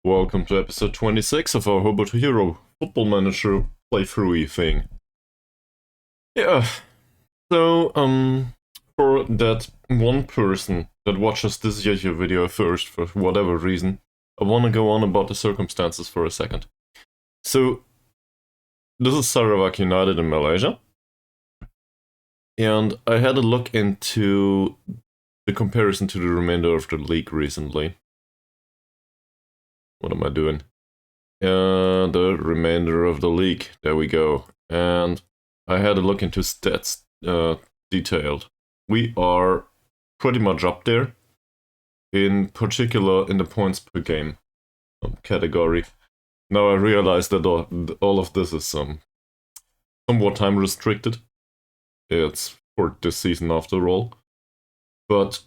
Welcome to episode 26 of our Hobo to Hero football manager playthrough thing. Yeah, so, for that one person that watches this YouTube video first, for whatever reason, I want to go on about the circumstances for a second. So, this is Sarawak United in Malaysia, and I had a look into the comparison to the remainder of the league recently. What am I doing? The remainder of the league. There we go. And I had a look into stats detailed. We are pretty much up there, in particular in the points per game category. Now I realize that all of this is somewhat time restricted. It's for this season after all. But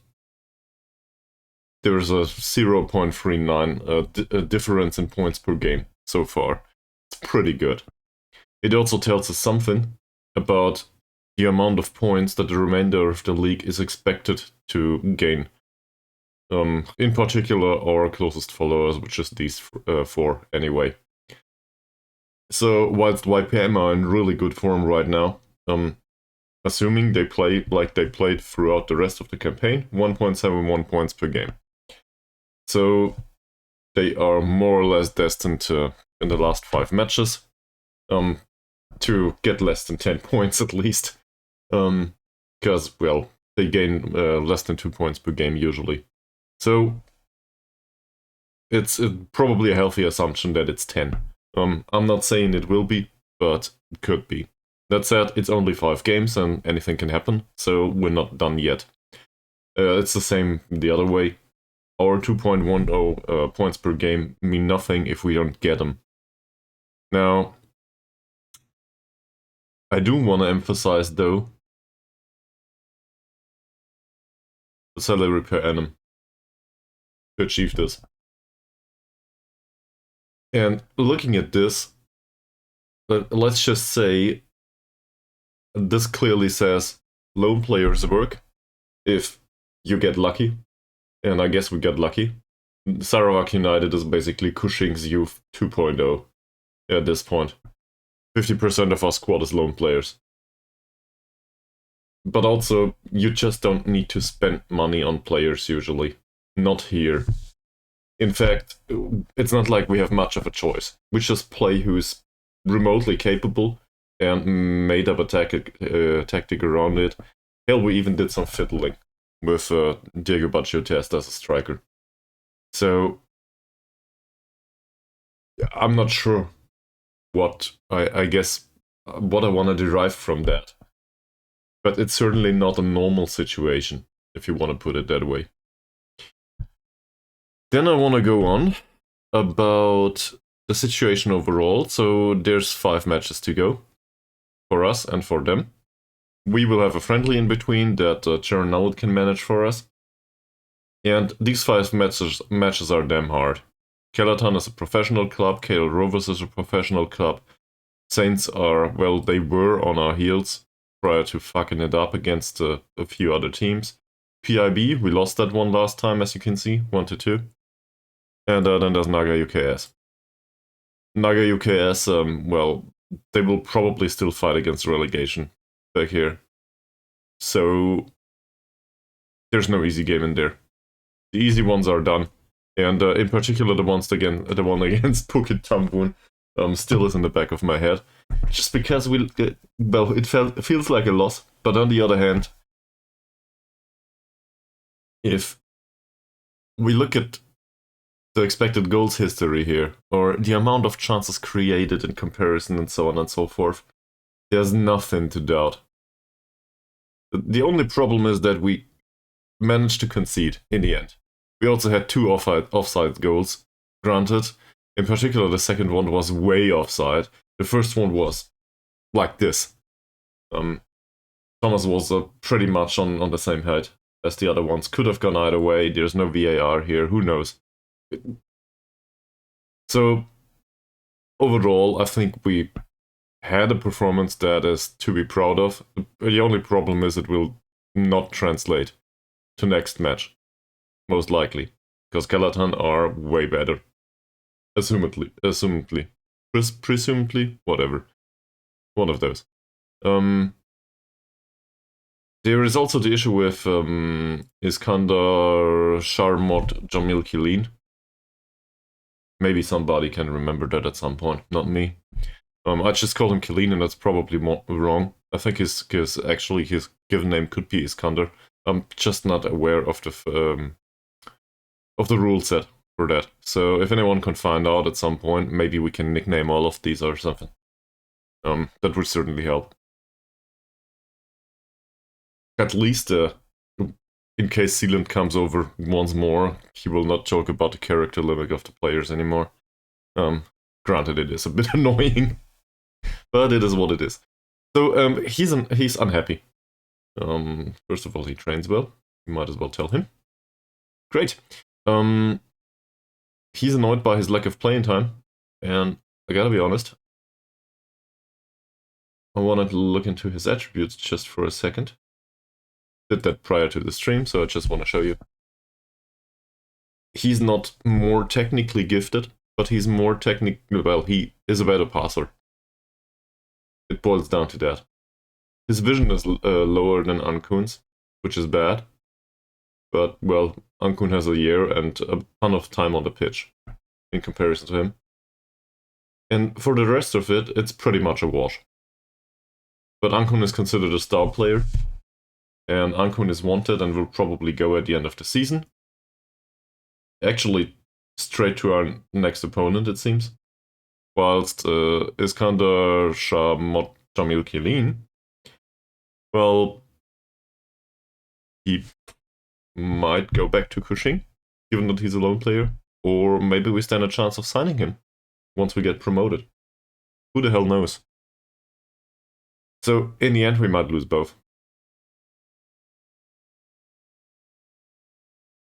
there's a 0.39 difference in points per game so far. It's pretty good. It also tells us something about the amount of points that the remainder of the league is expected to gain. In particular, our closest followers, which is these four anyway. So, whilst YPM are in really good form right now, assuming they play like they played throughout the rest of the campaign, 1.71 points per game. So they are more or less destined to, in the last 5 matches, to get less than 10 points at least. Because, well, they gain less than 2 points per game usually. So it's probably a healthy assumption that it's 10. I'm not saying it will be, but it could be. That said, it's only 5 games and anything can happen, so we're not done yet. It's the same the other way. Our 2.10 points per game mean nothing if we don't get them. Now, I do want to emphasize, though, the salary per annum to achieve this. And looking at this, let's just say this clearly says loan players work if you get lucky. And I guess we got lucky. Sarawak United is basically Cushing's Youth 2.0 at this point. 50% of our squad is lone players. But also, you just don't need to spend money on players usually. Not here. In fact, it's not like we have much of a choice. We just play who's remotely capable and made up a tactic around it. Hell, we even did some fiddling with Diego Test as a striker. So, I'm not sure what I guess what I want to derive from that. But it's certainly not a normal situation, if you want to put it that way. Then I want to go on about the situation overall. So there's 5 matches to go for us and for them. We will have a friendly in between that Sharon Nowell can manage for us. And these 5 matches are damn hard. Kelatan is a professional club, KL Rovers is a professional club. Saints are, well, they were on our heels prior to fucking it up against a few other teams. PIB, we lost that one last time, as you can see, 1-2. And then there's Naga UKS. Naga UKS, well, they will probably still fight against relegation back here. So there's no easy game in there. The easy ones are done. And in particular, the one against Phuket Tamboon still is in the back of my head. Just because it feels like a loss. But on the other hand, if we look at the expected goals history here, or the amount of chances created in comparison and so on and so forth, there's nothing to doubt. The only problem is that we managed to concede in the end. We also had 2 offside goals, granted. In particular, the second one was way offside. The first one was like this. Thomas was pretty much on the same height as the other ones. Could have gone either way. There's no VAR here. Who knows? So, overall, I think we had a performance that is to be proud of. The only problem is it will not translate to next match. Most likely. Because Kelatan are way better. Assumedly. Presumably, whatever. One of those. There is also the issue with Iskandar Sharmot Jamil Kilin. Maybe somebody can remember that at some point, not me. I just called him Kilin, and that's probably wrong. I think his given name could be Iskandar. I'm just not aware of the rule set for that. So if anyone can find out at some point, maybe we can nickname all of these or something. That would certainly help. At least, in case Sealand comes over once more, he will not talk about the character limit of the players anymore. Granted, it is a bit annoying, but it is what it is. So he's unhappy. First of all, he trains well. You might as well tell him. Great. He's annoyed by his lack of playing time, and I gotta be honest, I wanted to look into his attributes just for a second. Did that prior to the stream, so I just want to show you. He's not more technically gifted, but he's more well, he is a better passer. It boils down to that. His vision is lower than Ankun's, which is bad. But, well, Ankun has a year and a ton of time on the pitch in comparison to him. And for the rest of it, it's pretty much a wash. But Ankun is considered a star player, and Ankun is wanted and will probably go at the end of the season. Actually, straight to our next opponent, it seems. Whilst Iskandar Shamot Jamil Kilin, well, he might go back to Kushing, given that he's a lone player, or maybe we stand a chance of signing him once we get promoted. Who the hell knows? So, in the end, we might lose both.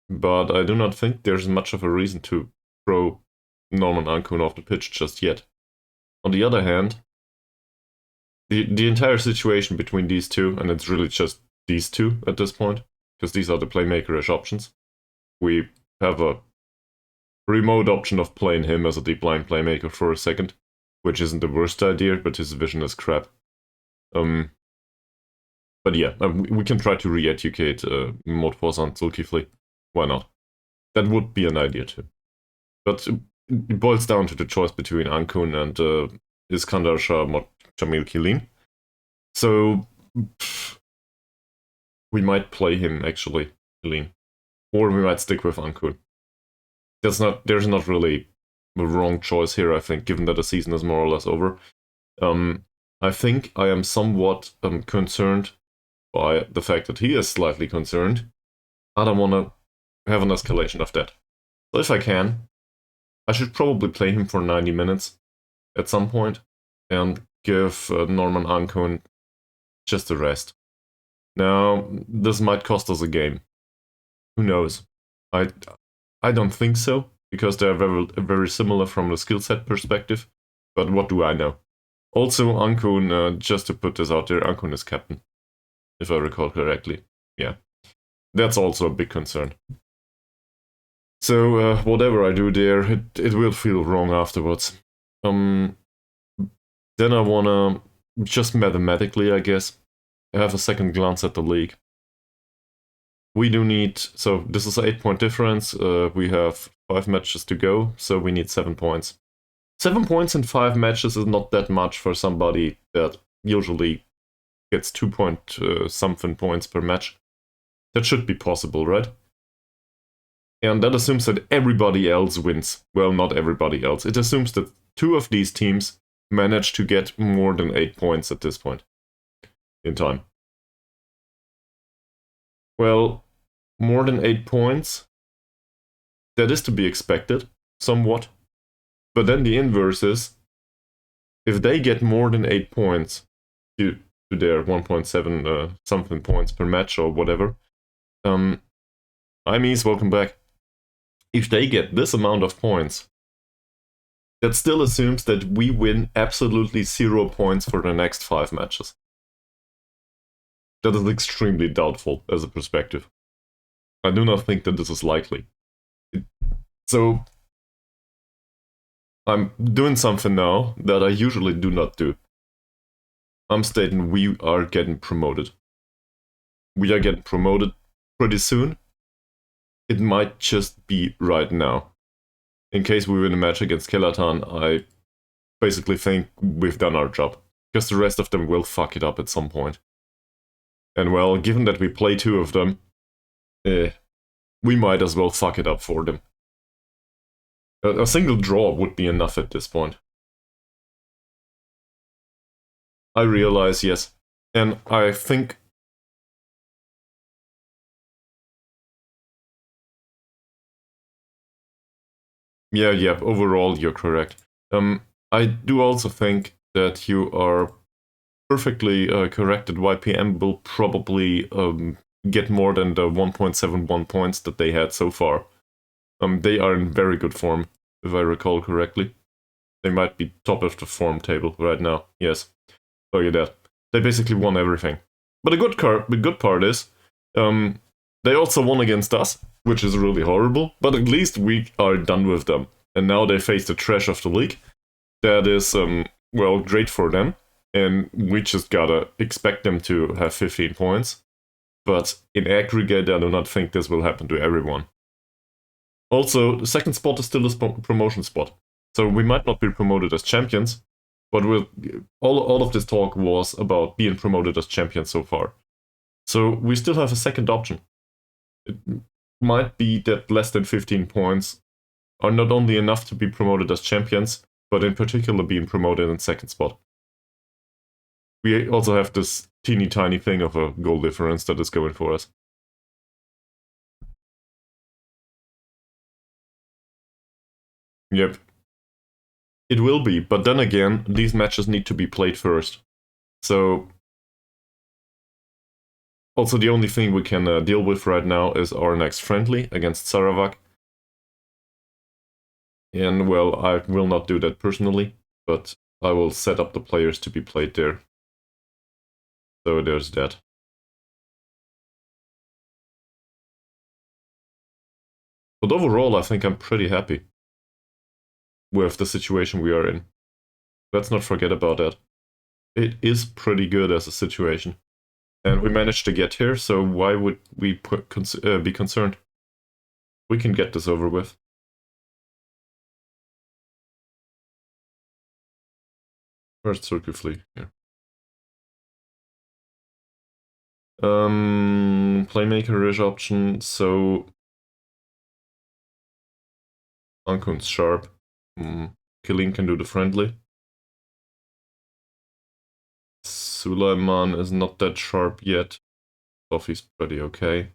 But I do not think there's much of a reason to throw Norman Ankun off the pitch just yet. On the other hand, the entire situation between these two, and it's really just these two at this point, because these are the playmaker-ish options. We have a remote option of playing him as a deep line playmaker for a second, which isn't the worst idea, but his vision is crap. But yeah, we can try to re-educate Motfosan Zulkifli. Why not? That would be an idea too. But it boils down to the choice between Ankun and Iskandar Shamot Jamil Kilin. So we might play him actually, Kilin. Or we might stick with Ankun. There's not really a wrong choice here, I think, given that the season is more or less over. I think I am somewhat concerned by the fact that he is slightly concerned. I don't want to have an escalation of that. So if I can, I should probably play him for 90 minutes at some point and give Norman Ankun just a rest. Now, this might cost us a game. Who knows? I don't think so, because they are very similar from the skill set perspective, but what do I know? Also, Ankun, just to put this out there, Ankun is captain, if I recall correctly. Yeah, that's also a big concern. So, whatever I do there, it will feel wrong afterwards. Then I wanna, just mathematically, I guess, have a second glance at the league. We do need, so this is an 8-point difference, we have 5 matches to go, so we need 7 points. 7 points in 5 matches is not that much for somebody that usually gets 2-point-something points per match. That should be possible, right? And that assumes that everybody else wins. Well, not everybody else. It assumes that 2 of these teams manage to get more than 8 points at this point in time. Well, more than 8 points, that is to be expected, somewhat. But then the inverse is, if they get more than 8 points to their 1.7 something points per match or whatever, IMEs, welcome back. If they get this amount of points, that still assumes that we win absolutely 0 points for the next 5 matches. That is extremely doubtful as a perspective. I do not think that this is likely. So, I'm doing something now that I usually do not do. I'm stating we are getting promoted. We are getting promoted pretty soon. It might just be right now. In case we win a match against Kelatan, I basically think we've done our job. Because the rest of them will fuck it up at some point. And well, given that we play 2 of them, we might as well fuck it up for them. A single draw would be enough at this point. I realize, yes. And I think... Yeah, overall you're correct. I do also think that you are perfectly correct that YPM will probably get more than the 1.71 points that they had so far. They are in very good form, if I recall correctly. They might be top of the form table right now, yes. Look at that. They basically won everything. But the good part is, they also won against us, which is really horrible, but at least we are done with them. And now they face the trash of the league. That is, well, great for them. And we just gotta expect them to have 15 points. But in aggregate, I do not think this will happen to everyone. Also, the second spot is still a promotion spot. So we might not be promoted as champions, but all of this talk was about being promoted as champions so far. So we still have a second option. It might be that less than 15 points are not only enough to be promoted as champions, but in particular being promoted in second spot. We also have this teeny tiny thing of a goal difference that is going for us. Yep. It will be, but then again, these matches need to be played first. So, also the only thing we can deal with right now is our next friendly against Sarawak. And well, I will not do that personally, but I will set up the players to be played there. So there's that. But overall, I think I'm pretty happy with the situation we are in. Let's not forget about that. It is pretty good as a situation. And we managed to get here, so why would we be concerned? We can get this over with. First circuit fleet here. Playmaker is option, so Ankun's sharp. Killeen can do the friendly. Sulaiman is not that sharp yet. Sophie's pretty okay.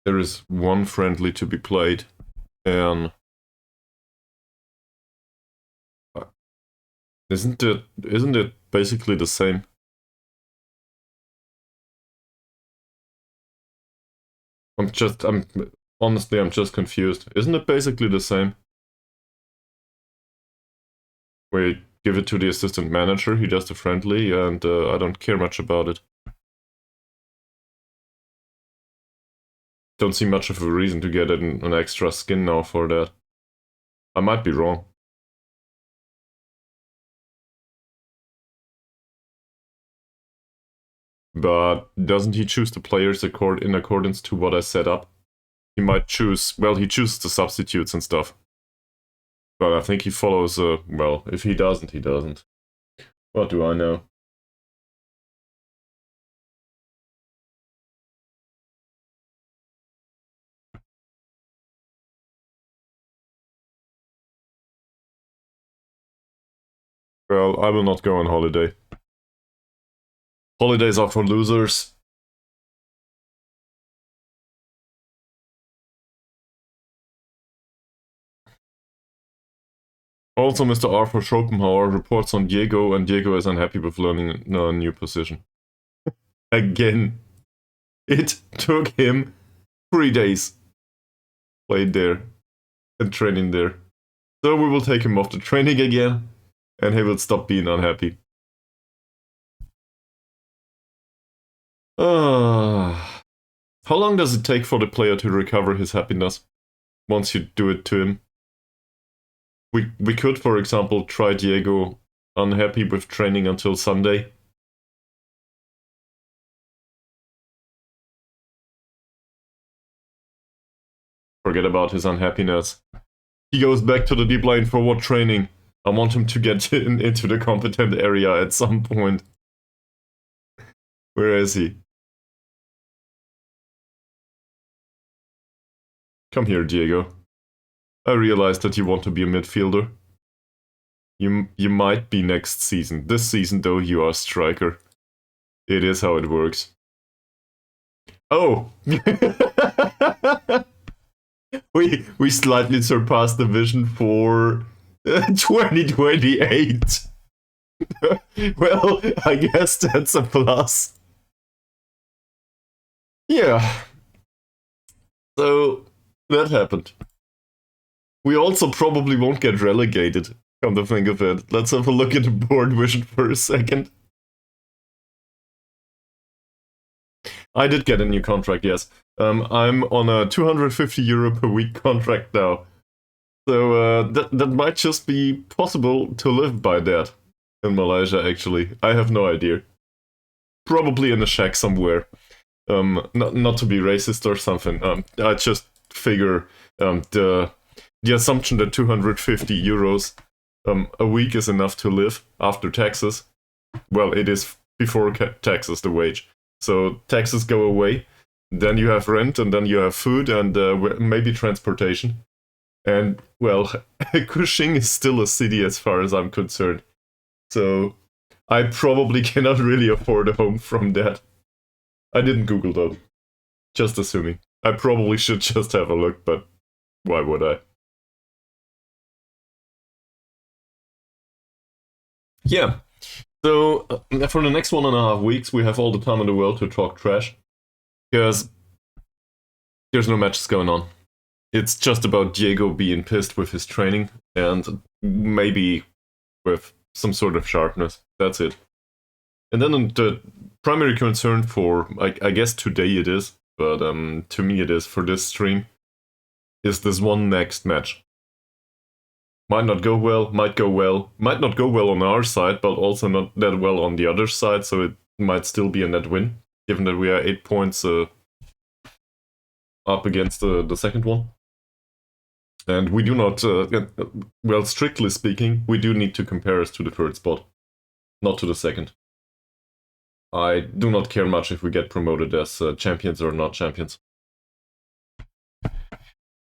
There is one friendly to be played, and isn't it basically the same? Honestly, I'm just confused. Isn't it basically the same? We give it to the assistant manager, he does the friendly, and I don't care much about it. Don't see much of a reason to get an extra skin now for that. I might be wrong. But doesn't he choose the players in accordance to what I set up? He might choose, well, he chooses the substitutes and stuff. But I think he follows, well, if he doesn't, he doesn't. What do I know? Well, I will not go on holiday. Holidays are for losers. Also, Mr. Arthur Schopenhauer reports on Diego, and Diego is unhappy with learning a new position. Again. It took him 3 days. Played there and training there. So we will take him off the training again, and he will stop being unhappy. How long does it take for the player to recover his happiness once you do it to him? We could, for example, try Diego unhappy with training until Sunday. Forget about his unhappiness. He goes back to the deep line forward training. I want him to get into the competent area at some point. Where is he? Come here, Diego. I realize that you want to be a midfielder. You might be next season. This season, though, you are a striker. It is how it works. Oh! we slightly surpassed the vision for 2028. Well, I guess that's a plus. Yeah. So, that happened. We also probably won't get relegated, come to think of it. Let's have a look at the board vision for a second. I did get a new contract, yes. I'm on a 250 euro per week contract now. So that might just be possible to live by that in Malaysia, actually. I have no idea. Probably in a shack somewhere. Not to be racist or something. I just figure the assumption that 250 euros a week is enough to live after taxes. Well, it is before taxes, the wage. So taxes go away, then you have rent, and then you have food, and maybe transportation. And, well, Kuching is still a city as far as I'm concerned. So I probably cannot really afford a home from that. I didn't Google though. Just assuming. I probably should just have a look, but why would I? Yeah. So, for the next 1.5 weeks, we have all the time in the world to talk trash. Because there's no matches going on. It's just about Diego being pissed with his training and maybe with some sort of sharpness. That's it. And then the primary concern for, I guess today it is, but to me it is for this stream, is this one next match. Might not go well, might go well, might not go well on our side, but also not that well on the other side, so it might still be a net win, given that we are 8 points up against the second one. And we do not, well, strictly speaking, we do need to compare us to the third spot, not to the second. I do not care much if we get promoted as champions or not champions.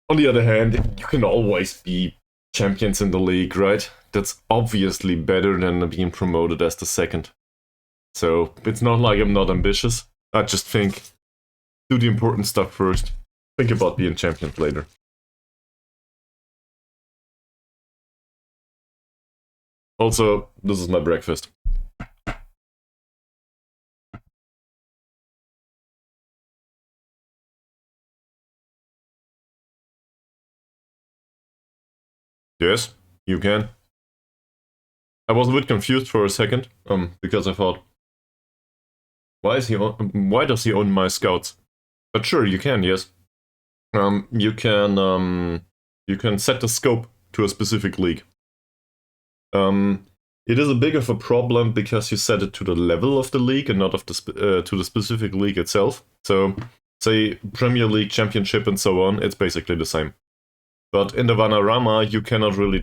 On the other hand, you can always be champions in the league, right? That's obviously better than being promoted as the second. So it's not like I'm not ambitious. I just think, do the important stuff first. Think about being champions later. Also, this is my breakfast. Yes, you can. I was a bit confused for a second, because I thought, why does he own my scouts? But sure, you can, yes. You can set the scope to a specific league. It is a bit of a problem because you set it to the level of the league and not of to the specific league itself. So, say Premier League, Championship, and so on, it's basically the same. But in the Vanarama, you cannot really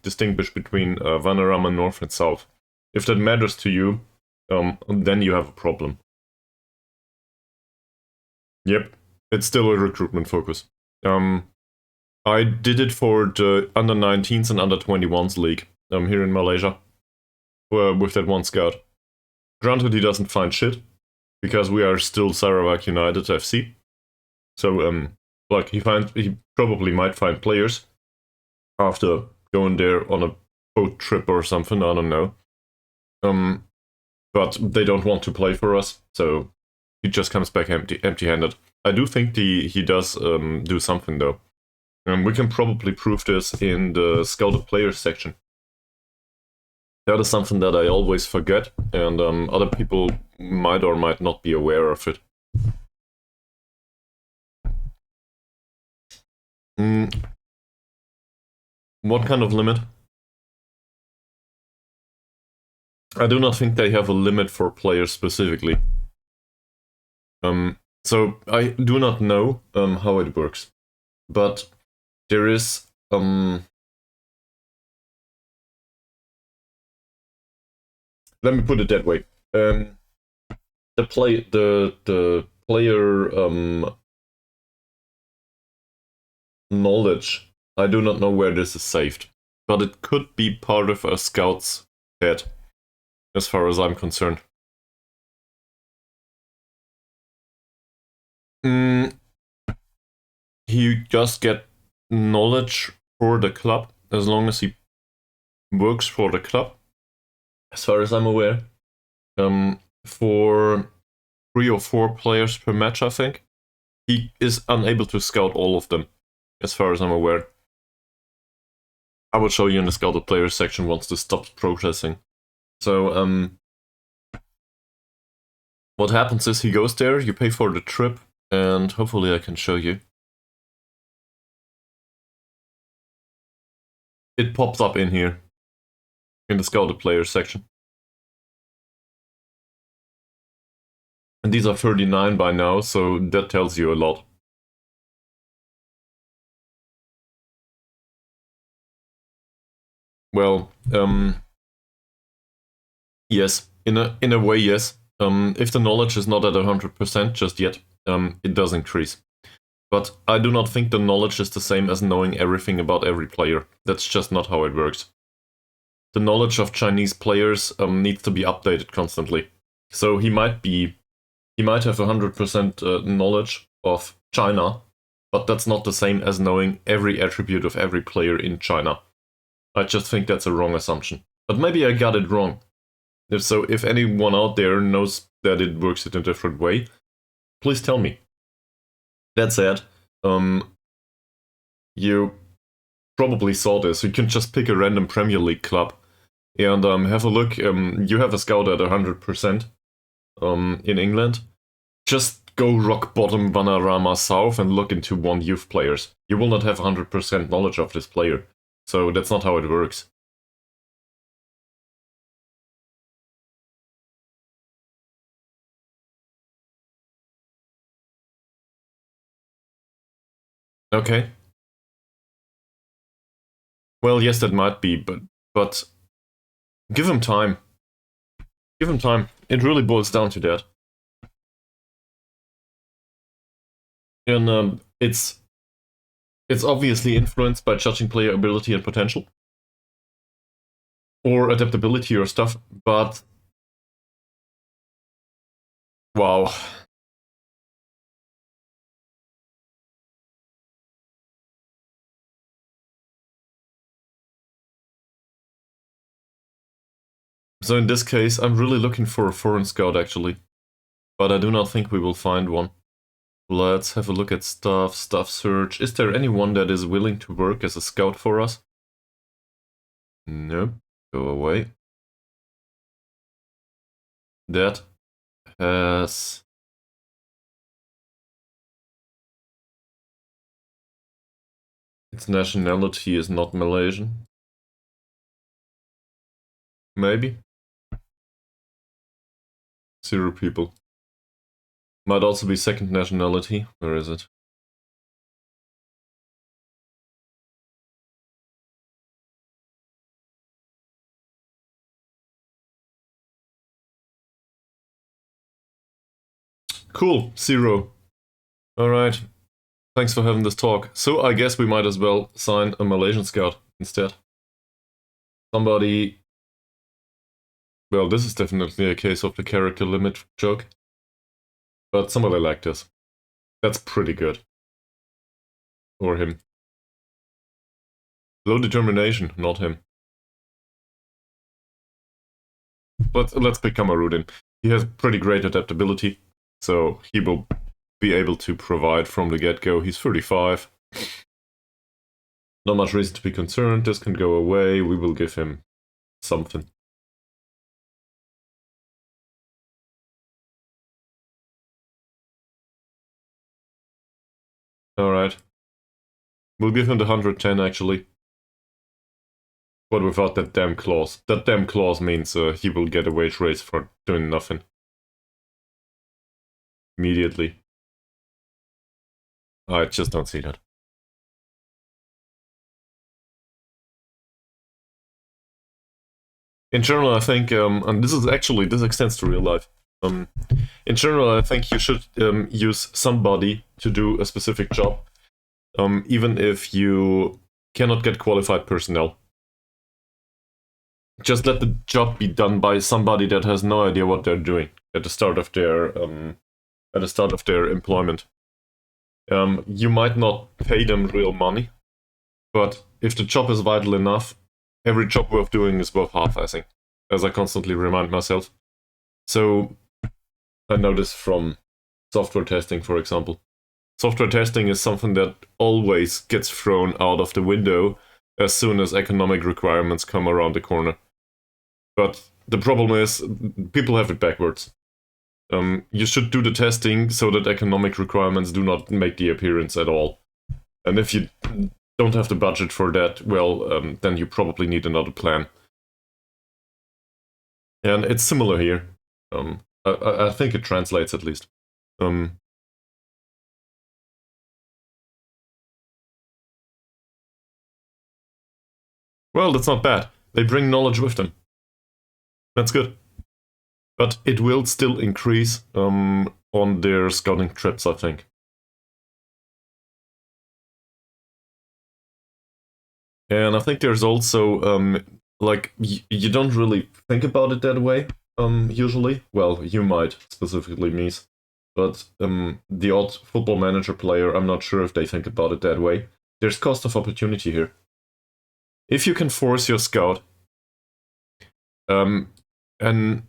distinguish between Vanarama North and South. If that matters to you, then you have a problem. Yep, it's still a recruitment focus. I did it for the under-19s and under-21s league here in Malaysia with that one scout. Granted, he doesn't find shit because we are still Sarawak United FC. So, like he probably might find players after going there on a boat trip or something. I don't know. But they don't want to play for us, so he just comes back empty-handed. I do think he does do something though. We can probably prove this in the scouted players section. That is something that I always forget, and other people might or might not be aware of it. What kind of limit? I do not think they have a limit for players specifically. So I do not know how it works, but there is let me put it that way. The player knowledge. I do not know where this is saved, but it could be part of a scout's head, as far as I'm concerned. He just get knowledge for the club as long as he works for the club, as far as I'm aware. For 3 or 4 players per match, I think. He is unable to scout all of them, as far as I'm aware. I will show you in the scouted players section once this stops processing. So, what happens is he goes there, you pay for the trip, and hopefully I can show you. It pops up in here, in the scouted players section. And these are 39 by now, so that tells you a lot. Well, yes, in a way, yes. If the knowledge is not at 100% just yet, it does increase. But I do not think the knowledge is the same as knowing everything about every player. That's just not how it works. The knowledge of Chinese players needs to be updated constantly. So he might have 100% knowledge of China, but that's not the same as knowing every attribute of every player in China. I just think that's a wrong assumption. But maybe I got it wrong. If anyone out there knows that it works in a different way, please tell me. That said, you probably saw this. You can just pick a random Premier League club and have a look. You have a scout at 100% in England. Just go rock bottom Vanarama South and look into one youth players. You will not have 100% knowledge of this player. So that's not how it works. Okay. Well, yes, that might be, but give him time. Give him time. It really boils down to that. And it's obviously influenced by judging player ability and potential. Or adaptability or stuff, but wow. So in this case, I'm really looking for a foreign scout actually, but I do not think we will find one. Let's have a look at stuff search. Is there anyone that is willing to work as a scout for us? Nope, go away. That has... its nationality is not Malaysian. Maybe. 0 people. Might also be second nationality. Where is it? Cool, 0. Alright. Thanks for having this talk. So I guess we might as well sign a Malaysian scout instead. Somebody... Well, this is definitely a case of the character limit joke. But somebody like this. That's pretty good. Or him. Low determination, not him. But let's pick Kamarudin. He has pretty great adaptability, so he will be able to provide from the get-go. He's 35. Not much reason to be concerned. This can go away. We will give him something. Alright. We'll give him the 110 actually. But without that damn clause. That damn clause means he will get a wage raise for doing nothing. Immediately. I just don't see that. In general, I think, and this extends to real life. In general, I think you should use somebody to do a specific job, even if you cannot get qualified personnel. Just let the job be done by somebody that has no idea what they're doing at the start of their employment. You might not pay them real money, but if the job is vital enough, every job worth doing is worth half-assing, as I constantly remind myself. So I know this from software testing, for example. Software testing is something that always gets thrown out of the window as soon as economic requirements come around the corner. But the problem is, people have it backwards. You should do the testing so that economic requirements do not make the appearance at all. And if you don't have the budget for that, well, then you probably need another plan. And it's similar here. I think it translates at least. Well, that's not bad. They bring knowledge with them. That's good. But it will still increase on their scouting trips, I think. And I think there's also, like, you don't really think about it that way, usually. Well, you might, specifically me. But the odd football manager player, I'm not sure if they think about it that way. There's cost of opportunity here. If you can force your scout, and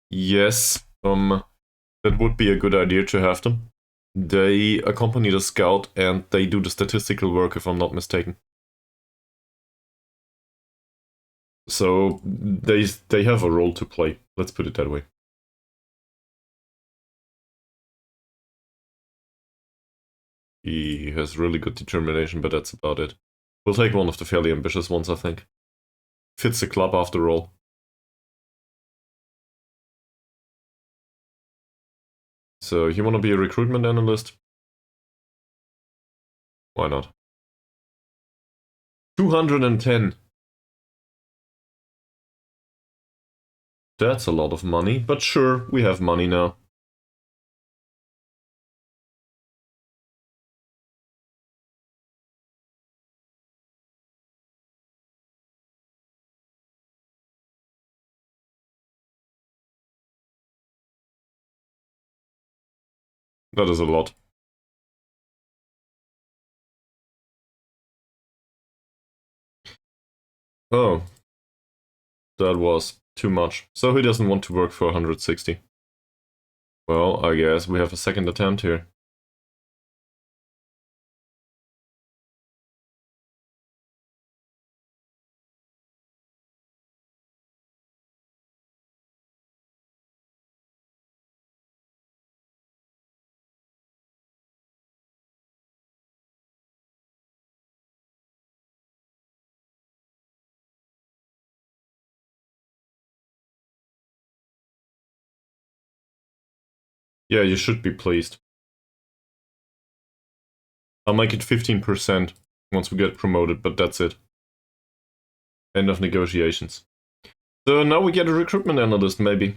yes, that would be a good idea to have them. They accompany the scout and they do the statistical work, if I'm not mistaken. So they have a role to play, let's put it that way. He has really good determination, but that's about it. We'll take one of the fairly ambitious ones, I think. Fits the club after all. So, you want to be a recruitment analyst? Why not? 210. That's a lot of money, but sure, we have money now. That is a lot. Oh. That was too much. So he doesn't want to work for 160. Well, I guess we have a second attempt here. Yeah, you should be pleased. I'll make it 15% once we get promoted, but that's it. End of negotiations. So now we get a recruitment analyst, maybe.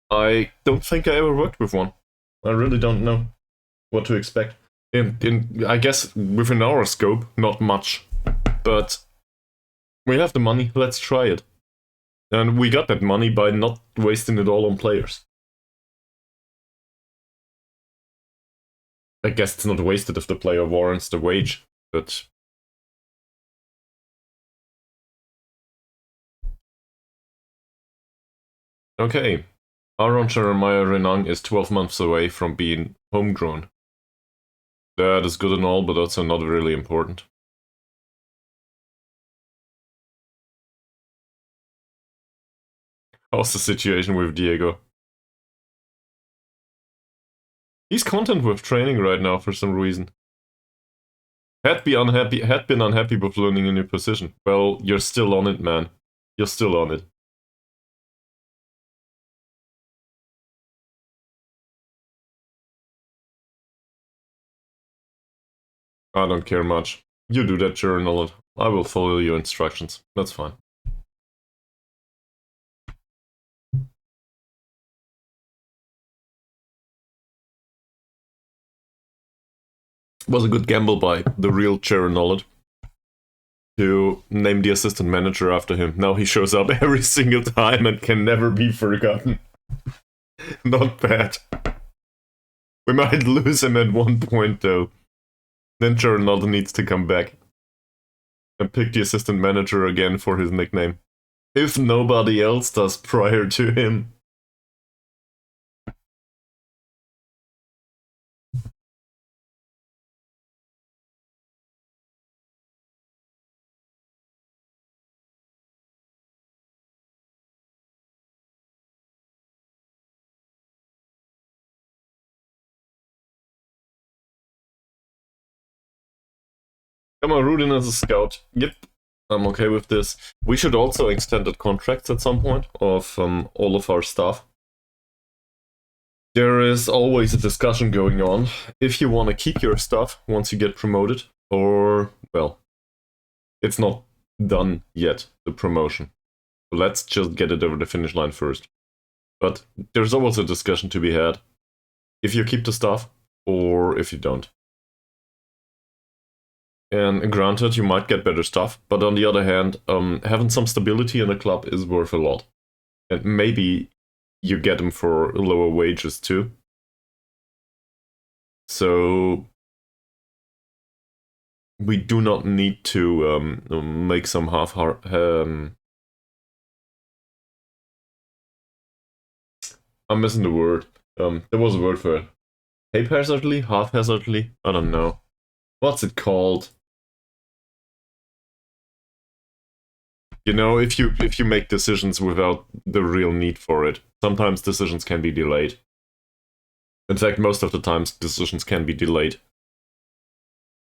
I don't think I ever worked with one. I really don't know what to expect. I guess within our scope, not much. But we have the money, let's try it. And we got that money by not wasting it all on players. I guess it's not wasted if the player warrants the wage, but... Okay. Aaron Jeremiah Renang is 12 months away from being homegrown. That is good and all, but also not really important. How's the situation with Diego? He's content with training right now for some reason. Had been unhappy with learning a new position. Well, you're still on it, man. You're still on it. I don't care much. You do that journal. I will follow your instructions. That's fine. Was a good gamble by the real journal to name the assistant manager after him. Now he shows up every single time and can never be forgotten. Not bad. We might lose him at one point though. Then Ronaldo needs to come back and pick the assistant manager again for his nickname. If nobody else does prior to him. Come on, Rudin as a scout. Yep, I'm okay with this. We should also extend the contracts at some point of all of our staff. There is always a discussion going on if you want to keep your stuff once you get promoted, or, well, it's not done yet, the promotion. Let's just get it over the finish line first. But there's always a discussion to be had if you keep the stuff or if you don't. And granted, you might get better stuff, but on the other hand, having some stability in the club is worth a lot. And maybe you get them for lower wages too. So we do not need to make some I'm missing the word. There was a word for it. Haphazardly? Haphazardly? I don't know. What's it called? You know, if you make decisions without the real need for it, sometimes decisions can be delayed. In fact, most of the times decisions can be delayed.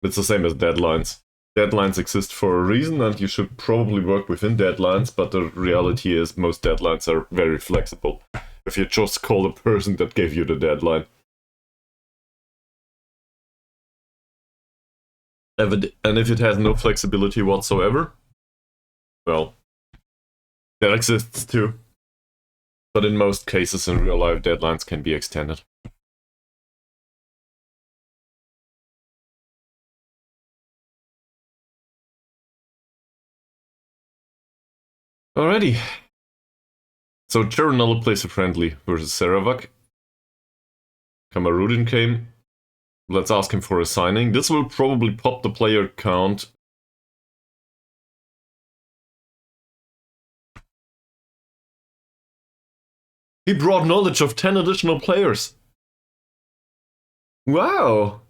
It's the same as deadlines. Deadlines exist for a reason, and you should probably work within deadlines, but the reality is most deadlines are very flexible. If you just call the person that gave you the deadline. And if it has no flexibility whatsoever, well, that exists too. But in most cases in real life, deadlines can be extended. Alrighty. So Chernobyl plays a friendly versus Sarawak. Kamarudin came. Let's ask him for a signing. This will probably pop the player count. He brought knowledge of 10 additional players. Wow.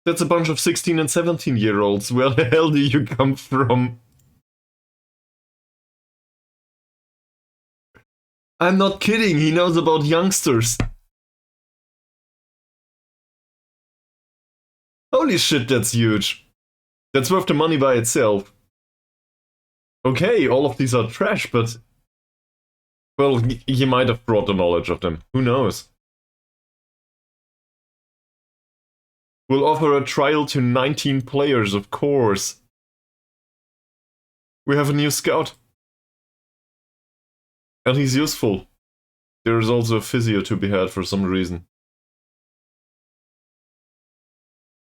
That's a bunch of 16 and 17-year-olds. Where the hell do you come from? I'm not kidding, he knows about youngsters. Holy shit, that's huge. That's worth the money by itself. Okay, all of these are trash, but... well, he might have brought the knowledge of them. Who knows? We'll offer a trial to 19 players, of course. We have a new scout. And he's useful. There's also a physio to be had for some reason.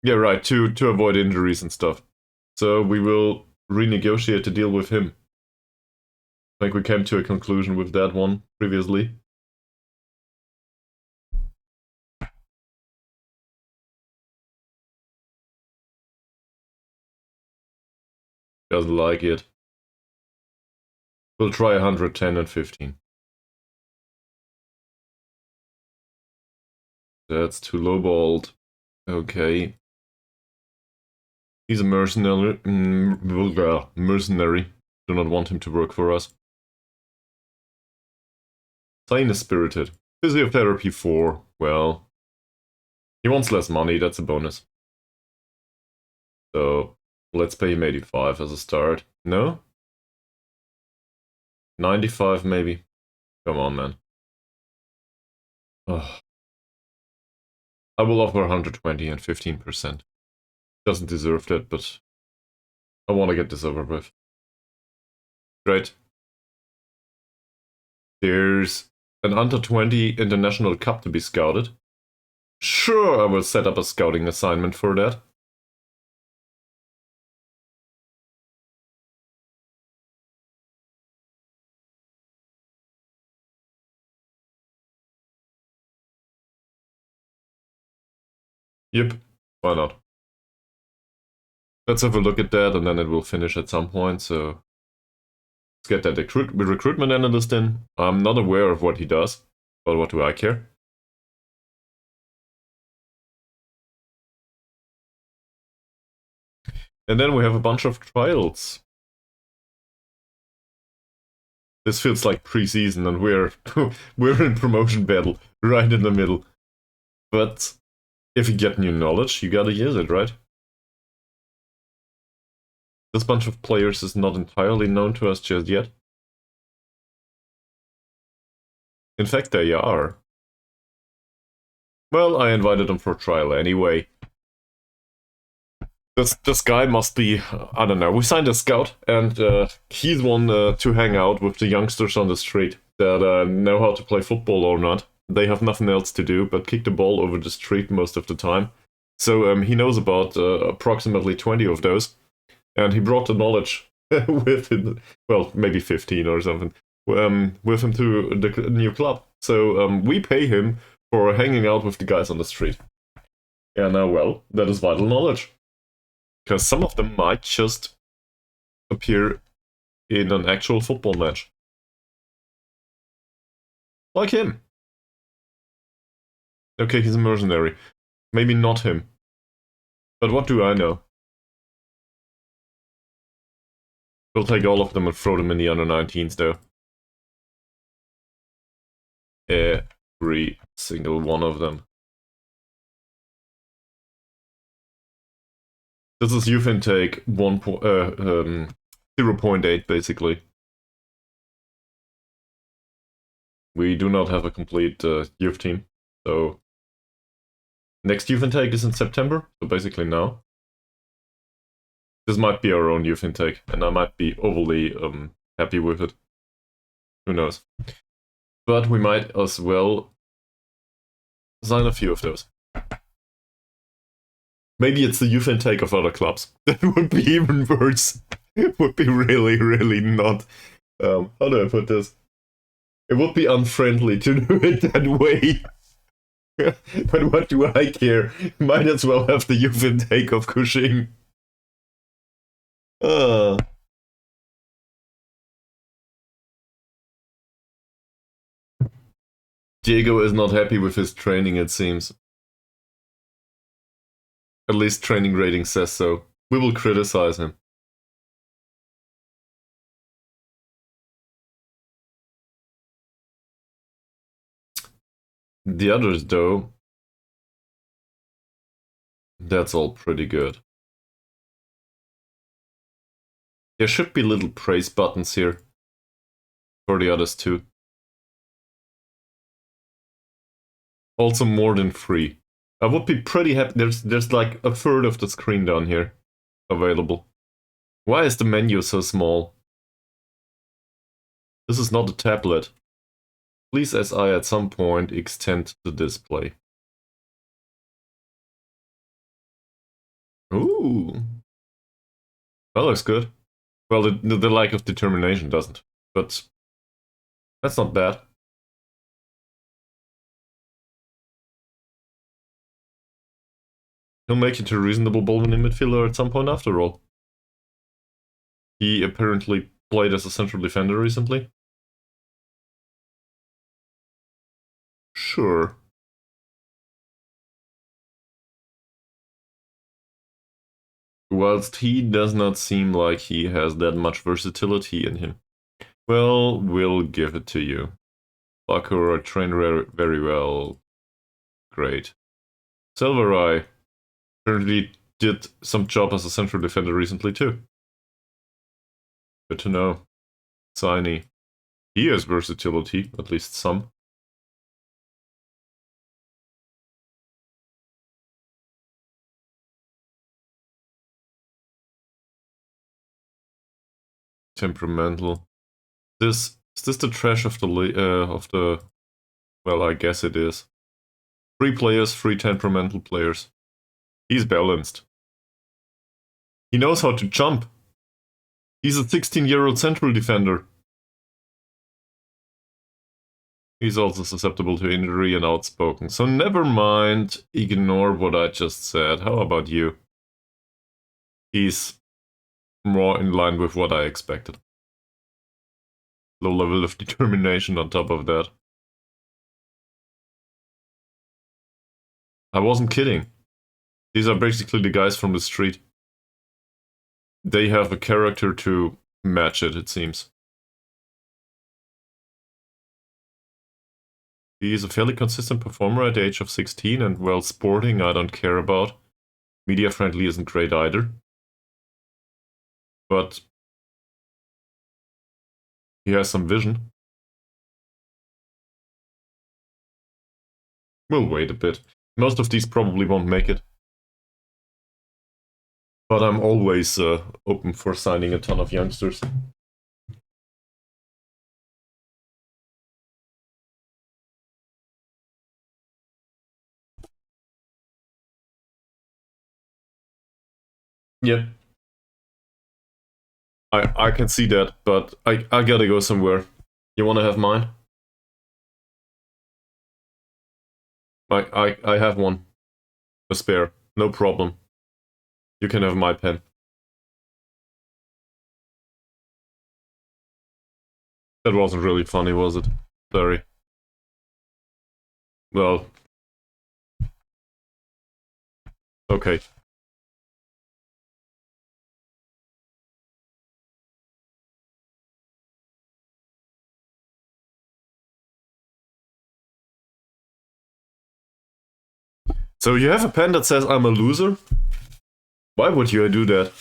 Yeah, right, to avoid injuries and stuff. So we will renegotiate the deal with him. I think we came to a conclusion with that one previously. Doesn't like it. We'll try 110 and 15. That's too lowballed. Okay. He's a mercenary. Mercenary. Do not want him to work for us. Sign is spirited. Physiotherapy 4. Well. He wants less money, that's a bonus. So let's pay him 85 as a start. No? 95 maybe. Come on, man. Ugh. I will offer 120 and 15%. Doesn't deserve that, but I want to get this over with. Great. There's an under 20 international cup to be scouted. Sure, I will set up a scouting assignment for that. Yep, why not? Let's have a look at that, and then it will finish at some point, so let's get that recruitment analyst in. I'm not aware of what he does, but what do I care? And then we have a bunch of trials. This feels like preseason, and we're in promotion battle right in the middle. But if you get new knowledge, you gotta use it, right? This bunch of players is not entirely known to us just yet. In fact, they are. Well, I invited them for a trial anyway. This guy must be, I don't know, we signed a scout, and he's one to hang out with the youngsters on the street that know how to play football or not. They have nothing else to do but kick the ball over the street most of the time. So he knows about approximately 20 of those. And he brought the knowledge with him, well, maybe 15 or something, with him to the new club. So we pay him for hanging out with the guys on the street. And well, that is vital knowledge. Because some of them might just appear in an actual football match. Like him. Okay, he's a mercenary. Maybe not him. But what do I know? We'll take all of them and throw them in the under-19s, though. Every single one of them. This is youth intake 0.8, basically. We do not have a complete youth team, so next youth intake is in September, so basically now. This might be our own youth intake, and I might be overly happy with it. Who knows? But we might as well sign a few of those. Maybe it's the youth intake of other clubs. That would be even worse. It would be really, really not... how do I put this? It would be unfriendly to do it that way. But what do I care? Might as well have the youth intake of Cushing. Diego is not happy with his training, it seems. At least training rating says so. We will criticize him. The others, though, that's all pretty good. There should be little praise buttons here for the others too. Also more than 3. I would be pretty happy. There's like a third of the screen down here available. Why is the menu so small? This is not a tablet. Please, as I at some point extend the display. Ooh. That looks good. Well, the lack of determination doesn't, but that's not bad. He'll make it a reasonable ball-winning midfielder at some point after all. He apparently played as a central defender recently. Sure. Whilst he does not seem like he has that much versatility in him. Well, we'll give it to you. Bakura trained very well. Great. Silverai apparently did some job as a central defender recently too. Good to know. Siny. He has versatility, at least some. Temperamental. Is this the trash of the? Well, I guess it is. 3 players, 3 temperamental players. He's balanced. He knows how to jump. He's a 16-year-old central defender. He's also susceptible to injury and outspoken. So never mind, ignore what I just said. How about you? He's more in line with what I expected. Low level of determination on top of that. I wasn't kidding. These are basically the guys from the street. They have a character to match it seems. He's a fairly consistent performer at the age of 16 and well sporting, I don't care about. Media friendly isn't great either. But he has some vision. We'll wait a bit. Most of these probably won't make it. But I'm always open for signing a ton of youngsters. Yeah. I can see that, but I gotta go somewhere. You wanna have mine? I have one. A spare. No problem. You can have my pen. That wasn't really funny, was it? Sorry. Well. Okay. So you have a pen that says I'm a loser? Why would you do that?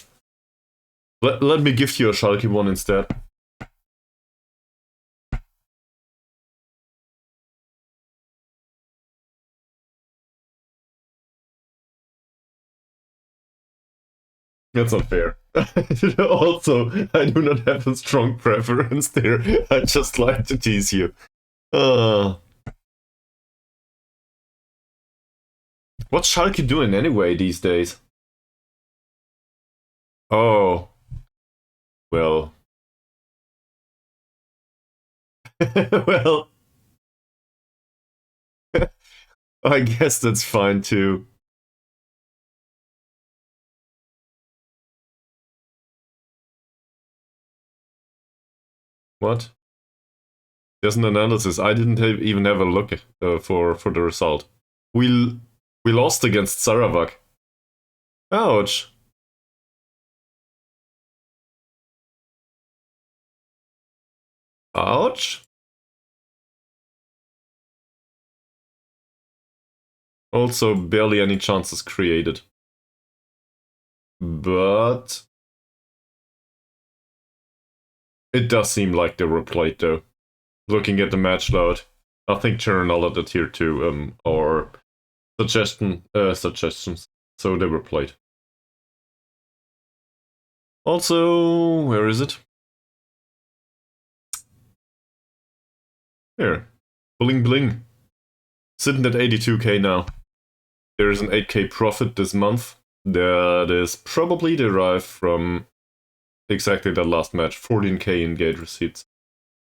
Let me give you a Schalke one instead. That's not fair. Also, I do not have a strong preference there. I just like to tease you. What's Schalke doing anyway these days? Oh. Well. Well. I guess that's fine too. What? There's an analysis. I didn't even have a look for the result. We lost against Sarawak. Ouch. Ouch. Also, barely any chances created. But it does seem like they were played though. Looking at the match load, I think Journal at the tier 2 or suggestions. So they were played. Also, where is it? Here. Bling bling. Sitting at 82k now. There is an 8k profit this month. That is probably derived from exactly that last match. 14k in gate receipts.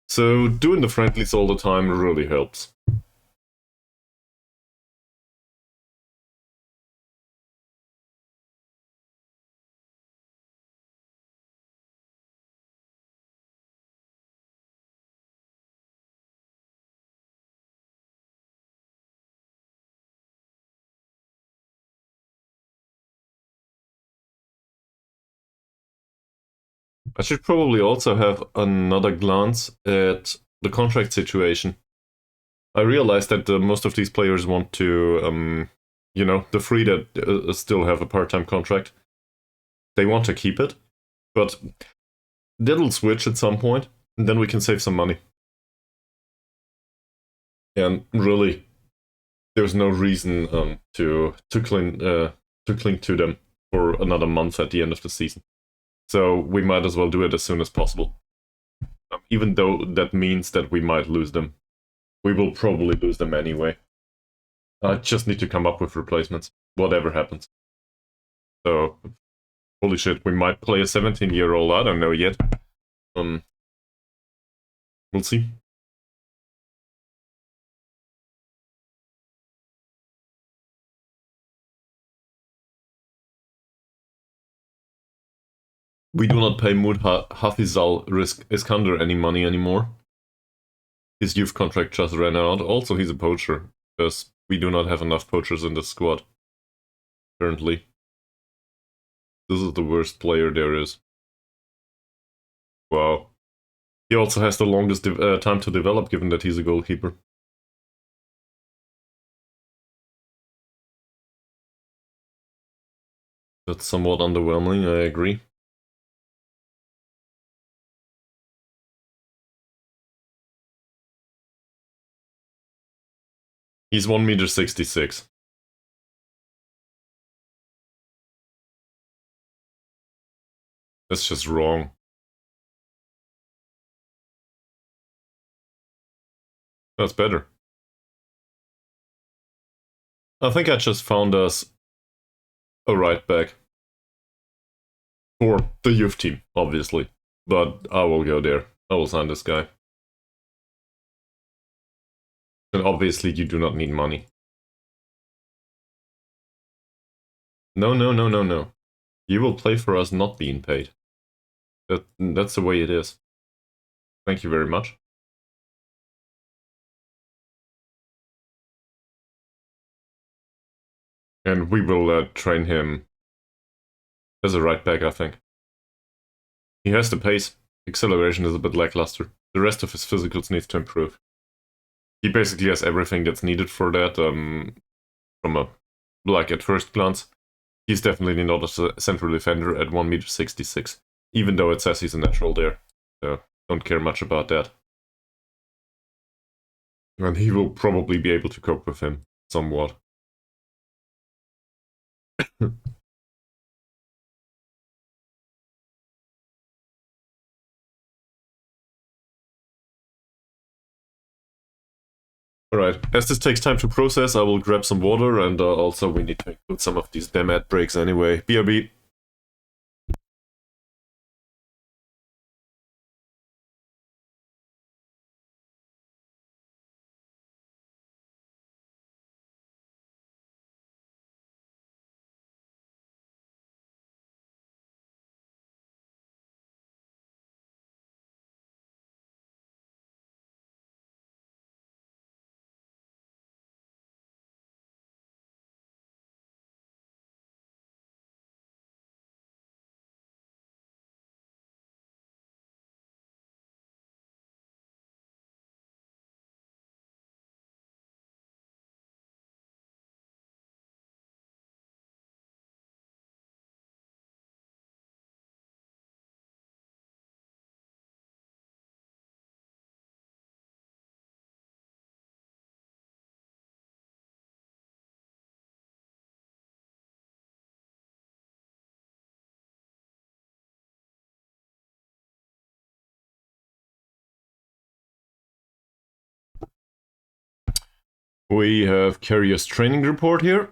So doing the friendlies all the time really helps. I should probably also have another glance at the contract situation. I realized that most of these players want to you know, the three that still have a part-time contract, they want to keep it, but that'll switch at some point, and then we can save some money. And really, there's no reason to cling to them for another month at the end of the season. So we might as well do it as soon as possible. Even though that means that we might lose them. We will probably lose them anyway. I just need to come up with replacements, whatever happens. So, holy shit, we might play a 17-year-old, I don't know yet. We'll see. We do not pay Hafizal Iskander any money anymore. His youth contract just ran out. Also, he's a poacher, because we do not have enough poachers in the squad currently. This is the worst player there is. Wow. He also has the longest time to develop, given that he's a goalkeeper. That's somewhat underwhelming, I agree. He's 1 meter 66. That's just wrong. That's better. I think I just found us a right back. For the youth team, obviously. But I will go there. I will sign this guy. And obviously you do not need money. No, no, no, no, no. You will play for us not being paid. That's the way it is. Thank you very much. And we will train him as a right back, I think. He has the pace. Acceleration is a bit lackluster. The rest of his physicals needs to improve. He basically has everything that's needed for that, from a, like, at first glance. He's definitely not a central defender at 1 meter 66, even though it says he's a natural there. So, don't care much about that. And he will probably be able to cope with him somewhat. Alright, as this takes time to process, I will grab some water, and also we need to include some of these damn ad breaks anyway. BRB. We have Carrier's training report here.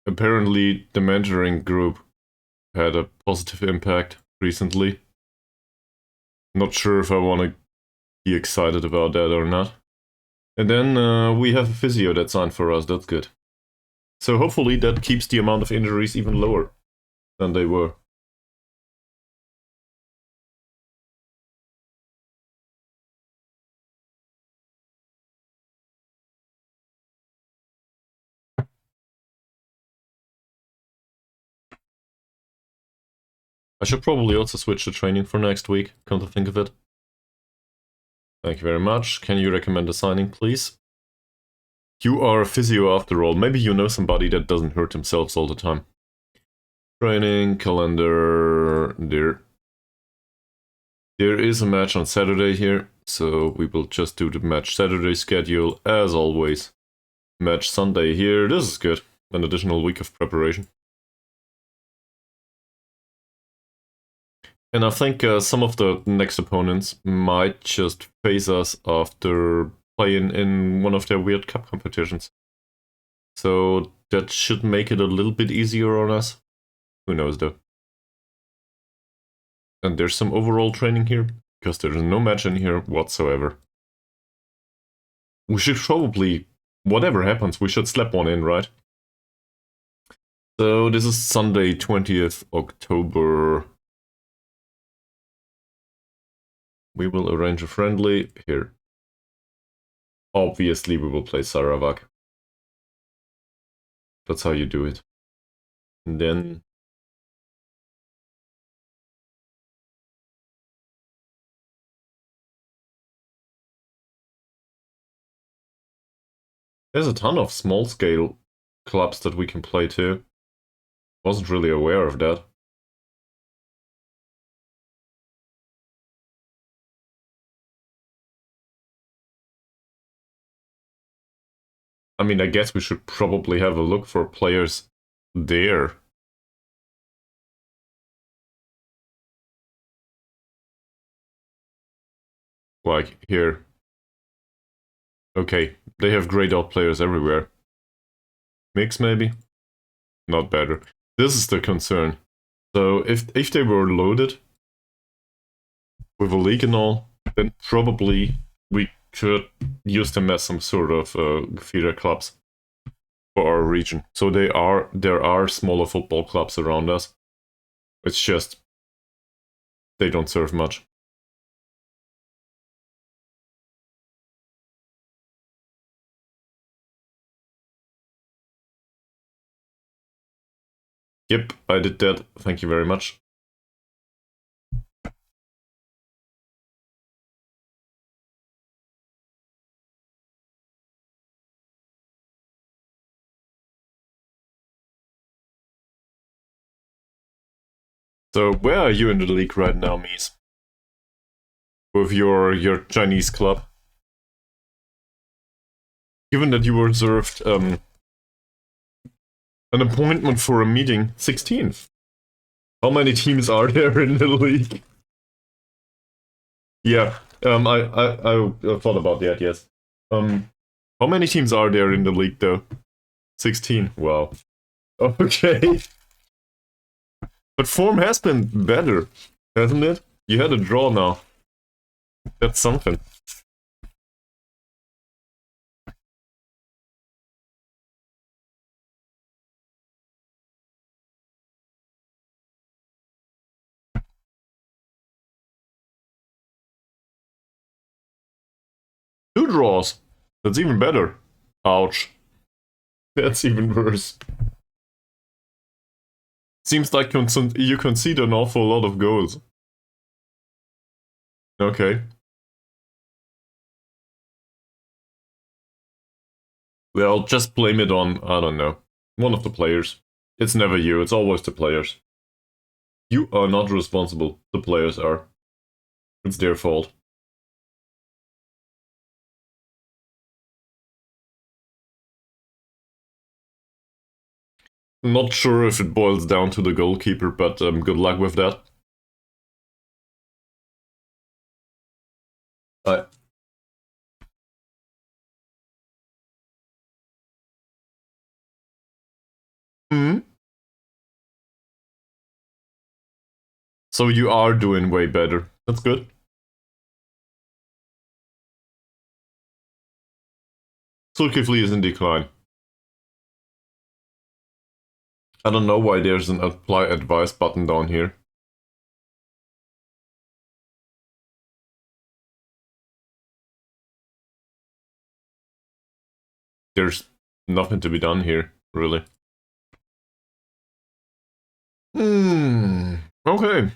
Apparently, the mentoring group had a positive impact recently. Not sure if I want to be excited about that or not. And then we have a physio that signed for us, that's good. So hopefully that keeps the amount of injuries even lower than they were. I should probably also switch to training for next week, come to think of it. Thank you very much. Can you recommend a signing, please? You are a physio after all. Maybe you know somebody that doesn't hurt themselves all the time. Training, calendar, there. There is a match on Saturday here, so we will just do the match Saturday schedule as always. Match Sunday here, this is good. An additional week of preparation. And I think some of the next opponents might just face us after playing in one of their weird cup competitions. So that should make it a little bit easier on us. Who knows though. And there's some overall training here, because there's no match in here whatsoever. We should probably, whatever happens, we should slap one in, right? So this is Sunday, 20th October. We will arrange a friendly here. Obviously, we will play Sarawak. That's how you do it. And then... there's a ton of small-scale clubs that we can play too. Wasn't really aware of that. I mean, I guess we should probably have a look for players there. Like, here. Okay, they have grayed out players everywhere. Mix, maybe? Not better. This is the concern. So, if they were loaded with a league and all, then probably we could use them as some sort of feeder clubs for our region. So there are smaller football clubs around us. It's just they don't serve much. Yep, I did that. Thank you very much. So where are you in the league right now, Mies? With your Chinese club? Given that you were reserved an appointment for a meeting, 16th. How many teams are there in the league? Yeah, I thought about that, yes. How many teams are there in the league though? 16, wow. Okay. But form has been better, hasn't it? You had a draw now. That's something. Two draws. That's even better. Ouch. That's even worse. Seems like you concede an awful lot of goals. Okay. Well, just blame it on, I don't know, one of the players. It's never you, it's always the players. You are not responsible, the players are. It's their fault. Not sure if it boils down to the goalkeeper, but good luck with that. Hmm? So you are doing way better. That's good. Zulkifli is in decline. I don't know why there's an apply advice button down here. There's nothing to be done here, really. Okay.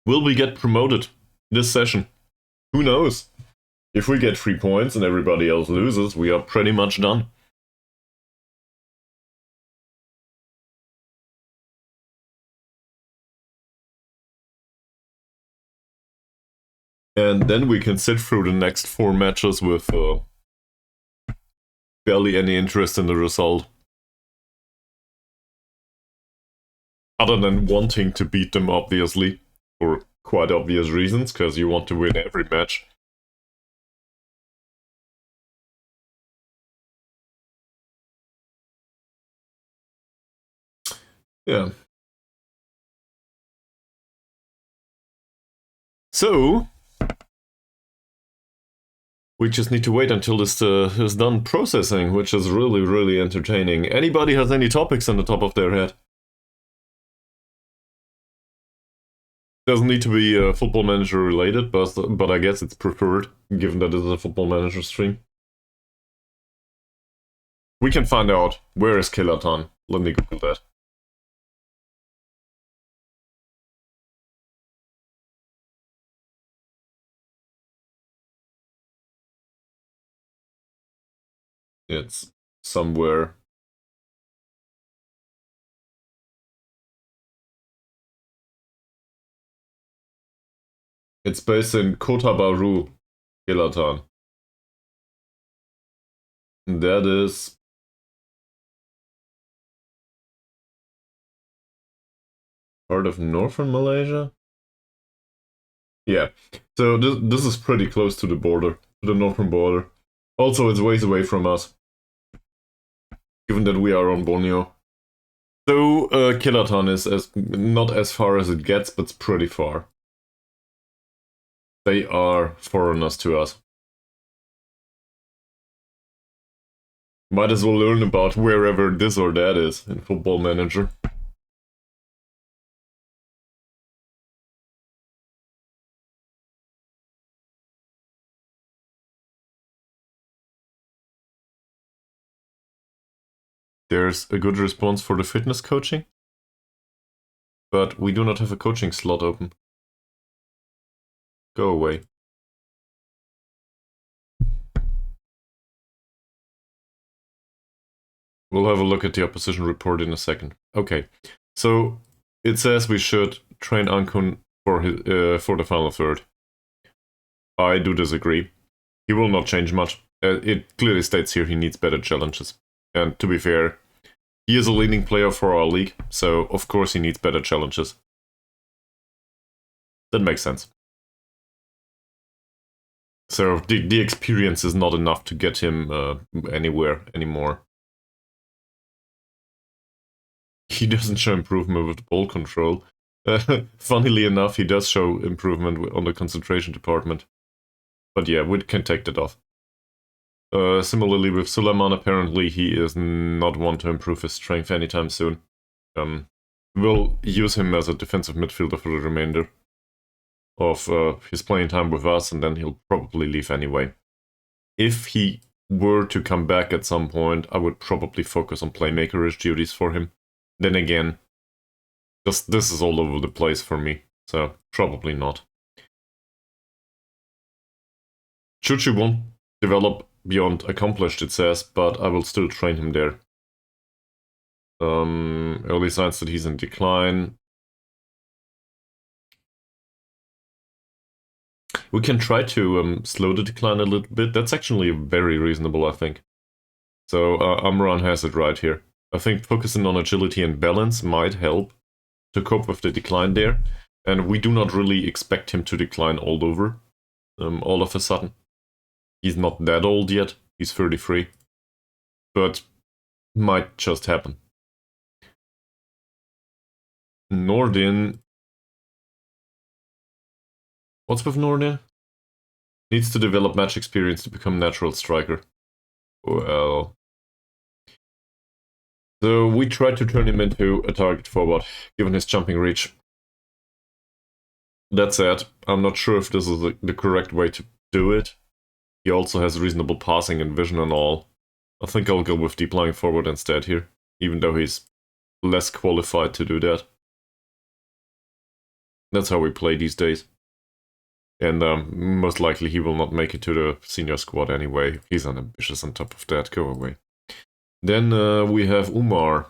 Will we get promoted this session? Who knows? If we get 3 points and everybody else loses, we are pretty much done. And then we can sit through the next 4 matches with barely any interest in the result. Other than wanting to beat them, obviously, for quite obvious reasons, because you want to win every match. Yeah. So, we just need to wait until this is done processing, which is really, really entertaining. Anybody has any topics on the top of their head? Doesn't need to be Football Manager related, but I guess it's preferred, given that it's a Football Manager stream. We can find out. Where is Killaton? Let me Google that. It's somewhere. It's based in Kota Baru, Killaton. That is part of northern Malaysia? Yeah. So this is pretty close to the border, to the northern border. Also, it's ways away from us, given that we are on Borneo. So, Killaton is not as far as it gets, but it's pretty far. They are foreigners to us. Might as well learn about wherever this or that is in Football Manager. There's a good response for the fitness coaching, but we do not have a coaching slot open. Go away. We'll have a look at the opposition report in a second. Okay, so it says we should train Ankun for the final third. I do disagree. He will not change much. It clearly states here he needs better challenges. And to be fair, he is a leading player for our league, so of course he needs better challenges. That makes sense. So the experience is not enough to get him anywhere anymore. He doesn't show improvement with ball control. Funnily enough, he does show improvement on the concentration department. But yeah, we can take that off. Similarly with Suleiman, apparently he is not one to improve his strength anytime soon. We'll use him as a defensive midfielder for the remainder of his playing time with us, and then he'll probably leave anyway. If he were to come back at some point, I would probably focus on playmakerish duties for him. Then again, this is all over the place for me, so probably not. Chuchu won't develop beyond accomplished, it says, but I will still train him there. Early signs that he's in decline. We can try to slow the decline a little bit. That's actually very reasonable, I think. So Amran has it right here. I think focusing on agility and balance might help to cope with the decline there. And we do not really expect him to decline all over, all of a sudden. He's not that old yet. He's 33. But might just happen. Nordin. What's with Nordin? Needs to develop match experience to become natural striker. Well. So we tried to turn him into a target forward, given his jumping reach. That said, I'm not sure if this is the correct way to do it. He also has reasonable passing and vision and all. I think I'll go with deep lying forward instead here, even though he's less qualified to do that. That's how we play these days. And most likely he will not make it to the senior squad anyway. He's unambitious on top of that. Go away. Then we have Umar.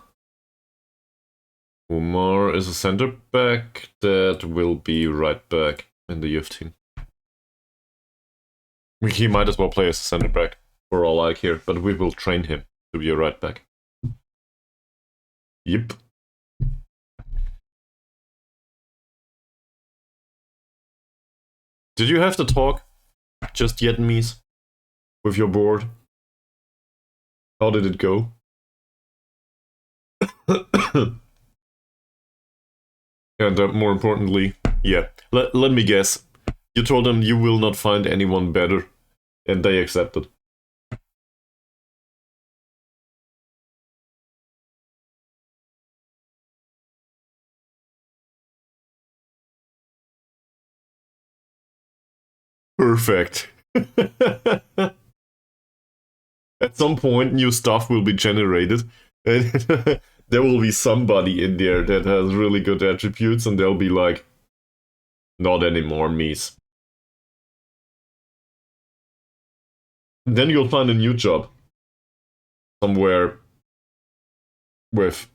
Umar is a center back that will be right back in the youth team. He might as well play as a center back for all I care, but we will train him to be a right back. Yep. Did you have to talk just yet, Mies? With your board? How did it go? And more importantly, yeah, let me guess. You told them you will not find anyone better, and they accepted. Perfect. At some point, new stuff will be generated. And there will be somebody in there that has really good attributes, and they'll be like, not anymore, Mies. Then you'll find a new job. Somewhere with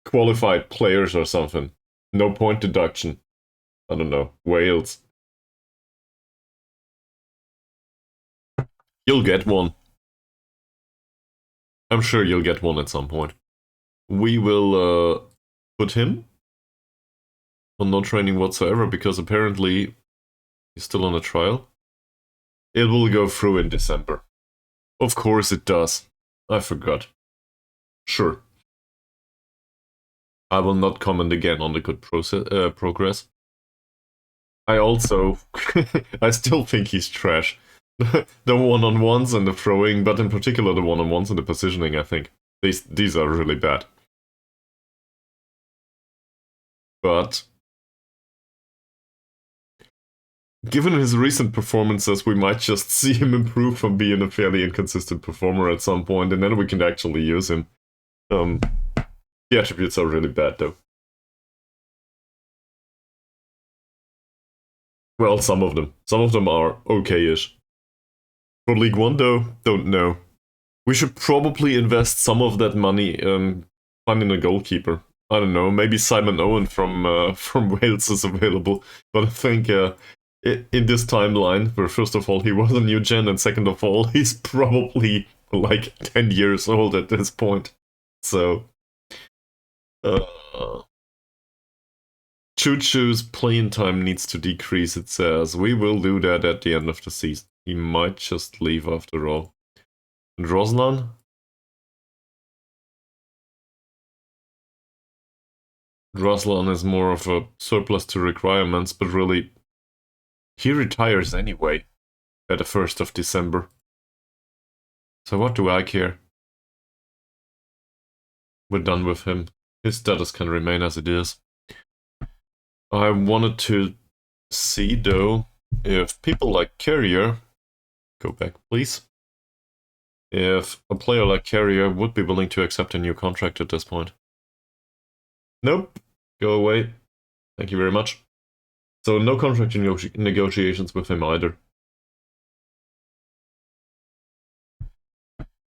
qualified players or something. No point deduction. I don't know. Wales. You'll get one. I'm sure you'll get one at some point. We will put him on no training whatsoever because apparently he's still on a trial. It will go through in December. Of course it does. I forgot. Sure. I will not comment again on the good progress. I also... I still think he's trash. The one-on-ones and the throwing, but in particular the one-on-ones and the positioning, I think. These are really bad. But... given his recent performances, we might just see him improve from being a fairly inconsistent performer at some point, and then we can actually use him. The attributes are really bad, though. Well, some of them. Some of them are okay-ish. For League One, though, don't know. We should probably invest some of that money finding a goalkeeper. I don't know, maybe Simon Owen from Wales is available, but I think in this timeline, where first of all he was a new gen, and second of all he's probably like 10 years old at this point. So, Choo Choo's playing time needs to decrease, it says. We will do that at the end of the season. He might just leave after all. And Roslan? Roslan is more of a surplus to requirements, but really, he retires anyway at the 1st of December. So what do I care? We're done with him. His status can remain as it is. I wanted to see, though, if people like Carrier... Go back, please. If a player like Carrier would be willing to accept a new contract at this point. Nope. Go away. Thank you very much. So no contract negotiations with him either.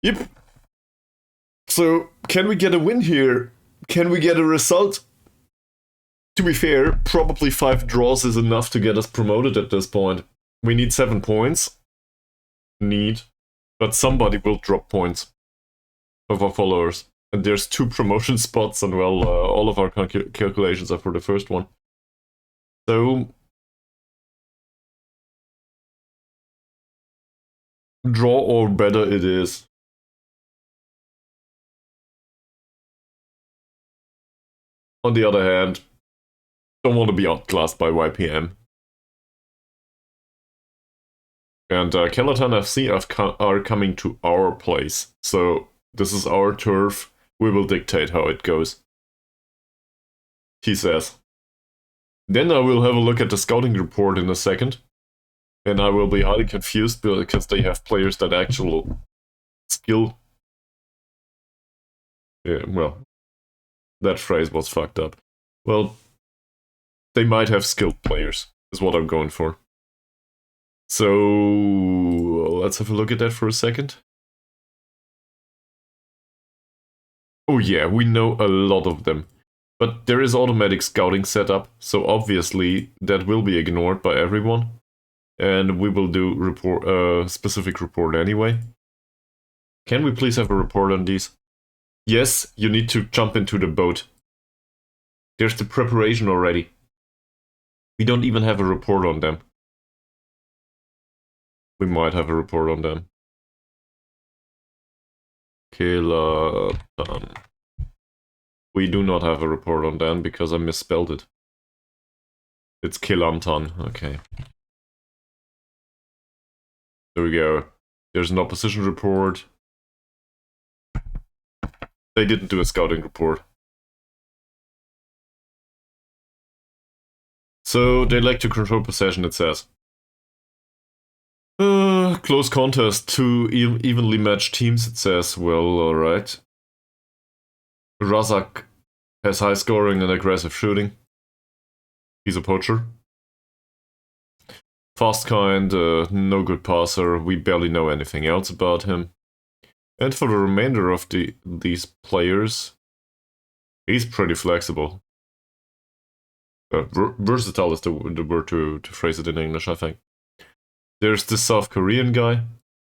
Yep. So, can we get a win here? Can we get a result? To be fair, probably 5 draws is enough to get us promoted at this point. We need 7 points. But somebody will drop points of our followers. And there's 2 promotion spots, and well, all of our calculations are for the first one. So... draw or better it is. On the other hand, don't want to be outclassed by YPM. And Kelatan FC are coming to our place. So this is our turf. We will dictate how it goes. He says. Then I will have a look at the scouting report in a second. And I will be highly confused because they have players that actual skill. Yeah, well, that phrase was fucked up. Well, they might have skilled players, is what I'm going for. So let's have a look at that for a second. Oh yeah, we know a lot of them. But there is automatic scouting set up, so obviously that will be ignored by everyone. And we will do specific report anyway. Can we please have a report on these? Yes, you need to jump into the boat. There's the preparation already. We don't even have a report on them. We might have a report on them. Kiloton. We do not have a report on them because I misspelled it. It's Kiloton, okay. There we go. There's an opposition report. They didn't do a scouting report. So they like to control possession, it says. Close contest, two evenly matched teams, it says. Well, alright. Razak has high scoring and aggressive shooting. He's a poacher. Fast kind, no good passer. We barely know anything else about him. And for the remainder of these players, he's pretty flexible. Versatile is the word to phrase it in English, I think. There's this South Korean guy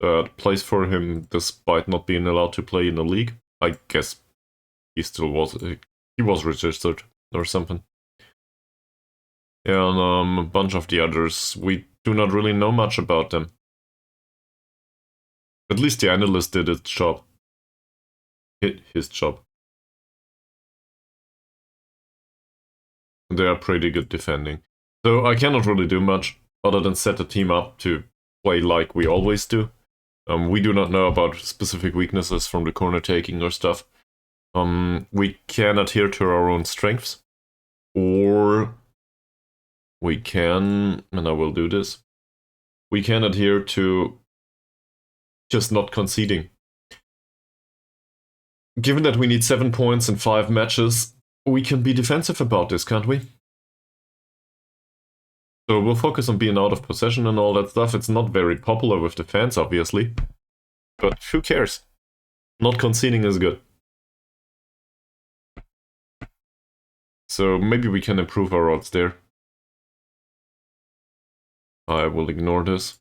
that plays for him despite not being allowed to play in the league. I guess he still was. He was registered or something. And a bunch of the others, we do not really know much about them. At least the analyst did its job. His job. They are pretty good defending. So I cannot really do much other than set the team up to play like we always do. We do not know about specific weaknesses from the corner taking or stuff. We can adhere to our own strengths. Or we can, and I will do this, we can adhere to just not conceding. Given that we need 7 points in 5 matches, we can be defensive about this, can't we? So we'll focus on being out of possession and all that stuff. It's not very popular with the fans, obviously. But who cares? Not conceding is good. So maybe we can improve our odds there. I will ignore this.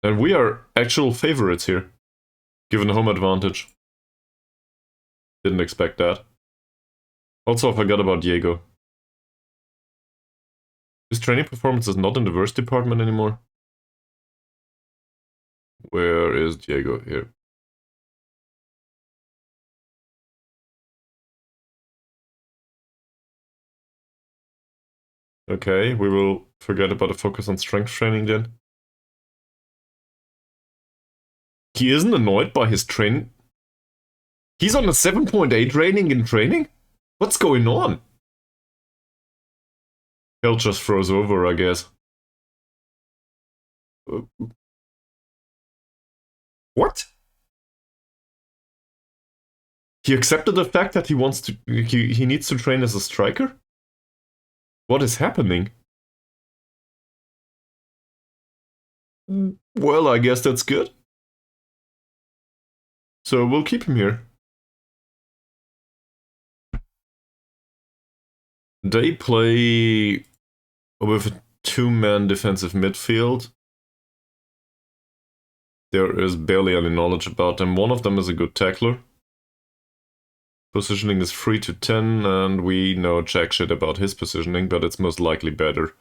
And we are actual favorites here, given home advantage. Didn't expect that. Also, I forgot about Diego. His training performance is not in the worst department anymore. Where is Diego? Here. Okay, we will forget about the focus on strength training then. He isn't annoyed by his training. He's on a 7.8 rating in training? What's going on? He'll just froze over, I guess. What? He accepted the fact that he wants to. He needs to train as a striker? What is happening? Well, I guess that's good. So we'll keep him here. They play with a 2-man defensive midfield. There is barely any knowledge about them. One of them is a good tackler. Positioning is 3 to 10, and we know jack shit about his positioning, but it's most likely better.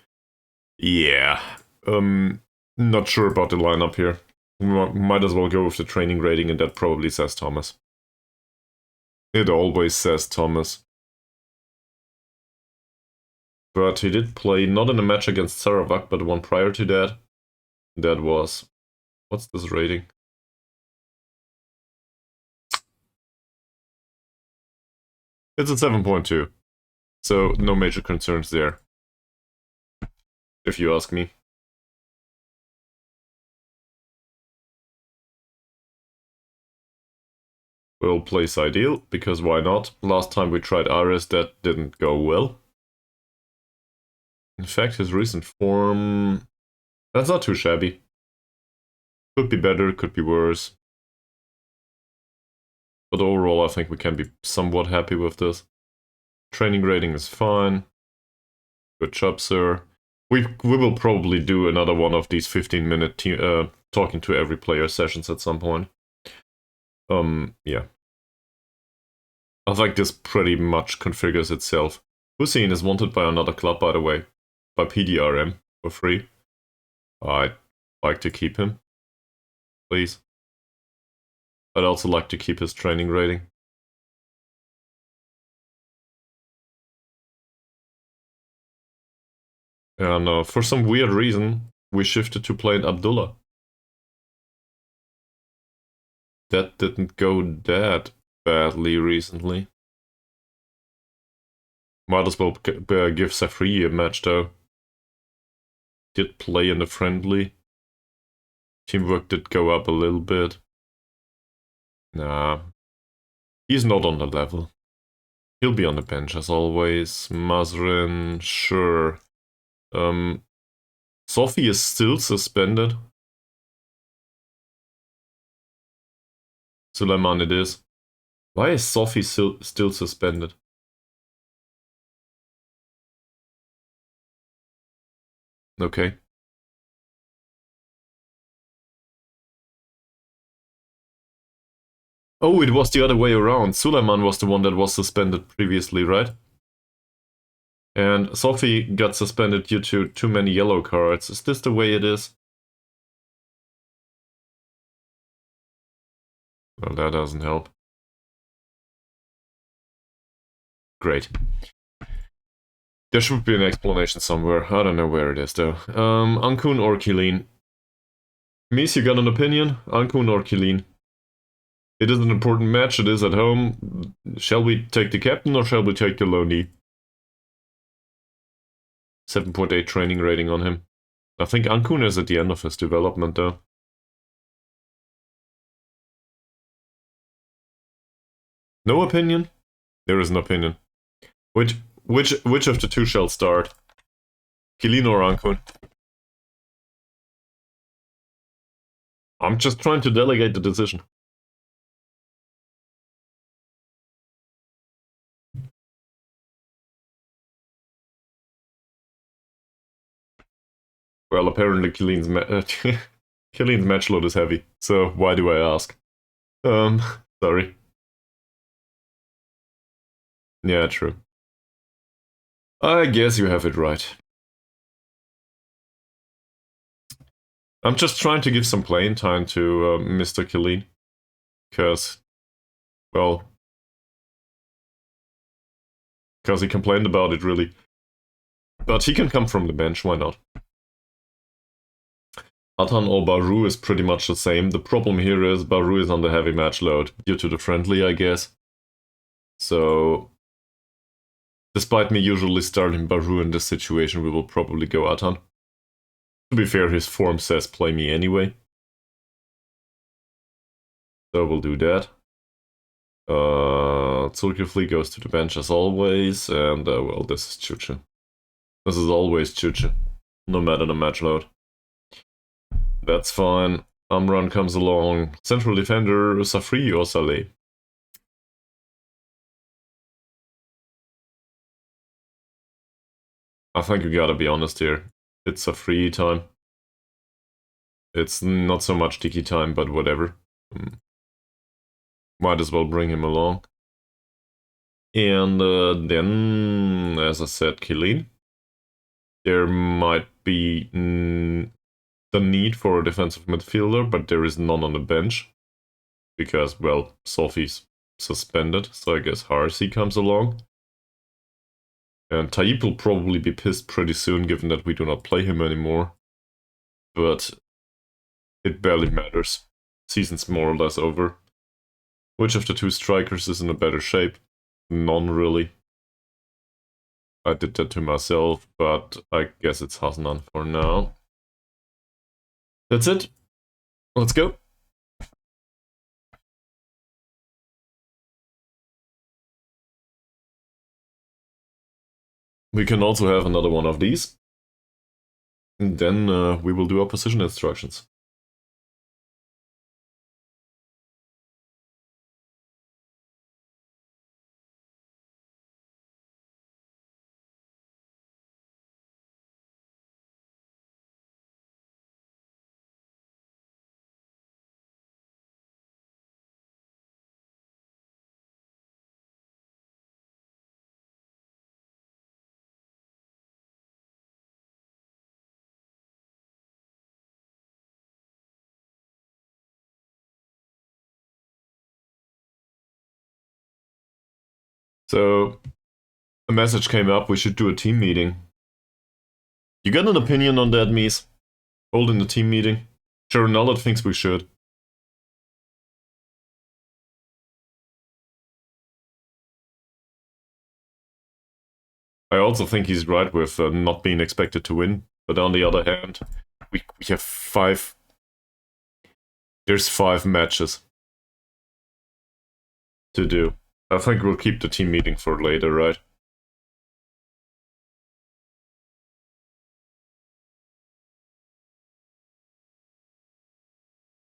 Yeah. Not sure about the lineup here. Might as well go with the training rating, and that probably says Thomas. It always says Thomas. But he did play not in a match against Sarawak, but one prior to that. That was... What's this rating? It's a 7.2. So no major concerns there. If you ask me. We'll place ideal, because why not? Last time we tried Ares, that didn't go well. In fact, his recent form That's not too shabby. Could be better, could be worse. But overall, I think we can be somewhat happy with this. Training rating is fine. Good job, sir. We will probably do another one of these 15-minute talking to every player sessions at some point. Yeah. I think this pretty much configures itself. Hussein is wanted by another club, by the way, by PDRM for free. I'd like to keep him, please. I'd also like to keep his training rating. And for some weird reason, we shifted to playing Abdullah. That didn't go that badly recently. Might as well give Safri a match though. Did play in the friendly. Teamwork did go up a little bit. Nah. He's not on the level. He'll be on the bench as always. Mazrin, sure. Sophie is still suspended. Suleiman it is. Why is Sophie still suspended? Okay. Oh, it was the other way around. Suleiman was the one that was suspended previously, right? And Sophie got suspended due to too many yellow cards. Is this the way it is? Well, that doesn't help. Great. There should be an explanation somewhere. I don't know where it is, though. Ankun or Killeen? Mies, you got an opinion? Ankun or Killeen? It is an important match. It is at home. Shall we take the captain or shall we take the loanee? 7.8 training rating on him. I think Ankun is at the end of his development, though. No opinion? There is an opinion. Which of the two shall start? Killeen or Ankun? I'm just trying to delegate the decision. Well, apparently Killeen's Killeen's match load is heavy, so why do I ask? Sorry. Yeah, true. I guess you have it right. I'm just trying to give some playing time to Mr. Killeen, because, well, because he complained about it, really. But he can come from the bench, why not? Atan or Baru is pretty much the same. The problem here is Baru is on the heavy match load, due to the friendly, I guess. So, despite me usually starting Baru in this situation, we will probably go Atan. To be fair, his form says play me anyway. So we'll do that. Zurkifli goes to the bench as always, and well, this is Chucha. This is always Chucha, no matter the match load. That's fine. Amran comes along. Central defender, Safri or Saleh? I think you gotta be honest here. It's Safri time. It's not so much Tiki time, but whatever. Might as well bring him along. And then, as I said, Killeen. There might be the need for a defensive midfielder, but there is none on the bench. Because, well, Sophie's suspended, so I guess Harsi comes along. And Taib will probably be pissed pretty soon, given that we do not play him anymore. But it barely matters. Season's more or less over. Which of the two strikers is in a better shape? None, really. I did that to myself, but I guess it's Hasnan for now. That's it. Let's go. We can also have another one of these. And then we will do our position instructions. So a message came up, we should do a team meeting. You got an opinion on that, Mies? Holding the team meeting? Sure, Nallard thinks we should. I also think he's right with not being expected to win. But on the other hand, we have five... There's 5 matches to do. I think we'll keep the team meeting for later, right?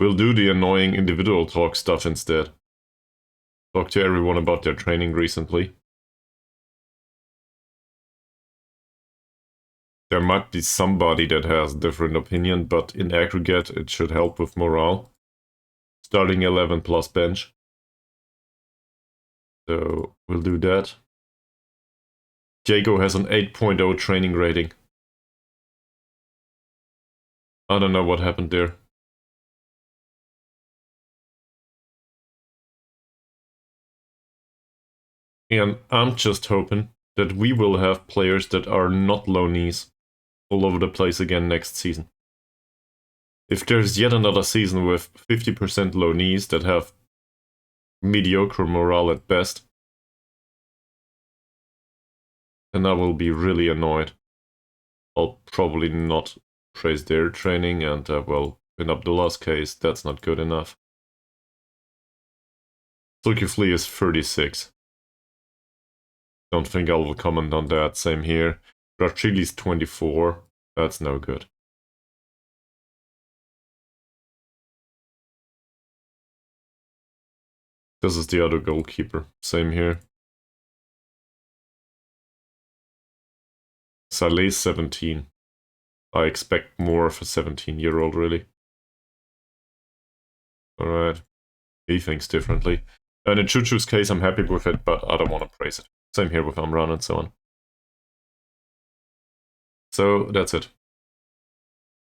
We'll do the annoying individual talk stuff instead. Talk to everyone about their training recently. There might be somebody that has a different opinion, but in aggregate it should help with morale. Starting 11 plus bench. So we'll do that. Jago has an 8.0 training rating. I don't know what happened there. And I'm just hoping that we will have players that are not low knees all over the place again next season. If there's yet another season with 50% low knees that have mediocre morale at best, then I will be really annoyed. I'll probably not praise their training, and well, in Abdullah's case, that's not good enough. Zulkifli is 36. Don't think I will comment on that, same here. Rachili's 24, that's no good. This is the other goalkeeper, same here. Saleh's 17. I expect more of a 17-year-old, really. Alright. He thinks differently. And in Chuchu's case, I'm happy with it, but I don't want to praise it. Same here with Amran and so on. So, that's it.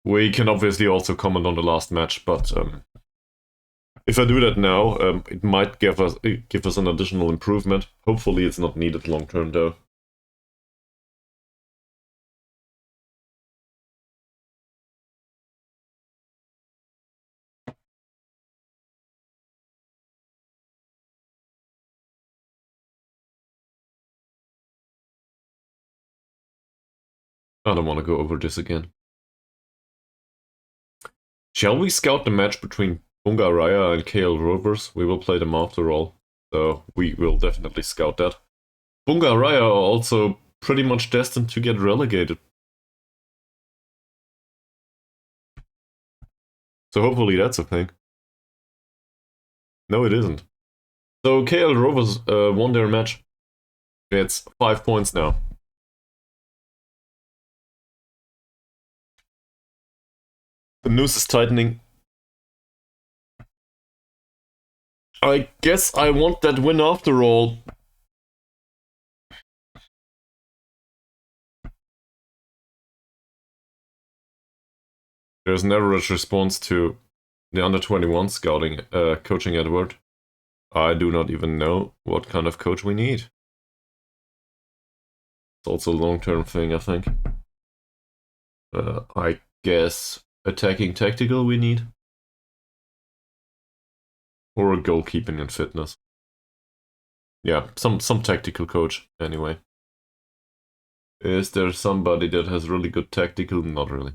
We can obviously also comment on the last match, but if I do that now, it might give us an additional improvement. Hopefully it's not needed long term, though. I don't want to go over this again. Shall we scout the match between Bunga Raya and KL Rovers? We will play them after all, so we will definitely scout that. Bunga Raya are also pretty much destined to get relegated. So hopefully that's a thing. No, it isn't. So KL Rovers won their match. It's 5 points now. The noose is tightening. I guess I want that win after all. There's an average response to the under-21 scouting coaching Edward. I do not even know what kind of coach we need. It's also a long-term thing, I think. I guess attacking tactical we need. Or a goalkeeping and fitness. Yeah, some tactical coach, anyway. Is there somebody that has really good tactical? Not really.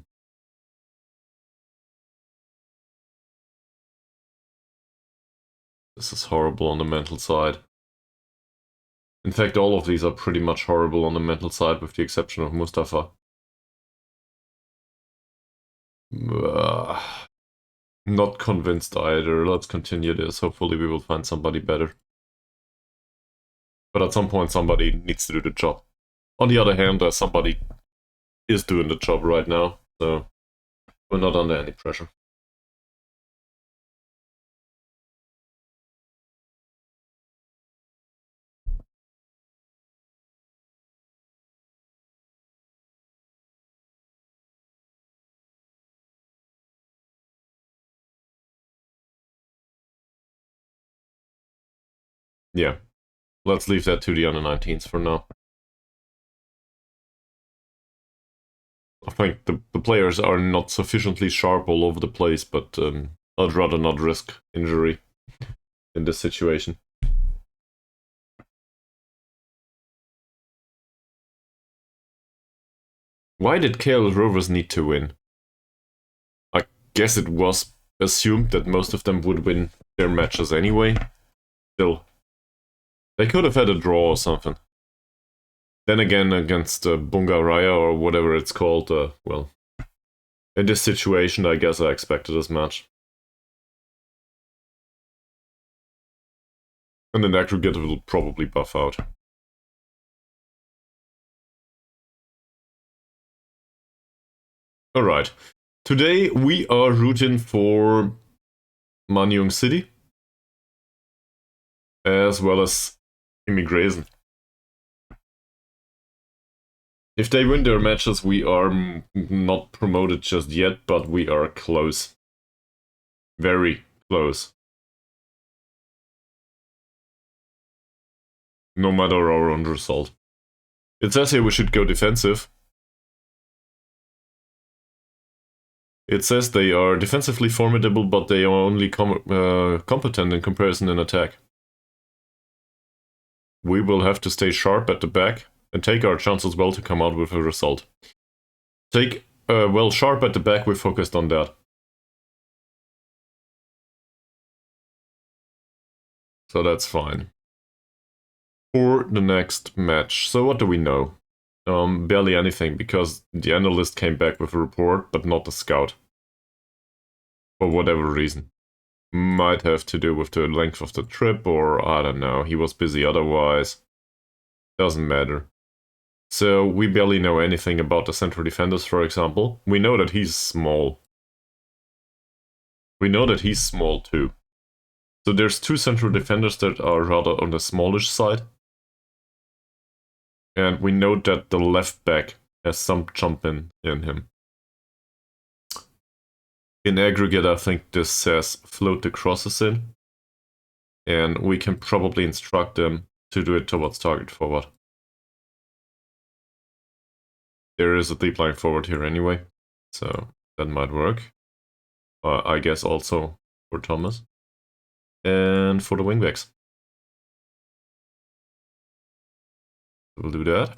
This is horrible on the mental side. In fact, all of these are pretty much horrible on the mental side with the exception of Mustafa. Not convinced either. Let's continue this. Hopefully we will find somebody better. But at some point somebody needs to do the job. On the other hand, somebody is doing the job right now, so we're not under any pressure. Yeah, let's leave that to the under 19s for now. I think the players are not sufficiently sharp all over the place, but I'd rather not risk injury in this situation. Why did KL Rovers need to win? I guess it was assumed that most of them would win their matches anyway. Still, they could have had a draw or something. Then again, against Bungaraya or whatever it's called, well, in this situation, I guess I expected as much. And in aggregate, it will probably buff out. Alright, today we are rooting for Manyung City, as well as Immigration. If they win their matches, we are not promoted just yet, but we are close. Very close. No matter our own result. It says here we should go defensive. It says they are defensively formidable, but they are only competent in comparison in attack. We will have to stay sharp at the back and take our chances well to come out with a result. Well, sharp at the back, we focused on that. So that's fine. For the next match, so what do we know? Barely anything, because the analyst came back with a report, but not the scout. For whatever reason. Might have to do with the length of the trip, or I don't know, he was busy otherwise. Doesn't matter. So we barely know anything about the central defenders, for example. We know that he's small. We know that he's small too. So there's two central defenders that are rather on the smallish side. And we know that the left back has some jump in him. In aggregate, I think this says float the crosses in. And we can probably instruct them to do it towards target forward. There is a deep line forward here anyway, so that might work. I guess also for Thomas. And for the wingbacks. We'll do that.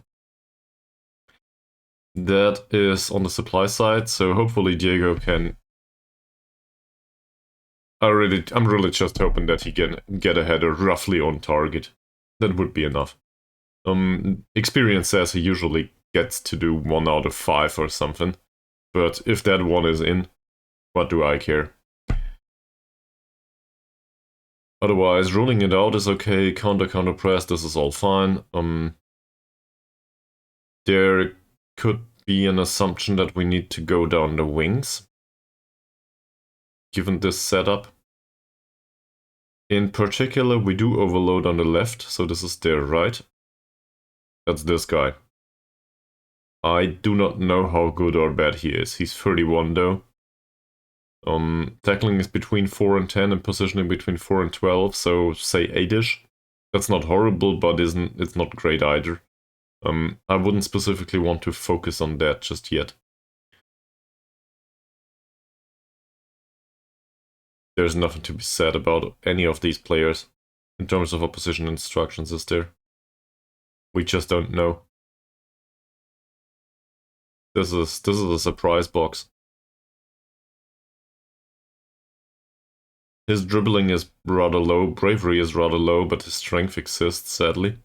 That is on the supply side, so hopefully Diego can... I'm really just hoping that he can get a header roughly on target. That would be enough. Experience says he usually gets to do 1 out of 5 or something. But if that one is in, what do I care? Otherwise, ruling it out is okay. Counter press, this is all fine. There could be an assumption that we need to go down the wings, given this setup. In particular, we do overload on the left, so this is their right. That's this guy. I do not know how good or bad he is. He's 31 though. Tackling is between 4 and 10 and positioning between 4 and 12, so say 8ish. That's not horrible, but it's not great either. I wouldn't specifically want to focus on that just yet. There's nothing to be said about any of these players in terms of opposition instructions, is there? We just don't know. This is a surprise box. His dribbling is rather low, bravery is rather low, but his strength exists, sadly.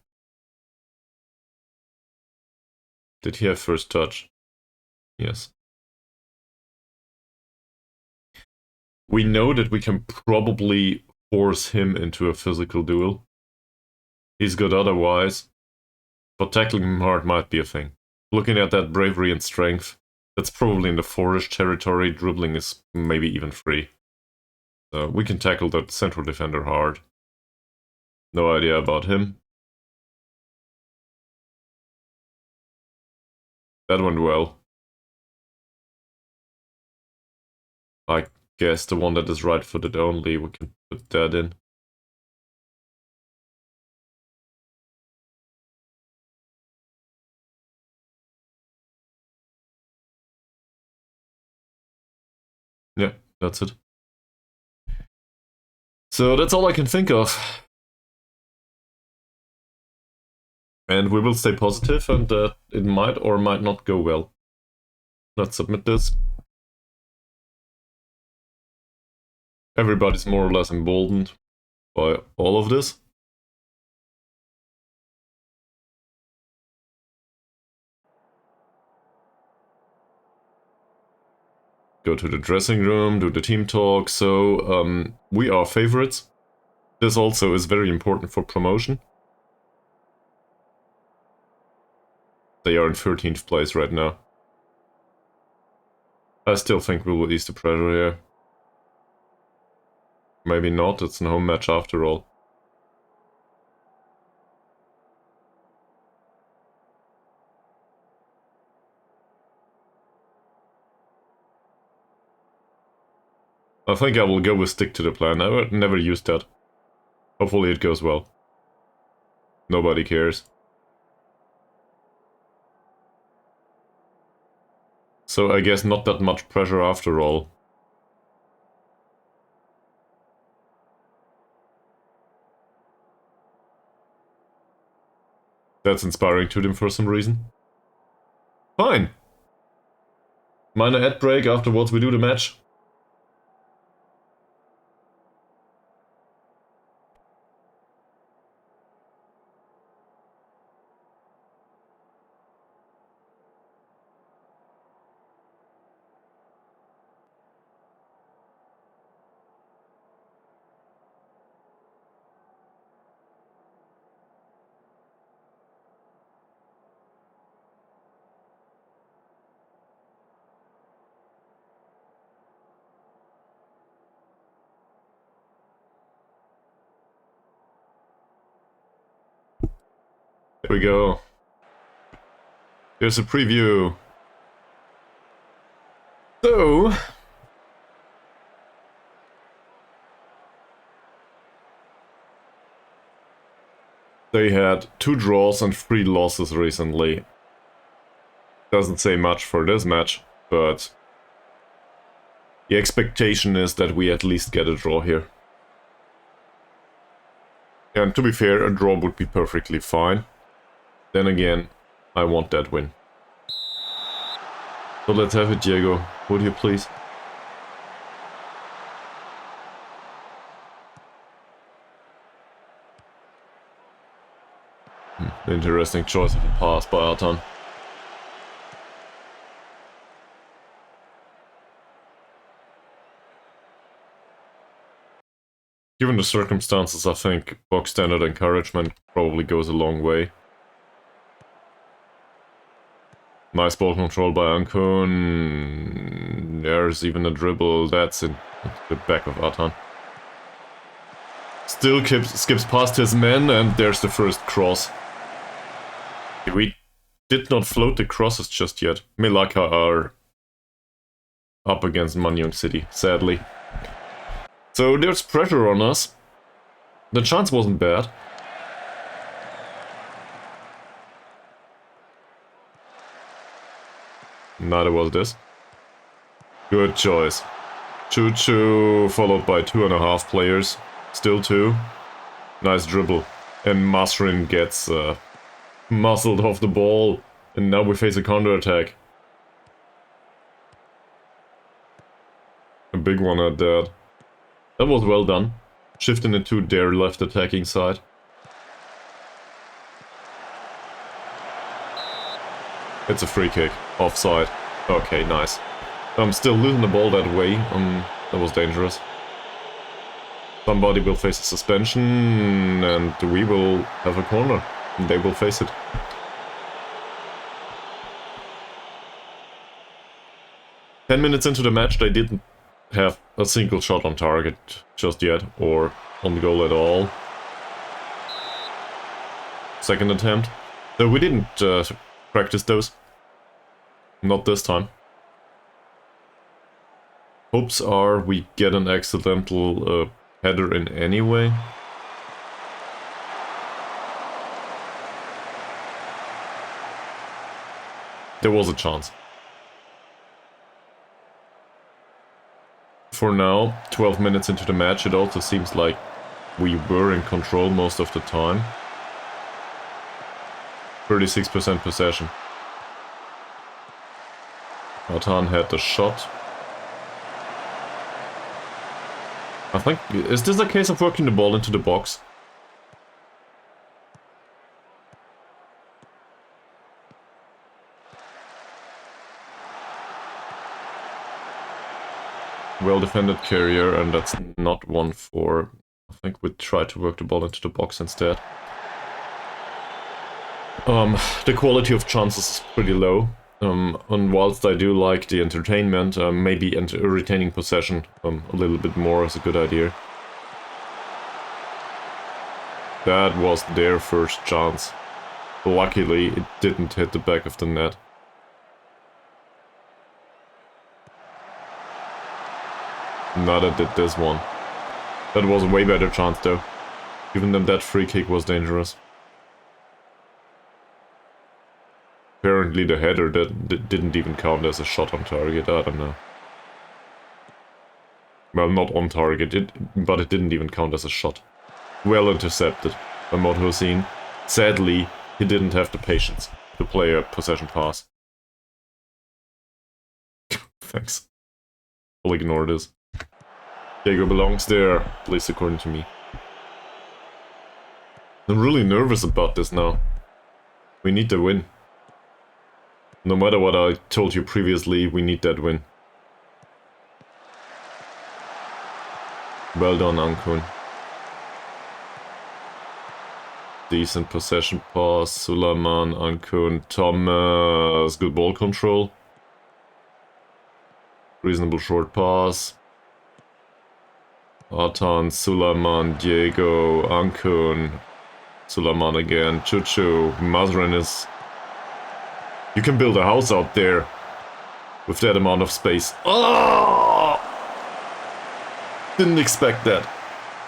Did he have first touch? Yes. We know that we can probably force him into a physical duel. He's good otherwise, but tackling him hard might be a thing. Looking at that bravery and strength, that's probably in the 4-ish territory. Dribbling is maybe even free. So we can tackle that central defender hard. No idea about him. That went well. I guess the one that is right-footed only, we can put that in. Yeah, that's it. So that's all I can think of. And we will stay positive, and it might or might not go well. Let's submit this. Everybody's more or less emboldened by all of this. Go to the dressing room, do the team talk. So we are favorites. This also is very important for promotion. They are in 13th place right now. I still think we will ease the pressure here. Maybe not, it's a home match after all. I think I will go with stick to the plan. I would never use that. Hopefully it goes well. Nobody cares. So I guess not that much pressure after all. That's inspiring to them for some reason. Fine. Minor ad break, afterwards we do the match. There we go. Here's a preview. So... they had 2 draws and 3 losses recently. Doesn't say much for this match, but... the expectation is that we at least get a draw here. And to be fair, a draw would be perfectly fine. Then again, I want that win. So let's have it, Diego. Would you please? Interesting choice of a pass by Artan. Given the circumstances, I think box standard encouragement probably goes a long way. Nice ball control by Ankun. There's even a dribble. That's in the back of Artan. Still skips past his men, and there's the first cross. We did not float the crosses just yet. Melaka are up against Manyong City, sadly. So there's pressure on us. The chance wasn't bad. Neither was this. Good choice. Choo-choo, followed by 2.5 players. Still 2. Nice dribble. And Masrin gets muscled off the ball. And now we face a counter-attack. A big one at that. That was well done. Shifting it to their left attacking side. It's a free kick. Offside. Okay, nice. I'm still losing the ball that way. That was dangerous. Somebody will face a suspension, and we will have a corner. And they will face it. Ten minutes into the match, they didn't have a single shot on target just yet, or on goal at all. Second attempt. So we didn't practice those. Not this time. Hopes are we get an accidental header in anyway. There was a chance. For now, 12 minutes into the match, it also seems like we were in control most of the time. 36% possession. Atan had the shot. I think, is this a case of working the ball into the box? Well-defended carrier, and that's not one for... I think we try to work the ball into the box instead. The quality of chances is pretty low. And whilst I do like the entertainment, maybe retaining possession a little bit more is a good idea. That was their first chance. Luckily, it didn't hit the back of the net. Not that did this one. That was a way better chance though. Even then that free kick was dangerous. Apparently the header that didn't even count as a shot on target, I don't know. Well, not on target, but it didn't even count as a shot. Well intercepted by Mod Hussein. Sadly, he didn't have the patience to play a possession pass. Thanks. I'll ignore this. Diego belongs there, at least according to me. I'm really nervous about this now. We need the win. No matter what I told you previously, we need that win. Well done, Ankun. Decent possession pass, Suleiman, Ankun, Thomas, good ball control. Reasonable short pass. Atan, Suleiman, Diego, Ankun, Suleiman again, Chuchu, Mazren is... You can build a house out there with that amount of space. Oh! Didn't expect that.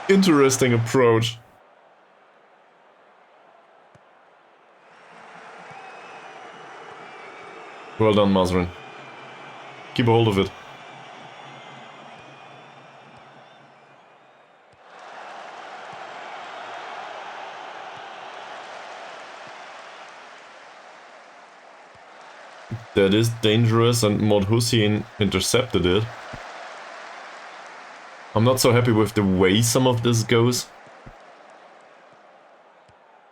Interesting approach. Well done, Mazren. Keep a hold of it. That is dangerous, and Mod Hussein intercepted it. I'm not so happy with the way some of this goes.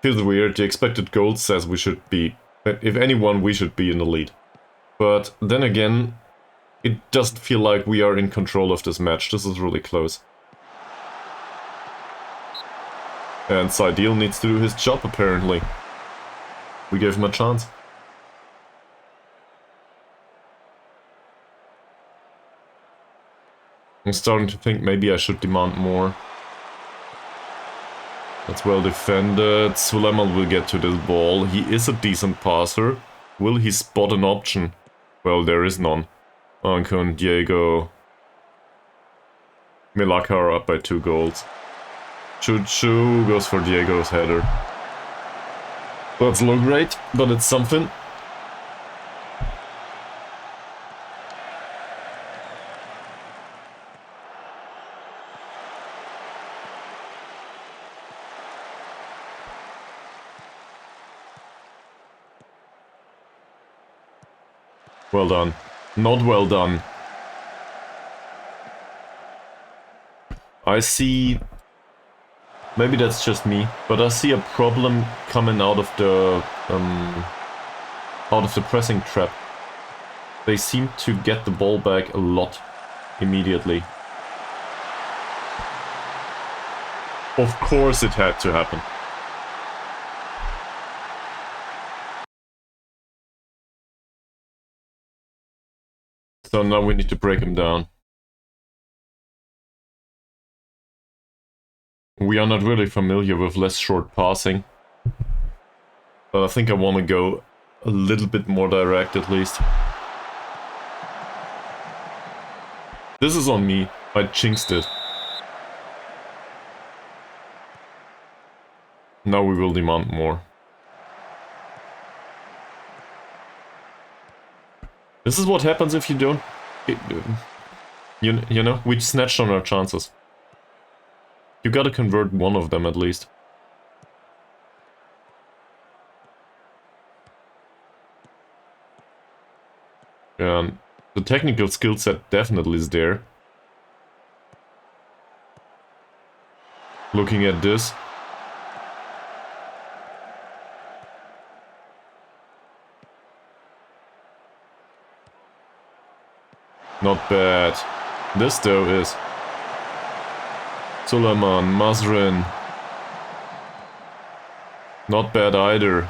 Feels weird, the expected goal says we should be... If anyone, we should be in the lead. But then again, it doesn't feel like we are in control of this match. This is really close. And Saidil needs to do his job, apparently. We gave him a chance. I'm starting to think maybe I should demand more. That's well defended. Suleiman will get to this ball. He is a decent passer. Will he spot an option? Well, there is none. Ankun, Diego. Milaka are up by 2 goals. Chuchu goes for Diego's header. That's not great, but it's something. Well done. Not well done. I see... Maybe that's just me, but I see a problem coming out of the pressing trap. They seem to get the ball back a lot immediately. Of course it had to happen. So now we need to break him down. We are not really familiar with less short passing. But I think I want to go a little bit more direct at least. This is on me. I jinxed it. Now we will demand more. This is what happens if you don't... You know, we snatched on our chances. You gotta convert one of them at least. The technical skill set definitely is there. Looking at this. Not bad. This though is... Suleiman, Mazrin. Not bad either.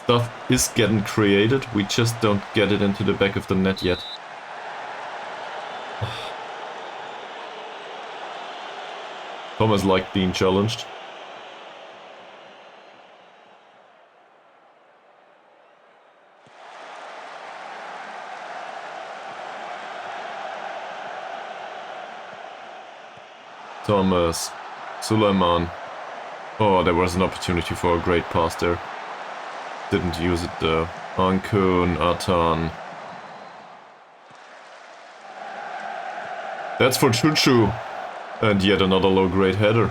Stuff is getting created, we just don't get it into the back of the net yet. Thomas liked being challenged. Thomas, Suleiman. Oh, there was an opportunity for a great pass there. Didn't use it though. Ankun, Atan. That's for Chuchu. And yet another low-grade header.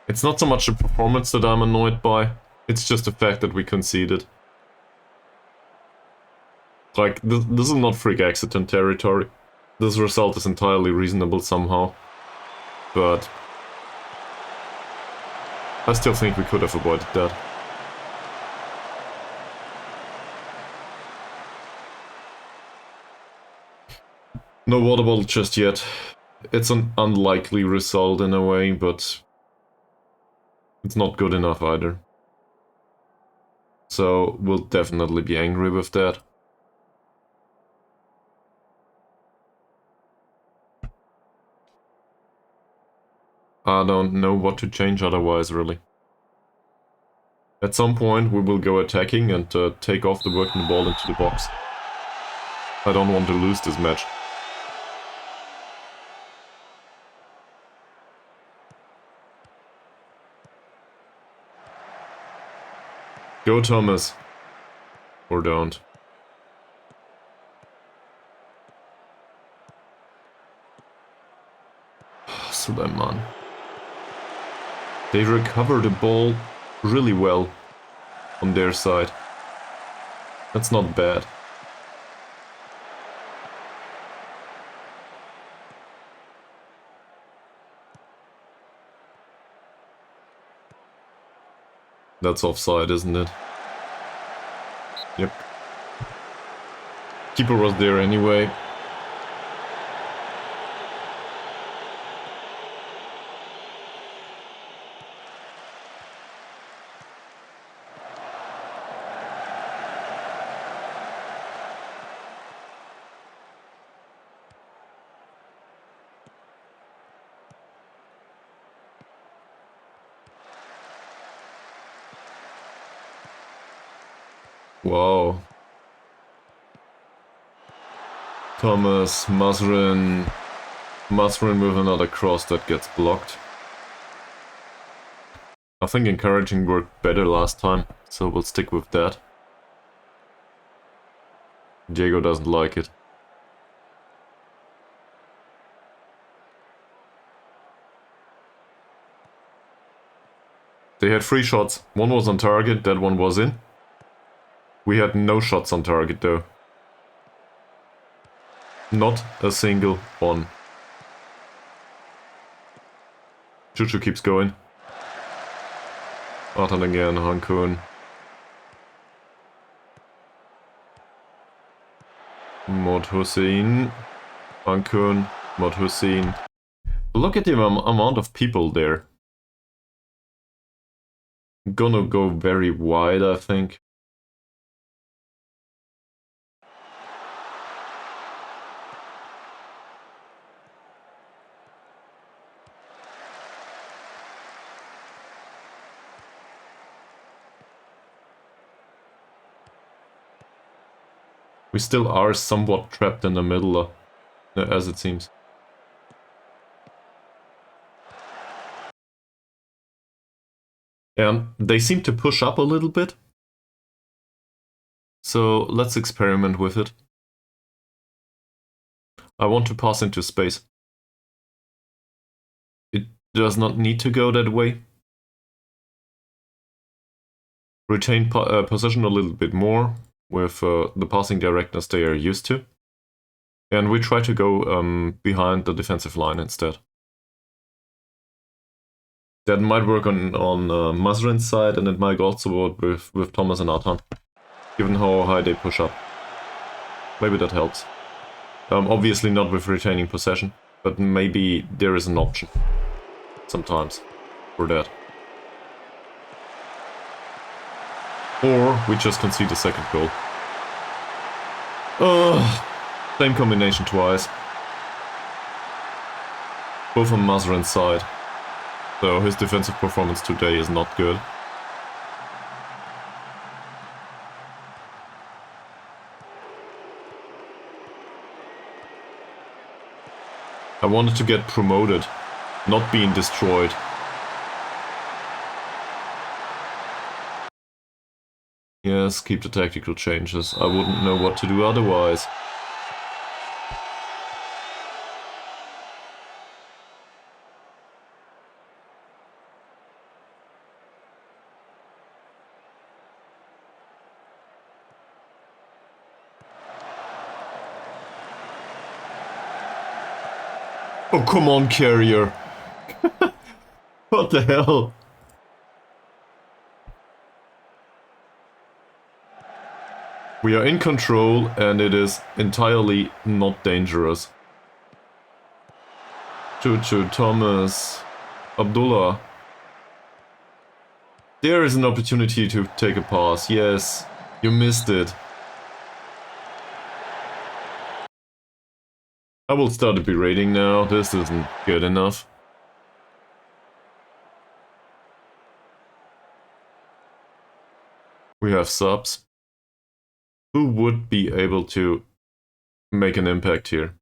It's not so much the performance that I'm annoyed by, it's just the fact that we conceded. Like, this is not freak accident territory. This result is entirely reasonable somehow. But I still think we could have avoided that. No water bottle just yet. It's an unlikely result in a way, but it's not good enough either. So we'll definitely be angry with that. I don't know what to change otherwise, really. At some point we will go attacking and take off the working ball into the box. I don't want to lose this match. Go Thomas. Or don't. Suleiman. They recover the ball really well on their side. That's not bad. That's offside, isn't it? Yep. Keeper was there anyway. Wow. Thomas, Mazrin with another cross that gets blocked. I think encouraging worked better last time, so we'll stick with that. Diego doesn't like it. They had 3 shots. One was on target, that one was in. We had no shots on target though. Not a single one. Chuchu keeps going. Artan again, Hankun. Mod Hussein. Hankun. Mod Hussein. Look at the amount of people there. Gonna go very wide, I think. We still are somewhat trapped in the middle, as it seems. And they seem to push up a little bit. So let's experiment with it. I want to pass into space. It does not need to go that way. Retain position a little bit more with the passing directness they are used to. And we try to go behind the defensive line instead. That might work on Mazrin's side, and it might also work with Thomas and Artan, given how high they push up. Maybe that helps. Obviously not with retaining possession, but maybe there is an option sometimes for that. Or we just concede a second goal. Same combination twice. Both on Mazrin's side. So his defensive performance today is not good. I wanted to get promoted, not being destroyed. Yes, keep the tactical changes. I wouldn't know what to do otherwise. Oh, come on, Carrier. What the hell? We are in control, and it is entirely not dangerous. Chuchu, Thomas, Abdullah. There is an opportunity to take a pass. Yes, you missed it. I will start berating now. This isn't good enough. We have subs. Who would be able to make an impact here?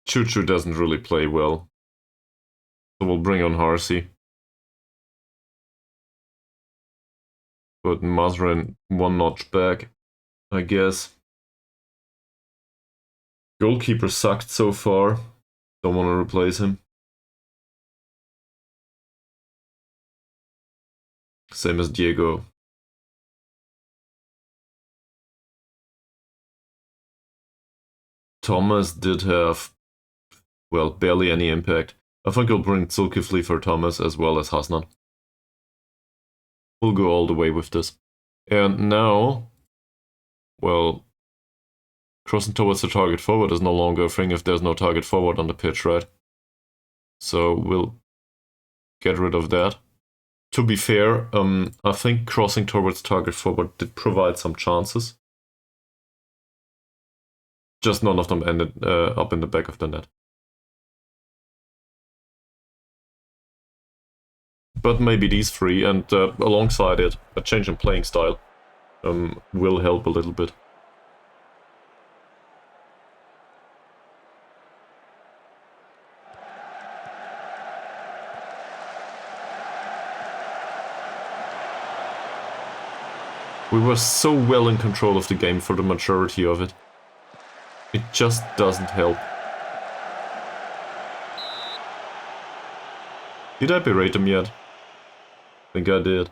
Chuchu doesn't really play well. So we'll bring on Harsey. Put Mazrin one notch back, I guess. Goalkeeper sucked so far. Don't want to replace him. Same as Diego. Thomas did have, well, barely any impact. I think I'll bring Zulkifli for Thomas as well as Hasnan. We'll go all the way with this. And now, well, crossing towards the target forward is no longer a thing if there's no target forward on the pitch, right? So we'll get rid of that. To be fair, I think crossing towards target forward did provide some chances. Just none of them ended up in the back of the net. But maybe these three, and alongside it, a change in playing style will help a little bit. We were so well in control of the game for the majority of it. It just doesn't help. Did I berate him yet? I think I did.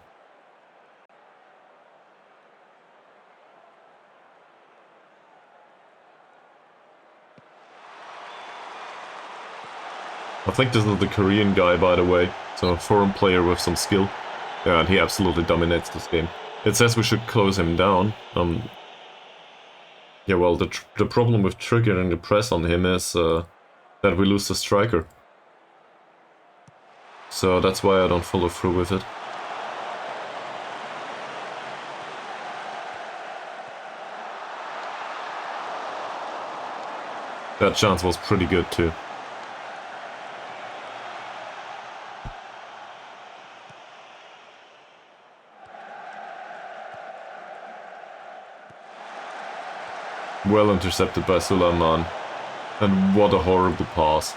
I think this is the Korean guy, by the way, so a foreign player with some skill. Yeah, and he absolutely dominates this game. It says we should close him down. Yeah, well, the problem with triggering the press on him is that we lose the striker. So that's why I don't follow through with it. That chance was pretty good too. Well intercepted by Sulaiman. And what a horrible pass.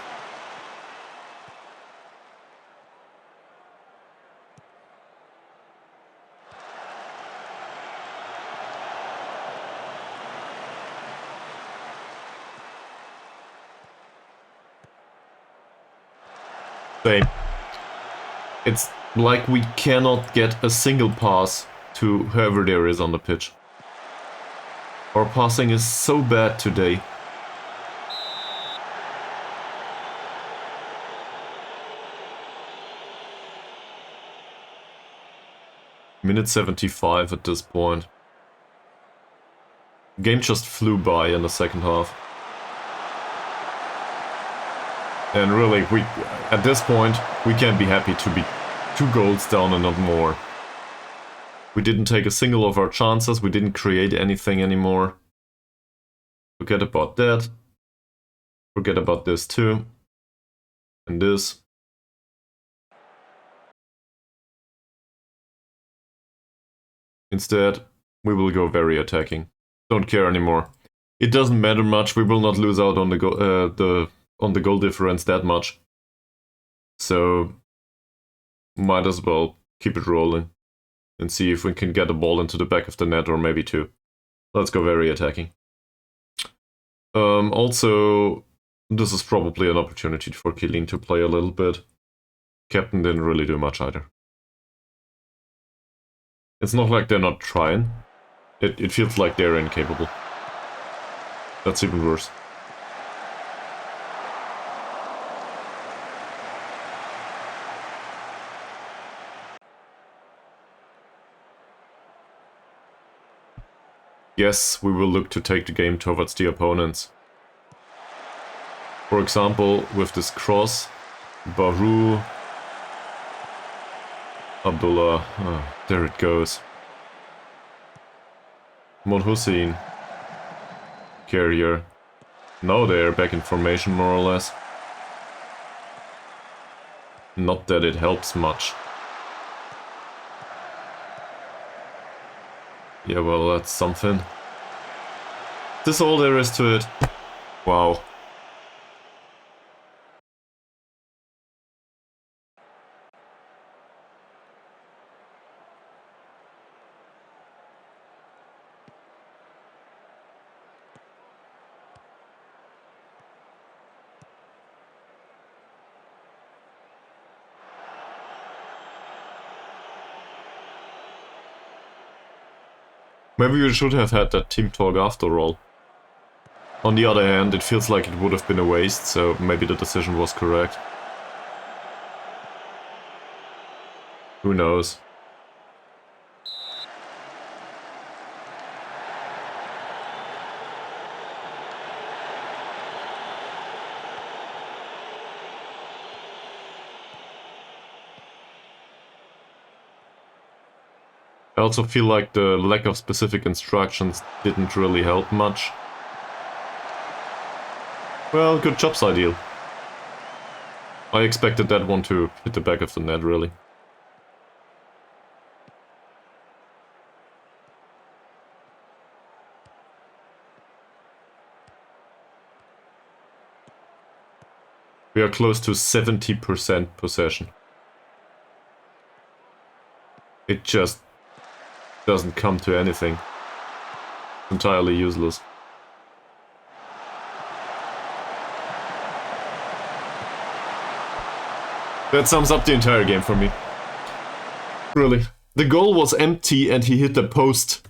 Same. It's like we cannot get a single pass to whoever there is on the pitch. Our passing is so bad today. Minute 75 at this point. Game just flew by in the second half. And really, at this point, we can't be happy to be 2 goals down and not more. We didn't take a single of our chances, we didn't create anything anymore. Forget about that. Forget about this too. And this. Instead, we will go very attacking. Don't care anymore. It doesn't matter much, we will not lose out on the goal difference that much. So, might as well keep it rolling and see if we can get a ball into the back of the net or maybe 2. Let's go very attacking. Also, this is probably an opportunity for Killeen to play a little bit. Captain didn't really do much either. It's not like they're not trying. It feels like they're incapable. That's even worse. Yes, we will look to take the game towards the opponents. For example, with this cross, Baru, Abdullah, there it goes. Mon Hussein, Carrier. Now they're back in formation more or less. Not that it helps much. Yeah, well, that's something. This all there is to it. Wow. Maybe we should have had that team talk after all. On the other hand, it feels like it would have been a waste, so maybe the decision was correct. Who knows? I also feel like the lack of specific instructions didn't really help much. Well, good job, Ideal. I expected that one to hit the back of the net, really. We are close to 70% possession. It just doesn't come to anything. Entirely useless. That sums up the entire game for me. Really. The goal was empty and he hit the post.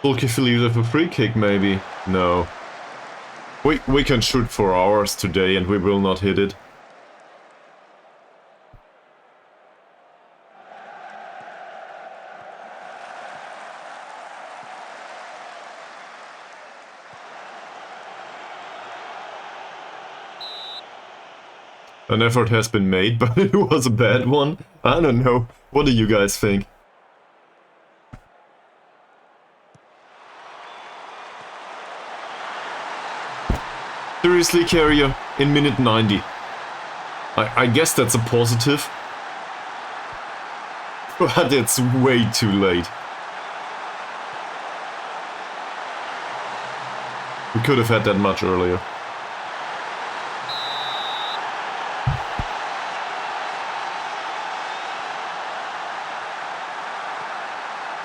Bulky Philly with a free kick, maybe? No. We can shoot for hours today and we will not hit it. An effort has been made, but it was a bad one. I don't know. What do you guys think? Seriously, Carrier, in minute 90. I guess that's a positive. But it's way too late. We could have had that much earlier.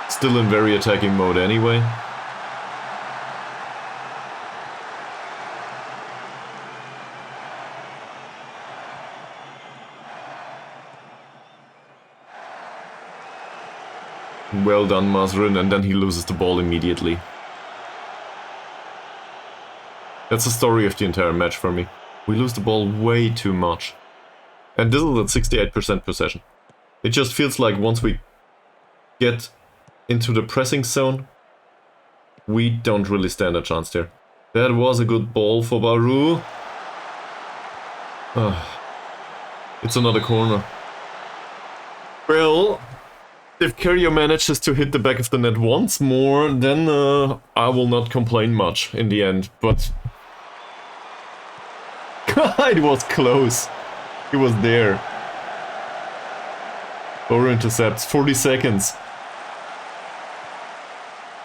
Still in very attacking mode anyway. Well done, Mazrin, and then he loses the ball immediately. That's the story of the entire match for me. We lose the ball way too much. And this is at 68% possession. It just feels like once we get into the pressing zone, we don't really stand a chance there. That was a good ball for Baru. It's another corner. Well, if Carrier manages to hit the back of the net once more, then I will not complain much in the end, but... It was close. He was there. Or intercepts, 40 seconds.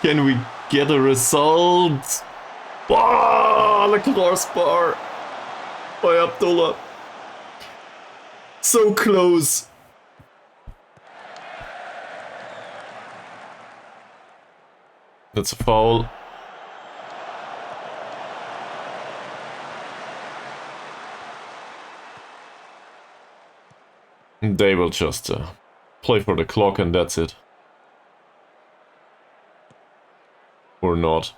Can we get a result? Ah, the crossbar by Abdullah. So close. That's a foul. They will just play for the clock and that's it. Or not.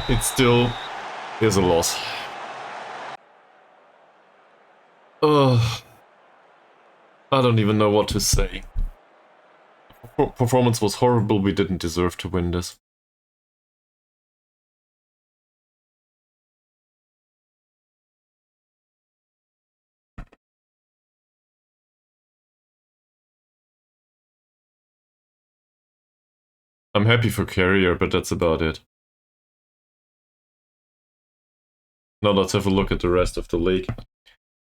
It still is a loss. I don't even know what to say. Performance was horrible, we didn't deserve to win this. I'm happy for Carrier, but that's about it. Now let's have a look at the rest of the league.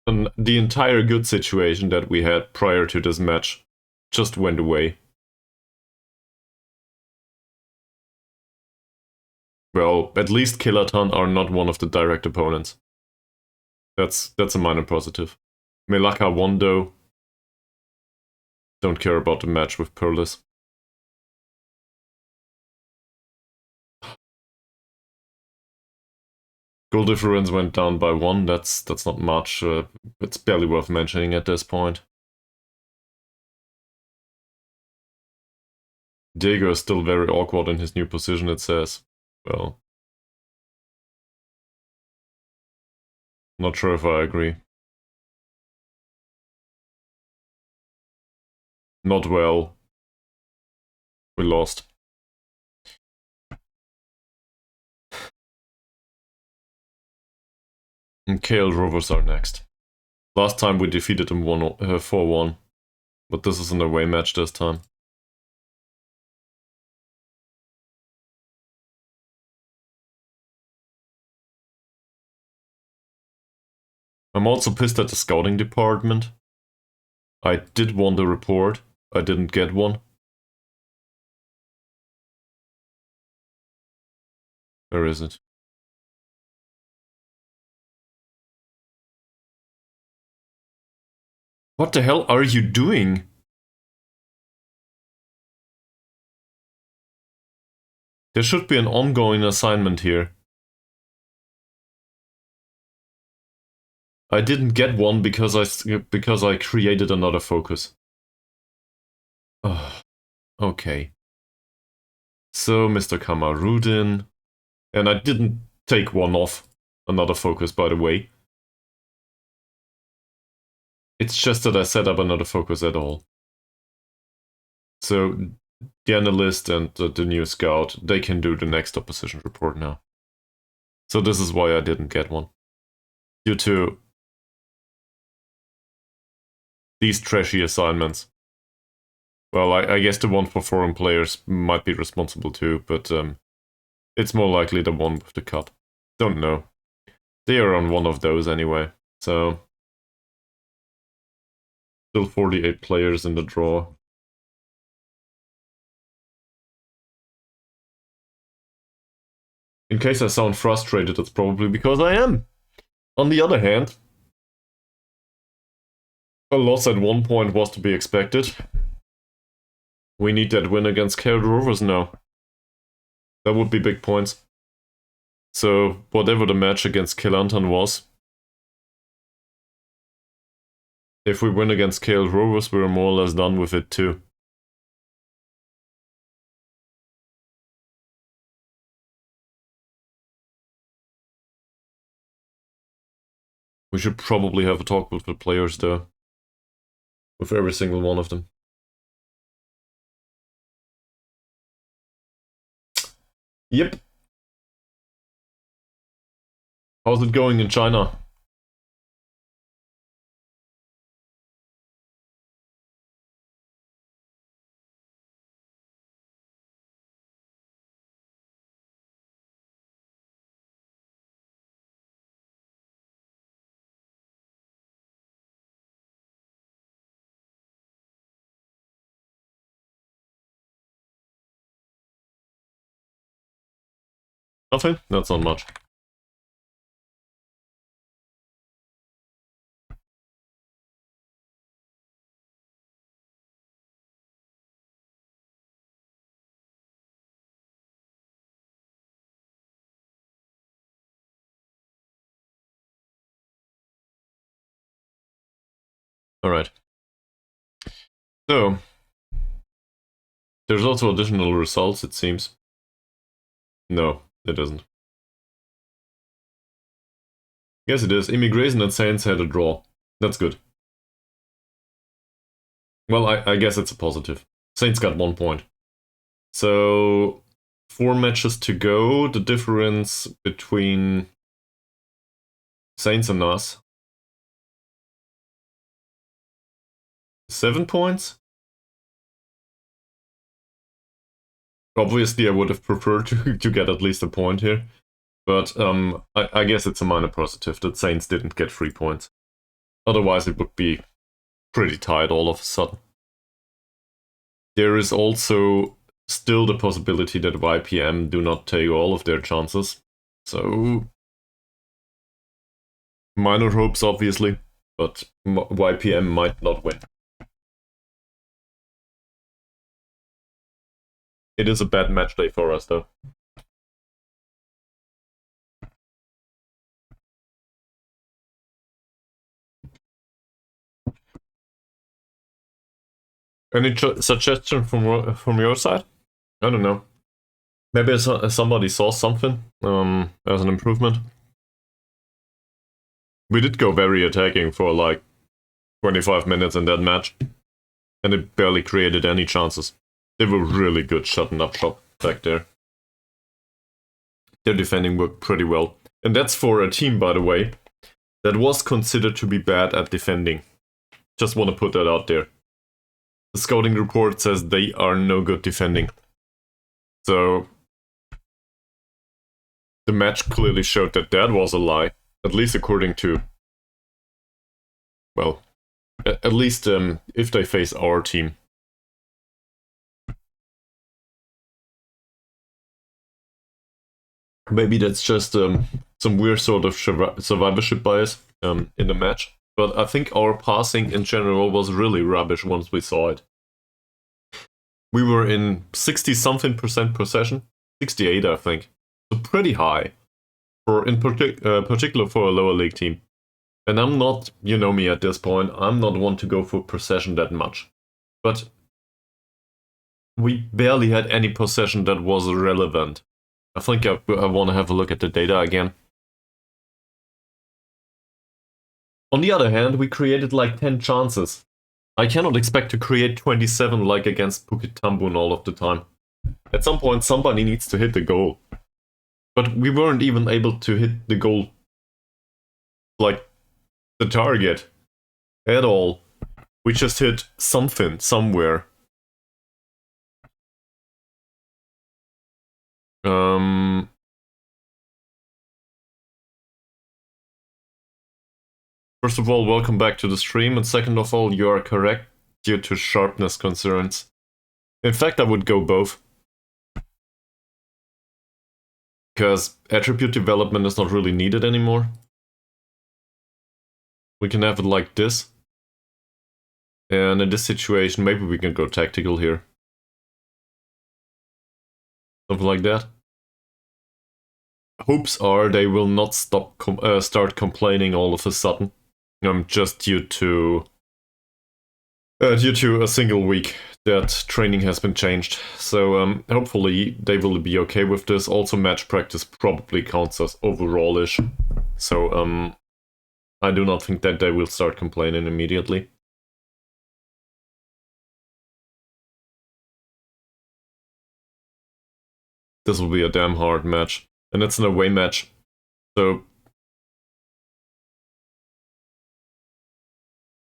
And the entire good situation that we had prior to this match just went away. Well, at least Kilatan are not one of the direct opponents. That's a minor positive. Melaka won though. Don't care about the match with Perlis. Goal difference went down by 1, that's not much, it's barely worth mentioning at this point. Diego is still very awkward in his new position, it says. Well, not sure if I agree. Not well. We lost. And KL Rovers are next. Last time we defeated them 4-1, but this is an away match this time. I'm also pissed at the scouting department. I did want a report, I didn't get one. Where is it? What the hell are you doing? There should be an ongoing assignment here. I didn't get one because I created another focus. Ugh. Okay. So, Mr. Kamarudin. And I didn't take one off. Another focus, by the way. It's just that I set up another focus at all. So, the analyst and the new scout, they can do the next opposition report now. So this is why I didn't get one. Due to these trashy assignments. Well, I guess the one for foreign players might be responsible too, but it's more likely the one with the cut. Don't know. They are on one of those anyway, so... Still 48 players in the draw. In case I sound frustrated, it's probably because I am. On the other hand, a loss at one point was to be expected. We need that win against KL Rovers now. That would be big points. So, whatever the match against Kelantan was, if we win against KL Rovers, we're more or less done with it too. We should probably have a talk with the players though. With every single one of them. Yep. How's it going in China? Nothing? That's not much. Alright. So, there's also additional results, it seems. No, it isn't. Yes, it is. Immigration and Saints had a draw. That's good. Well, I guess it's a positive. Saints got 1 point. So, 4 matches to go. The difference between Saints and us. 7 points? Obviously, I would have preferred to get at least a point here. But I guess it's a minor positive that Saints didn't get 3 points. Otherwise, it would be pretty tight all of a sudden. There is also still the possibility that YPM do not take all of their chances. So, minor hopes, obviously, but YPM might not win. It is a bad match day for us, though. Any suggestion from your side? I don't know. Maybe somebody saw something as an improvement. We did go very attacking for like 25 minutes in that match, and it barely created any chances. They were really good shutting up shop back there. Their defending worked pretty well. And that's for a team, by the way, that was considered to be bad at defending. Just want to put that out there. The scouting report says they are no good defending. So, the match clearly showed that that was a lie. At least according to... Well, at least if they face our team. Maybe that's just some weird sort of survivorship bias in the match. But I think our passing in general was really rubbish once we saw it. We were in 60-something% possession. 68, I think. So pretty high. In particular for a lower league team. And I'm not, you know me at this point, I'm not one to go for possession that much. But we barely had any possession that was relevant. I think I want to have a look at the data again. On the other hand, we created like 10 chances. I cannot expect to create 27 like against Bukit Tambun all of the time. At some point, somebody needs to hit the goal. But we weren't even able to hit the goal, like the target, at all. We just hit something, somewhere. First of all, welcome back to the stream, and second of all, you are correct due to sharpness concerns. In fact, I would go both. Because attribute development is not really needed anymore. We can have it like this. And in this situation, maybe we can go tactical here. Something like that. Hopes are they will not stop start complaining all of a sudden. Just due to a single week that training has been changed. So hopefully they will be okay with this. Also, match practice probably counts as overall-ish. So I do not think that they will start complaining immediately. This will be a damn hard match. And it's an away match. So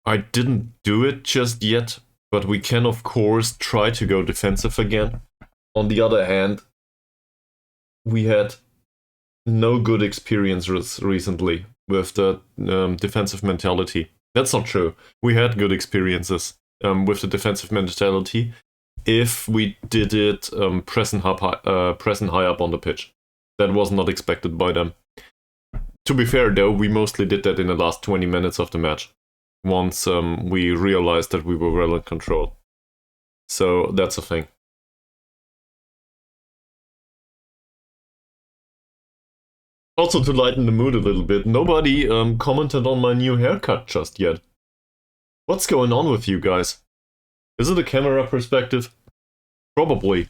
I didn't do it just yet, but we can of course try to go defensive again. On the other hand, we had no good experiences recently with the defensive mentality. That's not true. We had good experiences with the defensive mentality if we did it pressing high up on the pitch. That was not expected by them. To be fair though, we mostly did that in the last 20 minutes of the match. Once we realized that we were well in control. So that's a thing. Also, to lighten the mood a little bit, nobody commented on my new haircut just yet. What's going on with you guys? Is it a camera perspective? Probably.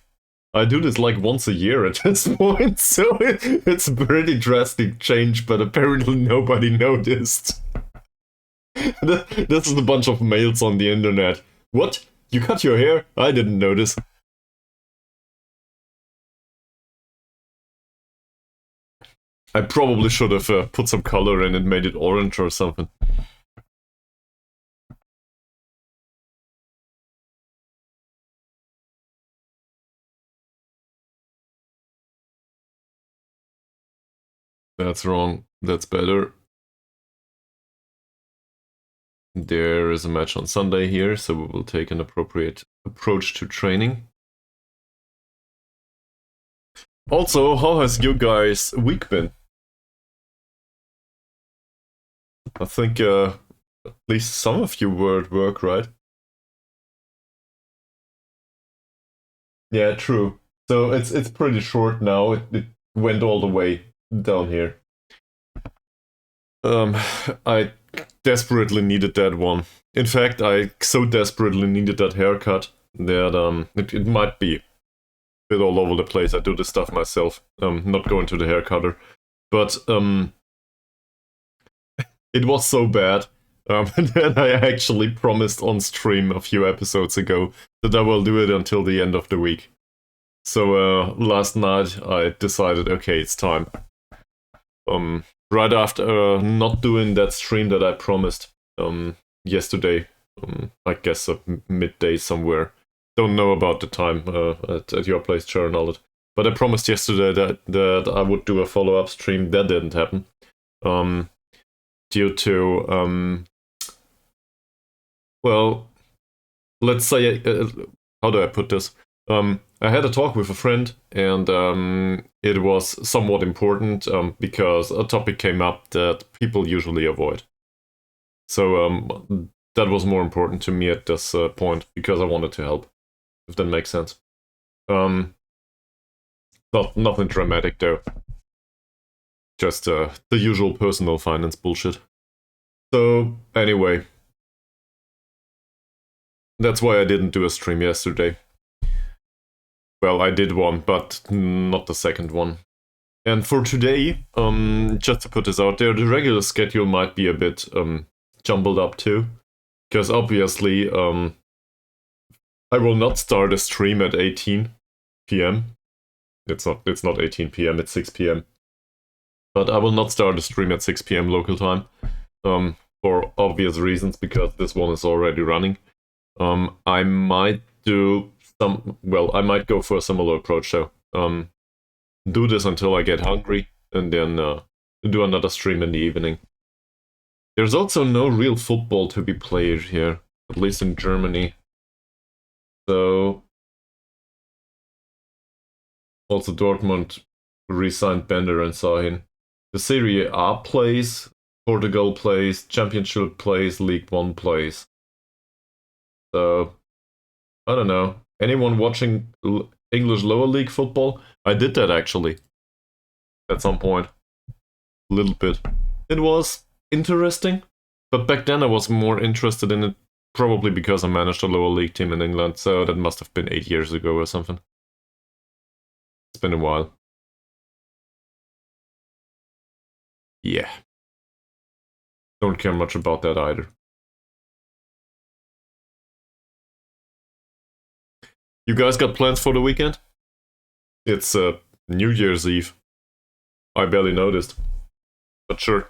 I do this like once a year at this point, so it's a pretty drastic change, but apparently nobody noticed. This is a bunch of males on the internet. What? You cut your hair? I didn't notice. I probably should have put some color in it, made it orange or something. That's wrong. That's better. There is a match on Sunday here, so we will take an appropriate approach to training. Also, how has you guys' week been? I think at least some of you were at work, right? Yeah, true. So it's pretty short now. It went all the way down here. I desperately needed that one. In fact, I so desperately needed that haircut that it might be a bit all over the place. I do this stuff myself. Not going to the hair cutter, but it was so bad that I actually promised on stream a few episodes ago that I will do it until the end of the week. So last night I decided, okay, it's time. Right after not doing that stream that I promised yesterday, I guess at midday somewhere. Don't know about the time at your place, Charnald. But I promised yesterday that I would do a follow-up stream. That didn't happen. Due to, well, let's say, how do I put this? I had a talk with a friend, and it was somewhat important because a topic came up that people usually avoid. So that was more important to me at this point because I wanted to help, if that makes sense. Nothing dramatic though. Just the usual personal finance bullshit. So anyway, that's why I didn't do a stream yesterday. Well, I did one, but not the second one. And for today, just to put this out there, the regular schedule might be a bit jumbled up too, because obviously I will not start a stream at 18 p.m. It's not 18 p.m. It's 6 p.m. But I will not start a stream at 6 p.m. local time, for obvious reasons, because this one is already running. I might do I might go for a similar approach though. Do this until I get hungry, and then do another stream in the evening. There's also no real football to be played here, at least in Germany. So, also Dortmund re-signed Bender and Sahin. The Serie A plays, Portugal plays, Championship plays, League One plays. So, I don't know. Anyone watching English lower league football? I did that actually. At some point. A little bit. It was interesting, but back then I was more interested in it, probably because I managed a lower league team in England, so that must have been 8 years ago or something. It's been a while. Yeah. Don't care much about that either. You guys got plans for the weekend? It's New Year's Eve. I barely noticed. But sure.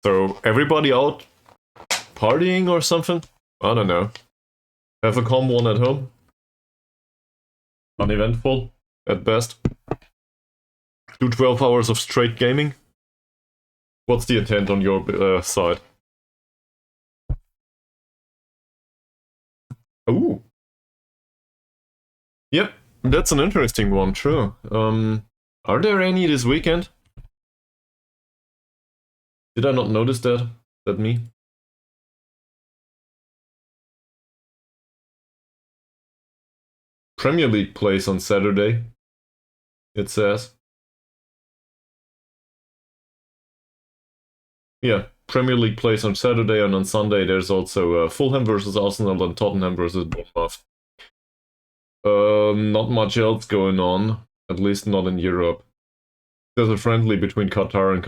So, everybody out partying or something? I don't know. Have a calm one at home? Uneventful, at best. Do 12 hours of straight gaming? What's the intent on your side? Ooh. Yep, that's an interesting one, true. Are there any this weekend? Did I not notice that? Is that me? Premier League plays on Saturday, it says. Yeah, Premier League plays on Saturday, and on Sunday there's also Fulham versus Arsenal and Tottenham versus Bournemouth. Not much else going on, at least not in Europe. There's a friendly between Qatar and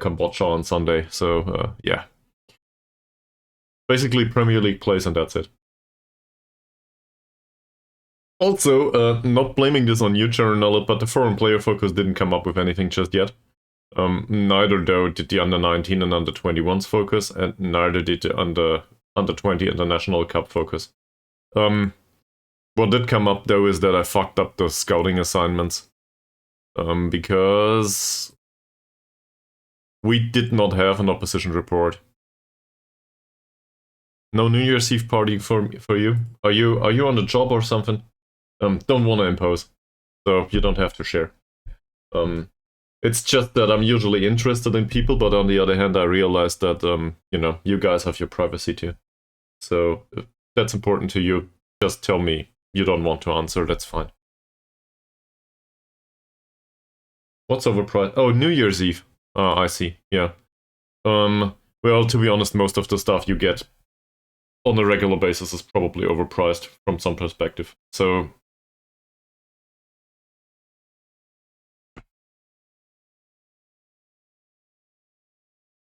Cambodia on Sunday, so yeah. Basically Premier League plays and that's it. Also, not blaming this on you, Charanullet, but the foreign player focus didn't come up with anything just yet. Neither though did the under-19 and under-21s focus, and neither did the under-20 International Cup focus. What did come up though is that I fucked up the scouting assignments. Because we did not have an opposition report. No New Year's Eve party for you? Are you on the job or something? Don't want to impose, so you don't have to share. It's just that I'm usually interested in people, but on the other hand, I realize that you guys have your privacy too. So if that's important to you, just tell me you don't want to answer. That's fine. What's overpriced? Oh, New Year's Eve. I see. Yeah. Well, to be honest, most of the stuff you get on a regular basis is probably overpriced from some perspective. So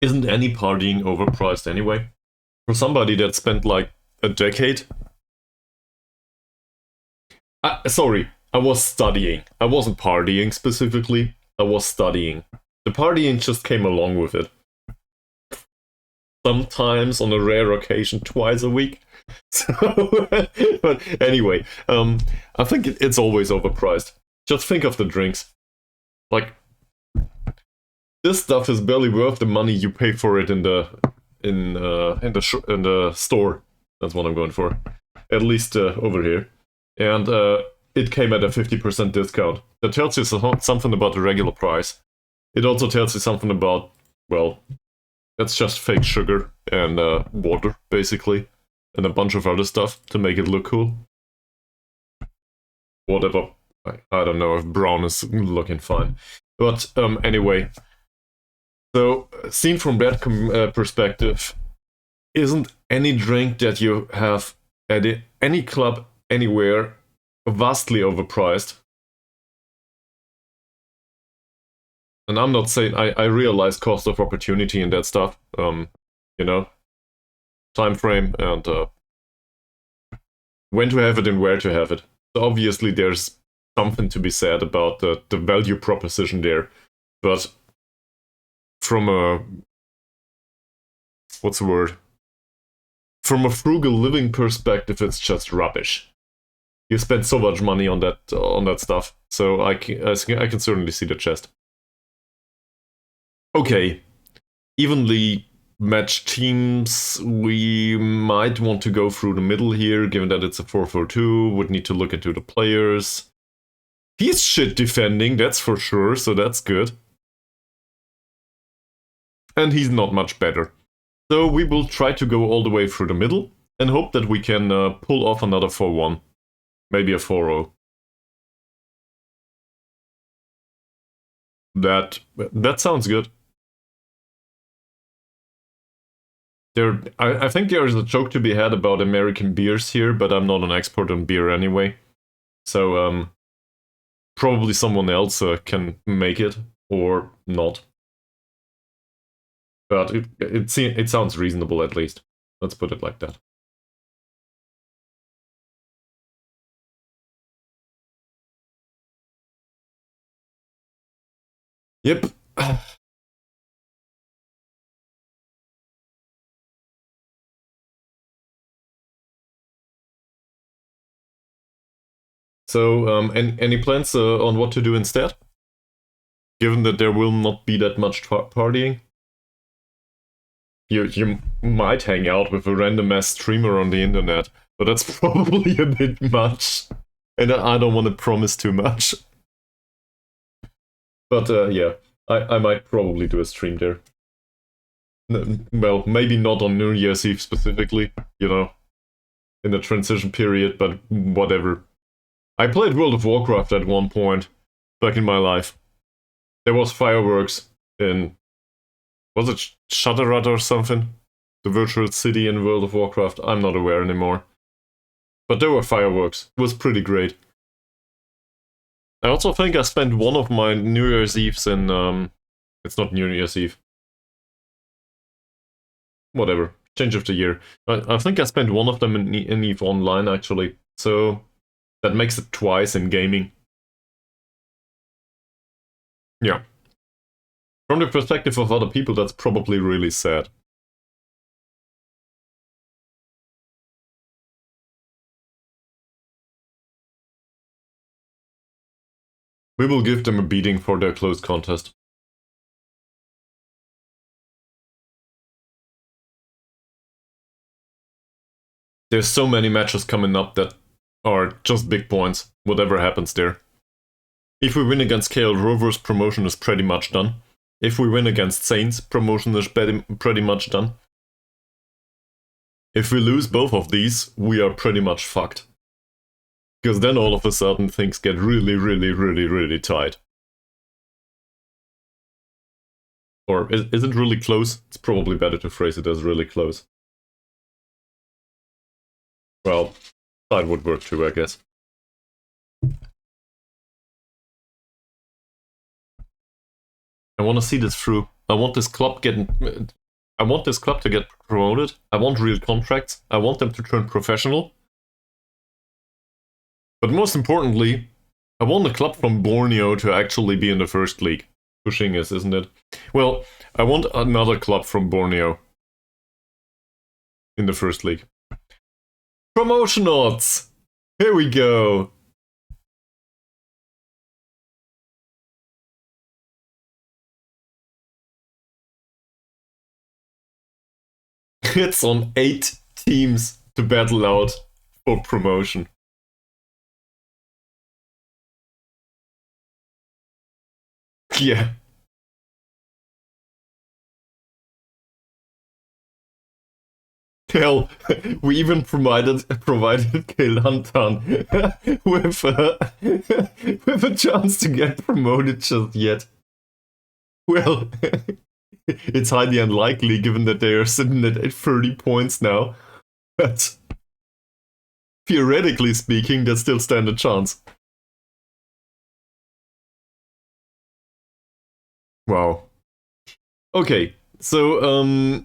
isn't any partying overpriced anyway? For somebody that spent like a decade? Sorry, I was studying. I wasn't partying specifically. I was studying. The partying just came along with it. Sometimes, on a rare occasion, twice a week. So, but anyway, I think it's always overpriced. Just think of the drinks. Like, this stuff is barely worth the money you pay for it in the store. That's what I'm going for. At least over here. And it came at a 50% discount. That tells you something about the regular price. It also tells you something about, well, that's just fake sugar and water, basically. And a bunch of other stuff to make it look cool. Whatever. I don't know if brown is looking fine. But anyway. So, seen from that perspective, isn't any drink that you have at any club anywhere vastly overpriced. And I'm not saying I realize cost of opportunity and that stuff. You know, time frame and when to have it and where to have it. So obviously, there's something to be said about the value proposition there, but from a what's the word? From a frugal living perspective, it's just rubbish. You spend so much money on that stuff, so I can certainly see the chest. Okay, evenly matched teams. We might want to go through the middle here, given that it's a 4-4-2. Would need to look into the players. He's shit defending, that's for sure, so that's good. And he's not much better. So we will try to go all the way through the middle and hope that we can pull off another 4-1. Maybe a 4-0. That sounds good. I think there is a joke to be had about American beers here, but I'm not an expert on beer anyway. So probably someone else can make it or not. But it sounds reasonable at least. Let's put it like that. Yep. So, any plans on what to do instead? Given that there will not be that much partying? You might hang out with a random ass streamer on the internet, but that's probably a bit much. And I don't want to promise too much. But yeah, I might probably do a stream there. Well, maybe not on New Year's Eve specifically, you know, in the transition period, but whatever. I played World of Warcraft at one point back in my life. There was fireworks in, was it Shadowrun or something? The virtual city in World of Warcraft? I'm not aware anymore. But there were fireworks. It was pretty great. I also think I spent one of my New Year's Eves in, it's not New Year's Eve. Whatever. Change of the year. I think I spent one of them in EVE Online, actually. So that makes it twice in gaming. Yeah. From the perspective of other people, that's probably really sad. We will give them a beating for their close contest. There's so many matches coming up that are just big points, whatever happens there. If we win against KL Rovers, promotion is pretty much done. If we win against Saints, promotion is pretty much done. If we lose both of these, we are pretty much fucked. Because then all of a sudden things get really, really, really, really tight. Or is it really close? It's probably better to phrase it as really close. Well, that would work too, I guess. I want to see this through. I want this club to get promoted. I want real contracts. I want them to turn professional. But most importantly, I want a club from Borneo to actually be in the first league. Pushing us, isn't it? Well, I want another club from Borneo in the first league. Promotion odds! Here we go! It's on 8 teams to battle out for promotion. Yeah. Hell, we even provided Kelantan with a chance to get promoted just yet. Well, it's highly unlikely given that they are sitting at 30 points now. But theoretically speaking, they still stand a chance. Wow. Okay, so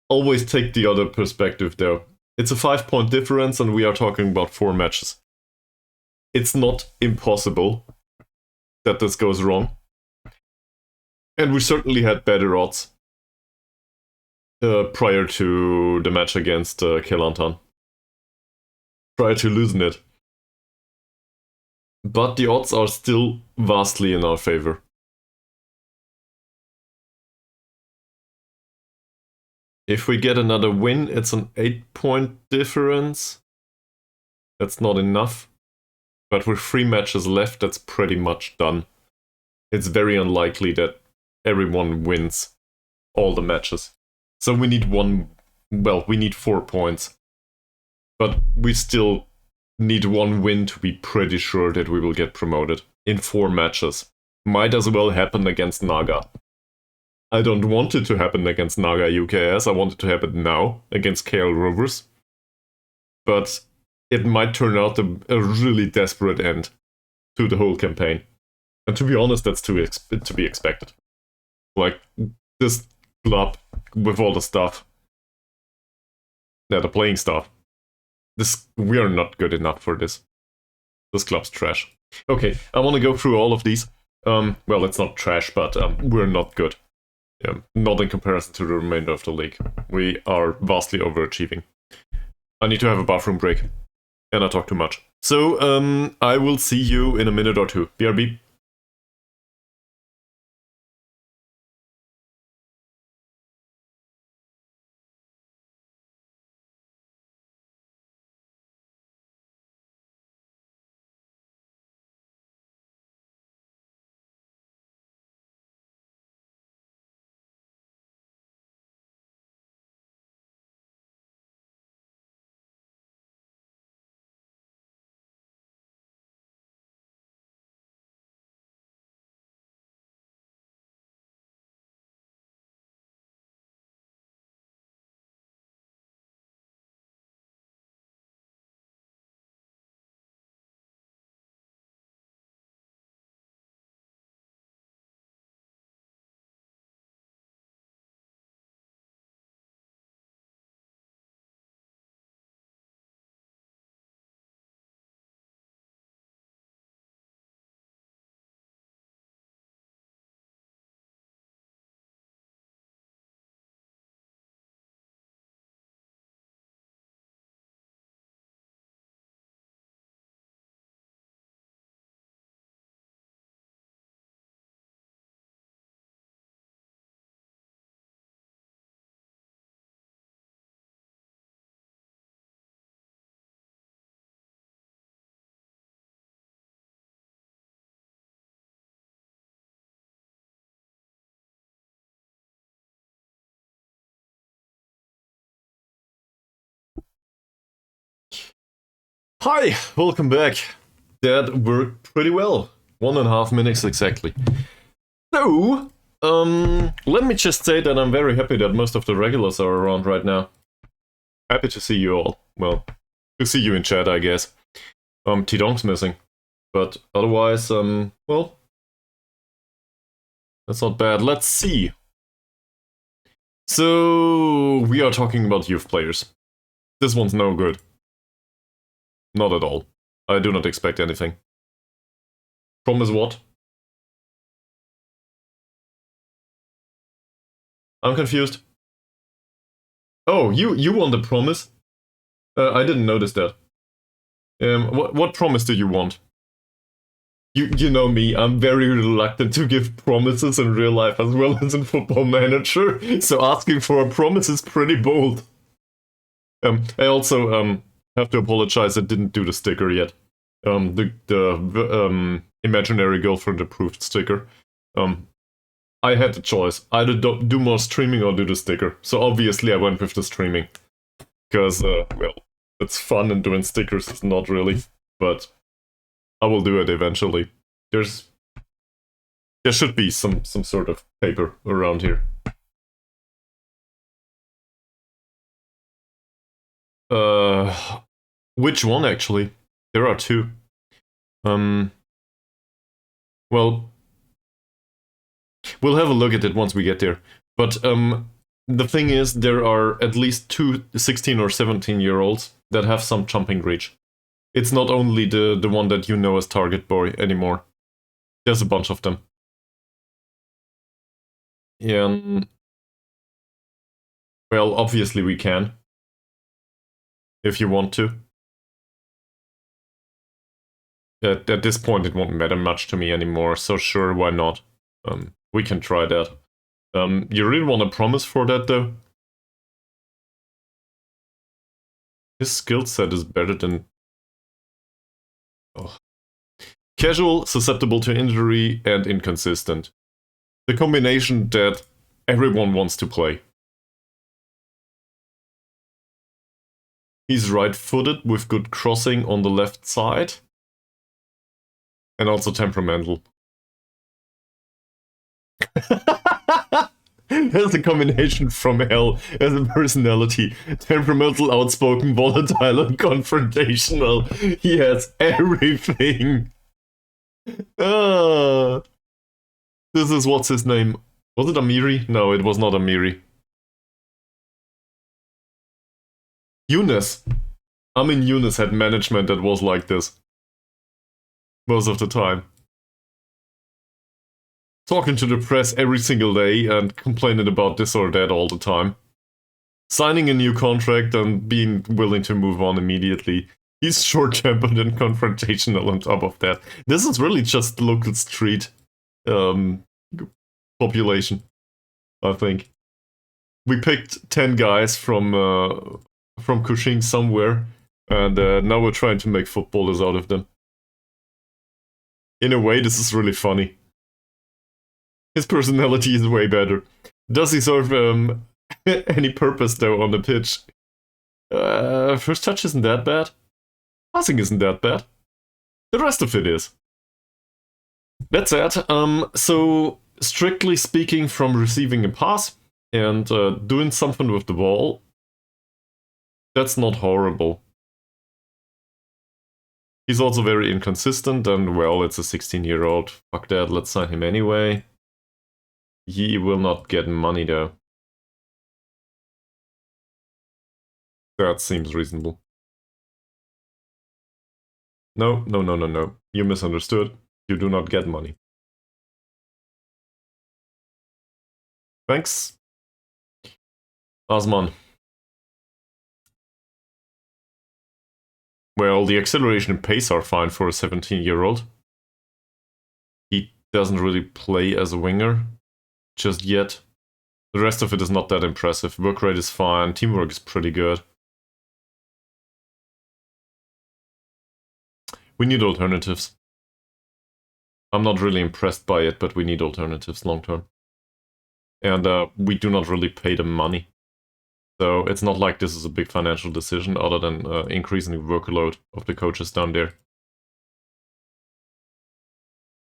always take the other perspective there. It's a 5-point difference, and we are talking about 4 matches. It's not impossible that this goes wrong. And we certainly had better odds prior to the match against Kelantan. Prior to losing it. But the odds are still vastly in our favor. If we get another win, it's an 8-point difference. That's not enough. But with 3 matches left, that's pretty much done. It's very unlikely that everyone wins all the matches. So we need we need 4 points. But we still need 1 win to be pretty sure that we will get promoted in 4 matches. Might as well happen against Naga. I don't want it to happen against Naga UKS, I want it to happen now against KL Rovers. But it might turn out a really desperate end to the whole campaign. And to be honest, that's to be expected. Like, this club with all the stuff. Yeah, the playing stuff. We are not good enough for this. This club's trash. Okay, I want to go through all of these. Well, it's not trash, but we're not good. Not in comparison to the remainder of the league. We are vastly overachieving. I need to have a bathroom break. And I talk too much. So, I will see you in a minute or two. BRB. Hi, welcome back. That worked pretty well. 1.5 minutes exactly. So, let me just say that I'm very happy that most of the regulars are around right now. Happy to see you all. Well, to see you in chat, I guess. Tidong's missing. But otherwise, well, that's not bad. Let's see. So, we are talking about youth players. This one's no good. Not at all. I do not expect anything. Promise what? I'm confused. Oh, you want a promise? I didn't notice that. What promise do you want? You know me, I'm very reluctant to give promises in real life as well as in Football Manager, so asking for a promise is pretty bold. I also have to apologize, I didn't do the sticker yet. The imaginary girlfriend approved sticker. I had the choice, either do more streaming or do the sticker. So obviously I went with the streaming. Because, well, it's fun and doing stickers is not really. But I will do it eventually. There should be some sort of paper around here. Which one, actually? There are two. Well, we'll have a look at it once we get there. But the thing is, there are at least two 16 or 17-year-olds that have some jumping reach. It's not only the one that you know as Target Boy anymore. There's a bunch of them. Yeah. Well, obviously we can. If you want to. At this point, it won't matter much to me anymore, so sure, why not? We can try that. You really want to promise for that, though? His skill set is better than... Oh. Casual, susceptible to injury, and inconsistent. The combination that everyone wants to play. He's right-footed with good crossing on the left side. And also temperamental. There's a combination from hell as a personality. Temperamental, outspoken, volatile, and confrontational. He has everything. This is what's his name? Was it Amiri? No, it was not Amiri. Yunus. Yunus had management that was like this. Most of the time. Talking to the press every single day and complaining about this or that all the time. Signing a new contract and being willing to move on immediately. He's short-tempered and confrontational on top of that. This is really just local street population, I think. We picked 10 guys from Kuching somewhere, and now we're trying to make footballers out of them. In a way, this is really funny. His personality is way better. Does he serve any purpose, though, on the pitch? First touch isn't that bad. Passing isn't that bad. The rest of it is. That's it. So, strictly speaking, from receiving a pass and doing something with the ball, that's not horrible. He's also very inconsistent, and well, it's a 16-year-old. Fuck that, let's sign him anyway. He will not get money, though. That seems reasonable. No. You misunderstood. You do not get money. Thanks. Osman. Well, the acceleration and pace are fine for a 17-year-old. He doesn't really play as a winger just yet. The rest of it is not that impressive. Work rate is fine. Teamwork is pretty good. We need alternatives. I'm not really impressed by it, but we need alternatives long term. And we do not really pay them money. So it's not like this is a big financial decision other than increasing the workload of the coaches down there.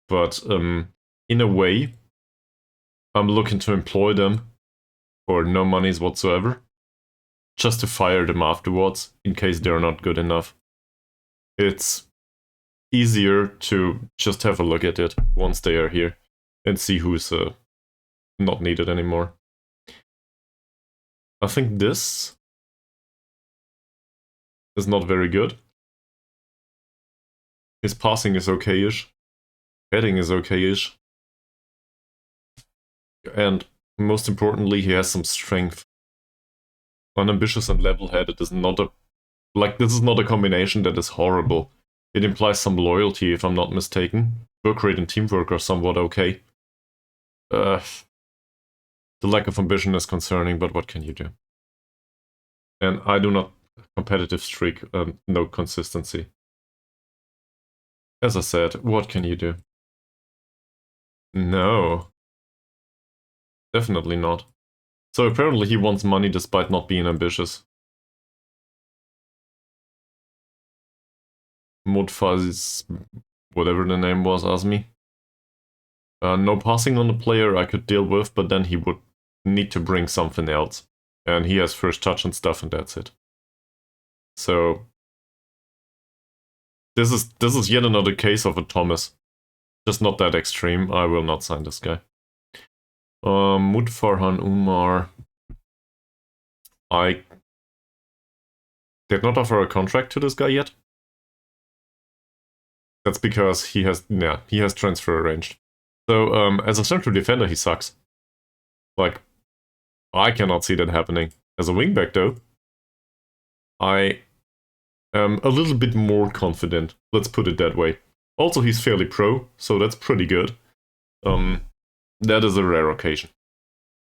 But in a way, I'm looking to employ them for no monies whatsoever, just to fire them afterwards in case they're not good enough. It's easier to just have a look at it once they are here and see who's not needed anymore. I think this is not very good. His passing is okay-ish. Heading is okay-ish. And most importantly, he has some strength. Unambitious and level-headed is not a... Like, this is not a combination that is horrible. It implies some loyalty, if I'm not mistaken. Work rate and teamwork are somewhat okay. The lack of ambition is concerning, but what can you do? And I do not competitive streak, no consistency. As I said, what can you do? No. Definitely not. So apparently he wants money despite not being ambitious. Modfaz, whatever the name was, Asmi. No passing on the player I could deal with, but then he would need to bring something else. And he has first touch and stuff, and that's it. So, This is yet another case of a Thomas. Just not that extreme. I will not sign this guy. Mutfarhan Umar. I did not offer a contract to this guy yet. That's because he has transfer arranged. So as a central defender, he sucks. Like, I cannot see that happening. As a wingback, though, I am a little bit more confident. Let's put it that way. Also, he's fairly pro, so that's pretty good. That is a rare occasion.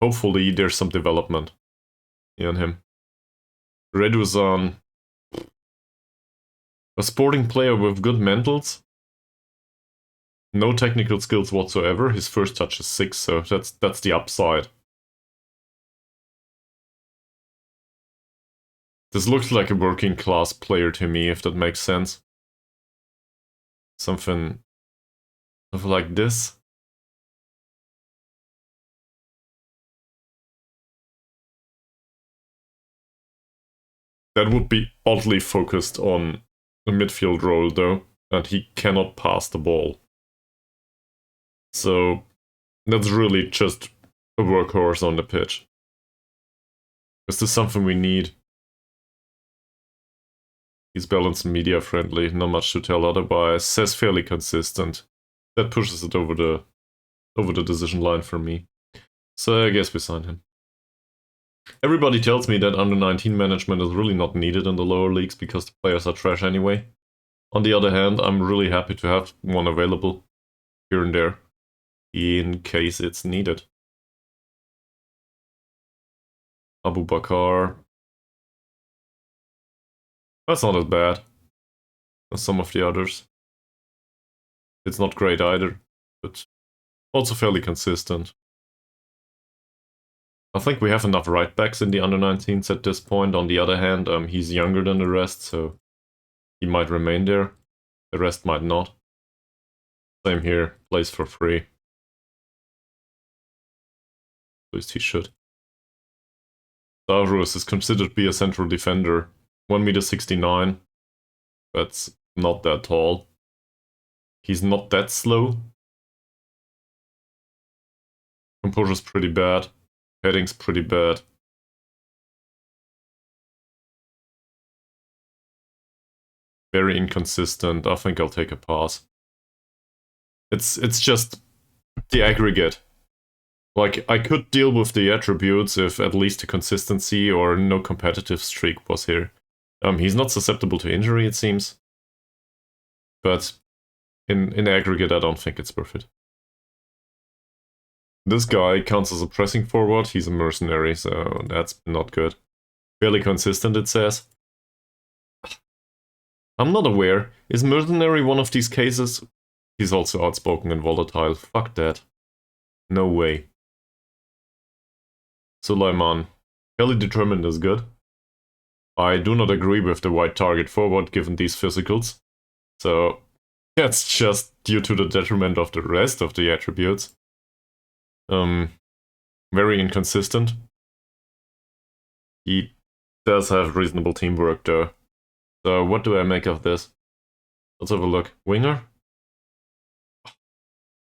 Hopefully, there's some development in him. Reduzan, a sporting player with good mentals. No technical skills whatsoever. His first touch is 6, so that's the upside. This looks like a working class player to me, if that makes sense. Something like this. That would be oddly focused on a midfield role, though, and he cannot pass the ball. So that's really just a workhorse on the pitch. Is this something we need? He's balanced and media friendly, not much to tell otherwise. Says fairly consistent. That pushes it over the decision line for me. So I guess we sign him. Everybody tells me that under 19 management is really not needed in the lower leagues because the players are trash anyway. On the other hand, I'm really happy to have one available here and there in case it's needed. Abu Bakar. That's not as bad as some of the others. It's not great either, but also fairly consistent. I think we have enough right backs in the under 19s at this point. On the other hand, he's younger than the rest, so he might remain there. The rest might not. Same here, plays for free. At least he should. Stavros is considered to be a central defender. 1 meter 69. That's not that tall. He's not that slow. Composure's pretty bad. Heading's pretty bad. Very inconsistent. I think I'll take a pass. It's just the aggregate. Like, I could deal with the attributes if at least the consistency or no competitive streak was here. He's not susceptible to injury, it seems. But in aggregate, I don't think it's worth it. This guy counts as a pressing forward. He's a mercenary, so that's not good. Fairly consistent, it says. I'm not aware. Is mercenary one of these cases? He's also outspoken and volatile. Fuck that. No way. Sulaiman. Fairly determined is good. I do not agree with the white target forward given these physicals. So that's just due to the detriment of the rest of the attributes. Very inconsistent. He does have reasonable teamwork though. So what do I make of this? Let's have a look. Winger?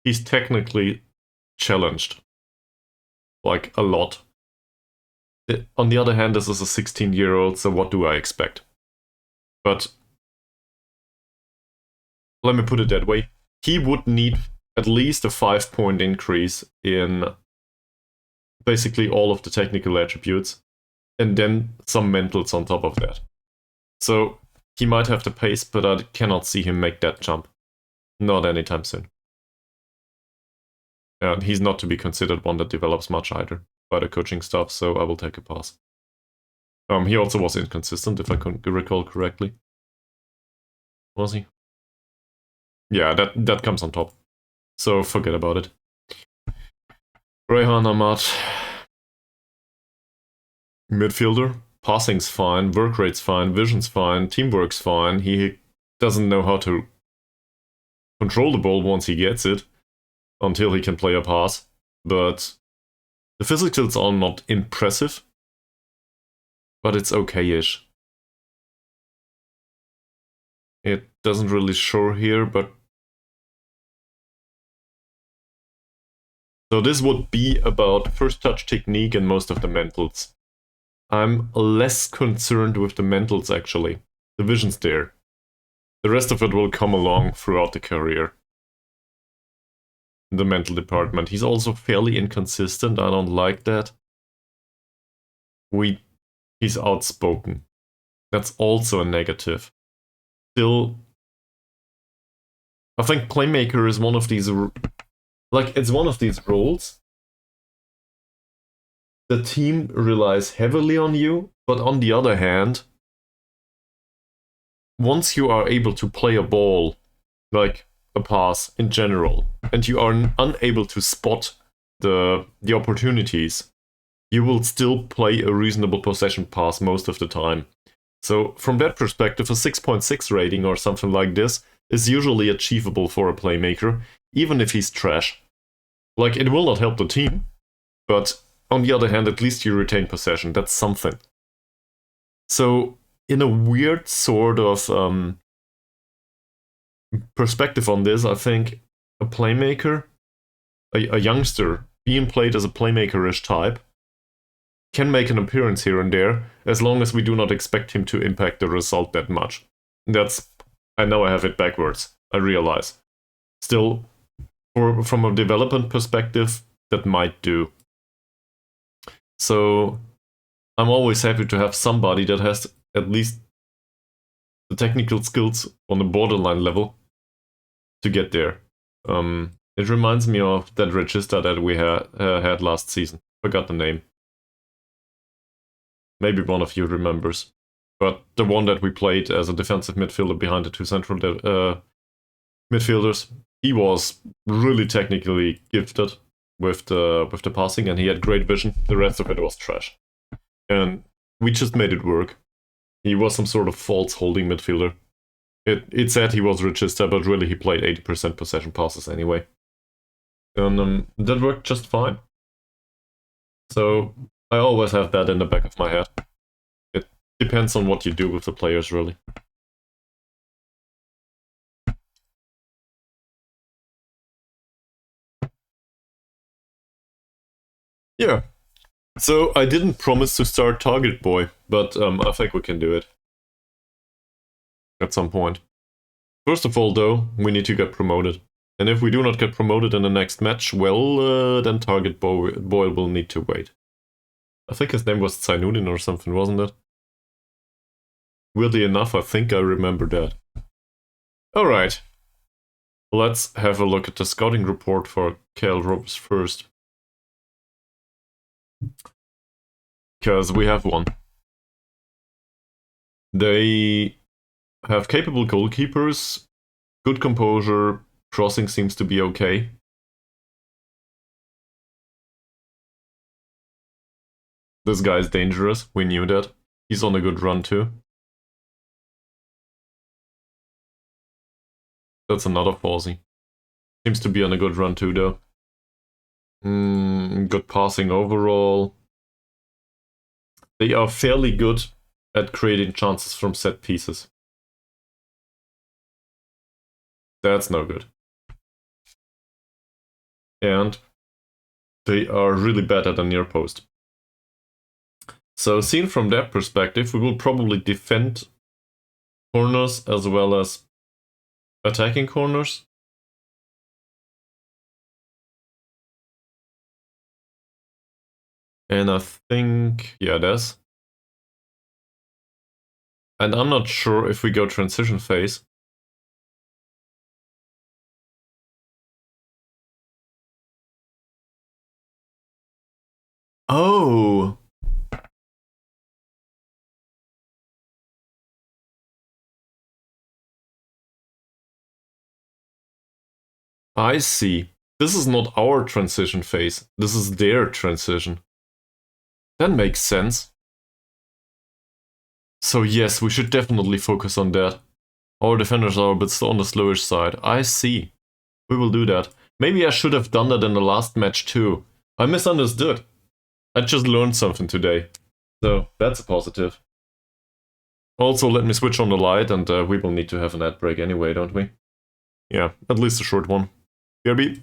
He's technically challenged. Like, a lot. On the other hand, this is a 16-year-old, so what do I expect? But let me put it that way. He would need at least a 5-point increase in basically all of the technical attributes, and then some mentals on top of that. So he might have the pace, but I cannot see him make that jump. Not anytime soon. And he's not to be considered one that develops much either by the coaching staff, so I will take a pass. He also was inconsistent, if I can recall correctly. Was he? Yeah, that comes on top. So forget about it. Rehan Ahmad. Midfielder. Passing's fine, work rate's fine, vision's fine, teamwork's fine. He doesn't know how to control the ball once he gets it, until he can play a pass. But the physicals are not impressive, but it's okay-ish. It doesn't really show here, but... So this would be about first touch technique and most of the mentals. I'm less concerned with the mentals, actually. The vision's there. The rest of it will come along throughout the career. The mental department. He's also fairly inconsistent. I don't like that. He's outspoken. That's also a negative. Still, I think playmaker is one of these... Like, it's one of these roles. The team relies heavily on you, but on the other hand, once you are able to play a ball, like a pass in general, and you are unable to spot the opportunities, you will still play a reasonable possession pass most of the time. So from that perspective, a 6.6 rating or something like this is usually achievable for a playmaker, even if he's trash. Like, it will not help the team, but on the other hand, at least you retain possession. That's something. So, in a weird sort of perspective on this, I think a playmaker, a youngster being played as a playmaker-ish type, can make an appearance here and there, as long as we do not expect him to impact the result that much. I know I have it backwards, I realize. Still, from a development perspective, that might do. So, I'm always happy to have somebody that has at least the technical skills on the borderline level to get there. It reminds me of that register that we had last season. Forgot the name. Maybe one of you remembers. But the one that we played as a defensive midfielder behind the two central midfielders, he was really technically gifted with the passing, and he had great vision. The rest of it was trash. And we just made it work. He was some sort of false holding midfielder. It said he was register, but really he played 80% possession passes anyway. And that worked just fine. So I always have that in the back of my head. It depends on what you do with the players, really. Yeah. So I didn't promise to start Target Boy, but I think we can do it. At some point. First of all, though, we need to get promoted. And if we do not get promoted in the next match, well, then Target Boy will need to wait. I think his name was Zainuddin or something, wasn't it? Weirdly enough, I think I remember that. Alright. Let's have a look at the scouting report for KL Rovers first. Because we have one. They have capable goalkeepers, good composure, crossing seems to be okay. This guy is dangerous, we knew that. He's on a good run too. That's another Fawzi. Seems to be on a good run too, though. Good passing overall. They are fairly good at creating chances from set pieces. That's no good. And they are really bad at the near post. So seen from that perspective, we will probably defend corners as well as attacking corners. And I think, yeah, that's. And I'm not sure if we go transition phase. Oh! I see. This is not our transition phase. This is their transition. That makes sense. So yes, we should definitely focus on that. Our defenders are a bit on the slowish side. I see. We will do that. Maybe I should have done that in the last match too. I misunderstood. I just learned something today. So that's a positive. Also, let me switch on the light, and we will need to have an ad break anyway, don't we? Yeah, at least a short one. BRB.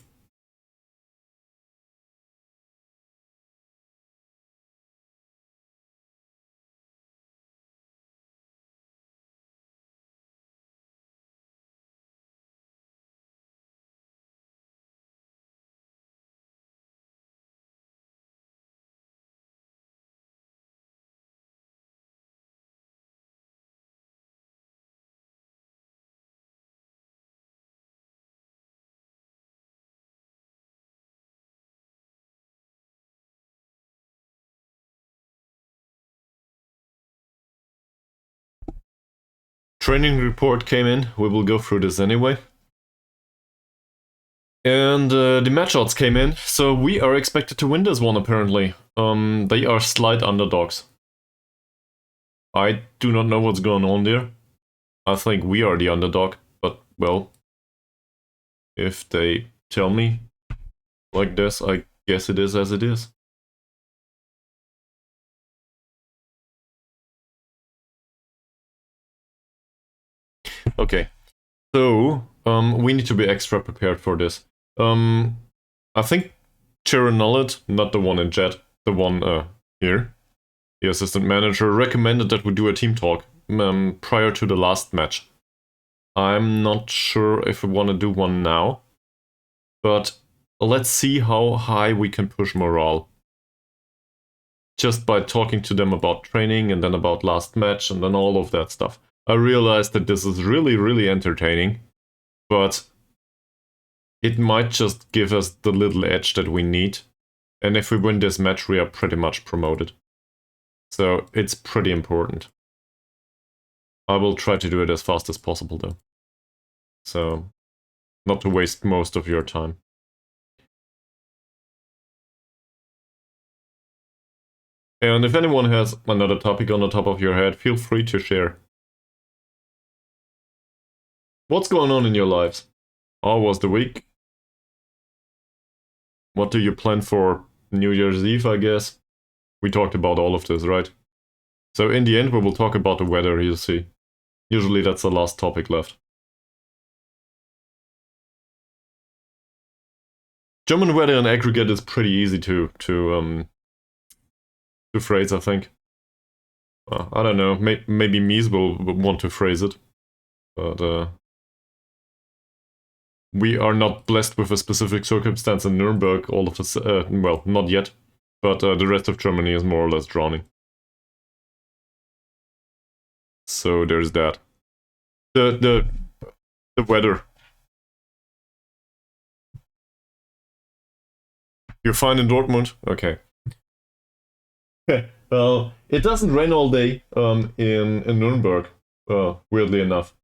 Training report came in. We will go through this anyway. And the match odds came in, so we are expected to win this one apparently. They are slight underdogs. I do not know what's going on there. I think we are the underdog, but well, if they tell me like this, I guess it is as it is. Okay, so we need to be extra prepared for this. I think Charon Nullet, not the one in chat, the one here, the assistant manager, recommended that we do a team talk prior to the last match. I'm not sure if we want to do one now, but let's see how high we can push morale. Just by talking to them about training and then about last match and then all of that stuff. I realized that this is really, really entertaining, but it might just give us the little edge that we need. And if we win this match, we are pretty much promoted. So it's pretty important. I will try to do it as fast as possible though. So, not to waste most of your time. And if anyone has another topic on the top of your head, feel free to share. What's going on in your lives? How was the week? What do you plan for New Year's Eve, I guess? We talked about all of this, right? So in the end, we will talk about the weather, you see. Usually that's the last topic left. German weather in aggregate is pretty easy to phrase, I think. I don't know, maybe Mies will want to phrase it. But we are not blessed with a specific circumstance in Nuremberg, all of us, well, not yet. But the rest of Germany is more or less drowning. So there's that. The weather. You're fine in Dortmund? Okay. Well, it doesn't rain all day in Nuremberg, weirdly enough.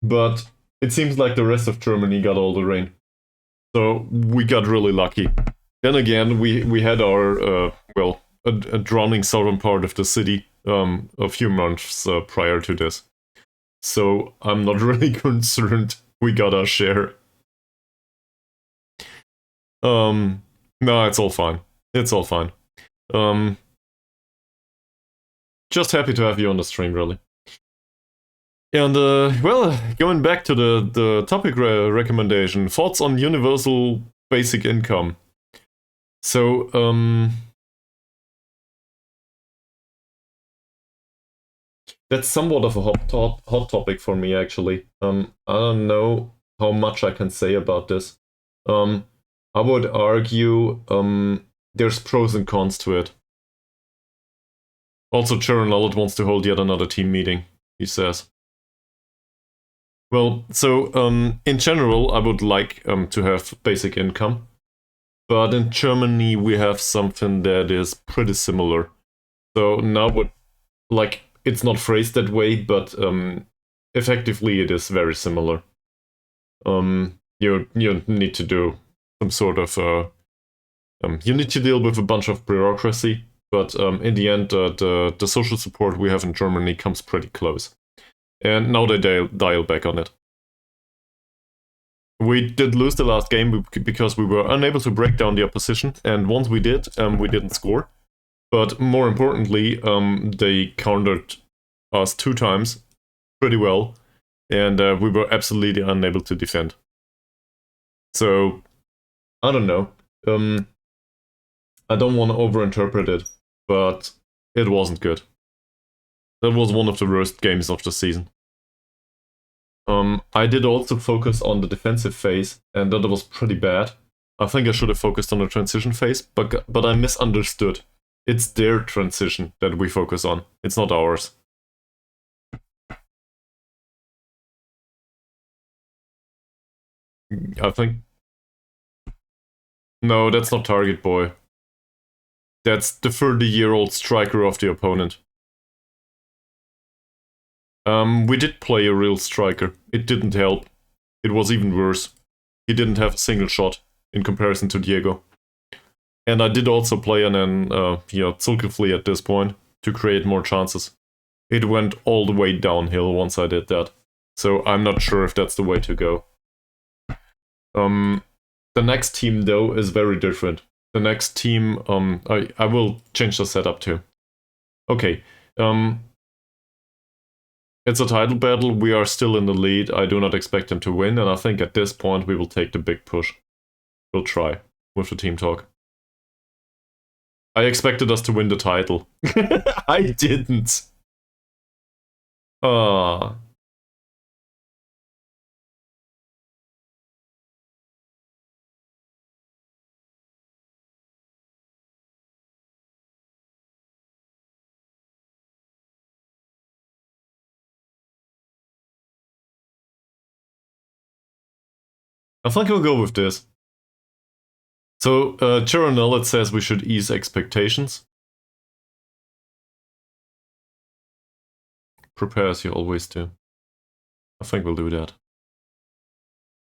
But it seems like the rest of Germany got all the rain. So we got really lucky. Then again, we had our, well, a drowning southern part of the city a few months prior to this. So I'm not really concerned we got our share. No, it's all fine. It's all fine. Just happy to have you on the stream, really. And, well, going back to the topic recommendation, thoughts on universal basic income. So, that's somewhat of a hot topic for me, actually. I don't know how much I can say about this. I would argue there's pros and cons to it. Also, Charon Nullet wants to hold yet another team meeting, he says. Well, so in general, I would like to have basic income. But in Germany, we have something that is pretty similar. So now what, like, it's not phrased that way, but effectively it is very similar. You need to do some sort of you need to deal with a bunch of bureaucracy, but in the end, the social support we have in Germany comes pretty close. And now they dial back on it. We did lose the last game because we were unable to break down the opposition, and once we did, we didn't score. But more importantly, they countered us 2 times pretty well, and we were absolutely unable to defend. So, I don't know. I don't want to overinterpret it, but it wasn't good. That was one of the worst games of the season. I did also focus on the defensive phase, and that was pretty bad. I think I should have focused on the transition phase, but I misunderstood. It's their transition that we focus on. It's not ours. I think... No, that's not Target Boy. That's the 30-year-old striker of the opponent. We did play a real striker. It didn't help. It was even worse. He didn't have a single shot in comparison to Diego. And I did also play an Zulkifli at this point to create more chances. It went all the way downhill once I did that. So I'm not sure if that's the way to go. The next team, though, is very different. The next team, I will change the setup too. Okay. It's a title battle. We are still in the lead. I do not expect them to win, and I think at this point we will take the big push. We'll try with the team talk. I expected us to win the title. I didn't. I think I'll go with this. So, Chironel, it says we should ease expectations. Prepare as you always do. I think we'll do that.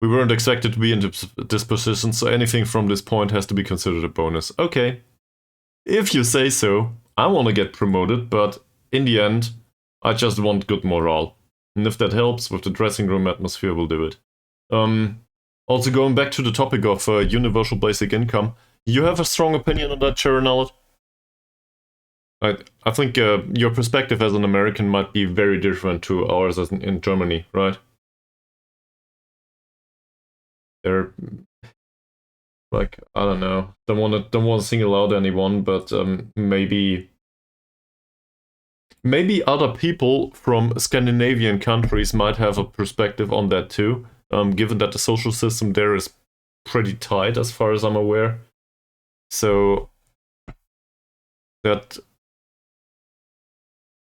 We weren't expected to be in this position, so anything from this point has to be considered a bonus. Okay. If you say so. I want to get promoted, but in the end, I just want good morale. And if that helps with the dressing room atmosphere, we'll do it. Also, going back to the topic of universal basic income, you have a strong opinion on that, Chironel? I think your perspective as an American might be very different to ours as in Germany, right? They're like, I don't know, don't want to single out anyone, but maybe other people from Scandinavian countries might have a perspective on that too. Given that the social system there is pretty tight as far as I'm aware. So that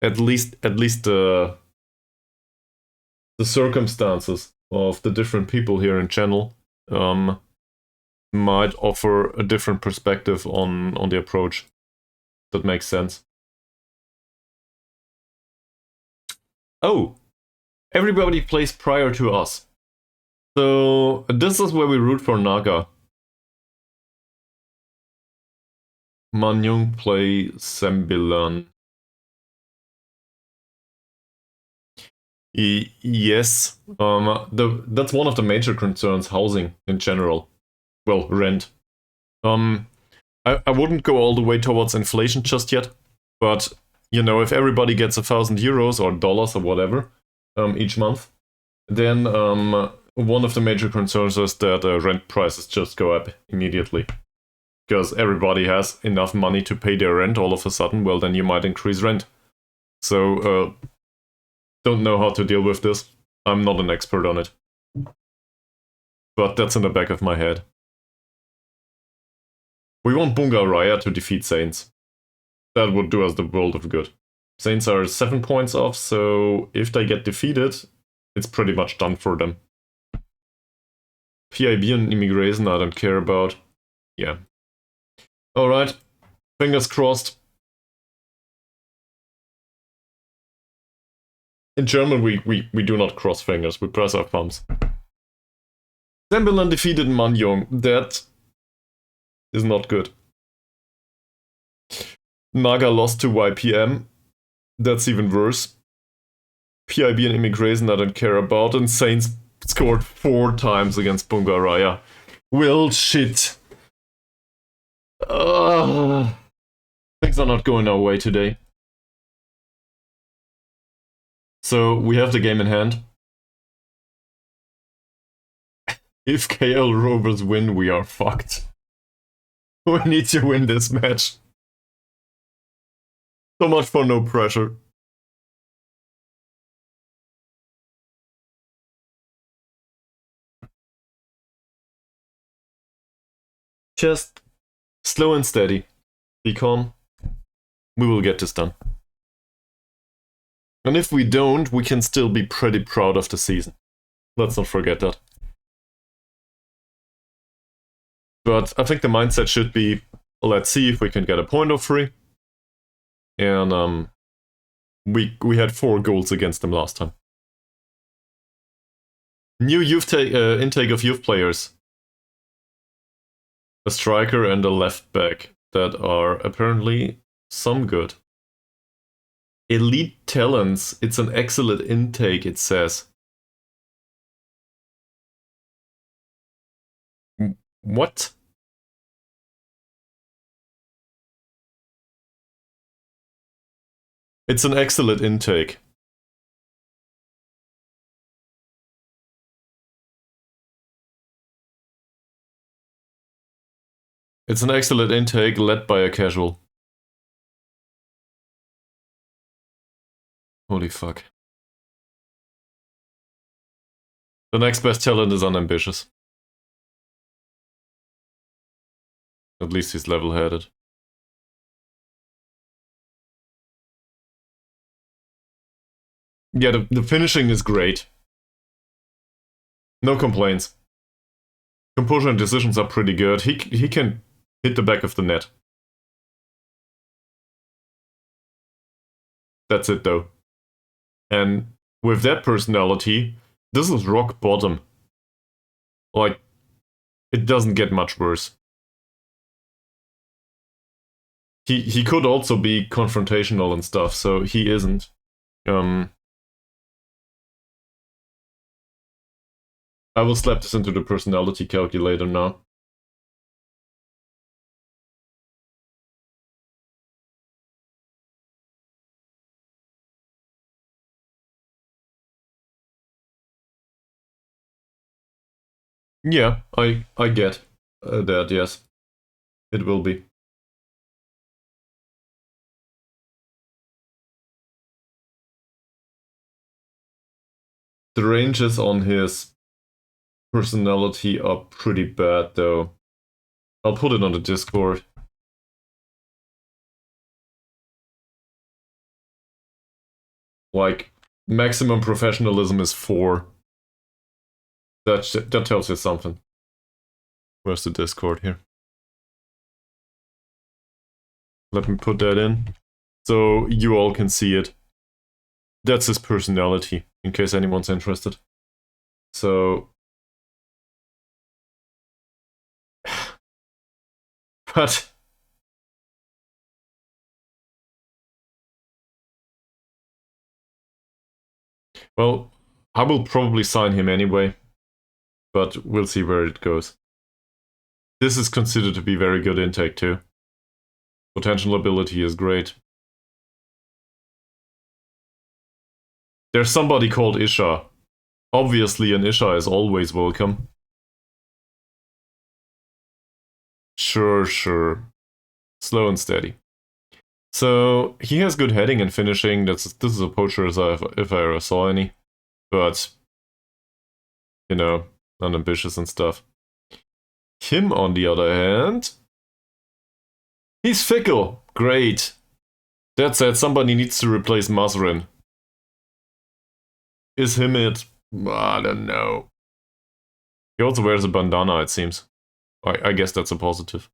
at least the circumstances of the different people here in Channel might offer a different perspective on the approach. That makes sense. Oh, everybody plays prior to us. So, this is where we root for Naga. Manyung play Sembilan. Yes, that's one of the major concerns, housing in general. Well, rent. I wouldn't go all the way towards inflation just yet, but, you know, if everybody gets 1,000 euros or dollars or whatever each month, then one of the major concerns is that rent prices just go up immediately. Because everybody has enough money to pay their rent all of a sudden, well, then you might increase rent. So, don't know how to deal with this. I'm not an expert on it. But that's in the back of my head. We want Bunga Raya to defeat Saints. That would do us the world of good. Saints are 7 points off, so if they get defeated, it's pretty much done for them. PIB and immigration I don't care about. Yeah. Alright. Fingers crossed. In German, we do not cross fingers, we press our thumbs. Sembilan defeated Manyong. That is not good. Naga lost to YPM. That's even worse. PIB and immigration I don't care about, and Saints scored 4 times against Bunga Raya. Well, shit. Fingers Things are not going our way today. So we have the game in hand. If KL Rovers win, we are fucked. We need to win this match. So much for no pressure. Just slow and steady. Be calm. We will get this done. And if we don't, we can still be pretty proud of the season. Let's not forget that. But I think the mindset should be, let's see if we can get a point or three. And we had 4 goals against them last time. New intake of youth players. A striker and a left back that are apparently some good. Elite talents. It's an excellent intake, it says. What? It's an excellent intake. It's an excellent intake led by a casual. Holy fuck. The next best talent is unambitious. At least he's level-headed. Yeah, the finishing is great. No complaints. Composure and decisions are pretty good. He can hit the back of the net. That's it though. And with that personality, this is rock bottom. Like, it doesn't get much worse. He could also be confrontational and stuff, so he isn't. I will slap this into the personality calculator now. Yeah, I get that, yes. It will be. The ranges on his personality are pretty bad, though. I'll put it on the Discord. Like, maximum professionalism is 4. That tells you something. Where's the Discord here? Let me put that in, so you all can see it. That's his personality, in case anyone's interested. So... But... Well, I will probably sign him anyway, but we'll see where it goes. This is considered to be very good intake too. Potential ability is great. There's somebody called Isha. Obviously an Isha is always welcome. Sure. Slow and steady. So, he has good heading and finishing. This is a poacher if I ever saw any. But, you know, unambitious and stuff. Him, on the other hand... He's fickle. Great. That said, somebody needs to replace Mazrin. Is him it? I don't know. He also wears a bandana, it seems. I guess that's a positive.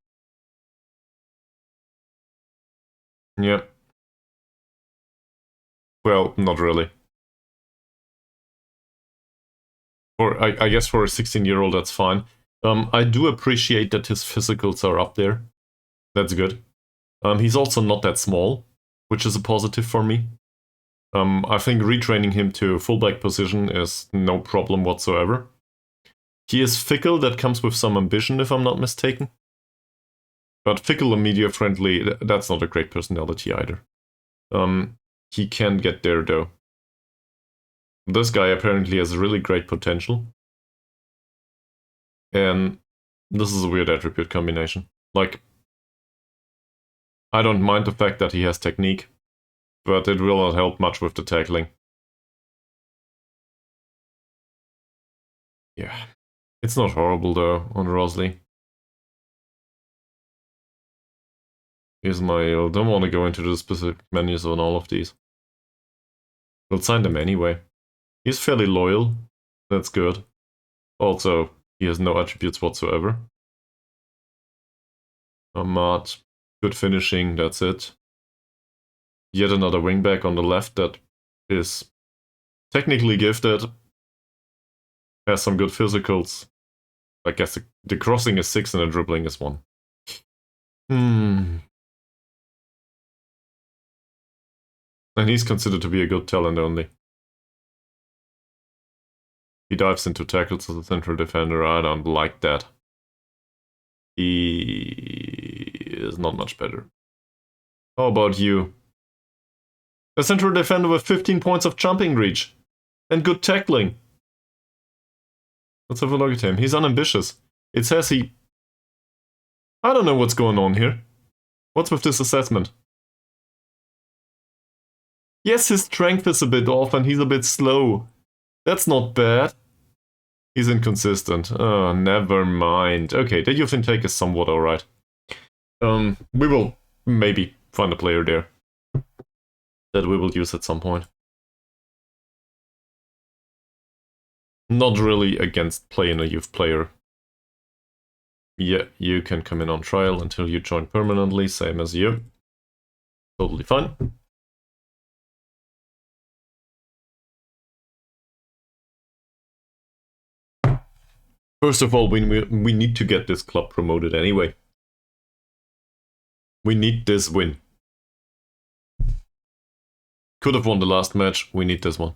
Yeah. Well, not really. I guess for a 16-year-old that's fine. I do appreciate that his physicals are up there. That's good. He's also not that small, which is a positive for me. I think retraining him to fullback position is no problem whatsoever. He is fickle, that comes with some ambition if I'm not mistaken. But fickle and media friendly, that's not a great personality either. He can get there though. This guy apparently has really great potential. And this is a weird attribute combination. Like, I don't mind the fact that he has technique, but it will not help much with the tackling. Yeah. It's not horrible though on Rosley. Ismail, don't want to go into the specific menus on all of these. We'll sign them anyway. He's fairly loyal. That's good. Also, he has no attributes whatsoever. Ahmad, good finishing, that's it. Yet another wingback on the left that is technically gifted. Has some good physicals. I guess the crossing is 6 and the dribbling is 1. And he's considered to be a good talent only. He dives into tackles as a central defender. I don't like that. He is not much better. How about you? A central defender with 15 points of jumping reach. And good tackling. Let's have a look at him. He's unambitious. It says he... I don't know what's going on here. What's with this assessment? Yes, his strength is a bit off and he's a bit slow. That's not bad. He's inconsistent. Oh, never mind. Okay, the youth intake is somewhat alright. We will maybe find a player there that we will use at some point. Not really against playing a youth player. Yeah, you can come in on trial until you join permanently, same as you. Totally fine. First of all, we need to get this club promoted anyway. We need this win. Could have won the last match, we need this one.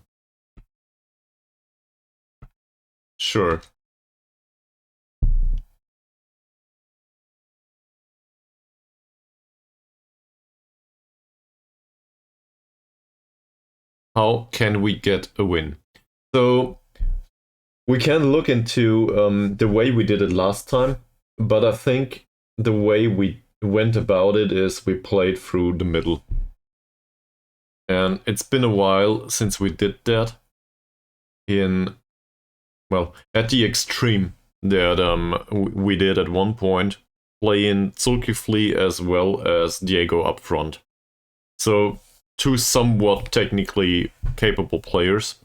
Sure. How can we get a win? So, we can look into the way we did it last time, but I think the way we went about it is we played through the middle. And it's been a while since we did that at the extreme that we did at one point, playing Zulkifli as well as Diego up front. So, two somewhat technically capable players.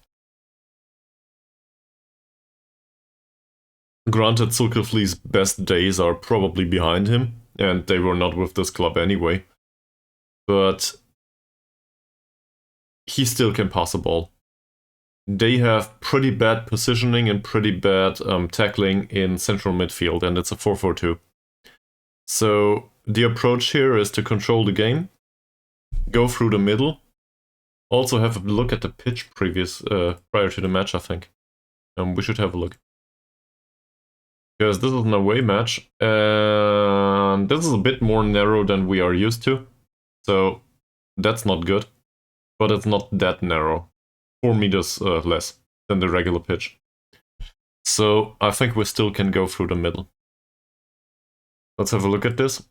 Granted, Zulkifli's best days are probably behind him, and they were not with this club anyway. But he still can pass a ball. They have pretty bad positioning and pretty bad tackling in central midfield, and it's a 4-4-2. So the approach here is to control the game, go through the middle, also have a look at the pitch prior to the match, I think. We should have a look. Because this is an away match, and this is a bit more narrow than we are used to. So that's not good, but it's not that narrow. 4 meters less than the regular pitch. So I think we still can go through the middle. Let's have a look at this.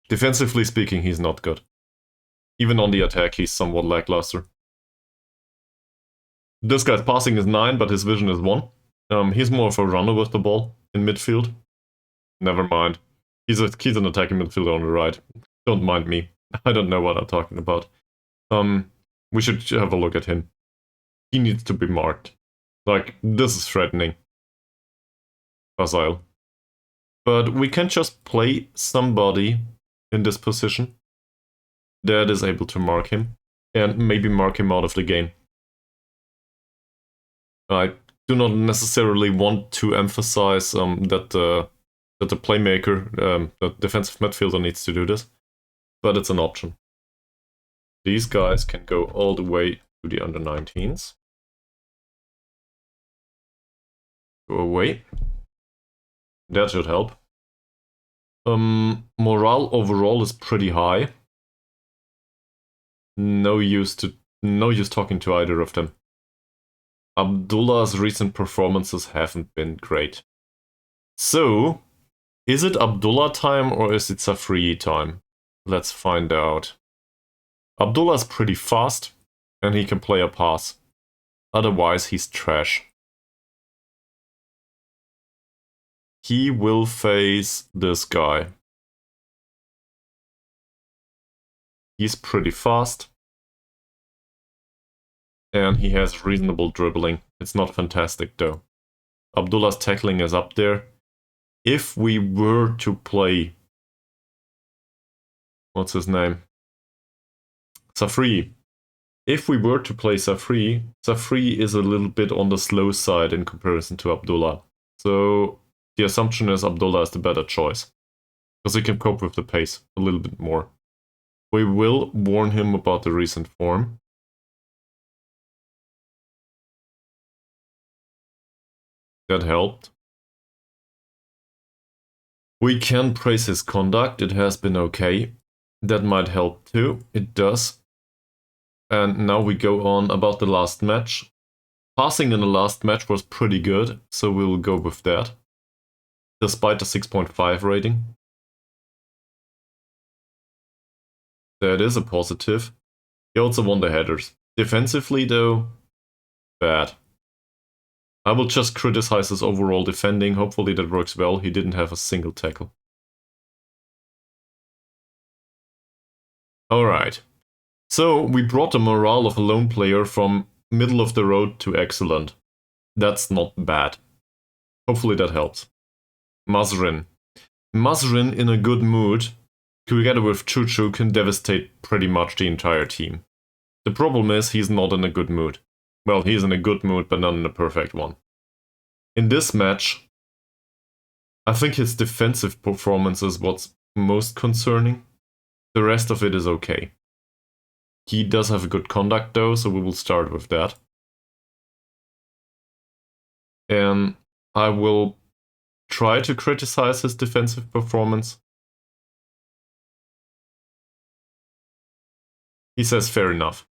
Defensively speaking, he's not good. Even on the attack, he's somewhat lackluster. This guy's passing is 9, but his vision is 1. He's more of a runner with the ball in midfield. Never mind. He's an attacking midfielder on the right. Don't mind me. I don't know what I'm talking about. We should have a look at him. He needs to be marked. Like, this is threatening. Facile. But we can just play somebody in this position that is able to mark him, and maybe mark him out of the game. I do not necessarily want to emphasize that the playmaker, the defensive midfielder needs to do this, but it's an option. These guys can go all the way to the under-19s. Go away. That should help. Morale overall is pretty high. No use talking to either of them. Abdullah's recent performances haven't been great. So, is it Abdullah time or is it Safri time? Let's find out. Abdullah's pretty fast, and he can play a pass. Otherwise, he's trash. He will face this guy. He's pretty fast. And he has reasonable dribbling. It's not fantastic though. Abdullah's tackling is up there. If we were to play... What's his name? Safri. If we were to play Safri, Safri is a little bit on the slow side in comparison to Abdullah. So the assumption is Abdullah is the better choice. Because he can cope with the pace a little bit more. We will warn him about the recent form. That helped. We can praise his conduct, it has been okay. That might help too, it does. And now we go on about the last match. Passing in the last match was pretty good, so we'll go with that. Despite the 6.5 rating. That is a positive. He also won the headers. Defensively though, bad. I will just criticize his overall defending, hopefully that works well. He didn't have a single tackle. Alright. So, we brought the morale of a lone player from middle of the road to excellent. That's not bad. Hopefully that helps. Mazrin. Mazrin in a good mood, together with Chuchu, can devastate pretty much the entire team. The problem is he's not in a good mood. Well, he's in a good mood, but not in a perfect one. In this match, I think his defensive performance is what's most concerning. The rest of it is okay. He does have a good conduct though, so we will start with that. And I will try to criticize his defensive performance. He says fair enough.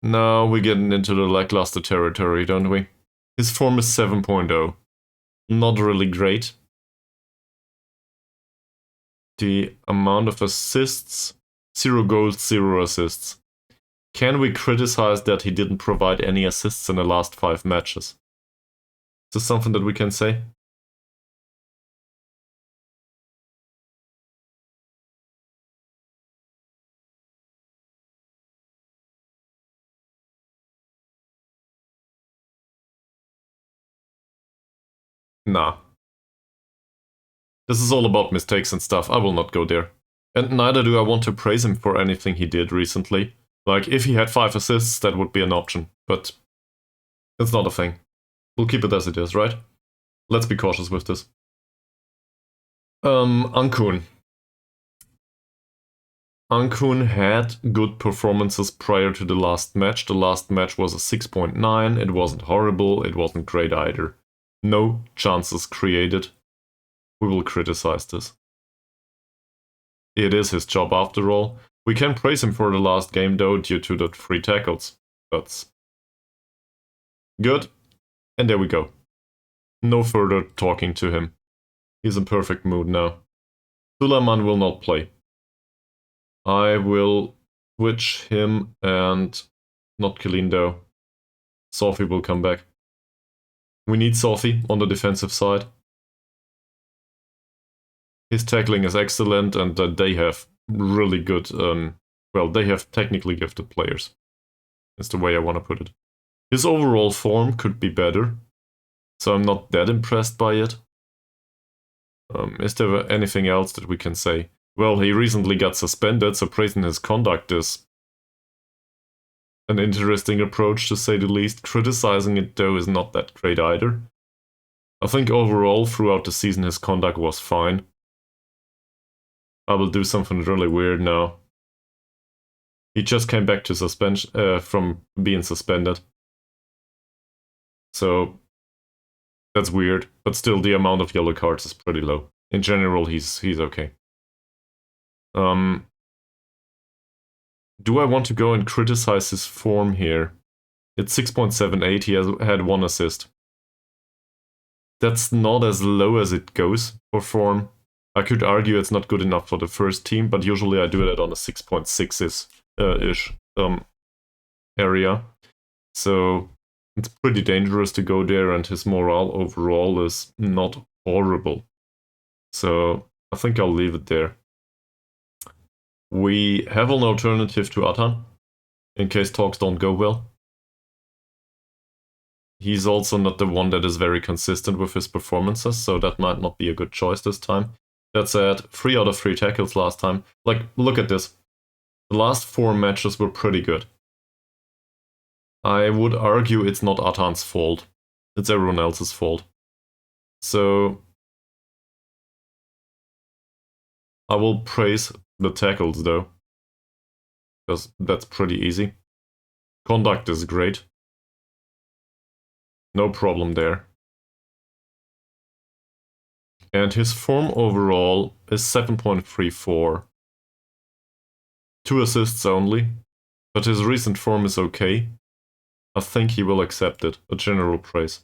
Now we're getting into the lackluster territory, don't we? His form is 7.0. Not really great. The amount of assists, 0 goals, 0 assists. Can we criticize that he didn't provide any assists in the last 5 matches? Is this something that we can say? Nah. This is all about mistakes and stuff, I will not go there. And neither do I want to praise him for anything he did recently. Like, if he had 5 assists, that would be an option, but it's not a thing. We'll keep it as it is, right? Let's be cautious with this. Ankun. Ankun had good performances prior to the last match. The last match was a 6.9, it wasn't horrible, it wasn't great either. No chances created. We will criticize this. It is his job after all. We can praise him for the last game though, due to the 3 tackles. That's good. And there we go. No further talking to him. He's in perfect mood now. Suleiman will not play. I will switch him and not Kalindo. Sophie will come back. We need Sophie on the defensive side. His tackling is excellent and they have really good, well, they have technically gifted players. That's the way I want to put it. His overall form could be better, so I'm not that impressed by it. Is there anything else that we can say? Well, he recently got suspended, so praising his conduct is an interesting approach to say the least. Criticizing it though is not that great either. I think overall throughout the season his conduct was fine. I will do something really weird now. He just came back to suspension from being suspended. So that's weird, but still the amount of yellow cards is pretty low. In general, he's okay. Do I want to go and criticize his form here? It's 6.78, he has had 1 assist. That's not as low as it goes for form. I could argue it's not good enough for the first team, but usually I do that on a 6.6-ish area. So it's pretty dangerous to go there, and his morale overall is not horrible. So I think I'll leave it there. We have an alternative to Atan, in case talks don't go well. He's also not the one that is very consistent with his performances, so that might not be a good choice this time. That said, 3 out of 3 tackles last time. Like, look at this. The last 4 matches were pretty good. I would argue it's not Atan's fault. It's everyone else's fault. So I will praise the tackles though, because that's pretty easy. Conduct is great. No problem there. And his form overall is 7.34. 2 assists only, but his recent form is okay. I think he will accept it, a general praise.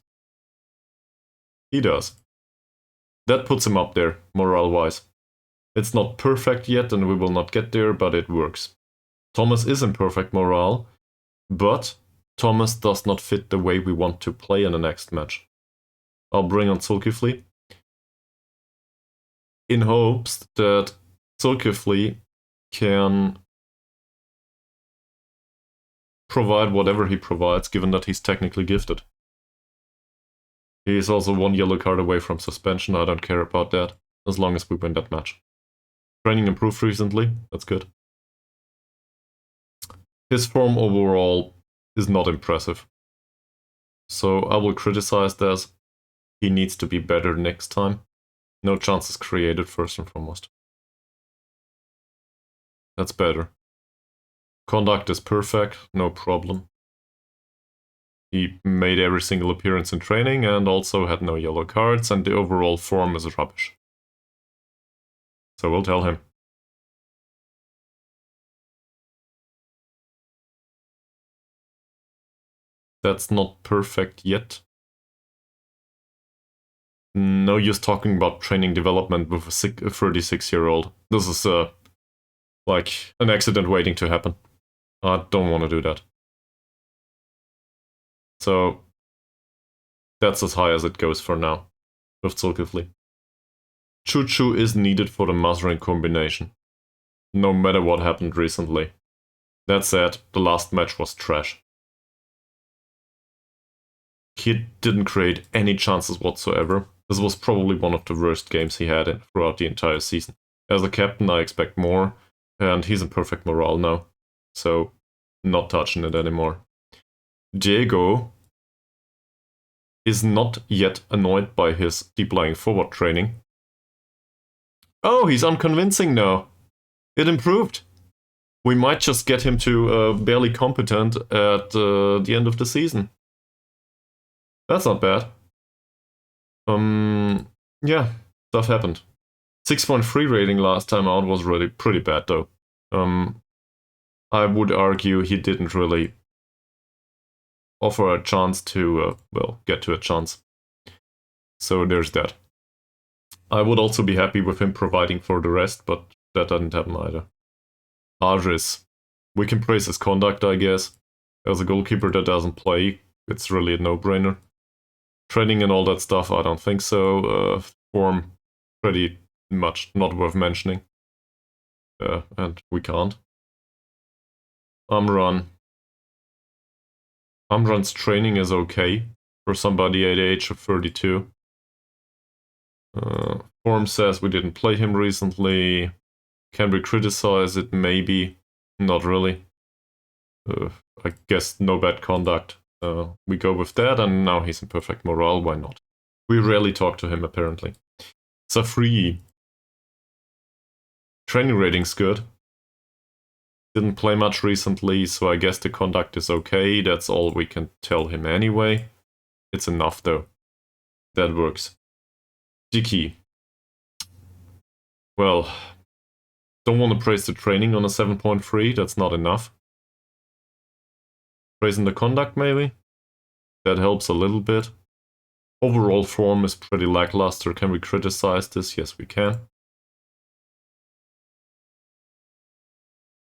He does. That puts him up there, morale-wise. It's not perfect yet, and we will not get there, but it works. Thomas is in perfect morale, but Thomas does not fit the way we want to play in the next match. I'll bring on Zulkifli, in hopes that Zulkifli can provide whatever he provides, given that he's technically gifted. He is also 1 yellow card away from suspension. I don't care about that, as long as we win that match. Training improved recently, that's good. His form overall is not impressive. So I will criticize that. He needs to be better next time. No chances created, first and foremost. That's better. Conduct is perfect, no problem. He made every single appearance in training and also had no yellow cards, and the overall form is rubbish. So we'll tell him. That's not perfect yet. No use talking about training development with a 36-year-old. This is like an accident waiting to happen. I don't want to do that. So that's as high as it goes for now with Zulkifli. Choo-Choo is needed for the Mazrin combination, no matter what happened recently. That said, the last match was trash. He didn't create any chances whatsoever. This was probably one of the worst games he had throughout the entire season. As a captain, I expect more, and he's in perfect morale now, so not touching it anymore. Diego is not yet annoyed by his deep lying forward training. Oh, he's unconvincing now. It improved. We might just get him to barely competent at the end of the season. That's not bad. Yeah, stuff happened. 6.3 rating last time out was really pretty bad though. I would argue he didn't really offer a chance to, get to a chance. So there's that. I would also be happy with him providing for the rest, but that didn't happen either. Adris. We can praise his conduct, I guess. As a goalkeeper that doesn't play, it's really a no-brainer. Training and all that stuff, I don't think so. Form, pretty much not worth mentioning. And we can't. Amran's training is okay for somebody at the age of 32. Form says we didn't play him recently. Can we criticize it? Maybe. Not really. I guess no bad conduct. We go with that, and now he's in perfect morale. Why not? We rarely talk to him, apparently. Safri. Training rating's good. Didn't play much recently, so I guess the conduct is okay. That's all we can tell him anyway. It's enough though. That works. Dicky. Well, don't want to praise the training on a 7.3, that's not enough. Praising the conduct maybe? That helps a little bit. Overall form is pretty lackluster. Can we criticize this? Yes, we can.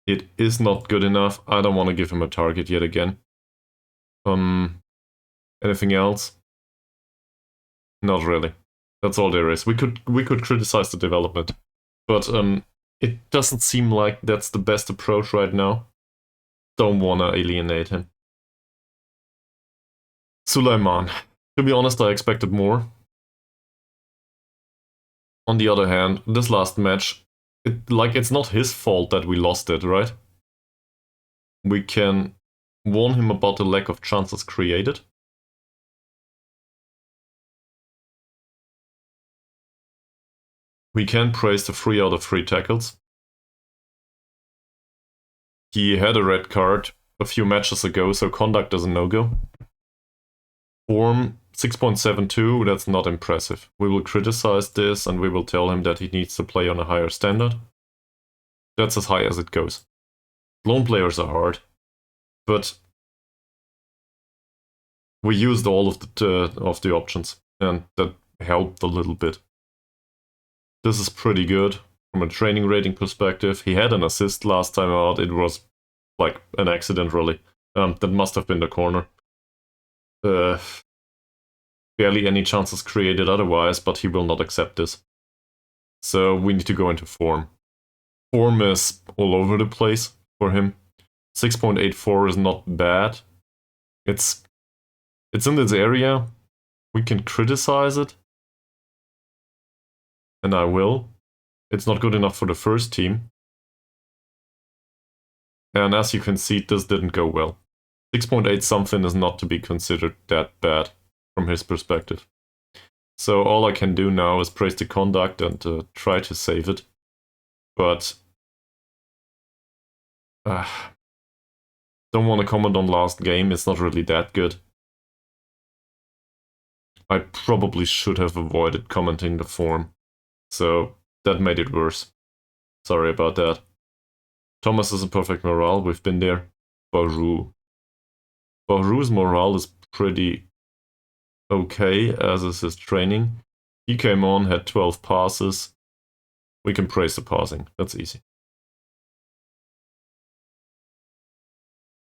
It is not good enough. I don't want to give him a target yet again. Anything else? Not really. That's all there is. We could criticize the development, but it doesn't seem like that's the best approach right now. Don't wanna alienate him. Suleiman. To be honest, I expected more. On the other hand, this last match, it's not his fault that we lost it, right? We can warn him about the lack of chances created. We can praise the 3 out of 3 tackles. He had a red card a few matches ago, so conduct is a no-go. Form 6.72, that's not impressive. We will criticize this and we will tell him that he needs to play on a higher standard. That's as high as it goes. Lone players are hard, but we used all of the options, and that helped a little bit. This is pretty good from a training rating perspective. He had an assist last time out. It was like an accident, really. That must have been the corner. Barely any chances created otherwise, but he will not accept this. So we need to go into form. Form is all over the place for him. 6.84 is not bad. It's in this area. We can criticize it. And I will. It's not good enough for the first team. And as you can see, this didn't go well. 6.8 something is not to be considered that bad from his perspective. So all I can do now is praise the conduct and try to save it. But don't want to comment on last game, it's not really that good. I probably should have avoided commenting the form, so that made it worse. Sorry about that. Thomas is in perfect morale, we've been there. Baru. Baru's morale is pretty okay, as is his training. He came on, had 12 passes. We can praise the passing, that's easy.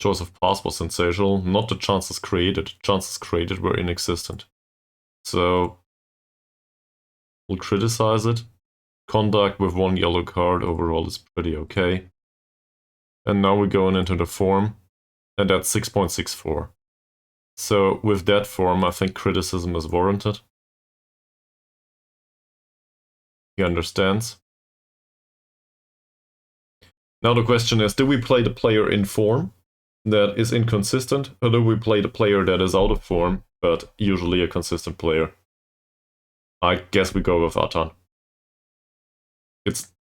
Choice of pass was sensational, not the chances created. Chances created were inexistent. So we'll criticize it. Conduct with 1 yellow card overall is pretty okay. And now we're going into the form, and that's 6.64. So with that form, I think criticism is warranted. He understands. Now the question is, do we play the player in form that is inconsistent, or do we play the player that is out of form, but usually a consistent player? I guess we go with Atan.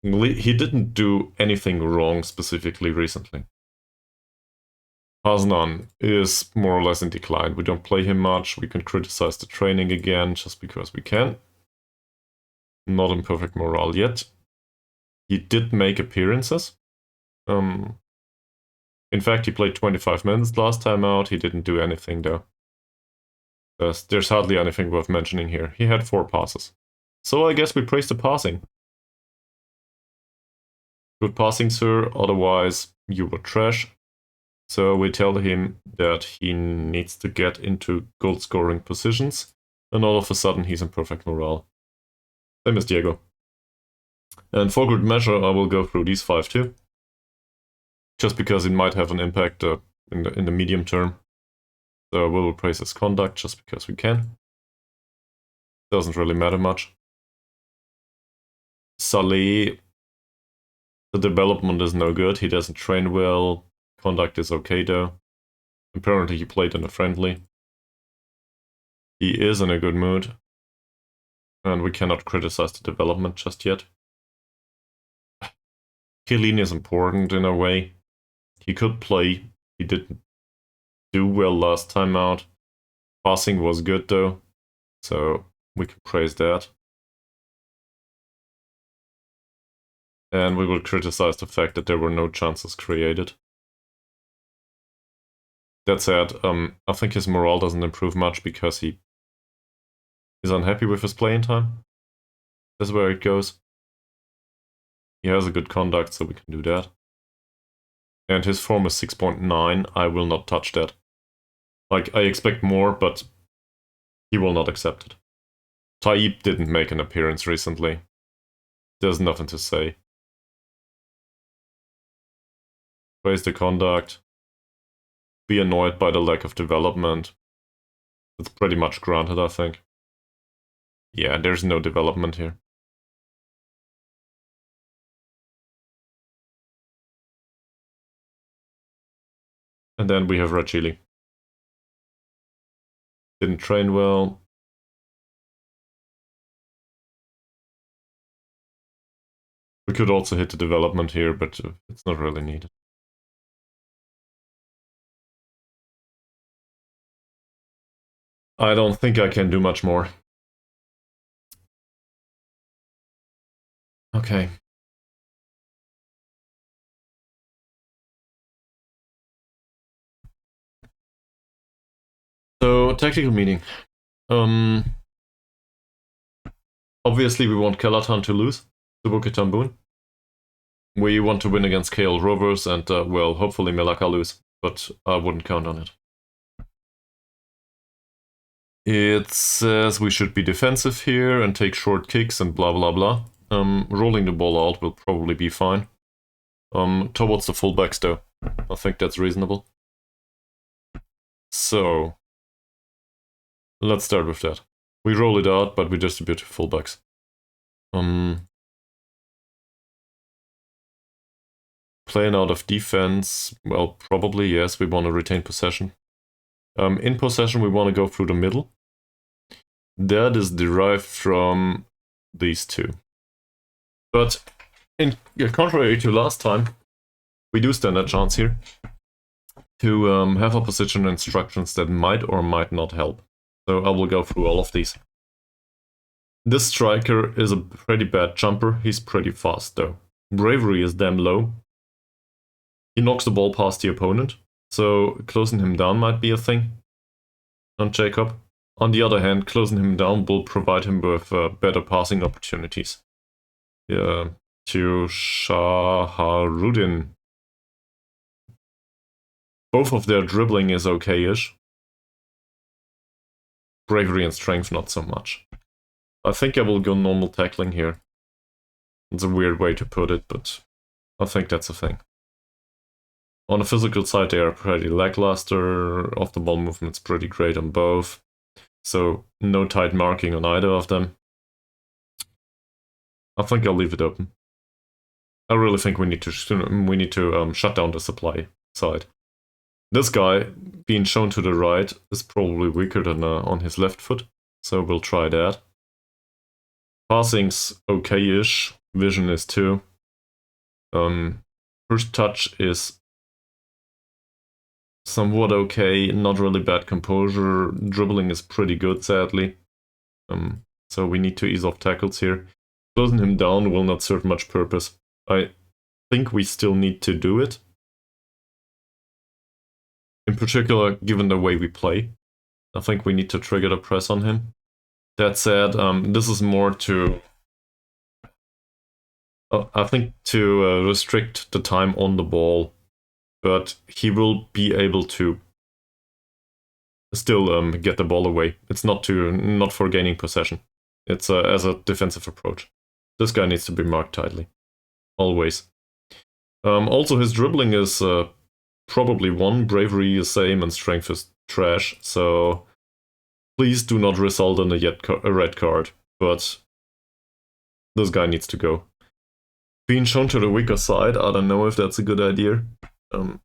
He didn't do anything wrong specifically recently. Haznan is more or less in decline. We don't play him much. We can criticize the training again just because we can. Not in perfect morale yet. He did make appearances. In fact, he played 25 minutes last time out. He didn't do anything though. There's hardly anything worth mentioning here. He had 4 passes. So I guess we praise the passing. Good passing, sir. Otherwise, you were trash. So we tell him that he needs to get into goal scoring positions. And all of a sudden, he's in perfect morale. Same as Diego. And for good measure, I will go through these 5 too. Just because it might have an impact in the medium term. So we will praise his conduct just because we can. Doesn't really matter much. Saleh, the development is no good. He doesn't train well. Conduct is okay though. Apparently he played in a friendly. He is in a good mood. And we cannot criticize the development just yet. Killeen is important in a way. He could play. He didn't do well last time out. Passing was good though, so we can praise that. And we will criticize the fact that there were no chances created. That said, I think his morale doesn't improve much because he is unhappy with his playing time. That's where it goes. He has a good conduct, so we can do that. And his form is 6.9. I will not touch that. Like, I expect more, but he will not accept it. Taib didn't make an appearance recently. There's nothing to say. Praise the conduct. Be annoyed by the lack of development. That's pretty much granted, I think. Yeah, there's no development here. And then we have Red Chili. Didn't train well. We could also hit the development here, but it's not really needed. I don't think I can do much more. Okay. So, tactical meeting. Obviously we want Kelatan to lose to Bukit Tambun. We want to win against KL Rovers and, well, hopefully Melaka lose, but I wouldn't count on it. It says we should be defensive here and take short kicks and blah blah blah. Rolling the ball out will probably be fine. Towards the fullbacks though. I think that's reasonable. So, let's start with that. We roll it out, but we distribute to fullbacks. Playing out of defense, well, probably yes, we want to retain possession. In possession, we want to go through the middle. That is derived from these two. But in contrary to last time, we do stand a chance here to have opposition instructions that might or might not help. So I will go through all of these. This striker is a pretty bad jumper. He's pretty fast though. Bravery is damn low. He knocks the ball past the opponent, so closing him down might be a thing on Jacob. On the other hand, closing him down will provide him with better passing opportunities. To Shaharudin. Both of their dribbling is okay-ish. Bravery and strength not so much. I think I will go normal tackling here. It's a weird way to put it, but I think that's a thing. On the physical side, they are pretty lackluster. Off-the-ball movement's pretty great on both. So, no tight marking on either of them. I think I'll leave it open. I really think we need to shut down the supply side. This guy, being shown to the right, is probably weaker than on his left foot. So we'll try that. Passing's okay-ish. Vision is too. First touch is somewhat okay, not really bad composure. Dribbling is pretty good, sadly. So we need to ease off tackles here. Closing him down will not serve much purpose. I think we still need to do it. In particular, given the way we play. I think we need to trigger the press on him. That said, this is more to... I think to restrict the time on the ball. But he will be able to still get the ball away. It's not for gaining possession. It's as a defensive approach. This guy needs to be marked tightly. Always. Also, his dribbling is probably 1, bravery is same, and strength is trash. So please do not result in a red card. But this guy needs to go. Being shown to the weaker side, I don't know if that's a good idea.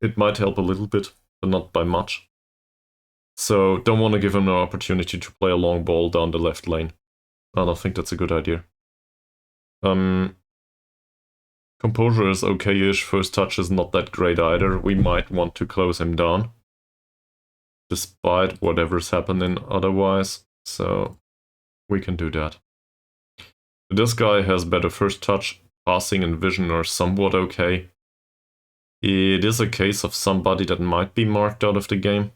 It might help a little bit, but not by much. So don't want to give him an opportunity to play a long ball down the left lane. I don't think that's a good idea. Composure is okay-ish. First touch is not that great either. We might want to close him down. despite whatever's happening otherwise, so we can do that. This guy has better first touch, passing and vision are somewhat okay. It is a case of somebody that might be marked out of the game.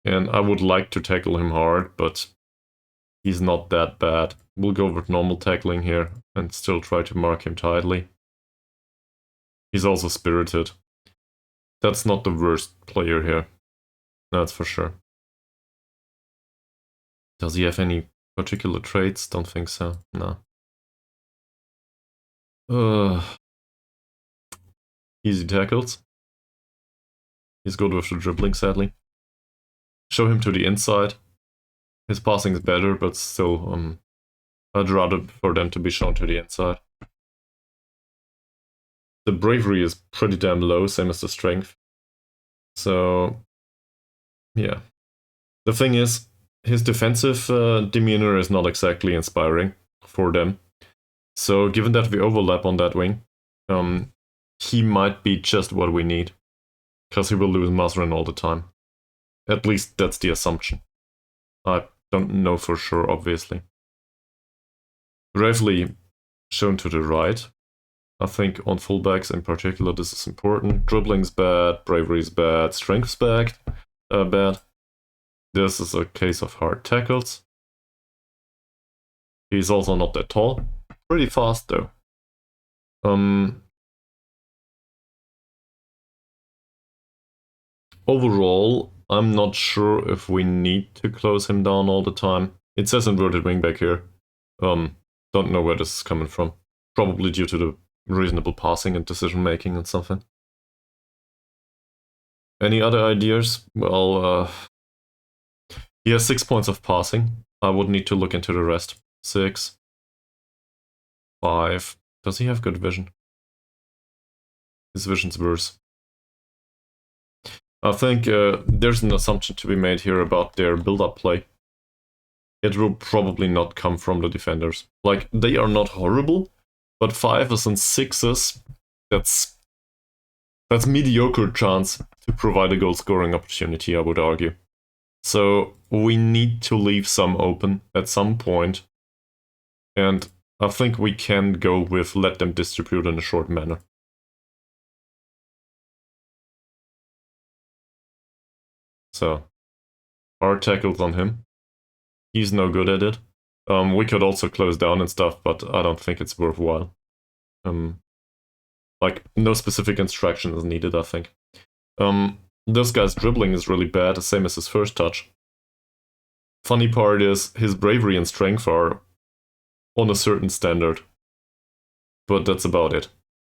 And I would like to tackle him hard, but he's not that bad. We'll go with normal tackling here and still try to mark him tightly. He's also spirited. That's not the worst player here. That's for sure. Does he have any particular traits? Don't think so. No. Easy tackles. He's good with the dribbling, sadly. Show him to the inside. His passing is better, but still, I'd rather for them to be shown to the inside. The bravery is pretty damn low, same as the strength. So, yeah. The thing is, his defensive demeanor is not exactly inspiring for them. So, given that we overlap on that wing, he might be just what we need. Because he will lose Mazrin all the time. At least that's the assumption. I don't know for sure, obviously. Gravely shown to the right. I think on fullbacks in particular this is important. Dribbling's bad, bravery's bad, strength's bad. This is a case of hard tackles. He's also not that tall. Pretty fast though. Overall, I'm not sure if we need to close him down all the time. It says inverted wingback here. Don't know where this is coming from. Probably due to the reasonable passing and decision making and something. Any other ideas? Well, he has 6 points of passing. I would need to look into the rest. 6. 5. Does he have good vision? His vision's worse. I think there's an assumption to be made here about their build-up play. It will probably not come from the defenders. Like, they are not horrible, but 5s and 6s, that's mediocre chance to provide a goal-scoring opportunity, I would argue. So we need to leave some open at some point, and I think we can go with let them distribute in a short manner. So, hard tackles on him. He's no good at it. We could also close down and stuff, but I don't think it's worthwhile. Like, no specific instruction is needed, I think. This guy's dribbling is really bad, the same as his first touch. Funny part is, his bravery and strength are on a certain standard. But that's about it.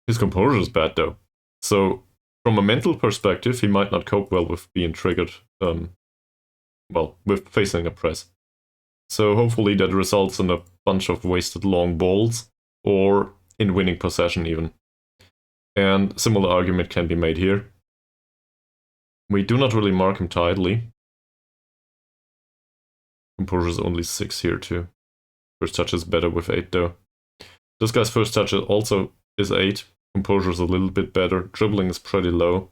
His composure is bad, though. So, from a mental perspective, he might not cope well with being triggered, well, with facing a press. So hopefully that results in a bunch of wasted long balls, or in winning possession even. And similar argument can be made here. We do not really mark him tightly. Composure is only 6 here too. First touch is better with 8 though. This guy's first touch also is 8. Composure is a little bit better. Dribbling is pretty low.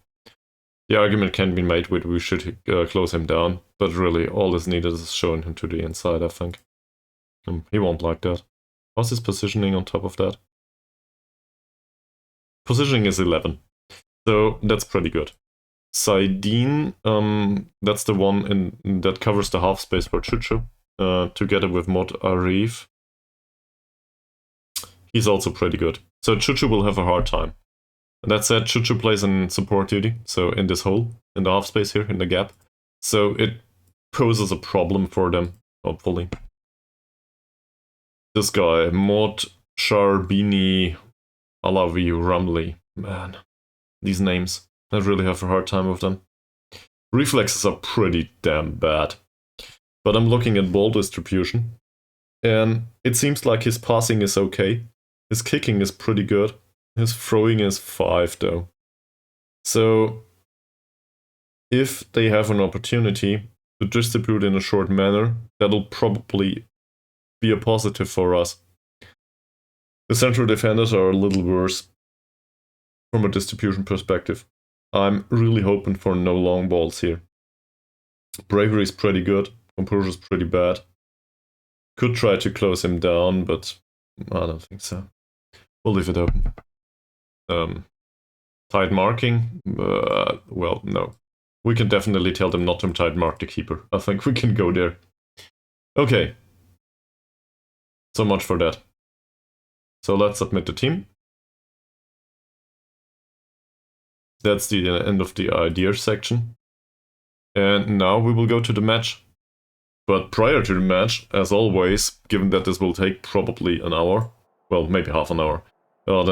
The argument can be made with we should close him down, but really all is needed is showing him to the inside, I think. He won't like that. How's his positioning on top of that? Positioning is 11, so that's pretty good. Saidin, that's the one that covers the half space for Chuchu, together with Mod Arif. He's also pretty good. So Chuchu will have a hard time. That said, Chuchu plays in support duty, so in this hole, in the half space here, in the gap. So it poses a problem for them, hopefully. This guy, Mod Sharbini Alavi Ramli. Man, these names. I really have a hard time with them. Reflexes are pretty damn bad. But I'm looking at ball distribution, and it seems like his passing is okay. His kicking is pretty good. His throwing is 5 though. So, if they have an opportunity to distribute in a short manner, that'll probably be a positive for us. The central defenders are a little worse from a distribution perspective. I'm really hoping for no long balls here. Bravery is pretty good. Composure is pretty bad. Could try to close him down, but I don't think so. We'll leave it open. Tight marking? Well, no. We can definitely tell them not to tight mark the keeper. I think we can go there. Okay. So much for that. So let's submit the team. That's the end of the idea section. And now we will go to the match. But prior to the match, as always, given that this will take probably an hour, well, maybe half an hour, but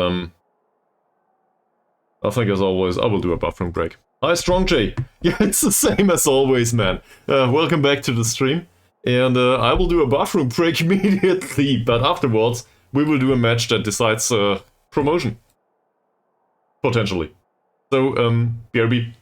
I think as always, I will do a bathroom break. Hi, Strong J! Yeah, it's the same as always, man. Welcome back to the stream. And I will do a bathroom break immediately, but afterwards, we will do a match that decides promotion. Potentially. So, BRB.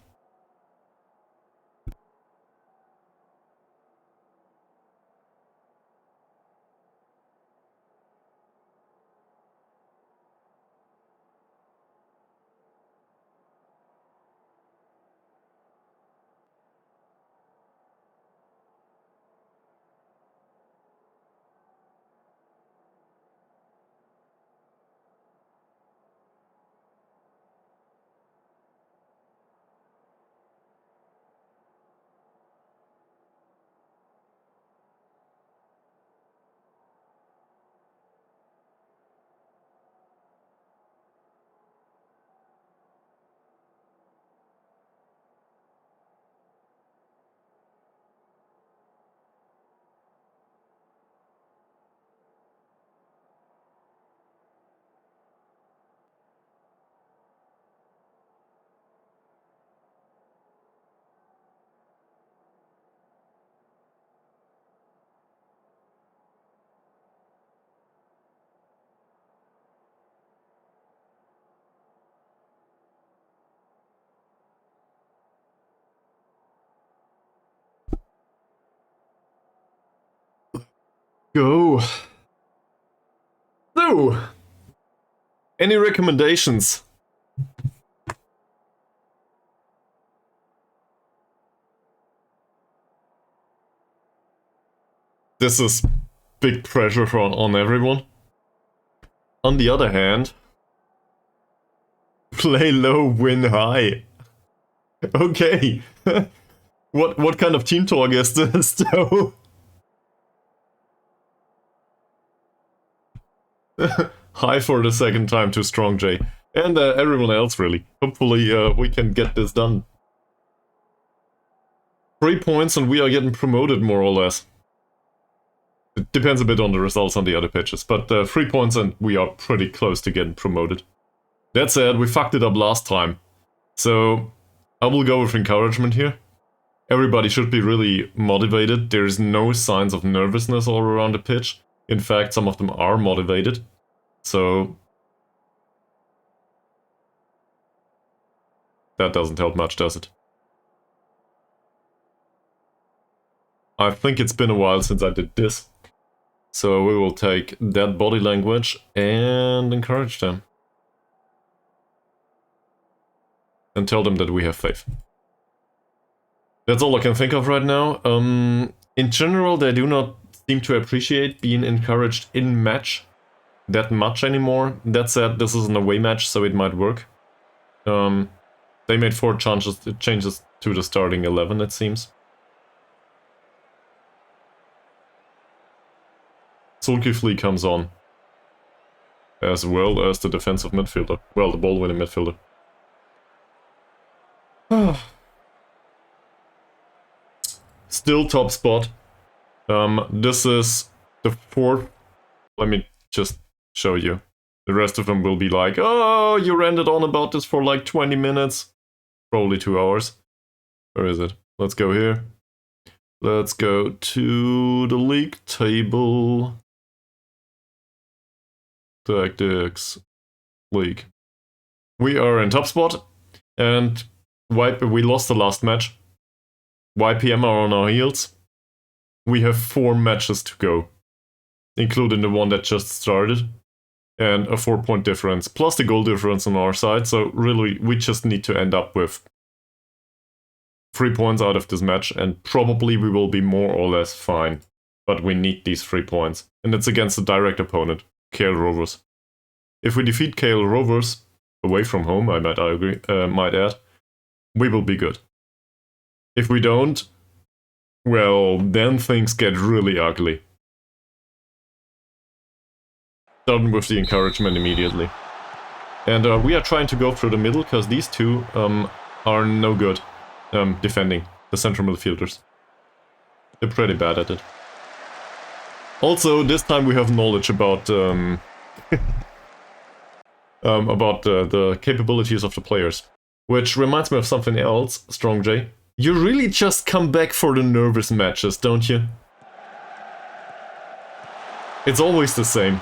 Go. So, any recommendations? This is big pressure on everyone. On the other hand, play low, win high. Okay. What kind of team talk is this, though? High for the second time to Strong J. And everyone else, really. Hopefully we can get this done. 3 points and we are getting promoted, more or less. It depends a bit on the results on the other pitches, but 3 points and we are pretty close to getting promoted. That said, we fucked it up last time. So, I will go with encouragement here. Everybody should be really motivated. There's no signs of nervousness all around the pitch. In fact, some of them are motivated. So, that doesn't help much, does it? I think it's been a while since I did this. So we will take that body language and encourage them. And tell them that we have faith. That's all I can think of right now. In general, they do not seem to appreciate being encouraged in match that much anymore. That said, this is an away match, so it might work. They made 4 changes to the starting 11, it seems. Zulkifli comes on. As well as the defensive midfielder. Well, the ball-winning midfielder. Still top spot. This is the 4th. Let me just show you. The rest of them will be like, oh, you ranted on about this for like 20 minutes. Probably 2 hours. Where is it? Let's go here. Let's go to the league table. Tactics. League. We are in top spot. And we lost the last match. YPM are on our heels. We have 4 matches to go. Including the one that just started. and a 4-point difference, plus the goal difference on our side. So really, we just need to end up with 3 points out of this match, and probably we will be more or less fine. But we need these 3 points, and it's against a direct opponent, KL Rovers. If we defeat KL Rovers, away from home, I might add, we will be good. If we don't, well, then things get really ugly. Starting with the encouragement immediately. And we are trying to go through the middle, because these two are no good defending the central midfielders. They're pretty bad at it. Also, this time we have knowledge about the capabilities of the players. Which reminds me of something else, Strong J. You really just come back for the nervous matches, don't you? It's always the same.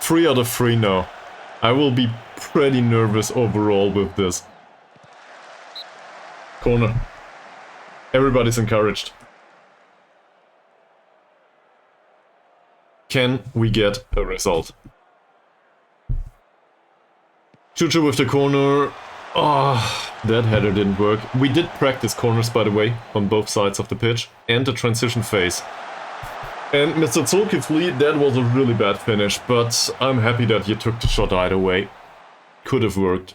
3 out of 3 now. I will be pretty nervous overall with this. Corner. Everybody's encouraged. Can we get a result? Choo-choo with the corner. Oh, that header didn't work. We did practice corners, by the way, on both sides of the pitch, and the transition phase. And Mr. Zulkifli, that was a really bad finish, but I'm happy that you took the shot either way. Could have worked.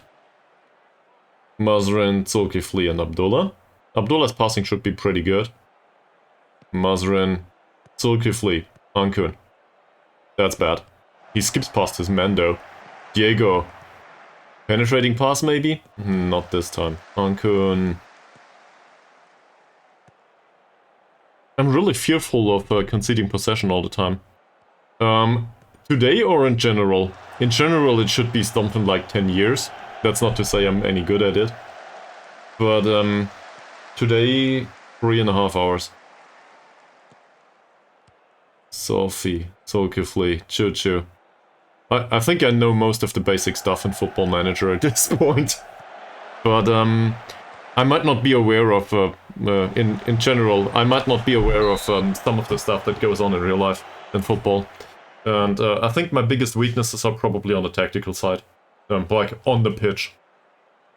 Mazrin, Zulkifli, and Abdullah. Abdullah's passing should be pretty good. Mazrin, Zulkifli, Ankun. That's bad. He skips past his man though. Diego. Penetrating pass maybe? Not this time. Ankun. I'm really fearful of conceding possession all the time. Today or in general? In general it should be something like 10 years. That's not to say I'm any good at it. But today, 3.5 hours. Sophie, Zulkifli, Choo-choo. I think I know most of the basic stuff in Football Manager at this point. But I might not be aware of, in general, I might not be aware of some of the stuff that goes on in real life in football. And I think my biggest weaknesses are probably on the tactical side. Like on the pitch.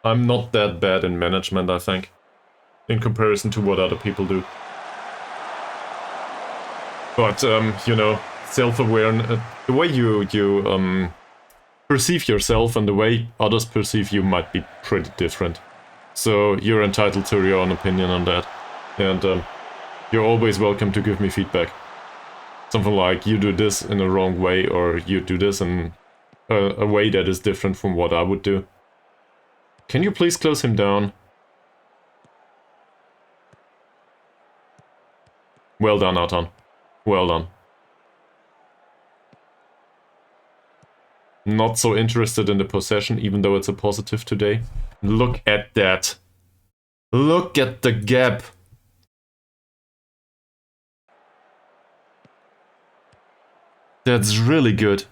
I'm not that bad in management, I think. In comparison to what other people do. But, you know, self-awareness, the way you perceive yourself and the way others perceive you might be pretty different. So you're entitled to your own opinion on that. And you're always welcome to give me feedback. Something like, you do this in a wrong way, or you do this in a way that is different from what I would do. Can you please close him down? Well done, Atan. Well done. Not so interested in the possession, even though it's a positive today. Look at that. Look at the gap. That's really good.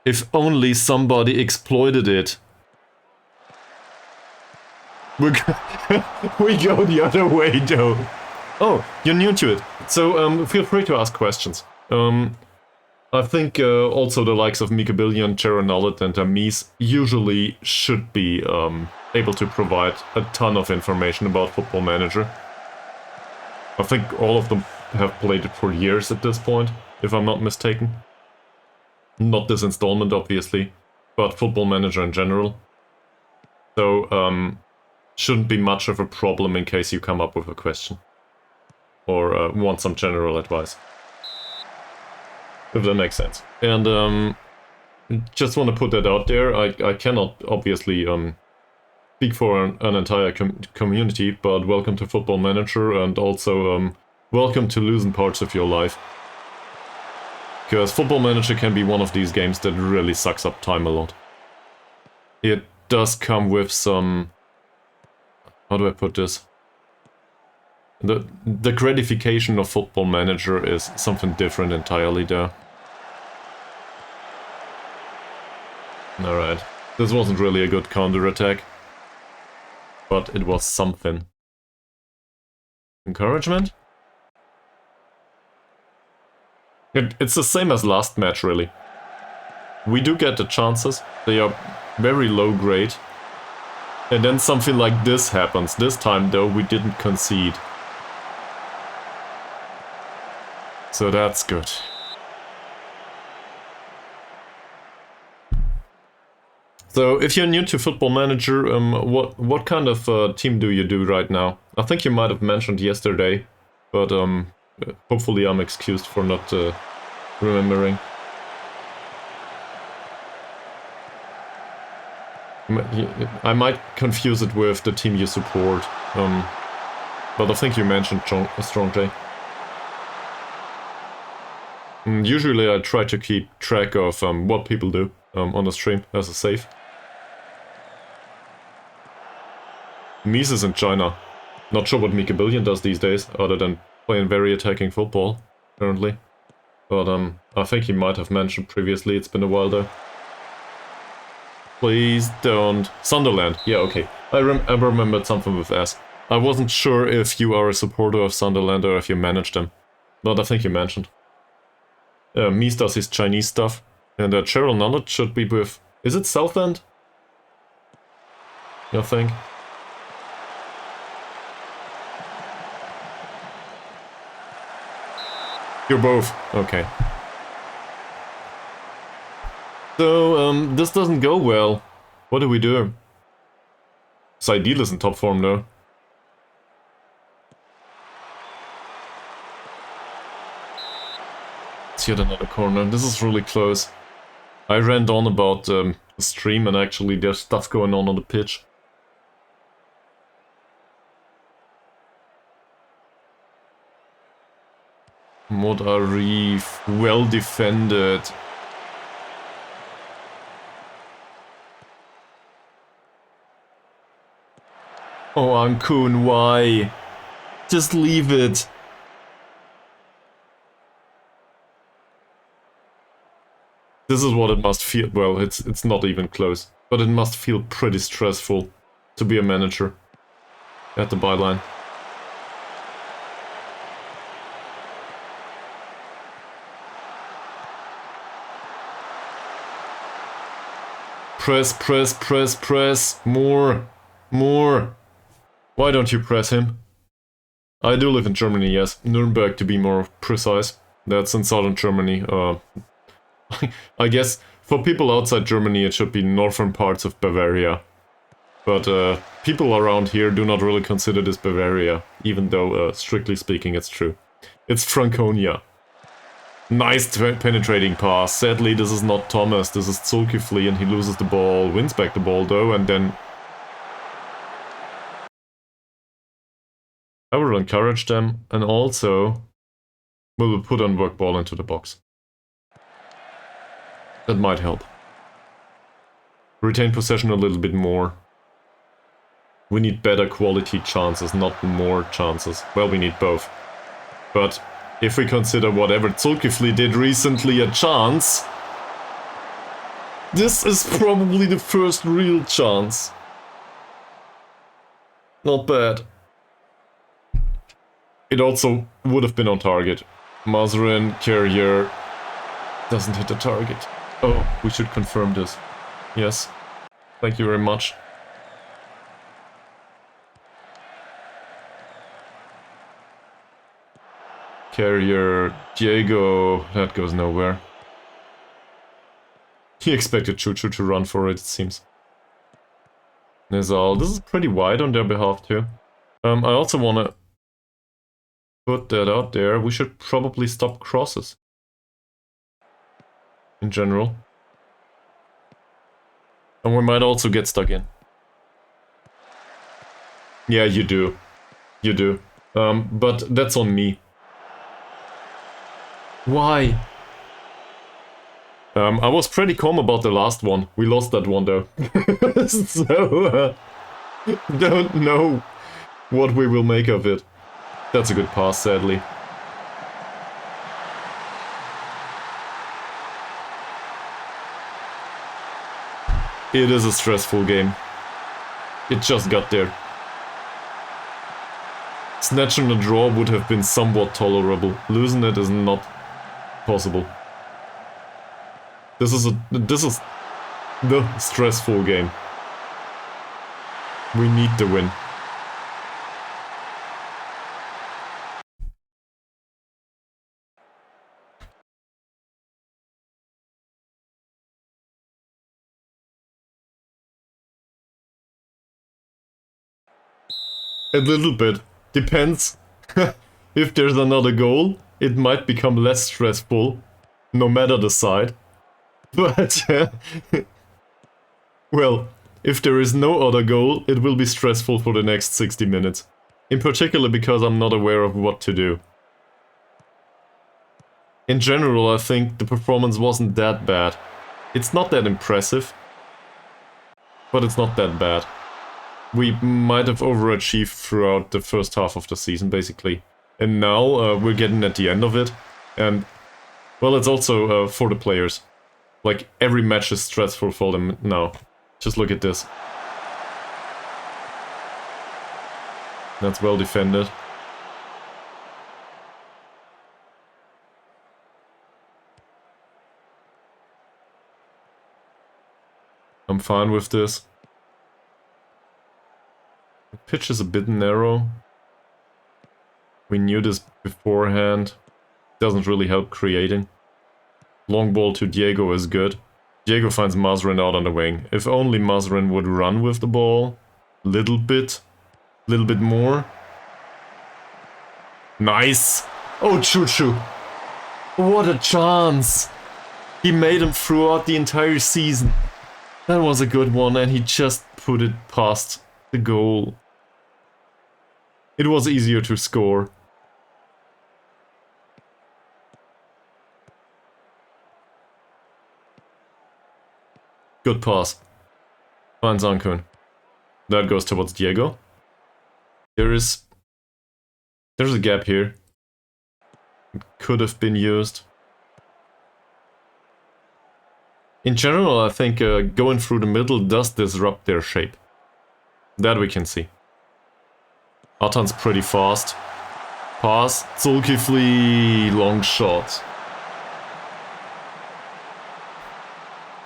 If only somebody exploited it. We go the other way, though. Oh, you're new to it. So, feel free to ask questions. I think also the likes of Mika Billion, Jaron Nullet, and Amis usually should be able to provide a ton of information about Football Manager. I think all of them have played it for years at this point, if I'm not mistaken. Not this installment, obviously, but Football Manager in general. So, shouldn't be much of a problem in case you come up with a question. Or want some general advice. If that makes sense. And just want to put that out there. I cannot obviously speak for an entire community, but welcome to Football Manager, and also welcome to losing parts of your life. Because Football Manager can be one of these games that really sucks up time a lot. It does come with some... How do I put this? The gratification of Football Manager is something different entirely there. Alright. This wasn't really a good counter-attack. But it was something. Encouragement? It's the same as last match, really. we do get the chances. They are very low grade. And then something like this happens. This time, though, we didn't concede. So that's good. So, if you're new to Football Manager, what kind of team do you do right now? I think you might have mentioned yesterday, but hopefully I'm excused for not remembering. I might confuse it with the team you support, but I think you mentioned Strong J. Usually I try to keep track of what people do on the stream as a save. Mises in China. Not sure what Mika Billion does these days, other than playing very attacking football, currently. But I think he might have mentioned previously, it's been a while though. Please don't... Sunderland, yeah, okay. I remembered something with S. I wasn't sure if you are a supporter of Sunderland or if you manage them. But I think you mentioned. Mies does his Chinese stuff, and Cheryl Nunlett should be with... Is it Southend? I think. You're both. Okay. So, this doesn't go well. What do we do? Saidil is in top form though. It's yet another corner. This is really close. I ran on about the stream and actually there's stuff going on the pitch. Mod Arif, well defended. Oh, Ankun, why? Just leave it. This is what it must feel. Well, it's not even close, but it must feel pretty stressful to be a manager at the byline. Press, press, press, press. More. More. Why don't you press him? I do live in Germany, yes. Nuremberg to be more precise. That's in southern Germany. I guess for people outside Germany it should be northern parts of Bavaria. But people around here do not really consider this Bavaria, even though strictly speaking it's true. It's Franconia. Nice penetrating pass. Sadly, this is not Thomas, this is Zulkifli, and he loses the ball, wins back the ball though, and then... I will encourage them, and also we will put on work ball into the box. That might help. Retain possession a little bit more. We need better quality chances, not more chances. Well, we need both. But... if we consider whatever Zulkifli did recently a chance, this is probably the first real chance. Not bad. It also would have been on target. Mazrin, Carrier, doesn't hit the target. Oh, we should confirm this. Yes. Thank you very much. Carrier, Diego, that goes nowhere. He expected Choo-Choo to run for it seems. Nizal, this is pretty wide on their behalf too. I also wanna put that out there, we should probably stop crosses. In general. And we might also get stuck in. Yeah, you do. You do. But that's on me. Why? I was pretty calm about the last one. We lost that one though. So, don't know what we will make of it. That's a good pass, sadly. It is a stressful game. It just got there. Snatching a draw would have been somewhat tolerable. Losing it is not possible. This is the stressful game. We need the win. A little bit. Depends. If there's another goal, it might become less stressful, no matter the side. But, well, if there is no other goal, it will be stressful for the next 60 minutes. In particular because I'm not aware of what to do. In general, I think the performance wasn't that bad. It's not that impressive, but it's not that bad. We might have overachieved throughout the first half of the season, basically. And now we're getting at the end of it. And, well, it's also for the players. Like, every match is stressful for them now. Just look at this. That's well defended. I'm fine with this. The pitch is a bit narrow. We knew this beforehand. Doesn't really help creating. Long ball to Diego is good. Diego finds Mazrin out on the wing. If only Mazrin would run with the ball. Little bit more. Nice! Oh, Choo-Choo! What a chance! He made him throughout the entire season. That was a good one, and he just put it past the goal. It was easier to score. Good pass. Finds Ankun. That goes towards Diego. There's a gap here. It could have been used. In general, I think going through the middle does disrupt their shape. That we can see. Atan's pretty fast. Pass. Zulkifli, long shot.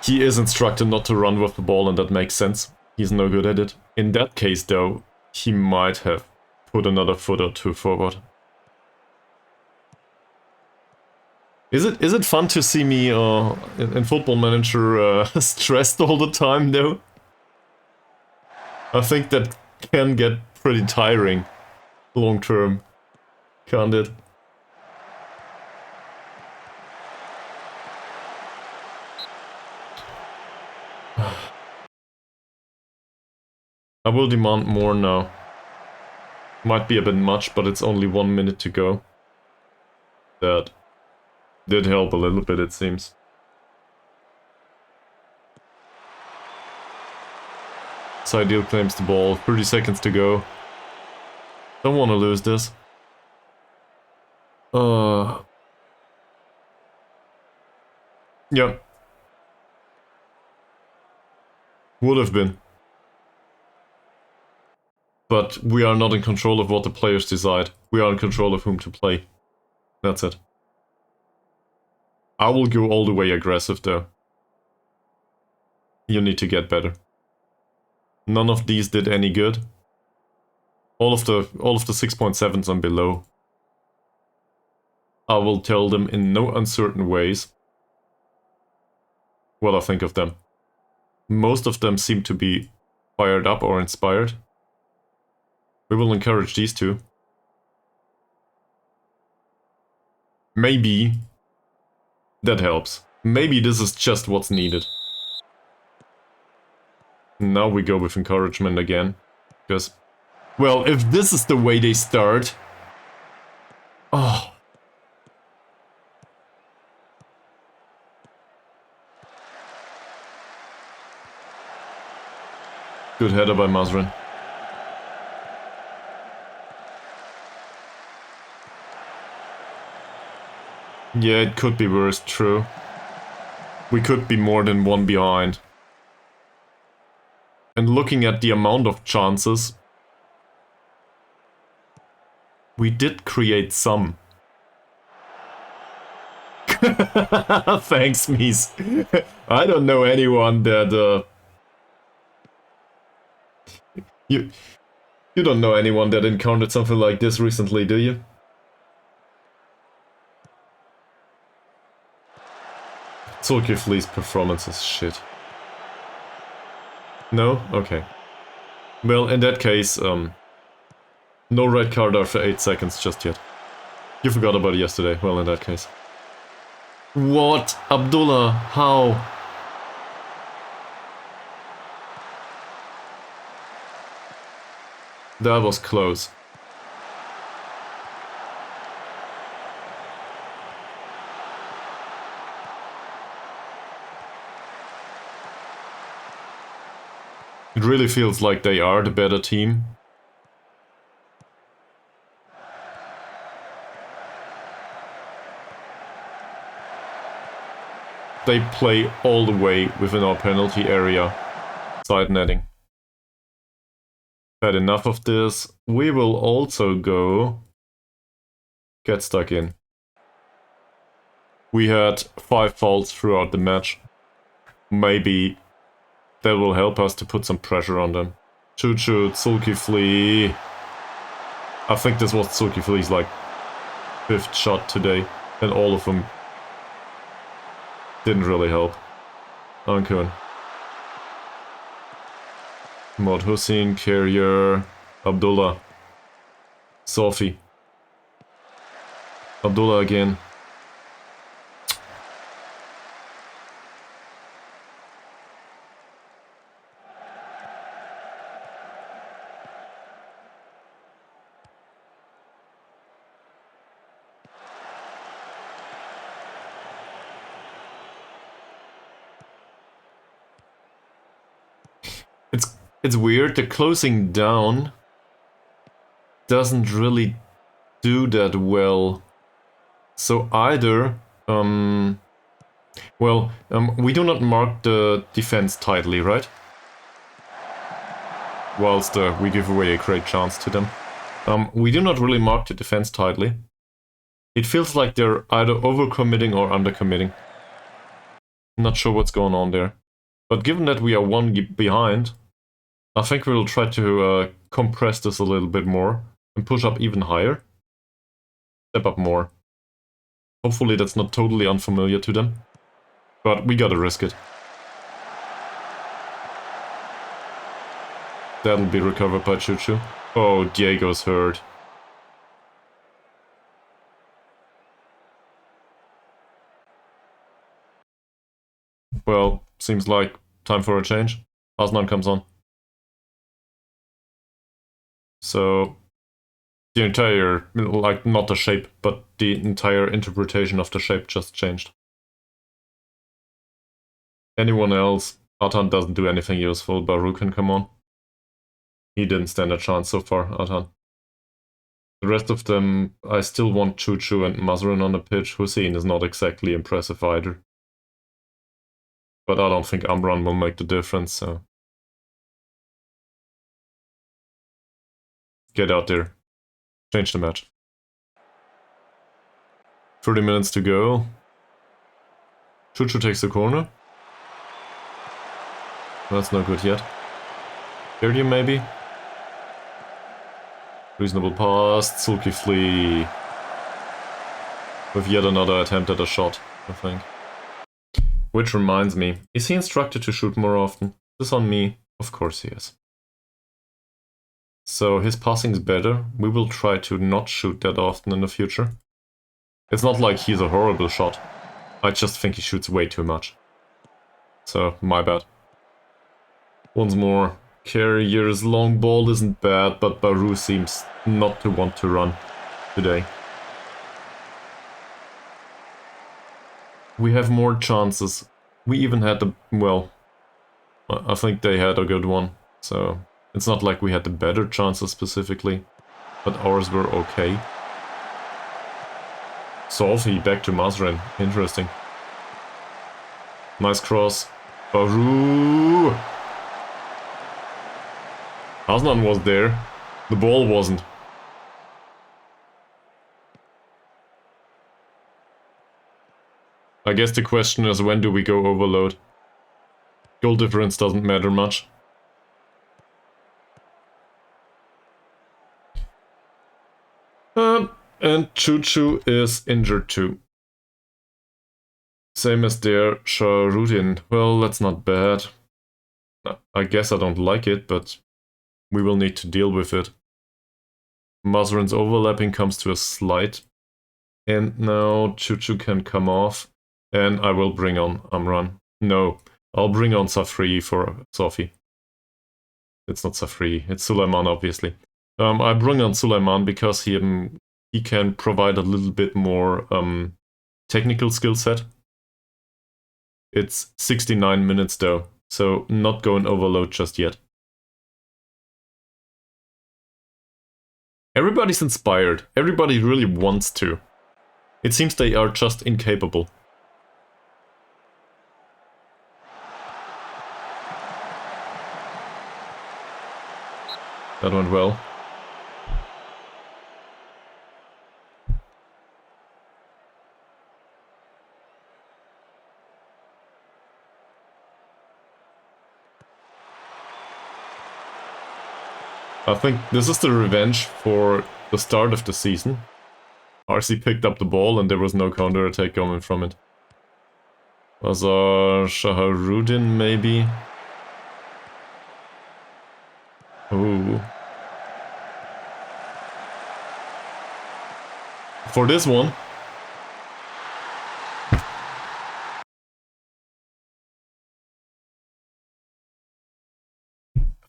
He is instructed not to run with the ball, and that makes sense. He's no good at it. In that case, though, he might have put another foot or two forward. Is it fun to see me in Football Manager stressed all the time, though? I think that can get pretty tiring long term, can't it? I will demand more now. Might be a bit much, but it's only 1 minute to go. That did help a little bit, it seems. Sideal claims the ball, 30 seconds to go. Don't want to lose this. Yeah. Would have been. But we are not in control of what the players decide. We are in control of whom to play. That's it. I will go all the way aggressive though. You need to get better. None of these did any good. All of the 6.7s and below. I will tell them in no uncertain ways what I think of them. Most of them seem to be fired up or inspired. We will encourage these two. Maybe that helps. Maybe this is just what's needed. Now we go with encouragement again. Because, well, if this is the way they start... Oh. Good header by Mazrin. Yeah, it could be worse, true. We could be more than one behind. And looking at the amount of chances, we did create some. Thanks, Mies. I don't know anyone that you don't know anyone that encountered something like this recently, do you? Zulkifli's performance is shit. No? Okay. Well, in that case, no red card after 8 seconds just yet. You forgot about it yesterday. Well, in that case. What? Abdullah? How? That was close. It really feels like they are the better team. They play all the way within our penalty area. Side netting. Had enough of this. We will also go... Get stuck in. We had 5 fouls throughout the match. Maybe that will help us to put some pressure on them. Shoot, Zulkifli. I think this was Zulkifli's like 5th shot today, and all of them didn't really help. Ankun. Mod Hussein, Carrier, Abdullah, Sophie. Abdullah again. It's weird, the closing down doesn't really do that well. So either, we do not mark the defense tightly, right? Whilst we give away a great chance to them. We do not really mark the defense tightly. It feels like they're either overcommitting or undercommitting. Not sure what's going on there. But given that we are 1 behind, I think we'll try to compress this a little bit more and push up even higher. Step up more. Hopefully that's not totally unfamiliar to them. But we gotta risk it. That'll be recovered by Chuchu. Oh, Diego's hurt. Well, seems like time for a change. Asnan comes on. So, the entire, like, not the shape, but the entire interpretation of the shape just changed. Anyone else? Atan doesn't do anything useful. Baru can come on. He didn't stand a chance so far, Atan. The rest of them, I still want Chuchu and Mazrin on the pitch. Hussein is not exactly impressive either. But I don't think Amran will make the difference, so... Get out there. Change the match. 30 minutes to go. Chuchu takes the corner. That's not good yet. Dirty maybe? Reasonable pass. Zulkifli. With yet another attempt at a shot, I think. Which reminds me, is he instructed to shoot more often? Is this on me? Of course he is. So his passing's better. We will try to not shoot that often in the future. It's not like he's a horrible shot. I just think he shoots way too much. So, my bad. Once more. Carrier's long ball isn't bad, but Baru seems not to want to run today. We have more chances. We even had the... well, I think they had a good one, so... It's not like we had the better chances specifically, but ours were okay. Sophie back to Mazrin. Interesting. Nice cross. Baru! Asnan was there. The ball wasn't. I guess the question is, when do we go overload? Goal difference doesn't matter much. And Choo Choo is injured too. Same as their Sharudin. Well, that's not bad. I guess I don't like it, but we will need to deal with it. Mazrin's overlapping comes to a slight. And now Choo Choo can come off. And I will bring on Amran. No, I'll bring on Safri for Sophie. It's not Safri, it's Suleiman, obviously. I bring on Suleiman because he can provide a little bit more technical skill set. It's 69 minutes though, so not going overload just yet. Everybody's inspired. Everybody really wants to. It seems they are just incapable. That went well. I think this is the revenge for the start of the season. RC picked up the ball and there was no counter-attack coming from it. Was Shaharudin maybe? Ooh. For this one.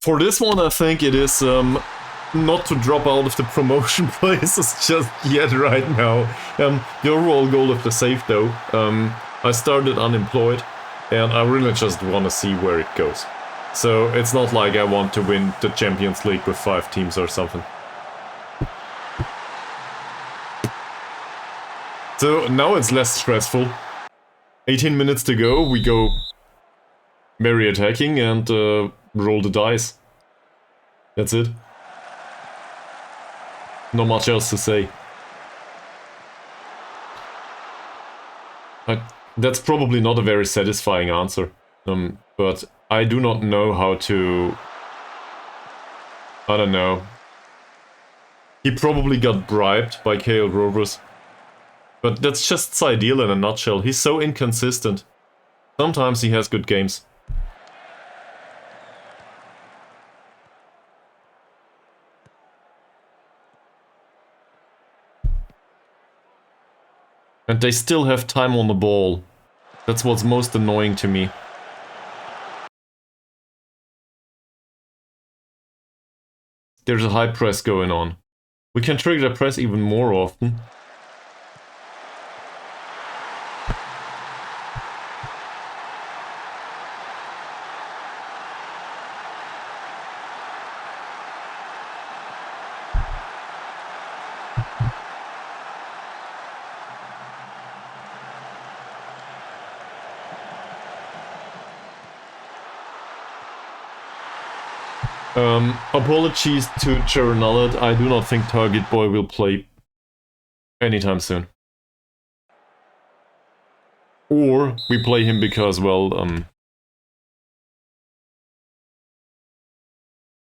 For this one, I think it is not to drop out of the promotion places just yet right now. The overall goal of the save though, I started unemployed and I really just want to see where it goes. So it's not like I want to win the Champions League with 5 teams or something. So now it's less stressful. 18 minutes to go, we go very attacking and roll the dice. That's it. Not much else to say. That's probably not a very satisfying answer, but I do not know how to... I don't know. He probably got bribed by KO Rovers. But that's just Sideal in a nutshell. He's so inconsistent. Sometimes he has good games. And they still have time on the ball. That's what's most annoying to me. There's a high press going on. We can trigger the press even more often. Apologies to Cherenalad, I do not think Target Boy will play anytime soon. Or we play him because, well,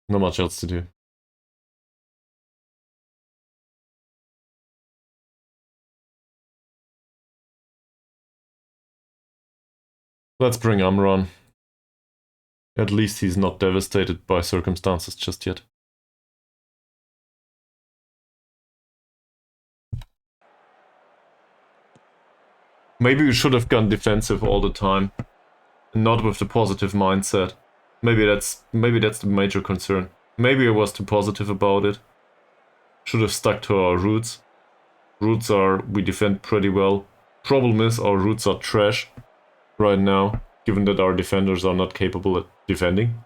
not much else to do. Let's bring Amran. At least he's not devastated by circumstances just yet. Maybe we should have gone defensive all the time, and not with the positive mindset. Maybe that's the major concern. Maybe I was too positive about it. Should have stuck to our roots. Roots are, we defend pretty well. Problem is, our roots are trash right now, given that our defenders are not capable at defending.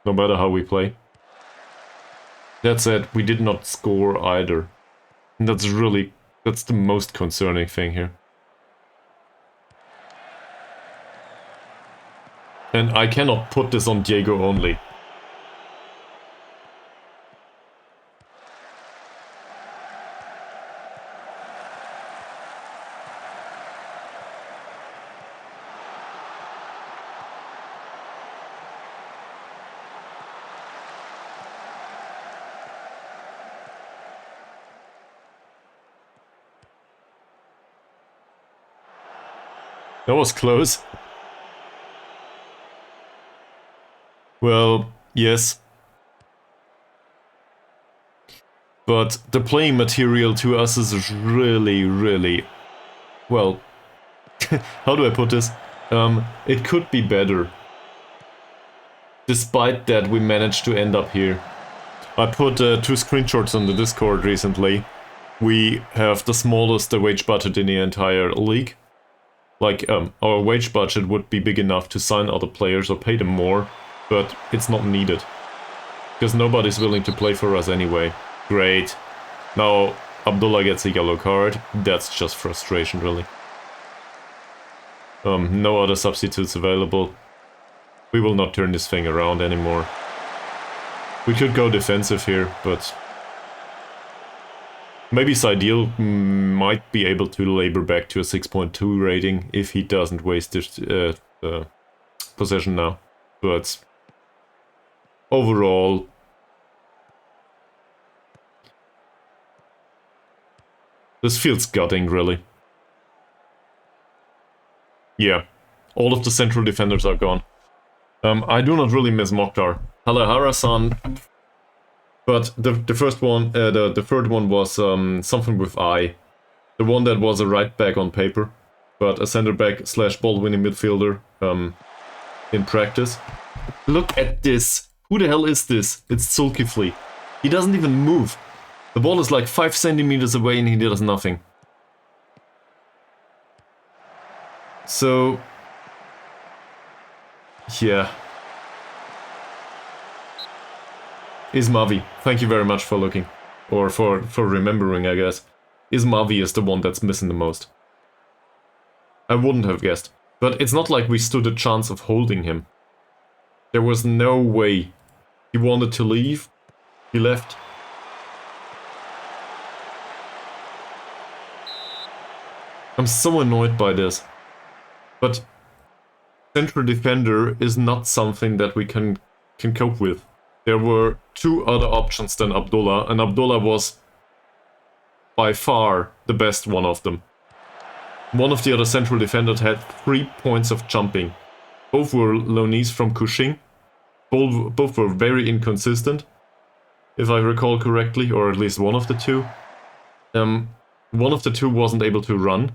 No matter how we play. That said, we did not score either. And that's the most concerning thing here. And I cannot put this on Diego only. That was close. Well, yes. But the playing material to us is really, really... Well, how do I put this? It could be better. Despite that, we managed to end up here. I put 2 screenshots on the Discord recently. We have the smallest wage budget in the entire league. Like, our wage budget would be big enough to sign other players or pay them more, but it's not needed. Because nobody's willing to play for us anyway. Great. Now, Abdullah gets a yellow card. That's just frustration, really. No other substitutes available. We will not turn this thing around anymore. We could go defensive here, but... Maybe Saidil might be able to labor back to a 6.2 rating if he doesn't waste his possession now. But... Overall... This feels gutting, really. Yeah. All of the central defenders are gone. I do not really miss Mokhtar. Halahara-san... But the first one, the third one was something with I. The one that was a right back on paper, but a center back slash ball winning midfielder in practice. Look at this. Who the hell is this? It's Zulkifli. He doesn't even move. The ball is like 5 centimeters away and he does nothing. So... yeah. Ismavi, thank you very much for looking. Or for remembering, I guess. Ismavi is the one that's missing the most. I wouldn't have guessed. But it's not like we stood a chance of holding him. There was no way. He wanted to leave. He left. I'm so annoyed by this. But central defender is not something that we can cope with. There were 2 other options than Abdullah, and Abdullah was by far the best one of them. One of the other central defenders had 3 points of jumping. Both were loanees from Kuching. Both were very inconsistent, if I recall correctly, or at least one of the 2. One of the 2 wasn't able to run.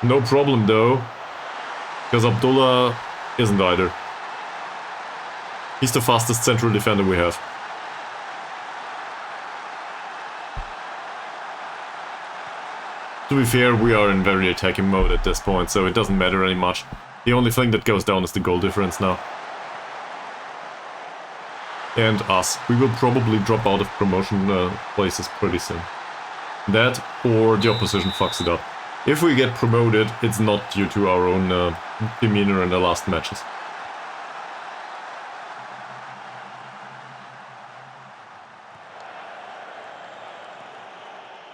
No problem though, because Abdullah isn't either. He's the fastest central defender we have. To be fair, we are in very attacking mode at this point, so it doesn't matter any much. The only thing that goes down is the goal difference now. And us. We will probably drop out of promotion places pretty soon. That, or the opposition fucks it up. If we get promoted, it's not due to our own demeanor in the last matches.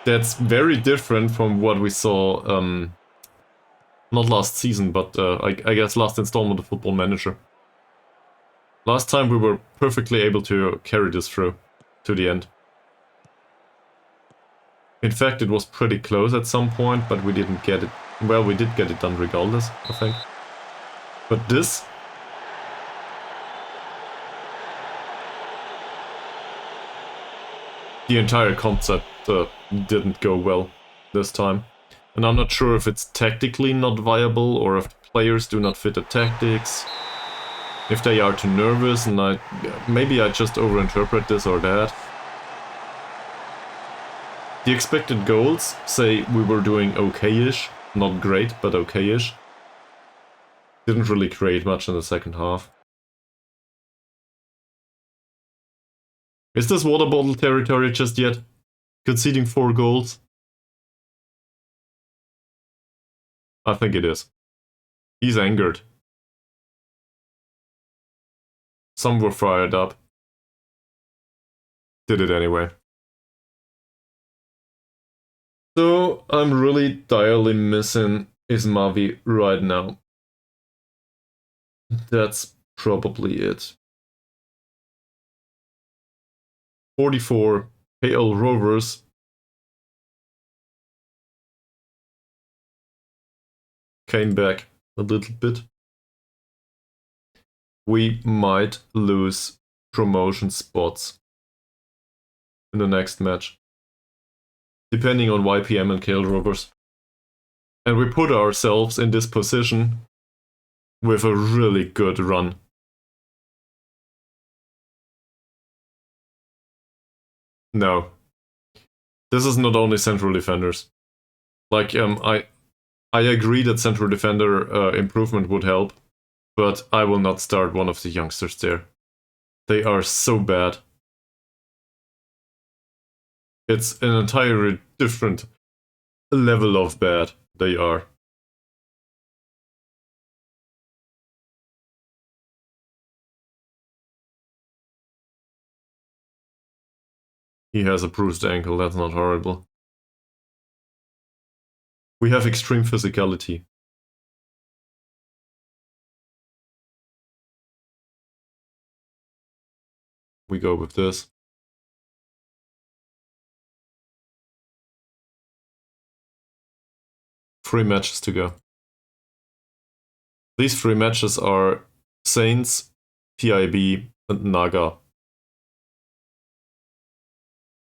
That's very different from what we saw, not last season, but I guess last installment of Football Manager. Last time we were perfectly able to carry this through to the end. In fact, it was pretty close at some point, but we didn't get it. Well, we did get it done regardless, I think. But this... the entire concept didn't go well this time. And I'm not sure if it's tactically not viable or if the players do not fit the tactics. If they are too nervous and maybe I just overinterpret this or that. The expected goals say we were doing okay-ish. Not great, but okay-ish. Didn't really create much in the second half. Is this water bottle territory just yet? Conceding 4 goals? I think it is. He's angered. Some were fired up. Did it anyway. So, I'm really direly missing Ismavi right now. That's probably it. 44, KL Rovers. came back a little bit. We might lose promotion spots in the next match, depending on YPM and KL Rovers. And we put ourselves in this position with a really good run. No. This is not only central defenders. Like, I agree that central defender improvement would help, but I will not start one of the youngsters there. They are so bad. It's an entirely different level of bad they are. He has a bruised ankle, that's not horrible. We have extreme physicality. We go with this. Three matches to go. These three matches are Saints, PIB, and Naga.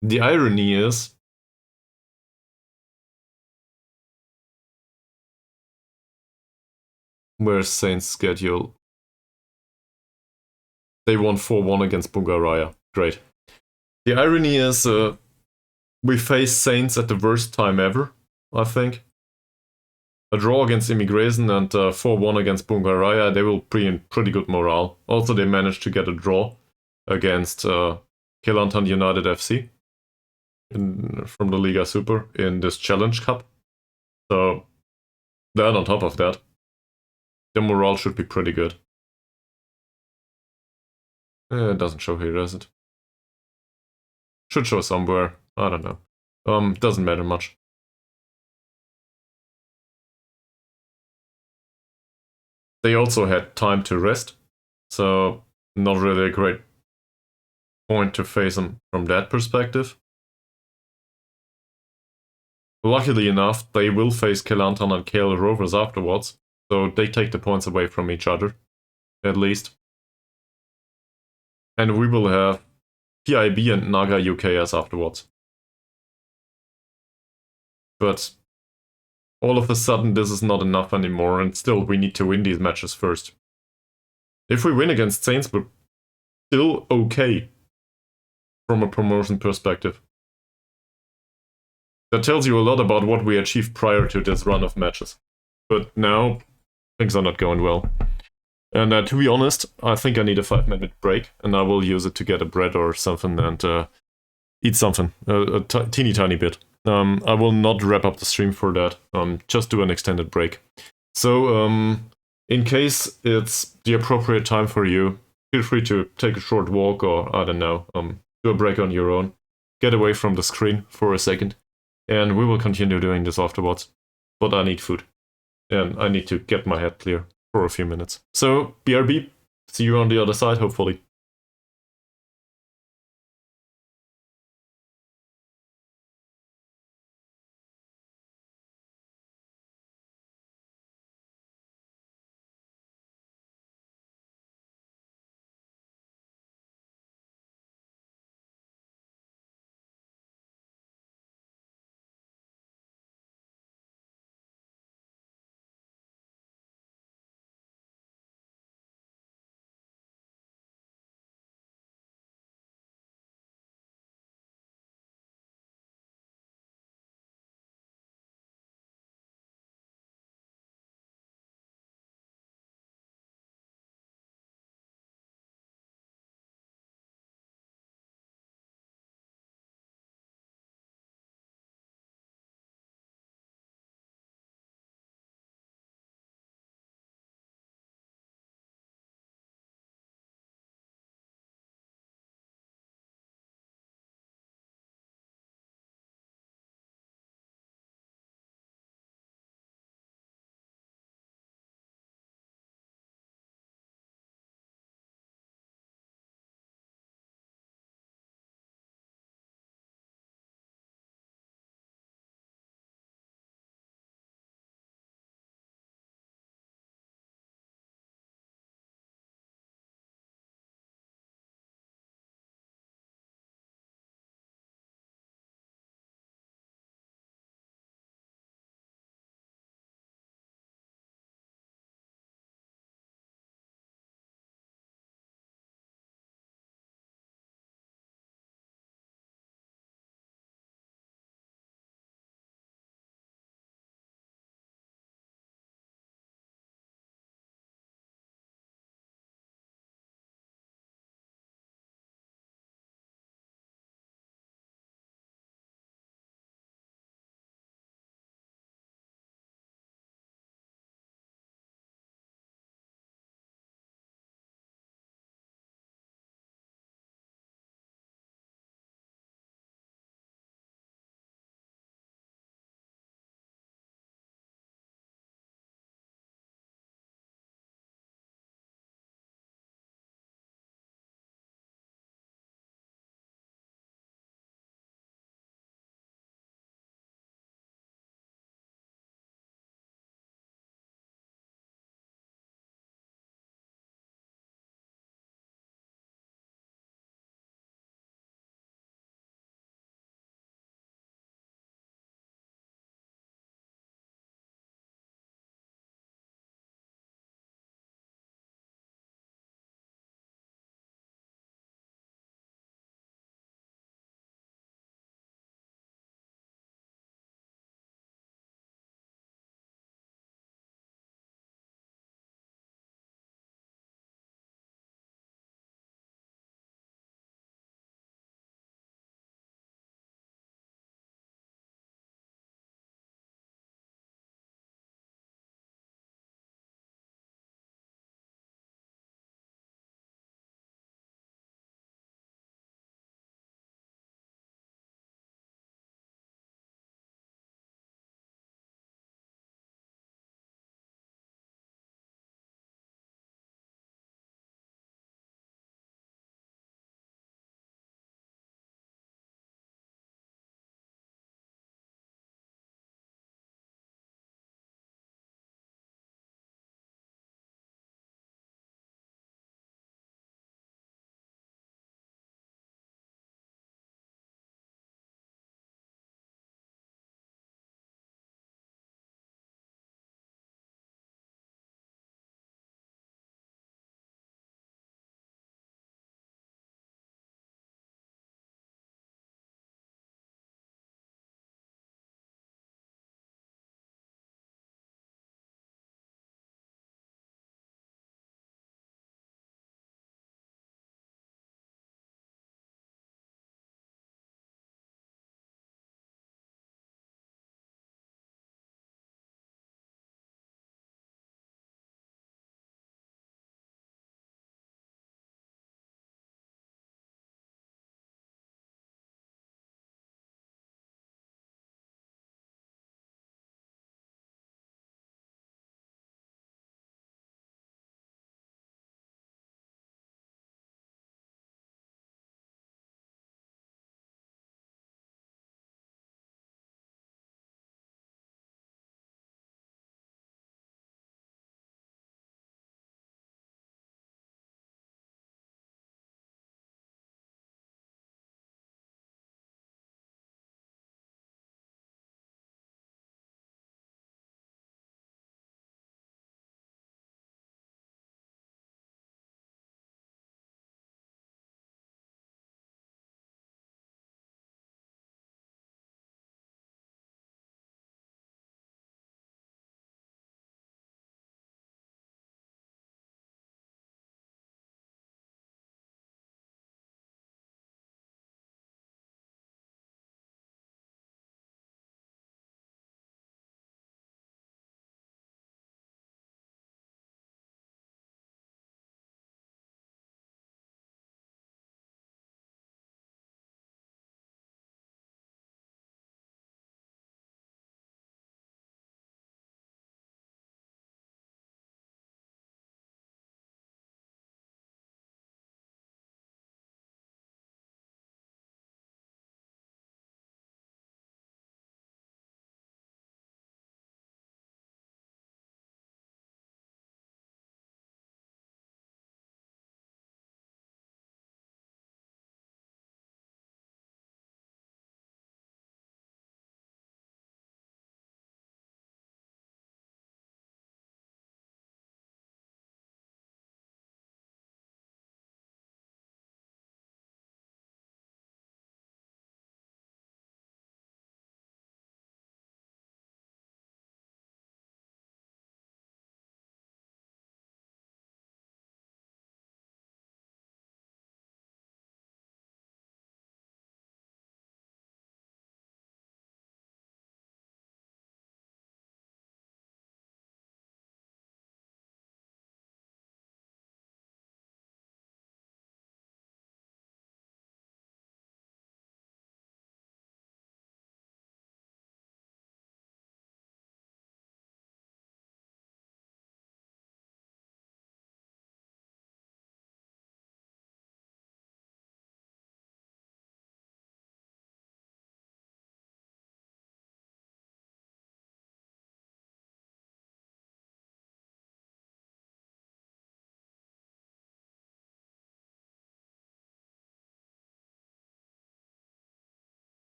The irony is, where's Saints' schedule? They won 4-1 against Bulgaria. Great. The irony is, we face Saints at the worst time ever, I think. A draw against Immigration and 4-1 against Bulgaria, they will be in pretty good morale. Also, they managed to get a draw against Kelantan United FC from the Liga Super in this Challenge Cup. So, then on top of that, the morale should be pretty good. It doesn't show here, does it? Should show somewhere. I don't know. Doesn't matter much. They also had time to rest, so not really a great point to face them from that perspective. Luckily enough, they will face Kelantan and KL Rovers afterwards, so they take the points away from each other, at least. And we will have PIB and Naga UKS afterwards. But all of a sudden, this is not enough anymore, and still we need to win these matches first. If we win against Saints, we're still okay from a promotion perspective. That tells you a lot about what we achieved prior to this run of matches. But now, things are not going well. And to be honest, I think I need a 5-minute break, and I will use it to get a bread or something and eat something, a teeny tiny bit. I will not wrap up the stream for that, just do an extended break. So, in case it's the appropriate time for you, feel free to take a short walk or, I don't know, do a break on your own. Get away from the screen for a second, and we will continue doing this afterwards. But I need food, and I need to get my head clear for a few minutes. So, BRB, see you on the other side, hopefully.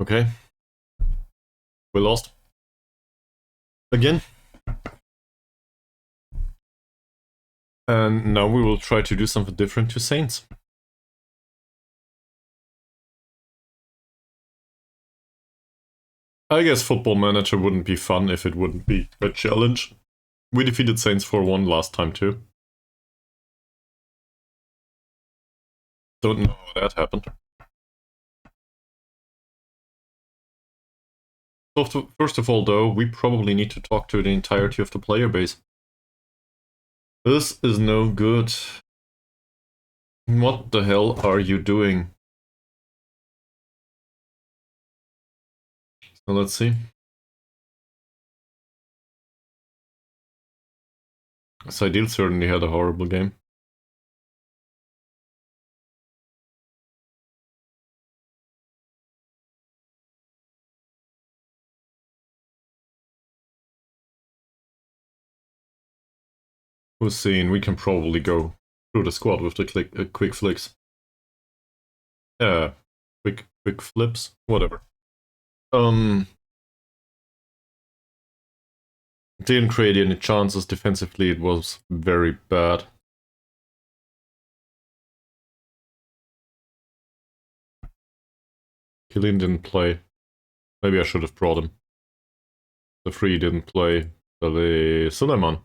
Okay. We lost. Again. And now we will try to do something different to Saints. I guess Football Manager wouldn't be fun if it wouldn't be a challenge. We defeated Saints 4-1 last time too. Don't know how that happened. So first of all though, we probably need to talk to the entirety of the player base. This is no good. What the hell are you doing? So let's see. Saidil certainly had a horrible game. Hussein, we can probably go through the squad with the quick flicks. Yeah, quick flips, whatever. Didn't create any chances defensively, it was very bad. Killian didn't play. Maybe I should have brought him. The free didn't play. Suleiman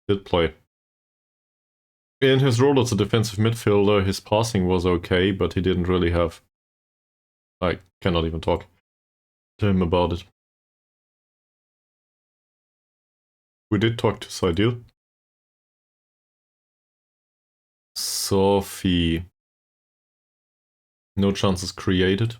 did play. In his role as a defensive midfielder, his passing was okay, but he didn't really have... I cannot even talk to him about it. We did talk to Saidil. Sophie. No chances created.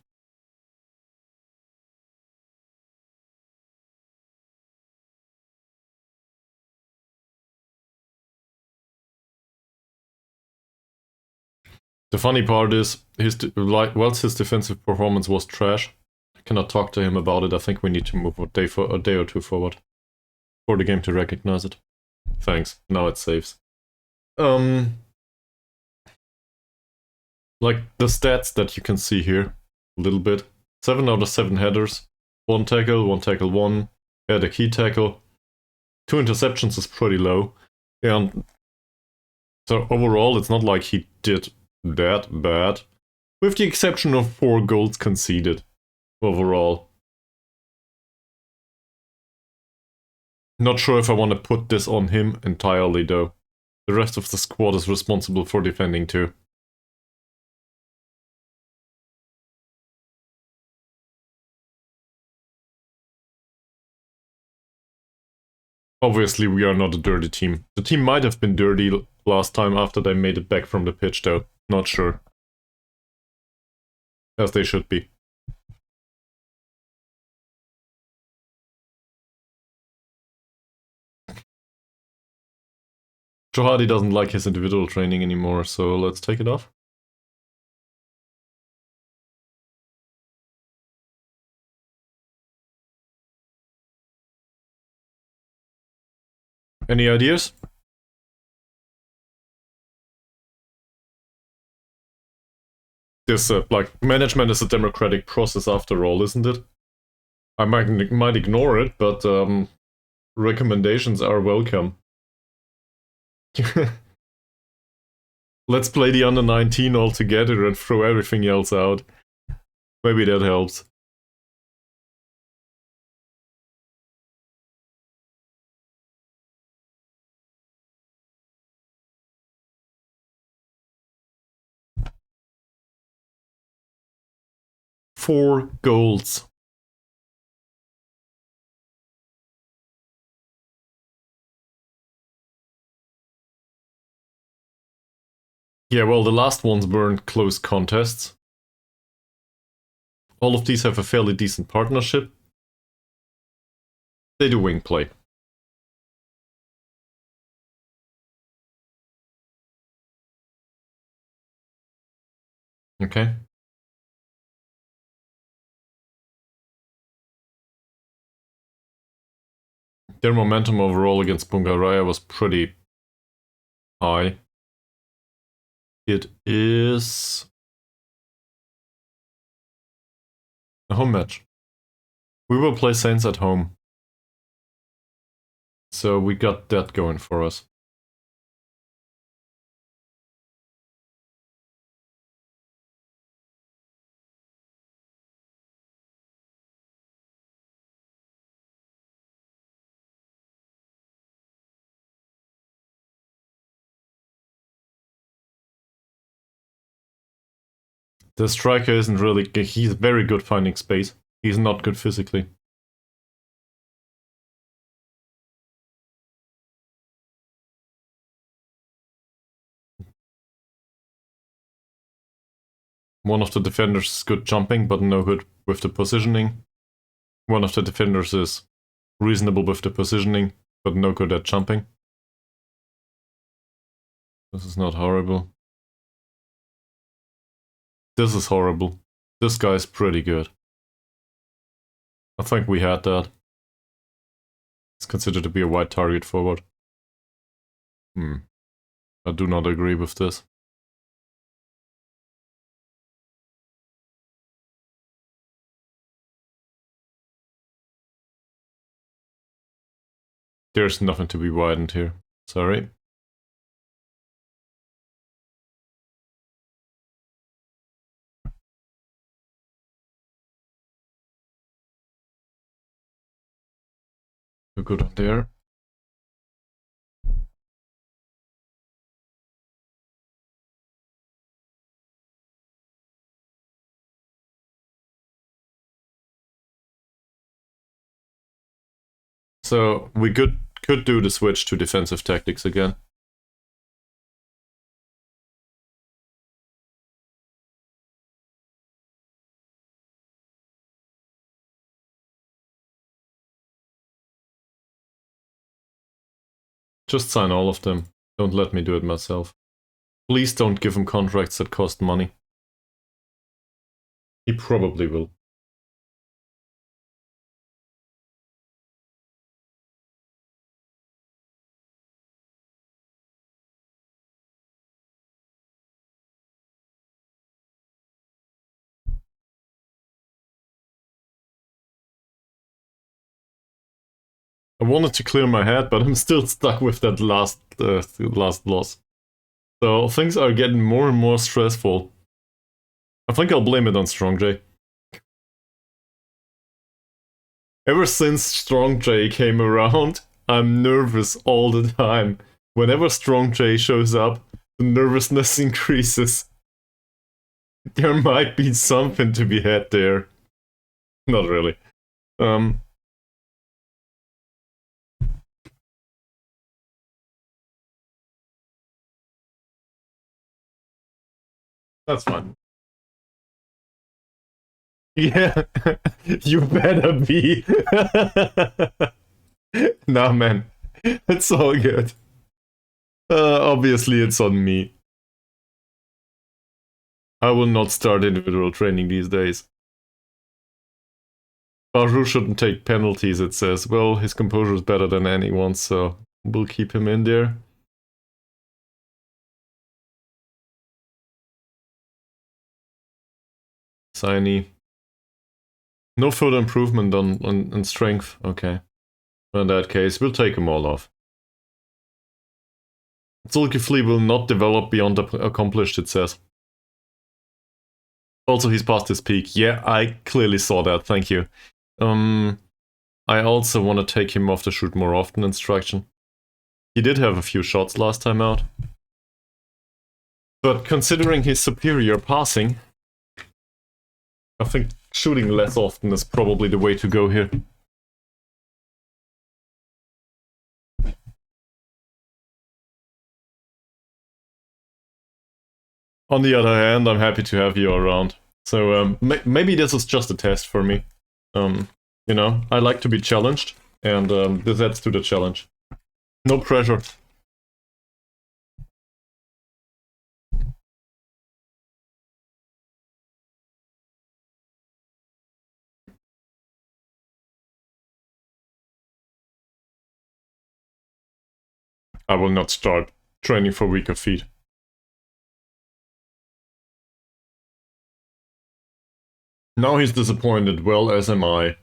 The funny part is, whilst his defensive performance was trash, I cannot talk to him about it. I think we need to move a day or two forward for the game to recognize it. Thanks. Now it saves. Like the stats that you can see here, a little bit. 7 out of 7 headers, 1 tackle, 1, had a key tackle. 2 interceptions is pretty low. And so overall, it's not like he did that bad. With the exception of 4 goals conceded overall. Not sure if I want to put this on him entirely though. The rest of the squad is responsible for defending too. Obviously, we are not a dirty team. The team might have been dirty last time after they made it back from the pitch though. Not sure. As they should be. Johadi doesn't like his individual training anymore, so let's take it off. Any ideas? This, like, management is a democratic process after all, isn't it? I might ignore it, but recommendations are welcome. Let's play the under 19 all together and throw everything else out. Maybe that helps. Four goals. Yeah, well, the last ones weren't close contests. All of these have a fairly decent partnership. They do wing play. Okay. Their momentum overall against Bungaraya was pretty high. It is a home match. We will play Saints at home. So we got that going for us. The striker isn't really... He's very good finding space. He's not good physically. One of the defenders is good jumping, but no good with the positioning. One of the defenders is reasonable with the positioning, but no good at jumping. This is not horrible. This is horrible. This guy's pretty good. I think we had that. It's considered to be a wide target forward. I do not agree with this. There's nothing to be widened here. Sorry. We're good on there. So we could do the switch to defensive tactics again. Just sign all of them. Don't let me do it myself. Please don't give him contracts that cost money. He probably will. I wanted to clear my head, but I'm still stuck with that last loss. So things are getting more and more stressful. I think I'll blame it on Strong J. Ever since Strong J came around, I'm nervous all the time. Whenever Strong J shows up, the nervousness increases. There might be something to be had there. Not really. That's fine. Yeah, you better be. Nah, man. It's all good. Obviously, it's on me. I will not start individual training these days. Baru shouldn't take penalties, it says. Well, his composure is better than anyone's, so we'll keep him in there. Signy. No further improvement on strength. Okay. Well, in that case, we'll take them all off. Zulkifli will not develop beyond accomplished, it says. Also, he's past his peak. Yeah, I clearly saw that, thank you. I also want to take him off the shoot more often instruction. He did have a few shots last time out. But considering his superior passing, I think shooting less often is probably the way to go here. On the other hand, I'm happy to have you around. So maybe this is just a test for me. You know, I like to be challenged, and this adds to the challenge. No pressure. I will not start training for weaker feet. Now he's disappointed, well, as am I.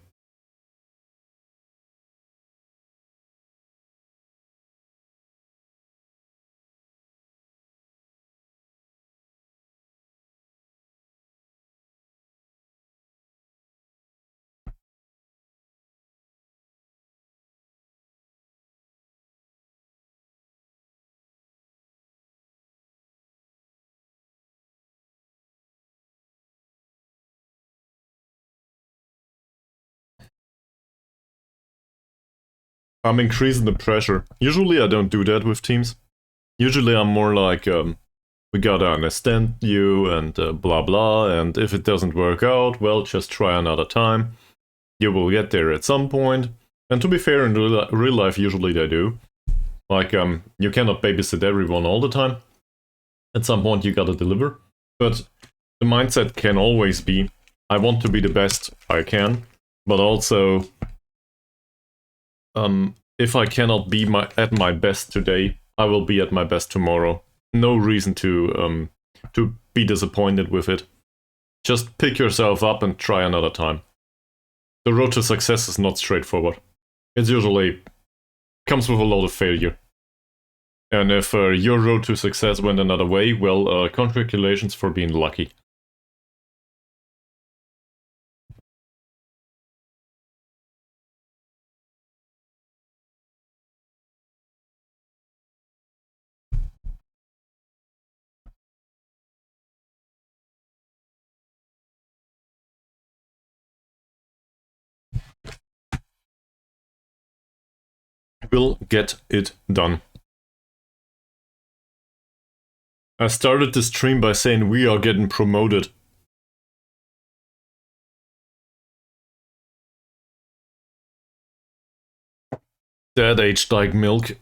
I'm increasing the pressure. Usually I don't do that with teams. Usually I'm more like, we gotta understand you and blah blah, and if it doesn't work out, well, just try another time. You will get there at some point. And to be fair, in real life, usually they do. Like, you cannot babysit everyone all the time. At some point you gotta deliver. But the mindset can always be, I want to be the best I can, but also, if I cannot be at my best today, I will be at my best tomorrow. No reason to be disappointed with it. Just pick yourself up and try another time. The road to success is not straightforward. It usually comes with a lot of failure. And if your road to success went another way, well, congratulations for being lucky. We'll get it done. I started this stream by saying we are getting promoted. That aged like milk.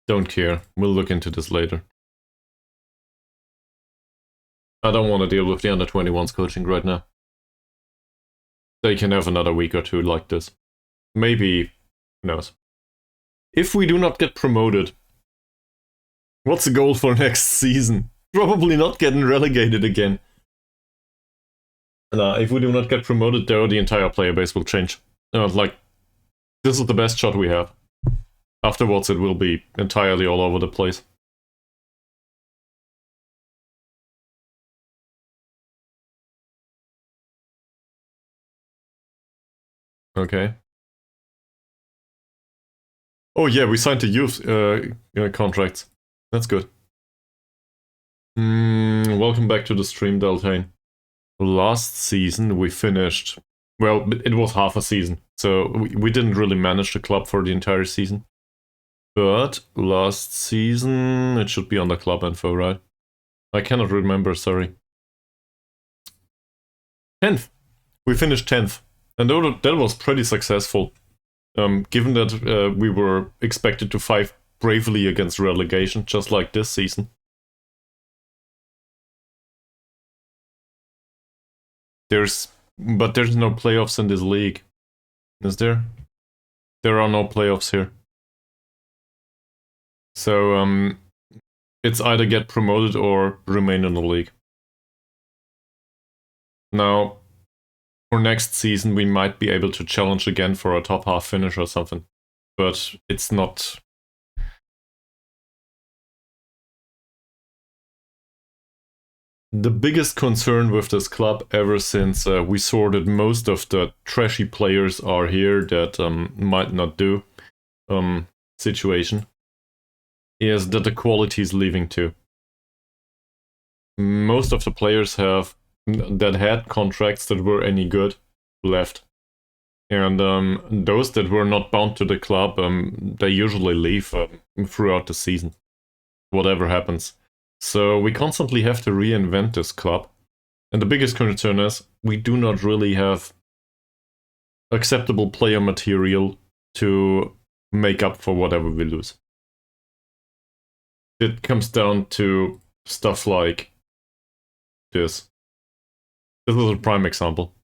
Don't care. We'll look into this later. I don't want to deal with the under-21s coaching right now. They can have another week or two like this. Maybe, who knows. If we do not get promoted, what's the goal for next season? Probably not getting relegated again. If we do not get promoted, though, the entire player base will change. Like, this is the best shot we have. Afterwards, it will be entirely all over the place. Okay. Oh yeah, we signed the youth contracts. That's good. Welcome back to the stream, Deltane. Last season we finished... Well, it was half a season, so we didn't really manage the club for the entire season. But last season, it should be on the club info, right? I cannot remember, sorry. 10th! We finished 10th. And that was pretty successful. Given that we were expected to fight bravely against relegation, just like this season. But there's no playoffs in this league. Is there? There are no playoffs here. So, it's either get promoted or remain in the league. Now, for next season, we might be able to challenge again for a top half finish or something. But it's not... The biggest concern with this club, ever since we sorted most of the trashy players are here that might not do situation, is that the quality is leaving too. Most of the players that had contracts that were any good left. And those that were not bound to the club, they usually leave throughout the season, whatever happens. So we constantly have to reinvent this club. And the biggest concern is we do not really have acceptable player material to make up for whatever we lose. It comes down to stuff like this. This is a prime example.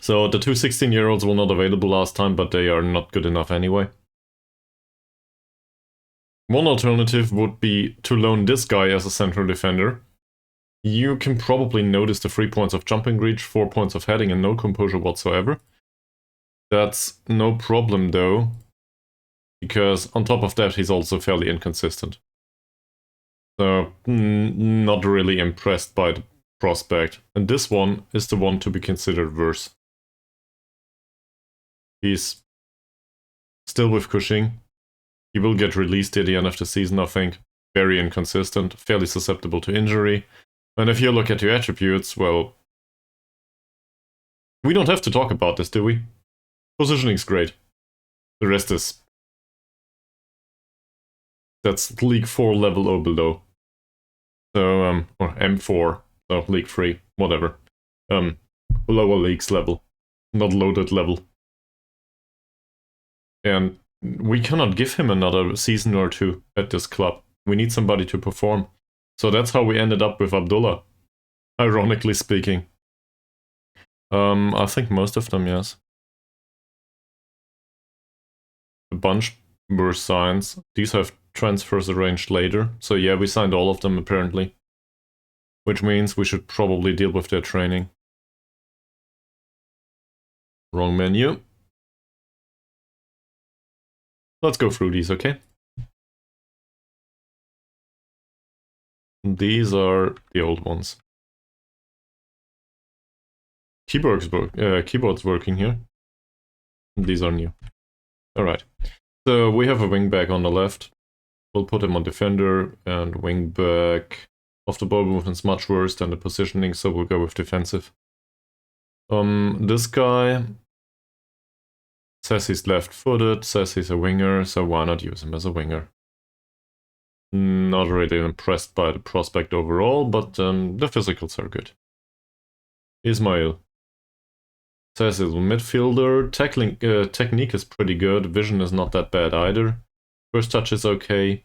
So the two 16-year-olds were not available last time, but they are not good enough anyway. One alternative would be to loan this guy as a central defender. You can probably notice the 3 points of jumping reach, 4 points of heading, and no composure whatsoever. That's no problem though, because on top of that he's also fairly inconsistent. So, not really impressed by the prospect. And this one is the one to be considered worse. He's still with Cushing. He will get released at the end of the season, I think. Very inconsistent, fairly susceptible to injury. And if you look at your attributes, well, We don't have to talk about this, do we? Positioning's great. The rest is... That's League 4 level or below. So, or M4, so League 3, whatever. Lower leagues level, not loaded level. And we cannot give him another season or two at this club. We need somebody to perform. So that's how we ended up with Abdullah, ironically speaking. I think most of them, yes. A bunch were signs. These have transfers arranged later. So yeah, we signed all of them apparently. Which means we should probably deal with their training. Wrong menu. Let's go through these, okay? These are the old ones. Keyboard's working here. These are new. Alright. So we have a wingback on the left. We'll put him on defender, and wingback off the ball movement's much worse than the positioning, so we'll go with defensive. This guy says he's left-footed, says he's a winger, so why not use him as a winger? Not really impressed by the prospect overall, but the physicals are good. Ismail says he's a midfielder. Tackling technique is pretty good. Vision is not that bad either. First touch is okay.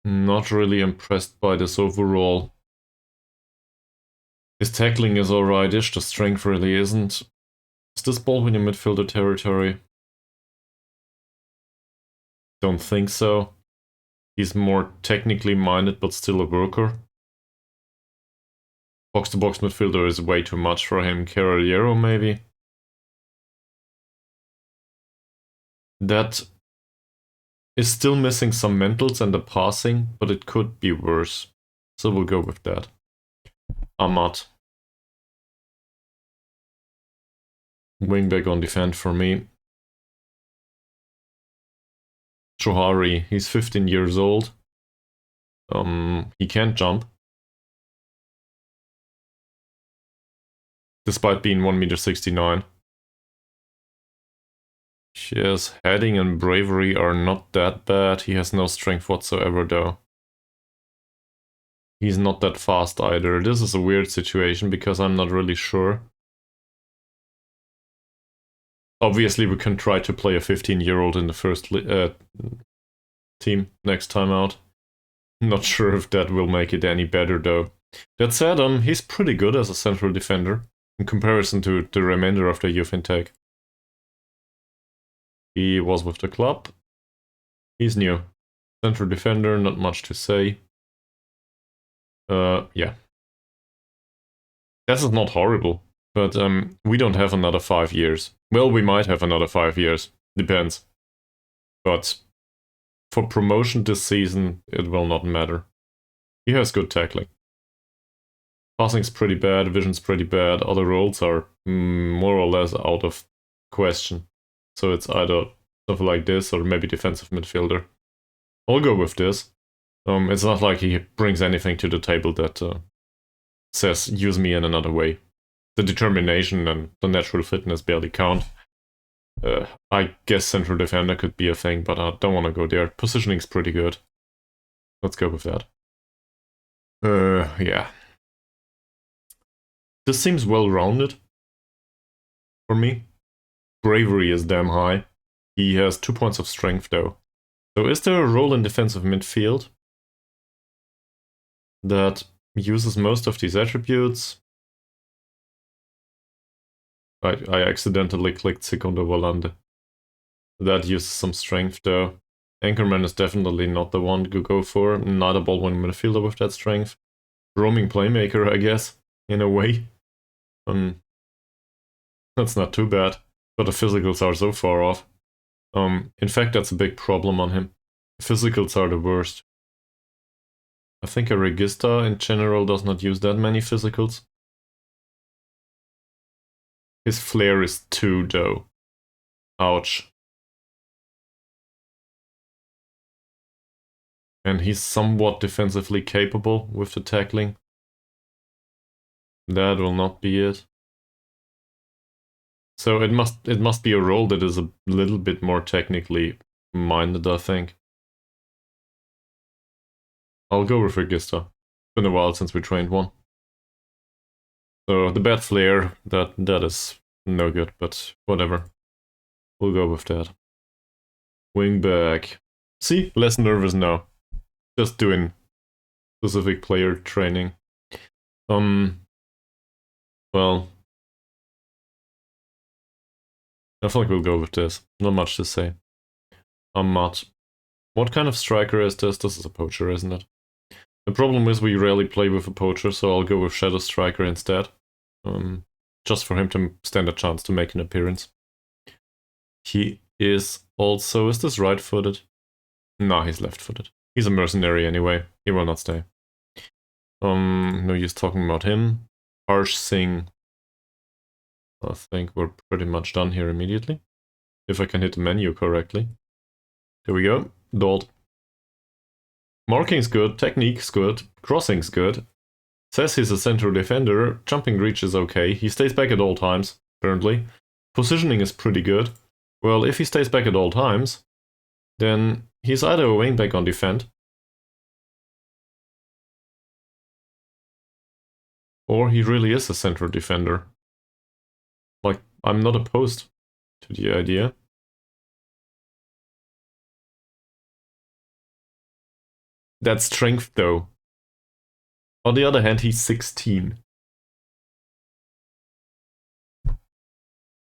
Not really impressed by this overall. His tackling is alright-ish, the strength really isn't. Is this ball in your midfielder territory? Don't think so. He's more technically minded, but still a worker. Box-to-box midfielder is way too much for him. Carriero, maybe? That is still missing some mentals and the passing, but it could be worse. So we'll go with that. Ahmad. Wingback on defend for me. Johari, he's 15 years old. He can't jump. Despite being 1m69. His heading and bravery are not that bad. He has no strength whatsoever though. He's not that fast either. This is a weird situation because I'm not really sure. Obviously we can try to play a 15-year-old in the first team next time out. Not sure if that will make it any better though. That said, he's pretty good as a central defender in comparison to the remainder of the youth intake. He was with the club. He's new. Central defender, not much to say. Yeah. This is not horrible, but we don't have another 5 years. Well, we might have another 5 years. Depends. But for promotion this season, it will not matter. He has good tackling. Passing's pretty bad, vision's pretty bad, other roles are more or less out of question. So it's either something like this or maybe defensive midfielder. I'll go with this. It's not like he brings anything to the table that says use me in another way. The determination and the natural fitness barely count. I guess central defender could be a thing, but I don't want to go there. Positioning's pretty good. Let's go with that. Yeah. This seems well-rounded for me. Bravery is damn high. He has 2 points of strength though. So is there a role in defensive midfield that uses most of these attributes? I accidentally clicked Segundo Volante. That uses some strength though. Anchorman is definitely not the one to go for. Not a ball-winning midfielder with that strength. Roaming playmaker, I guess, in a way. That's not too bad, but the physicals are so far off. In fact, that's a big problem on him. Physicals are the worst. I think a regista in general does not use that many physicals. His flair is 2 though. Ouch. And he's somewhat defensively capable with the tackling. That will not be it. So it must be a role that is a little bit more technically minded, I think. I'll go with Register. It's been a while since we trained one. So the bad flare, that is no good, but whatever. We'll go with that. Wing back. See? Less nervous now. Just doing specific player training. Well, I feel like we'll go with this. Not much to say. Matt. What kind of striker is this? This is a poacher, isn't it? The problem is we rarely play with a poacher, so I'll go with Shadow Striker instead. Just for him to stand a chance to make an appearance. He is also... Is this right-footed? No, he's left-footed. He's a mercenary anyway. He will not stay. No use talking about him. Harsh Singh. I think we're pretty much done here immediately. If I can hit the menu correctly. There we go. Dold. Marking's good, technique's good, crossing's good. Says he's a central defender, jumping reach is okay, he stays back at all times, apparently. Positioning is pretty good. Well, if he stays back at all times, then he's either a wingback on defend, or he really is a central defender. Like, I'm not opposed to the idea. That's strength, though. On the other hand, he's 16.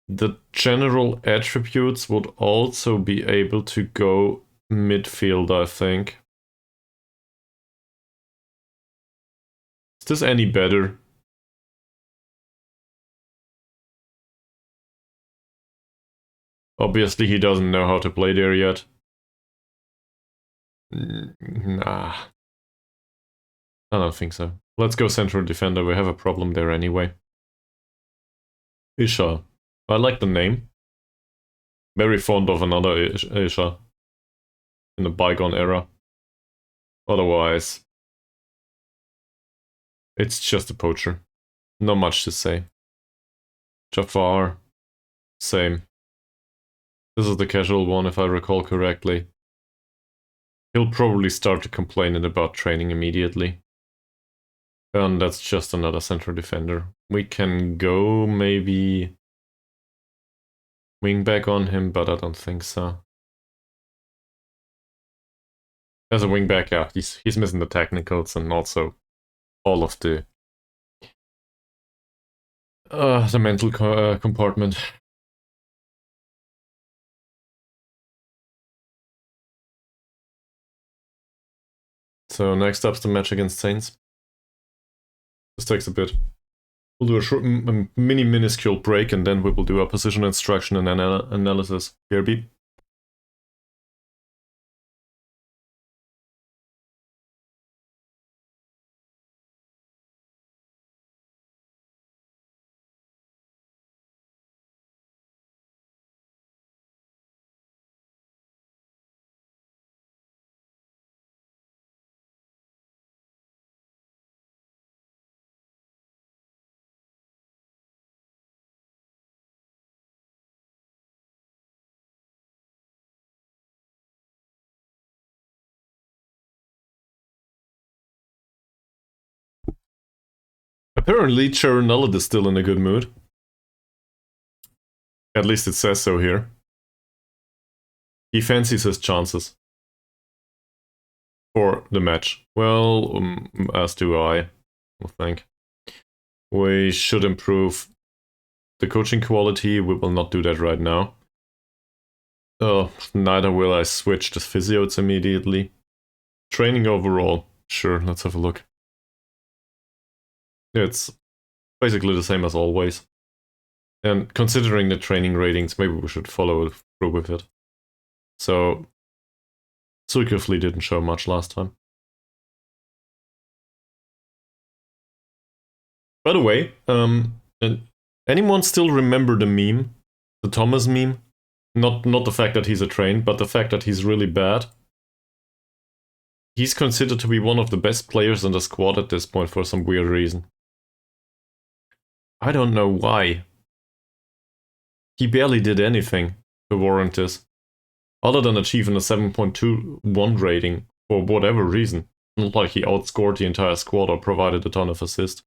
The general attributes would also be able to go midfield, I think. Is this any better? Obviously, he doesn't know how to play there yet. Nah. I don't think so. Let's go central defender, we have a problem there anyway. Isha. I like the name. Very fond of another Isha. In the bygone era. Otherwise, it's just a poacher. Not much to say. Jafar. Same. This is the casual one, if I recall correctly. He'll probably start to complain about training immediately. And that's just another central defender. We can go maybe wingback on him, but I don't think so. As a wingback, yeah, he's missing the technicals and also all of the mental compartment. So next up's the match against Saints. This takes a bit. We'll do a short, minuscule break, and then we will do our position instruction and analysis. BRB. Apparently, Charonelid is still in a good mood. At least it says so here. He fancies his chances for the match. Well, as do I think. We should improve the coaching quality. We will not do that right now. Neither will I switch the physios immediately. Training overall. Sure, let's have a look. It's basically the same as always. And considering the training ratings, maybe we should follow through with it. So, Suikofli didn't show much last time. By the way, anyone still remember the meme? The Thomas meme? Not the fact that he's a train, but the fact that he's really bad. He's considered to be one of the best players in the squad at this point for some weird reason. I don't know why. He barely did anything to warrant this, other than achieving a 7.21 rating for whatever reason. Not like he outscored the entire squad or provided a ton of assists.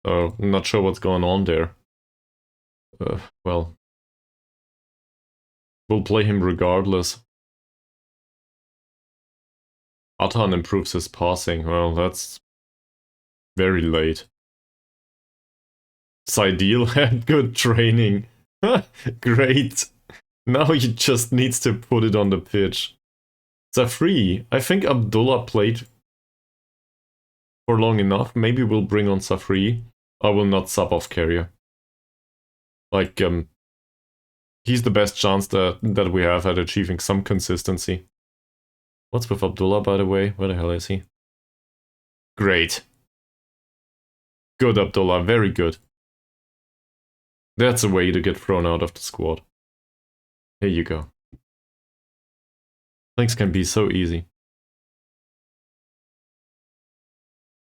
So, not sure what's going on there. Well, we'll play him regardless. Atan improves his passing. Well, that's very late. Saidil had good training. Great. Now he just needs to put it on the pitch. Safri. I think Abdullah played for long enough. Maybe we'll bring on Safri. I will not sub off Carrier. Like, he's the best chance that we have at achieving some consistency. What's with Abdullah, by the way? Where the hell is he? Great. Good, Abdullah. Very good. That's a way to get thrown out of the squad. Here you go. Things can be so easy.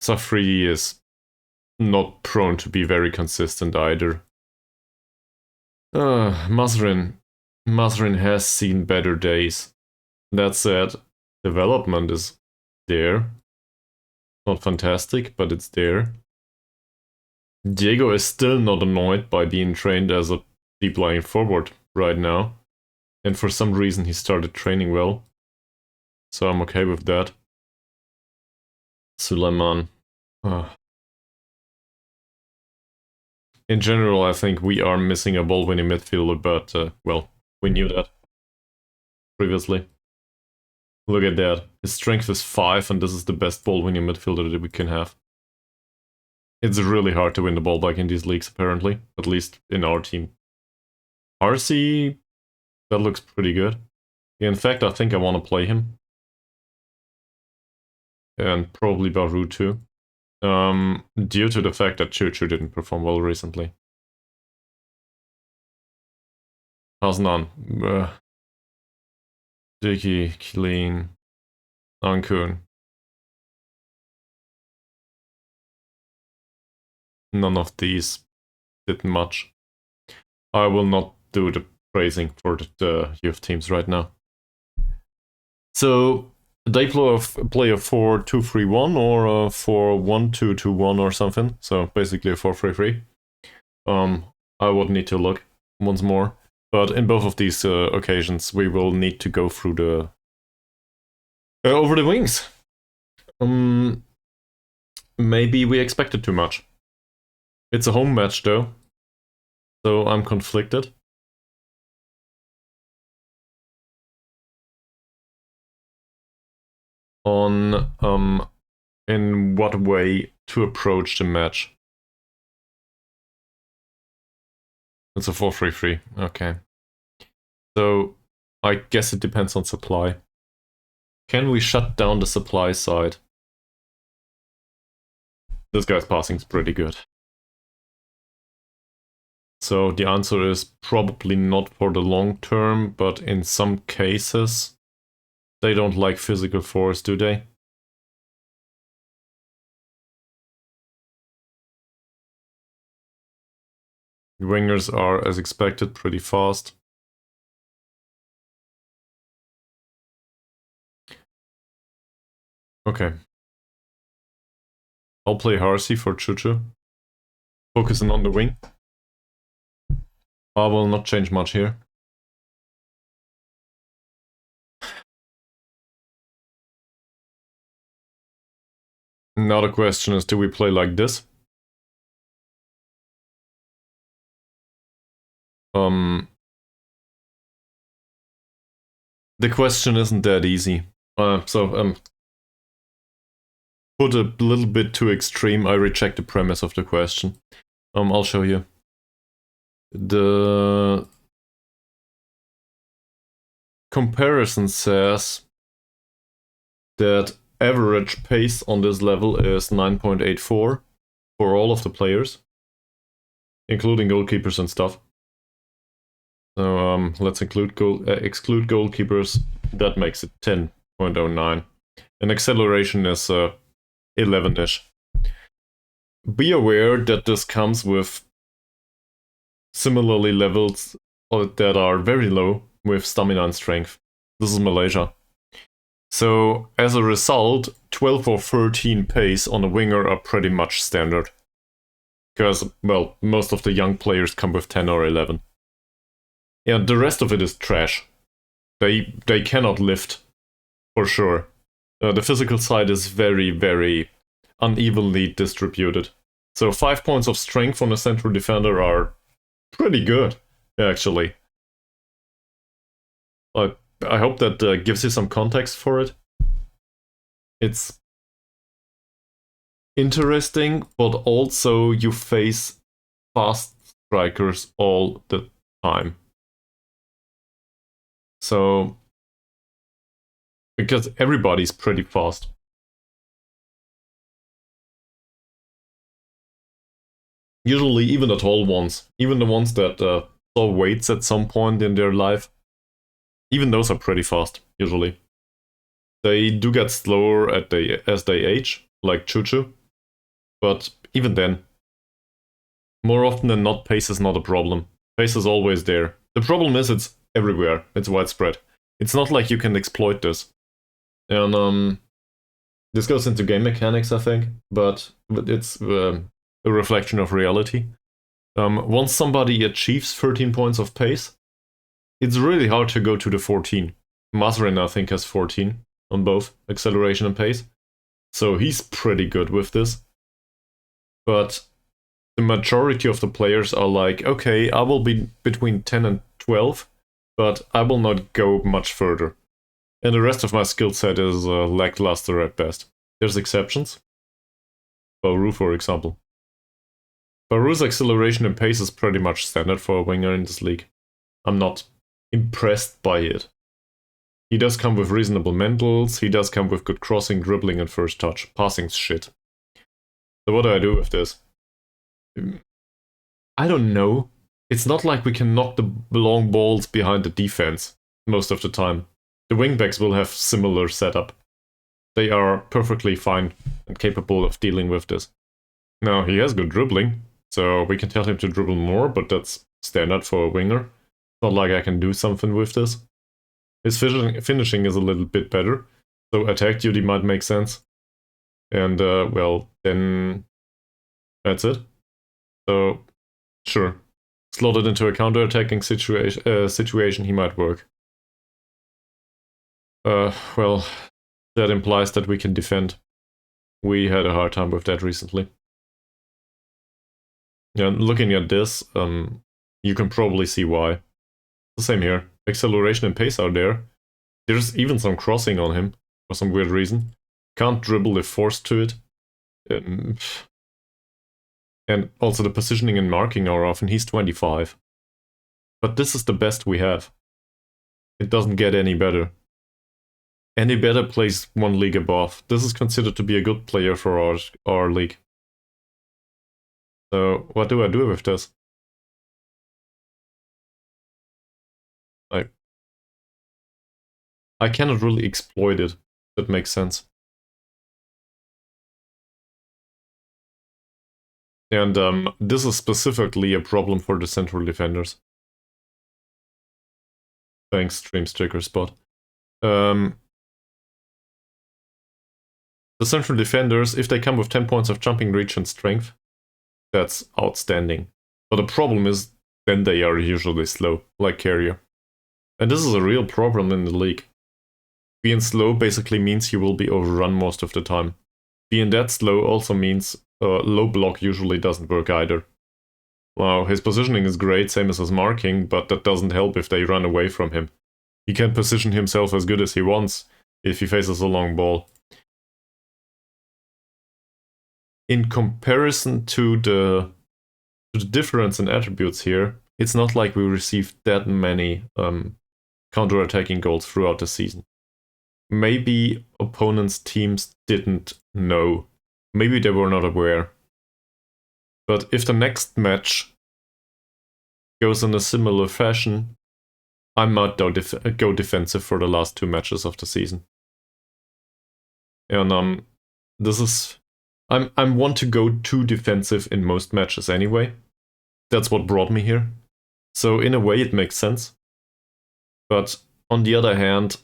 Safri is not prone to be very consistent either. Mazrin. Mazrin has seen better days. That said, development is there. Not fantastic, but it's there. Diego is still not annoyed by being trained as a deep lying forward right now. And for some reason he started training well. So I'm okay with that. Suleiman. In general, I think we are missing a ball-winning midfielder, but, well, we knew that previously. Look at that. His strength is 5, and this is the best ball-winning midfielder that we can have. It's really hard to win the ball back in these leagues, apparently. At least in our team. RC, that looks pretty good. Yeah, in fact, I think I want to play him. And probably Baru too. Due to the fact that Choo didn't perform well recently. Hasnan. Dicky, Clean, Ankun. None of these did much. I will not do the praising for the youth teams right now. So they play a 4-2-3-1 or a 4-1-2-2-1 or something. So basically a 4-3-3. I would need to look once more. But in both of these occasions, we will need to go through the over the wings. Maybe we expected too much. It's a home match though, so I'm conflicted. On in what way to approach the match. It's a 4-3-3, okay. So I guess it depends on supply. Can we shut down the supply side? This guy's passing is pretty good. So the answer is probably not for the long term, but in some cases, they don't like physical force, do they? Wingers are, as expected, pretty fast. Okay. I'll play Harsey for Chuchu. Focusing on the wing. I will not change much here. Now the question is, do we play like this? The question isn't that easy. Put a little bit too extreme. I reject the premise of the question. I'll show you. The comparison says that average pace on this level is 9.84 for all of the players, including goalkeepers and stuff. So let's exclude goalkeepers. That makes it 10.09. And acceleration is 11-ish. Be aware that this comes with similarly levels that are very low with stamina and strength. This is Malaysia. So as a result, 12 or 13 pace on a winger are pretty much standard. Because, well, most of the young players come with 10 or 11. And the rest of it is trash. They cannot lift, for sure. The physical side is very, very unevenly distributed. So 5 points of strength on a central defender are pretty good, actually. I hope that gives you some context for it. It's interesting, but also you face fast strikers all the time. So, because everybody's pretty fast. Usually even the tall ones, even the ones that saw weights at some point in their life, even those are pretty fast, usually. They do get slower as they age, like Choo-Choo, but even then, more often than not, pace is not a problem. Pace is always there. The problem is it's everywhere, it's widespread. It's not like you can exploit this. And this goes into game mechanics, I think, but it's a reflection of reality. Once somebody achieves 13 points of pace, it's really hard to go to the 14. Mazrin, I think, has 14 on both acceleration and pace. So he's pretty good with this. But the majority of the players are like, okay, I will be between 10 and 12, but I will not go much further. And the rest of my skill set is lackluster at best. There's exceptions. Bauru, for example. Bauru's acceleration and pace is pretty much standard for a winger in this league. I'm not impressed by it. He does come with reasonable mentals, he does come with good crossing, dribbling, and first touch. Passing's shit. So what do I do with this? I don't know. It's not like we can knock the long balls behind the defense most of the time. The wingbacks will have similar setup. They are perfectly fine and capable of dealing with this. Now, he has good dribbling, so we can tell him to dribble more, but that's standard for a winger. It's not like I can do something with this. His finishing is a little bit better, so attack duty might make sense. And, well, then that's it. So, sure. Slotted into a counter-attacking situation, he might work. Well, that implies that we can defend. We had a hard time with that recently. Yeah, looking at this, you can probably see why. The same here. Acceleration and pace are there. There's even some crossing on him, for some weird reason. Can't dribble if forced to it. And also the positioning and marking are off, and he's 25. But this is the best we have. It doesn't get any better. Any better plays one league above. This is considered to be a good player for our league. So what do I do with this? I cannot really exploit it. That makes sense. And this is specifically a problem for the central defenders. Thanks, Stream Sticker Spot. The central defenders, if they come with 10 points of jumping reach and strength, that's outstanding. But the problem is, then they are usually slow, like Carrier. And this is a real problem in the league. Being slow basically means you will be overrun most of the time. Being that slow also means low block usually doesn't work either. Wow, his positioning is great, same as his marking, but that doesn't help if they run away from him. He can position himself as good as he wants if he faces a long ball. In comparison to the difference in attributes here, it's not like we received that many counter-attacking goals throughout the season. Maybe opponents' teams didn't know. Maybe they were not aware. But if the next match goes in a similar fashion, I might go defensive for the last 2 matches of the season. And this is... I'm one to go too defensive in most matches anyway. That's what brought me here. So in a way it makes sense. But on the other hand,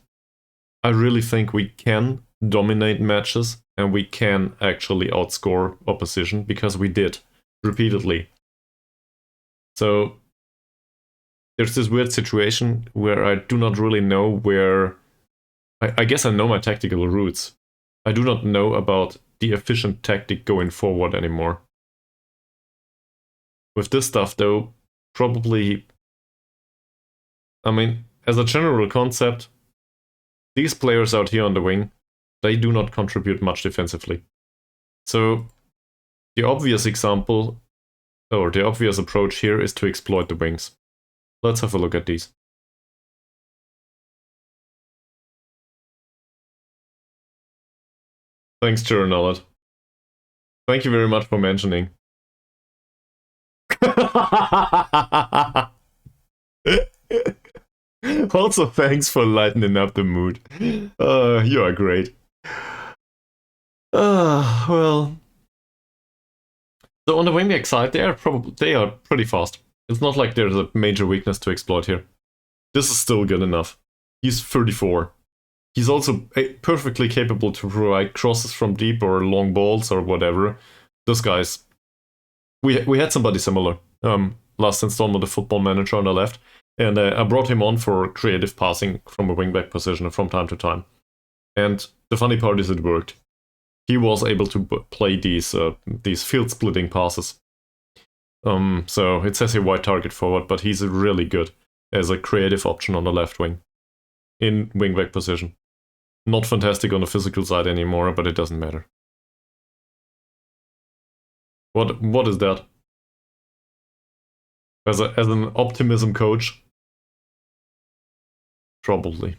I really think we can dominate matches and we can actually outscore opposition because we did repeatedly. So there's this weird situation where I do not really know where... I guess I know my tactical roots. I do not know about the efficient tactic going forward anymore. With this stuff though, probably... I mean, as a general concept, these players out here on the wing, they do not contribute much defensively. So the obvious example, or the obvious approach here is to exploit the wings. Let's have a look at these. Thanks, Journallet. Thank you very much for mentioning. Also, thanks for lightening up the mood. You are great. Well. So on the wingback side, they are pretty fast. It's not like there's a major weakness to exploit here. This is still good enough. He's 34. He's also perfectly capable to provide crosses from deep or long balls or whatever. This guy's... We had somebody similar last installment of Football Manager on the left, and I brought him on for creative passing from a wingback position from time to time. And the funny part is it worked. He was able to play these field-splitting passes. So it says here wide target forward, but he's really good as a creative option on the left wing in wingback position. Not fantastic on the physical side anymore, but it doesn't matter. What is that? As an optimism coach? Probably.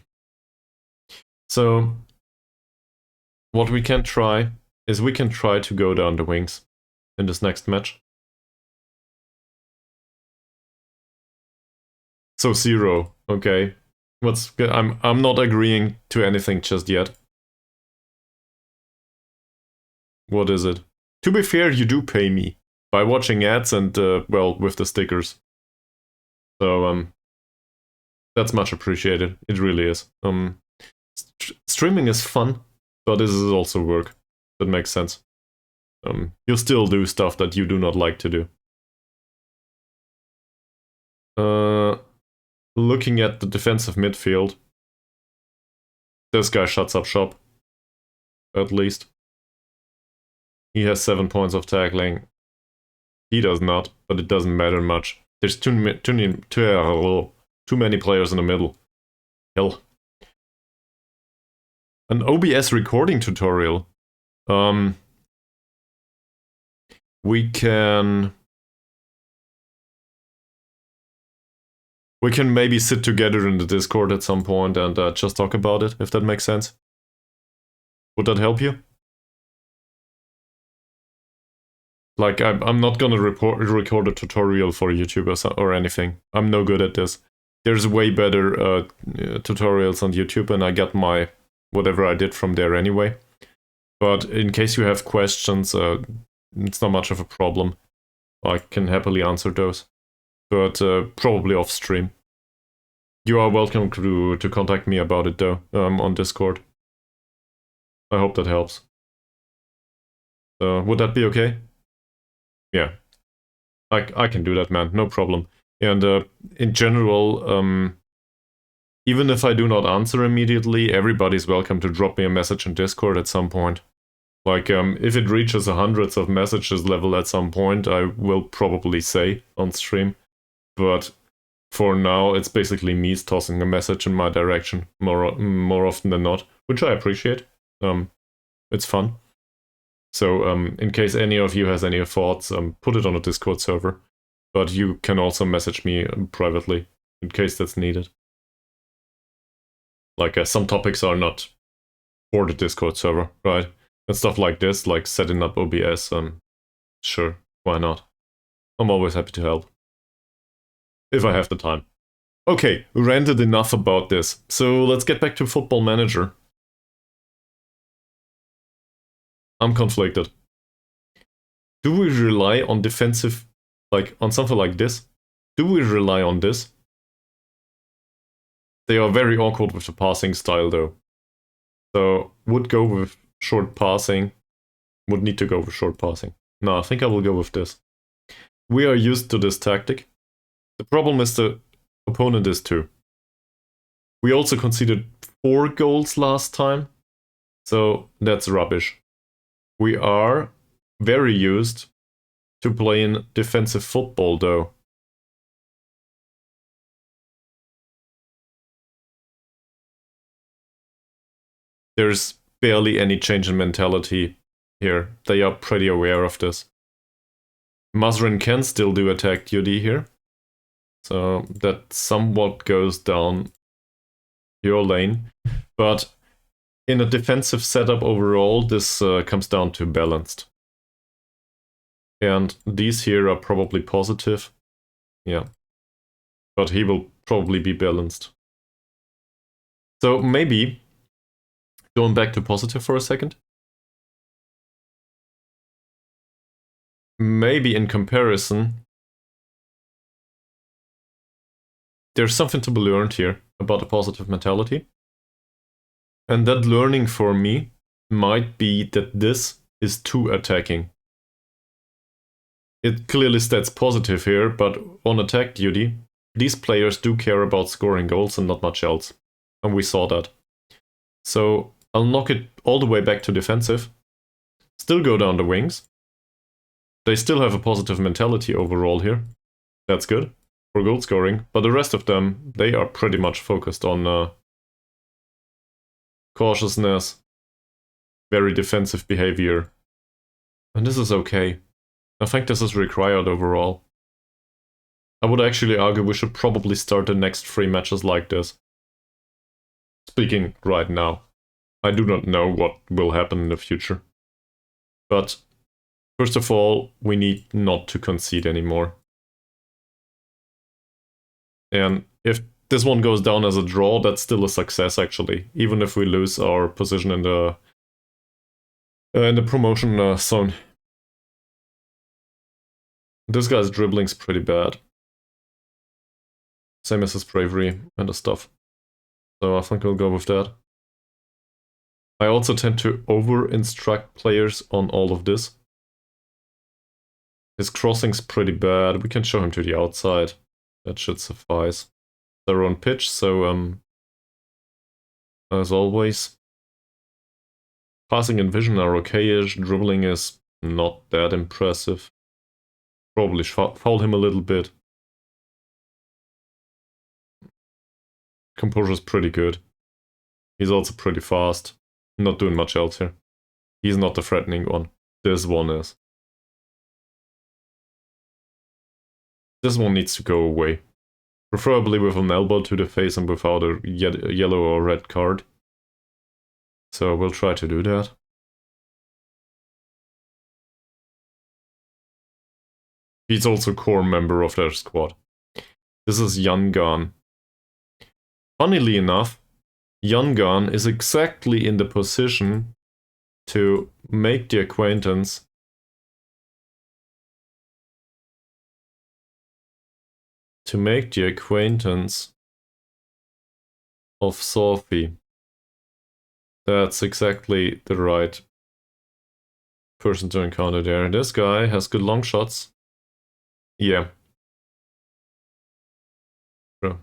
So what we can try is we can try to go down the wings in this next match. So 0, okay. I'm not agreeing to anything just yet. What is it? To be fair, you do pay me by watching ads and well, with the stickers. So that's much appreciated. It really is. Streaming is fun, but this is also work. That makes sense. You still do stuff that you do not like to do. Looking at the defensive midfield, this guy shuts up shop. At least. He has 7 points of tackling. He does not, but it doesn't matter much. There's too many players in the middle. Hell. An OBS recording tutorial. We can maybe sit together in the Discord at some point and just talk about it, if that makes sense. Would that help you? Like, I'm not gonna record a tutorial for YouTube or anything. I'm no good at this. There's way better tutorials on YouTube, and I got my whatever I did from there anyway. But in case you have questions, it's not much of a problem. I can happily answer those. But probably off stream. You are welcome to contact me about it though, on Discord. I hope that helps. Would that be okay? Yeah. I can do that, man, no problem. And in general, even if I do not answer immediately, everybody's welcome to drop me a message in Discord at some point. Like, if it reaches hundreds of messages level at some point, I will probably say on stream. But for now, it's basically me tossing a message in my direction more often than not, which I appreciate. It's fun. So in case any of you has any thoughts, put it on a Discord server. But you can also message me privately in case that's needed. Like, some topics are not for the Discord server, right? And stuff like this, like setting up OBS, sure, why not? I'm always happy to help. If I have the time. Okay, ranted enough about this. So let's get back to Football Manager. I'm conflicted. Do we rely on defensive, like on something like this? Do we rely on this? They are very awkward with the passing style though. So would go with short passing. Would need to go with short passing. No, I think I will go with this. We are used to this tactic. The problem is the opponent is too. We also conceded 4 goals last time, so that's rubbish. We are very used to playing defensive football though. There's barely any change in mentality here. They are pretty aware of this. Mazrin can still do attack duty here, so that somewhat goes down your lane. But in a defensive setup overall, this comes down to balanced. And these here are probably positive. Yeah. But he will probably be balanced. So maybe, going back to positive for a second, maybe in comparison, there's something to be learned here about a positive mentality. And that learning for me might be that this is too attacking. It clearly stats positive here, but on attack duty, these players do care about scoring goals and not much else. And we saw that. So I'll knock it all the way back to defensive. Still go down the wings. They still have a positive mentality overall here. That's good for goal scoring. But the rest of them, they are pretty much focused on cautiousness, very defensive behavior. And this is okay. I think this is required overall. I would actually argue we should probably start the next 3 matches like this. Speaking right now. I do not know what will happen in the future. But first of all, we need not to concede anymore. And if this one goes down as a draw, that's still a success actually. Even if we lose our position in the promotion zone. This guy's dribbling's pretty bad. Same as his bravery and the stuff. So I think I'll go with that. I also tend to over-instruct players on all of this. His crossing's pretty bad. We can show him to the outside. That should suffice. They're on pitch, so as always. Passing and vision are okay-ish. Dribbling is not that impressive. Probably foul him a little bit. Composure's pretty good. He's also pretty fast. Not doing much else here. He's not the threatening one. This one is. This one needs to go away. Preferably with an elbow to the face and without a yellow or red card. So we'll try to do that. He's also a core member of their squad. This is Yangan. Funnily enough, Yangan is exactly in the position to make the acquaintance of Sophie. That's exactly the right person to encounter there. This guy has good long shots. Yeah. True.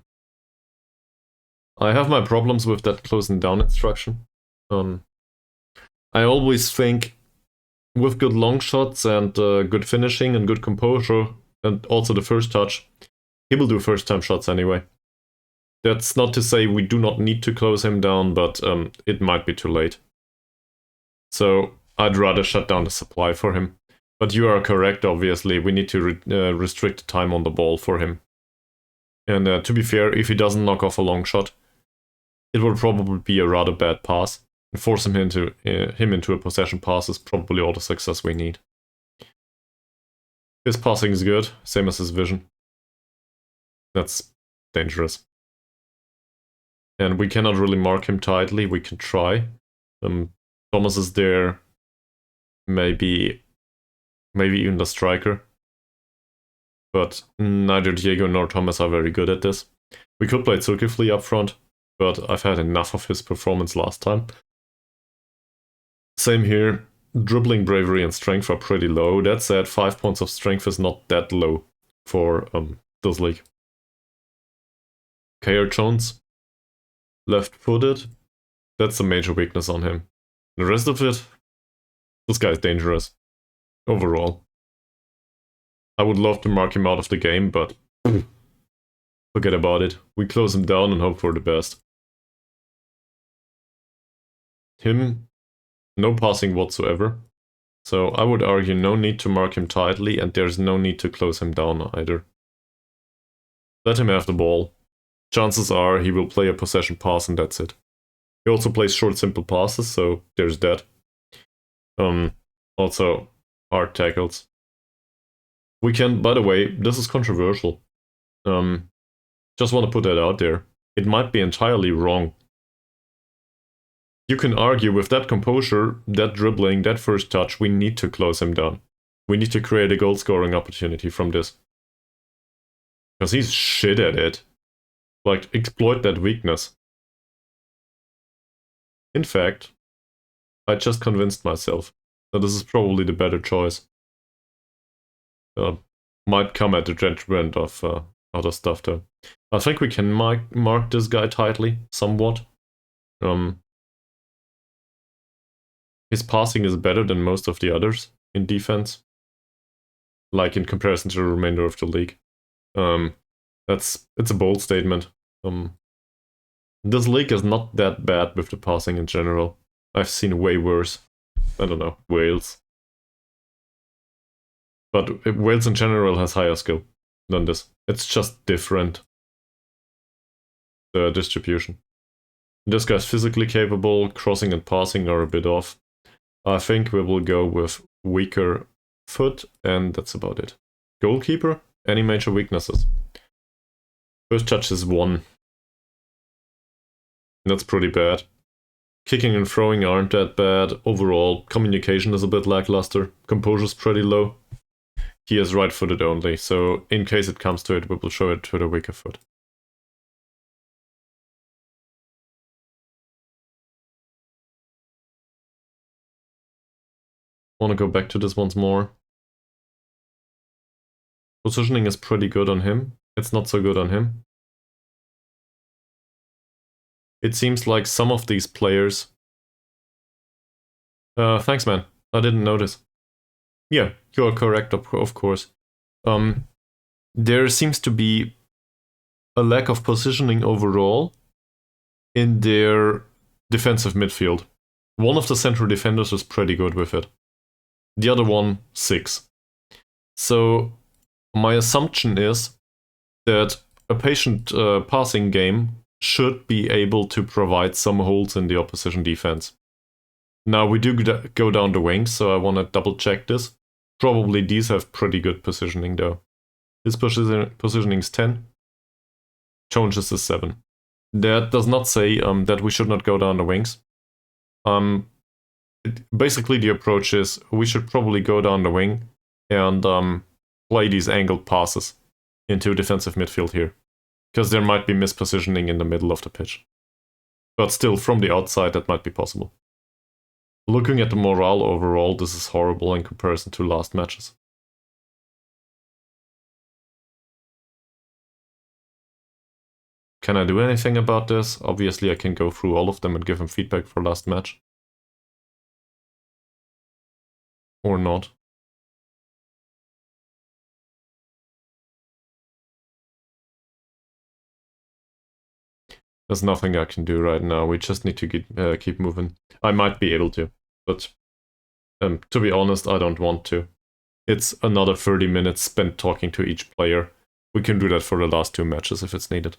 I have my problems with that closing down instruction. I always think with good long shots and good finishing and good composure and also the first touch, he will do first time shots anyway. That's not to say we do not need to close him down, but it might be too late. So I'd rather shut down the supply for him. But you are correct, obviously. We need to restrict the time on the ball for him. And to be fair, if he doesn't knock off a long shot, it will probably be a rather bad pass. And force him into a possession pass is probably all the success we need. His passing is good, same as his vision. That's dangerous. And we cannot really mark him tightly. We can try. Thomas is there. Maybe even the striker. but neither Diego nor Thomas are very good at this. We could play Zulkifli up front, but I've had enough of his performance last time. Same here. Dribbling, bravery, and strength are pretty low. That said, 5 points of strength is not that low for this league. KR Jones, left-footed. That's a major weakness on him. The rest of it, this guy's dangerous. Overall. I would love to mark him out of the game, but forget about it. We close him down and hope for the best. Him, no passing whatsoever. So I would argue no need to mark him tightly, and there's no need to close him down either. Let him have the ball. Chances are he will play a possession pass and that's it. He also plays short, simple passes, so there's that. Also, hard tackles. We can, by the way, this is controversial. Just want to put that out there. It might be entirely wrong. You can argue with that composure, that dribbling, that first touch, we need to close him down. We need to create a goal scoring opportunity from this. Because he's shit at it. Like, exploit that weakness. In fact, I just convinced myself that this is probably the better choice. Might come at the detriment of other stuff though. I think we can mark this guy tightly, somewhat. His passing is better than most of the others in defense. Like in comparison to the remainder of the league. It's a bold statement. This league is not that bad with the passing in general. I've seen way worse. I don't know, Wales. But Wales in general has higher skill than this. It's just different. The distribution. This guy's physically capable, crossing and passing are a bit off. I think we will go with weaker foot, and that's about it. Goalkeeper? Any major weaknesses? First touch is 1. That's pretty bad. Kicking and throwing aren't that bad. Overall, communication is a bit lackluster. Composure's pretty low. He is right-footed only, so in case it comes to it, we will show it to the weaker foot. Want to go back to this once more. Positioning is pretty good on him. It's not so good on him. It seems like some of these players... thanks, man. I didn't notice. Yeah, you are correct, of course. There seems to be a lack of positioning overall in their defensive midfield. One of the central defenders is pretty good with it. The other one, 6. So my assumption is that a patient passing game should be able to provide some holes in the opposition defense. Now we do go down the wings, so I want to double check this. Probably these have pretty good positioning though. His positioning is 10. Jones's is 7. That does not say that we should not go down the wings. Basically the approach is we should probably go down the wing and play these angled passes into defensive midfield here. Because there might be mispositioning in the middle of the pitch. But still, from the outside, that might be possible. Looking at the morale overall, this is horrible in comparison to last matches. Can I do anything about this? Obviously, I can go through all of them and give him feedback for last match. Or not. There's nothing I can do right now. We just need to keep moving. I might be able to, but to be honest, I don't want to. It's another 30 minutes spent talking to each player. We can do that for the last 2 matches if it's needed.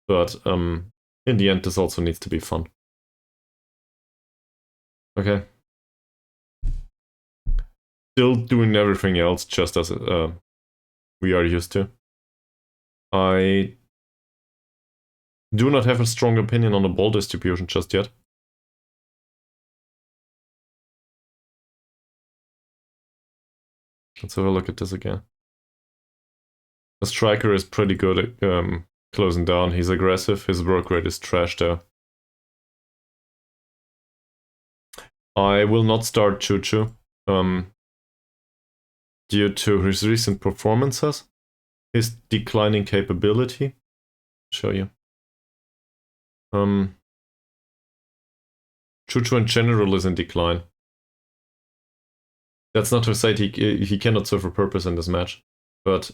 But in the end, this also needs to be fun. Okay. Still doing everything else just as we are used to. I do not have a strong opinion on the ball distribution just yet. Let's have a look at this again. The striker is pretty good at closing down. He's aggressive. His work rate is trash though. I will not start Chuchu due to his recent performances, his declining capability. Show you. Chuchu in general is in decline. That's not to say he cannot serve a purpose in this match, but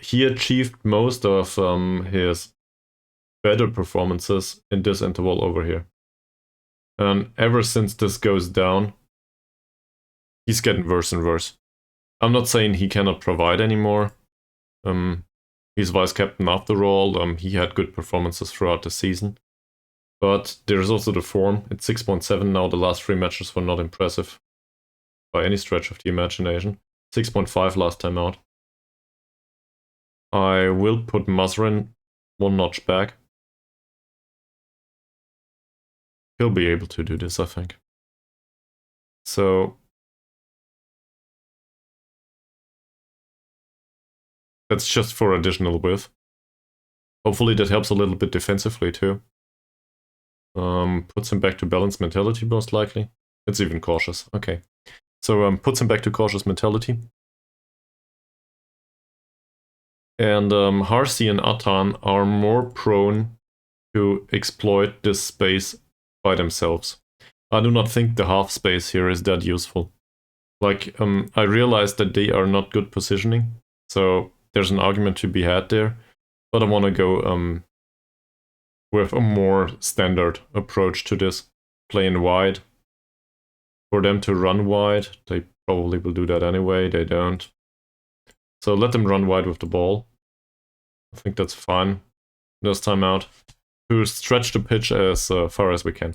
he achieved most of his better performances in this interval over here. And ever since this goes down, he's getting worse and worse. I'm not saying he cannot provide anymore. He's vice captain after all. He had good performances throughout the season. But there's also the form. It's 6.7 now. The last 3 matches were not impressive by any stretch of the imagination. 6.5 last time out. I will put Mazrin 1 notch back. He'll be able to do this, I think. So that's just for additional width. Hopefully that helps a little bit defensively too. Puts him back to balanced mentality most likely. It's even cautious. Okay. So puts him back to cautious mentality. And Harsi and Atan are more prone to exploit this space by themselves. I do not think the half space here is that useful. Like, I realize that they are not good positioning, so there's an argument to be had there, but I want to go with a more standard approach to this. Playing wide. For them to run wide, they probably will do that anyway, they don't. So let them run wide with the ball. I think that's fine. This time out. To stretch the pitch as far as we can.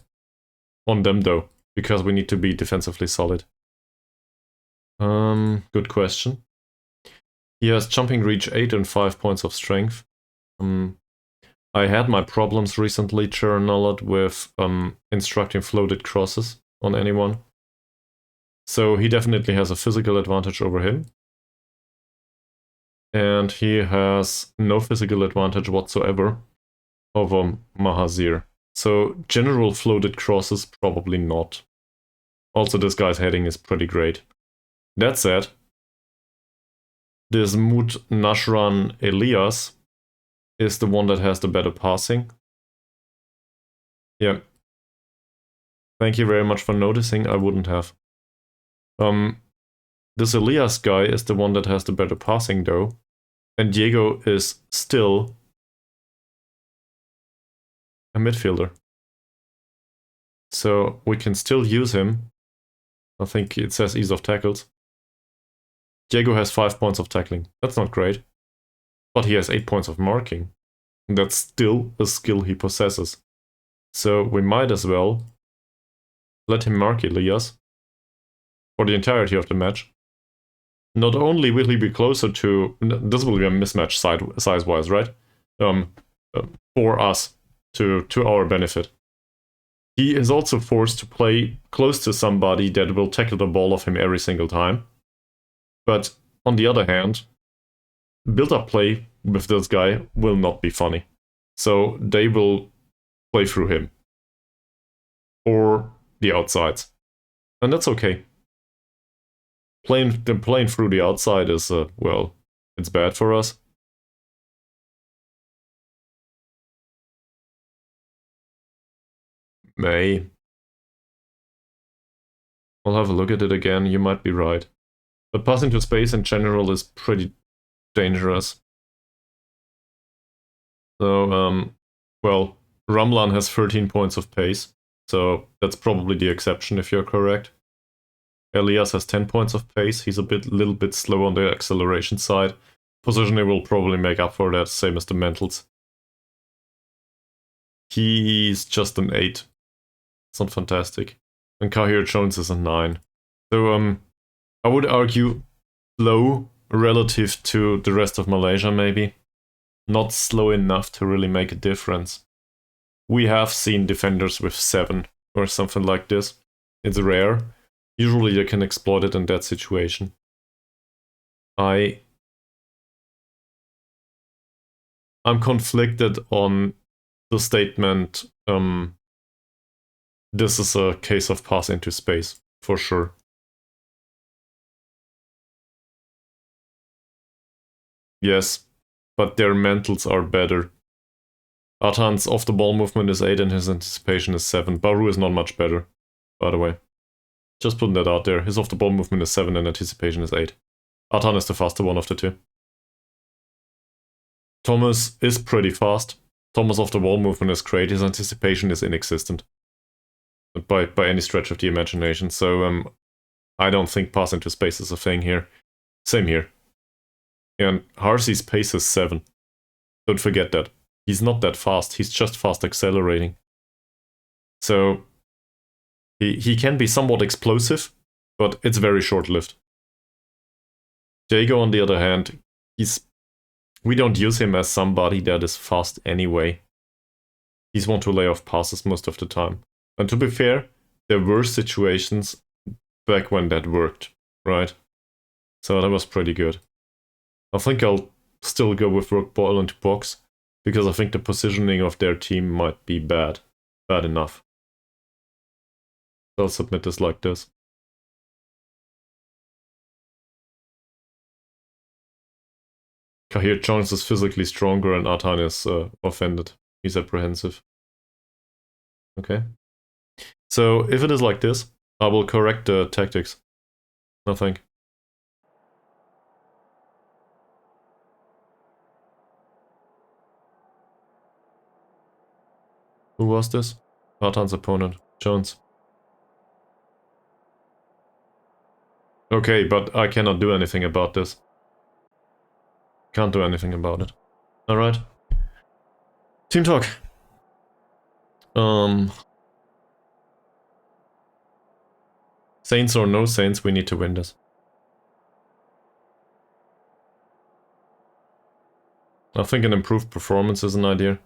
On them though, because we need to be defensively solid. Good question. He has jumping reach 8 and 5 points of strength. I had my problems recently, Chernalot, with instructing floated crosses on anyone. So he definitely has a physical advantage over him. And he has no physical advantage whatsoever over Mahazir. So general floated crosses, probably not. Also, this guy's heading is pretty great. That said, this Mut Nashran Elias is the one that has the better passing. Yeah. Thank you very much for noticing, I wouldn't have. This Elias guy is the one that has the better passing though. And Diego is still a midfielder. So we can still use him. I think it says ease of tackles. Diego has 5 points of tackling. That's not great. But he has 8 points of marking. That's still a skill he possesses. So we might as well let him mark Elias for the entirety of the match. Not only will he be closer to... This will be a mismatch size-wise, right? For us, to our benefit. He is also forced to play close to somebody that will tackle the ball off him every single time. But on the other hand, build-up play with this guy will not be funny. So they will play through him. Or the outsides. And that's okay. Playing through the outside is, well, it's bad for us. May. I'll have a look at it again, you might be right. But passing to space in general is pretty dangerous. So, well, Ramlan has 13 points of pace, so that's probably the exception if you're correct. Elias has 10 points of pace, he's a little bit slow on the acceleration side. Positioning will probably make up for that, same as the mentals. He's just an 8. It's not fantastic. And Kahir Jones is a 9. So, I would argue slow relative to the rest of Malaysia, maybe. Not slow enough to really make a difference. We have seen defenders with 7 or something like this. It's rare. Usually they can exploit it in that situation. I I'm conflicted on the statement, this is a case of pass into space, for sure. Yes, but their mentals are better. Atan's off-the-ball movement is 8 and his anticipation is 7. Baru is not much better, by the way. Just putting that out there. His off-the-ball movement is 7 and anticipation is 8. Atan is the faster one of the two. Thomas is pretty fast. Thomas off-the-ball movement is great. His anticipation is inexistent. By any stretch of the imagination. So I don't think pass into space is a thing here. Same here. And Harsi's pace is 7. Don't forget that. He's not that fast. He's just fast accelerating. So he can be somewhat explosive, but it's very short-lived. Jago, on the other hand, we don't use him as somebody that is fast anyway. He's one to lay off passes most of the time. And to be fair, there were situations back when that worked, right? So that was pretty good. I think I'll still go with Rook Boyle into box, because I think the positioning of their team might be bad enough. I'll submit this like this. Kahir Jones is physically stronger and Atan is offended. He's apprehensive. Okay. So if it is like this, I will correct the tactics. Nothing. Who was this? Atan's opponent, Jones. Okay, but I cannot do anything about this. Can't do anything about it. Alright. Team talk. Saints or no Saints, we need to win this. I think an improved performance is an idea.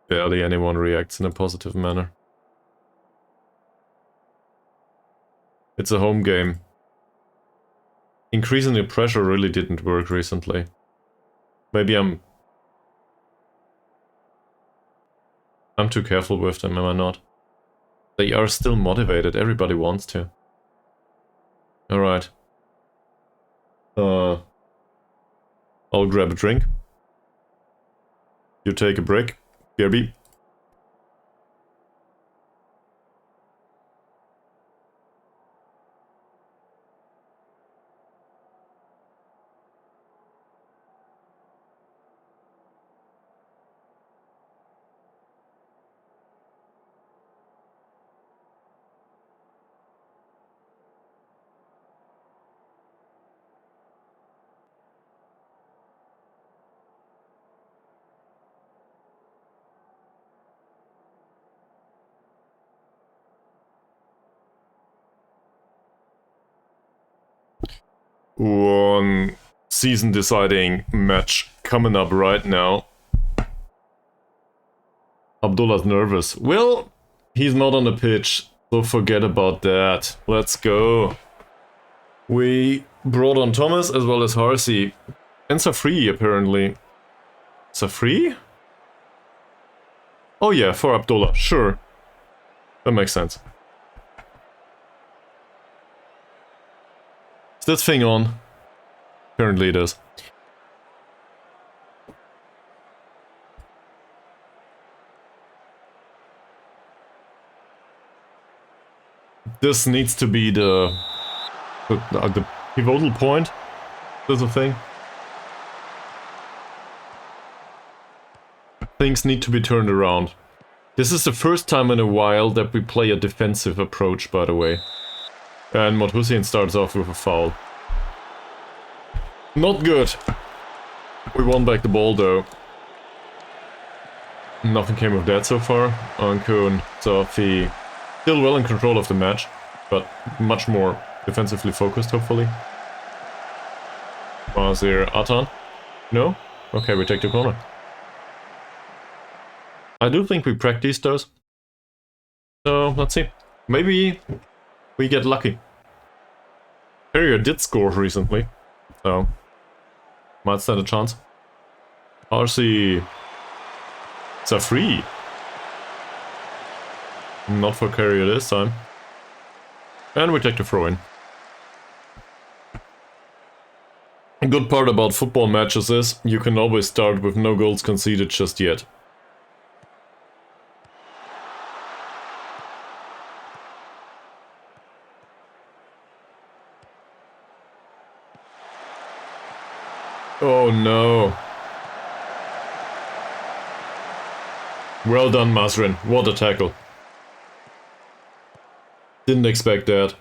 Barely anyone reacts in a positive manner. It's a home game. Increasing the pressure really didn't work recently. Maybe I'm too careful with them, am I not? They are still motivated, everybody wants to. Alright. I'll grab a drink. You take a break, Gerby. One season-deciding match coming up right now. Abdullah's nervous. Well, he's not on the pitch, so forget about that. Let's go. We brought on Thomas as well as Harsi. And Safri, apparently. Safri? Oh yeah, for Abdullah, sure. That makes sense. Is this thing on? Apparently it is. This needs to be the pivotal point. There's a thing. Things need to be turned around. This is the first time in a while that we play a defensive approach, by the way. And Modhusian starts off with a foul. Not good. We won back the ball though. Nothing came of that so far. Ankun, Safi, still well in control of the match, but much more defensively focused, hopefully. Mazir, Atan? No? Okay, we take the corner. I do think we practice those. So, let's see. Maybe we get lucky. Carrier did score recently, so might stand a chance. RC. It's a free. Not for Carrier this time. And we take the throw in. A good part about football matches is you can always start with no goals conceded just yet. Oh no. Well done, Masrin. What a tackle. Didn't expect that.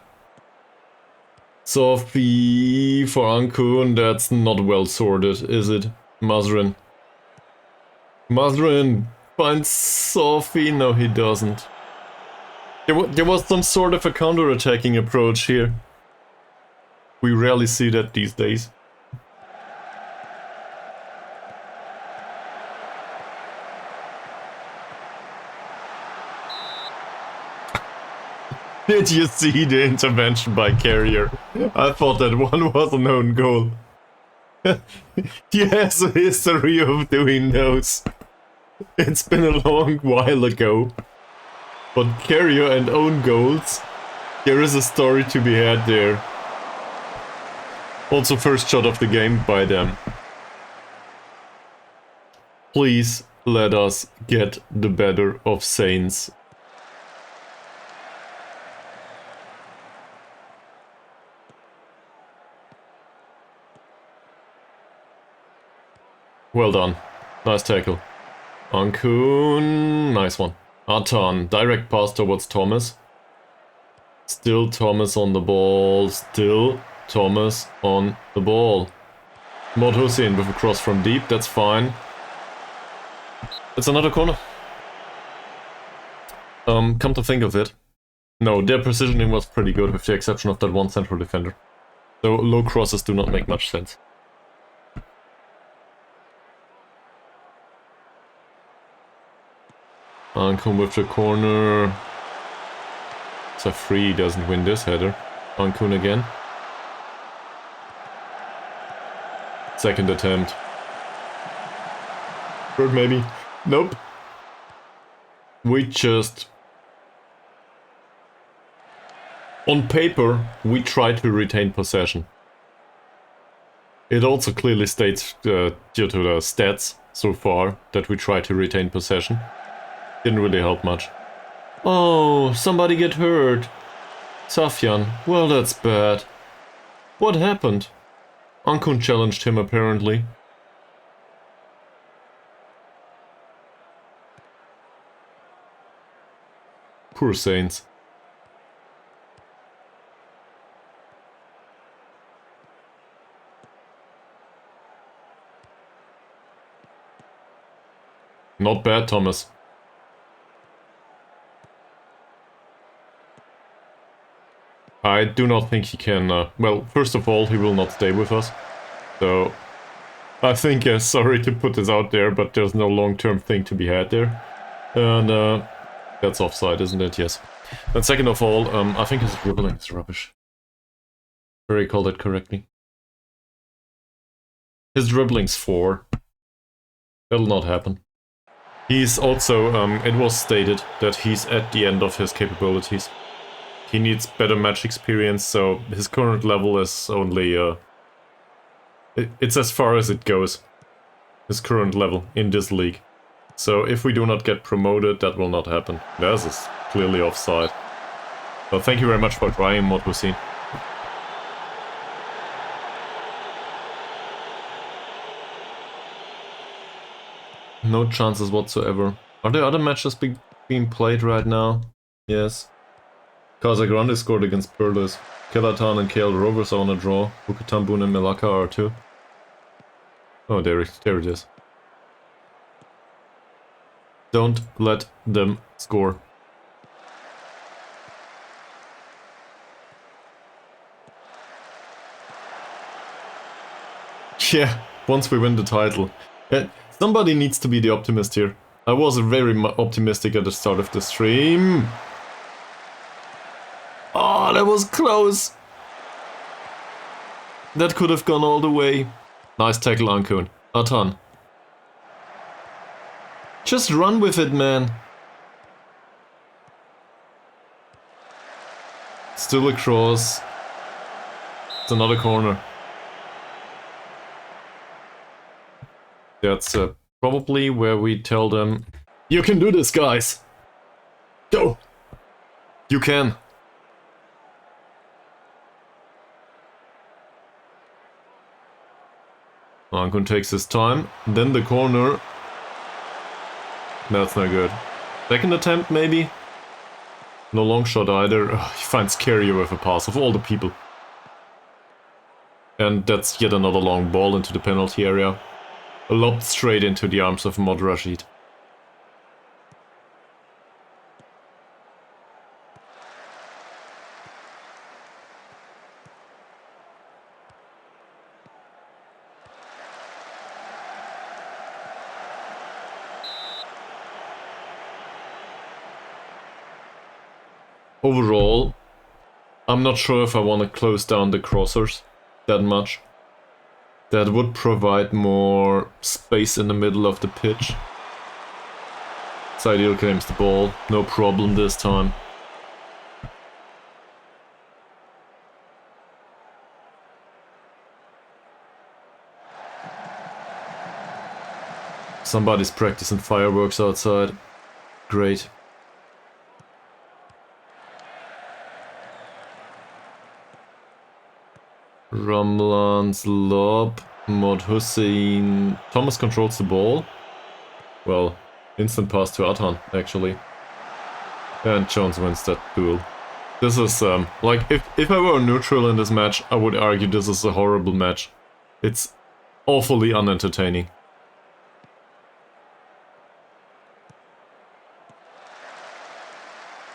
Sophie for Ankun, that's not well sorted, is it? Masrin. Masrin finds Sophie. No, he doesn't. There was some sort of a counter-attacking approach here. We rarely see that these days. Did you see the intervention by Carrier? I thought that one was an own goal. He has a history of doing those. It's been a long while ago. But Carrier and own goals, there is a story to be had there. Also first shot of the game by them. Please let us get the better of Saints. Well done. Nice tackle. Ankun, nice one. Atan, direct pass towards Thomas. Still Thomas on the ball. Still Thomas on the ball. Mod Hussein with a cross from deep, that's fine. It's another corner. Come to think of it. No, their positioning was pretty good with the exception of that one central defender. So low crosses do not make much sense. Ankun with the corner. It's a free, doesn't win this header. Ankun again. Second attempt. Third maybe. Nope. We just... On paper, we try to retain possession. It also clearly states, due to the stats so far, that we try to retain possession. Didn't really help much. Oh, somebody get hurt. Safyan. Well, that's bad. What happened? Ankun challenged him, apparently. Poor Saints. Not bad, Thomas. I do not think he can, well, first of all, he will not stay with us. So, I think, sorry to put this out there, but there's no long-term thing to be had there. And, that's offside, isn't it? Yes. And second of all, I think his dribbling is rubbish. If I recall that correctly. His dribbling's 4. That'll not happen. He's also, it was stated that he's at the end of his capabilities. He needs better match experience, so his current level is only, it's as far as it goes. His current level in this league. So if we do not get promoted, that will not happen. This is clearly offside. So thank you very much for trying, Mod Hussein. No chances whatsoever. Are there other matches being played right now? Yes. Casagrande scored against Perlis. Kelatan and KL Rovers are on a draw. Bukitambun and Melaka are too. Oh, there it is. Don't let them score. Yeah, once we win the title. Somebody needs to be the optimist here. I was very optimistic at the start of the stream. Oh, that was close. That could have gone all the way. Nice tackle, Ankun. Atan. Just run with it, man. Still a cross. It's another corner. That's probably where we tell them, you can do this, guys. Go. You can. Ankun takes his time. Then the corner. That's not good. Second attempt, maybe? No long shot either. Ugh, he finds Carrier with a pass, of all the people. And that's yet another long ball into the penalty area. Lobbed straight into the arms of Mod Rashid. Overall, I'm not sure if I want to close down the crossers that much. That would provide more space in the middle of the pitch. Sideal claims the ball, no problem this time. Somebody's practicing fireworks outside. Great. Ramlan's lob. Mod Hussein. Thomas controls the ball. Well, instant pass to Atan, actually. And Jones wins that duel. This is, like, if I were neutral in this match, I would argue this is a horrible match. It's awfully unentertaining.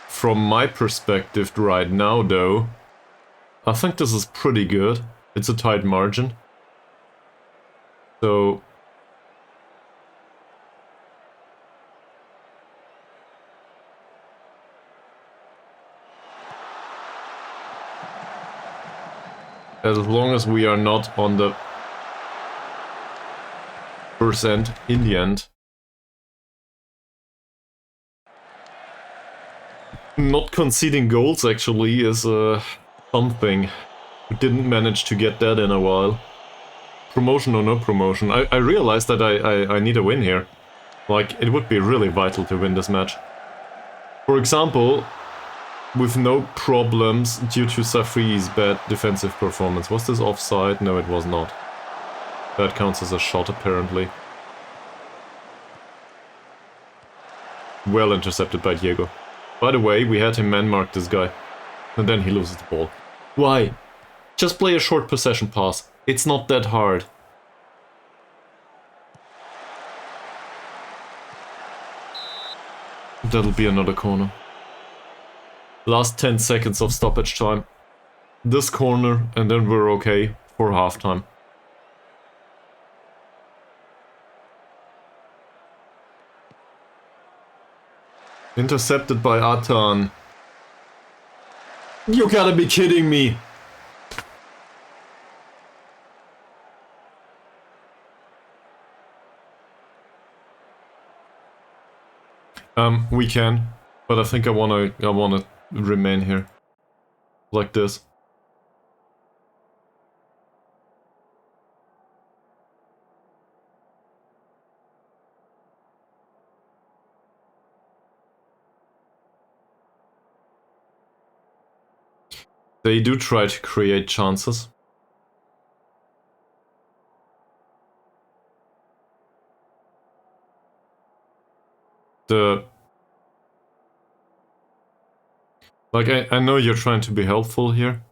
From my perspective right now, though, I think this is pretty good. It's a tight margin. So... as long as we are not on the percent in the end. Not conceding goals actually is something. We didn't manage to get that in a while. Promotion or no promotion. I realized that I need a win here. Like, it would be really vital to win this match. For example, with no problems due to Safi's bad defensive performance. Was this offside? No, it was not. That counts as a shot, apparently. Well intercepted by Diego. By the way, we had him man-mark this guy. And then he loses the ball. Why? Just play a short possession pass. It's not that hard. That'll be another corner. Last 10 seconds of stoppage time. This corner, and then we're okay for halftime. Intercepted by Atan. You gotta be kidding me! We can, but I think I wanna remain here. Like this. They do try to create chances. Like, I know you're trying to be helpful here.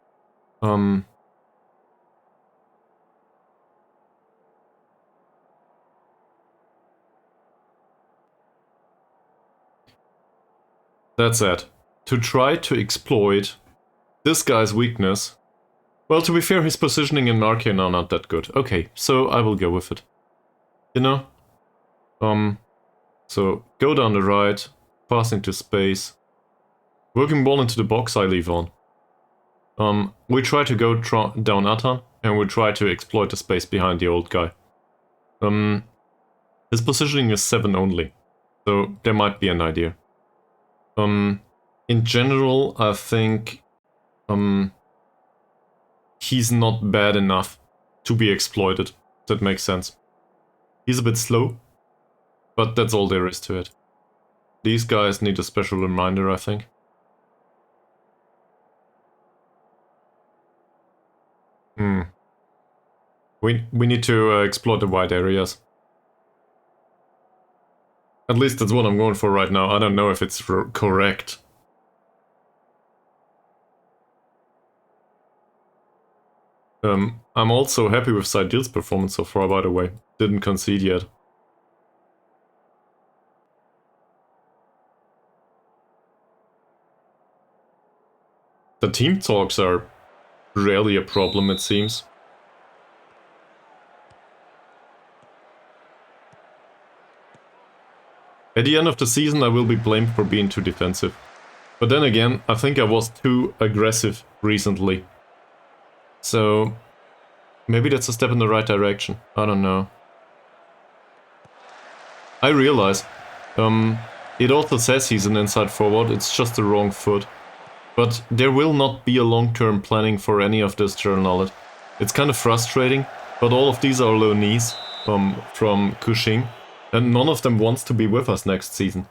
That's it. To try to exploit this guy's weakness. Well, to be fair, his positioning and marking are not that good. Okay, so I will go with it. You know? So, go down the right, passing to space. Working ball into the box, I leave on. We try to go down Atan, and we try to exploit the space behind the old guy. His positioning is 7 only, so there might be an idea. In general, I think he's not bad enough to be exploited. That makes sense. He's a bit slow, but that's all there is to it. These guys need a special reminder, I think. We need to explore the wide areas. At least that's what I'm going for right now. I don't know if it's correct. I'm also happy with Sidil's performance so far, by the way. Didn't concede yet. The team talks are rarely a problem, it seems. At the end of the season, I will be blamed for being too defensive. But then again, I think I was too aggressive recently. So maybe that's a step in the right direction. I don't know. I realize it also says he's an inside forward, it's just the wrong foot. But there will not be a long-term planning for any of this journal. It's kind of frustrating, but all of these are low knees from Cushing, and none of them wants to be with us next season.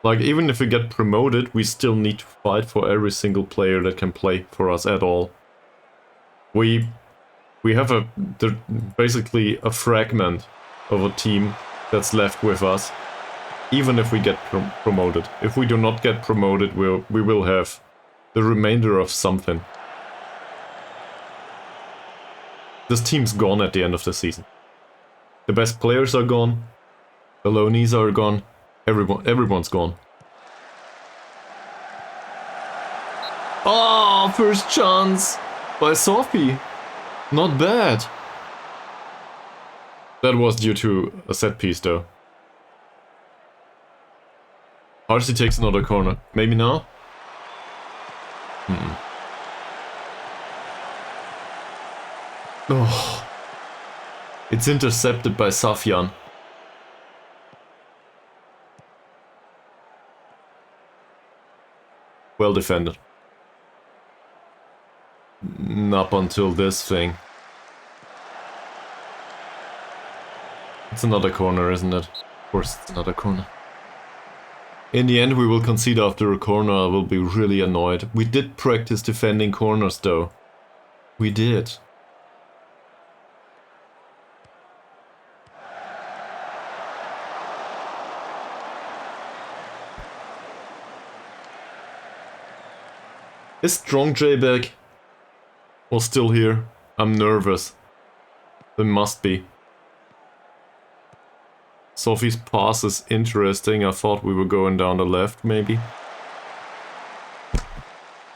Like, even if we get promoted, we still need to fight for every single player that can play for us at all. We have basically a fragment of a team that's left with us, even if we get promoted. If we do not get promoted, we will have the remainder of something. This team's gone at the end of the season. The best players are gone, the low knees are gone, everyone's gone. Oh, first chance by Sophie. Not bad. That was due to a set piece though. RC takes another corner. Maybe now? Oh. It's intercepted by Safyan. Well defended. Up until this thing. It's another corner, isn't it? Of course it's another corner. In the end we will concede after a corner. I will be really annoyed. We did practice defending corners though. We did. Is Strong J back? Or still here? I'm nervous. There must be. Sophie's pass is interesting. I thought we were going down the left, maybe.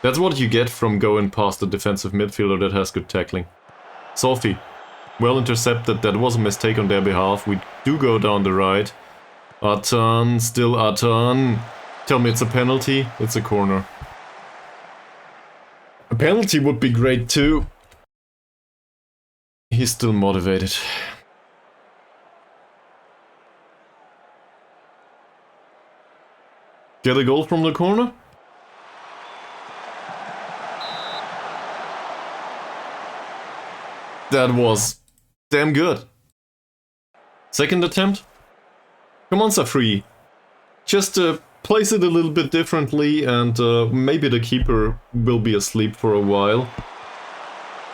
That's what you get from going past the defensive midfielder that has good tackling. Sophie, well intercepted. That was a mistake on their behalf. We do go down the right. Atan, still Atan. Tell me it's a penalty. It's a corner. A penalty would be great too. He's still motivated. Get a goal from the corner? That was damn good. Second attempt? Come on, Safri. Just place it a little bit differently and maybe the keeper will be asleep for a while.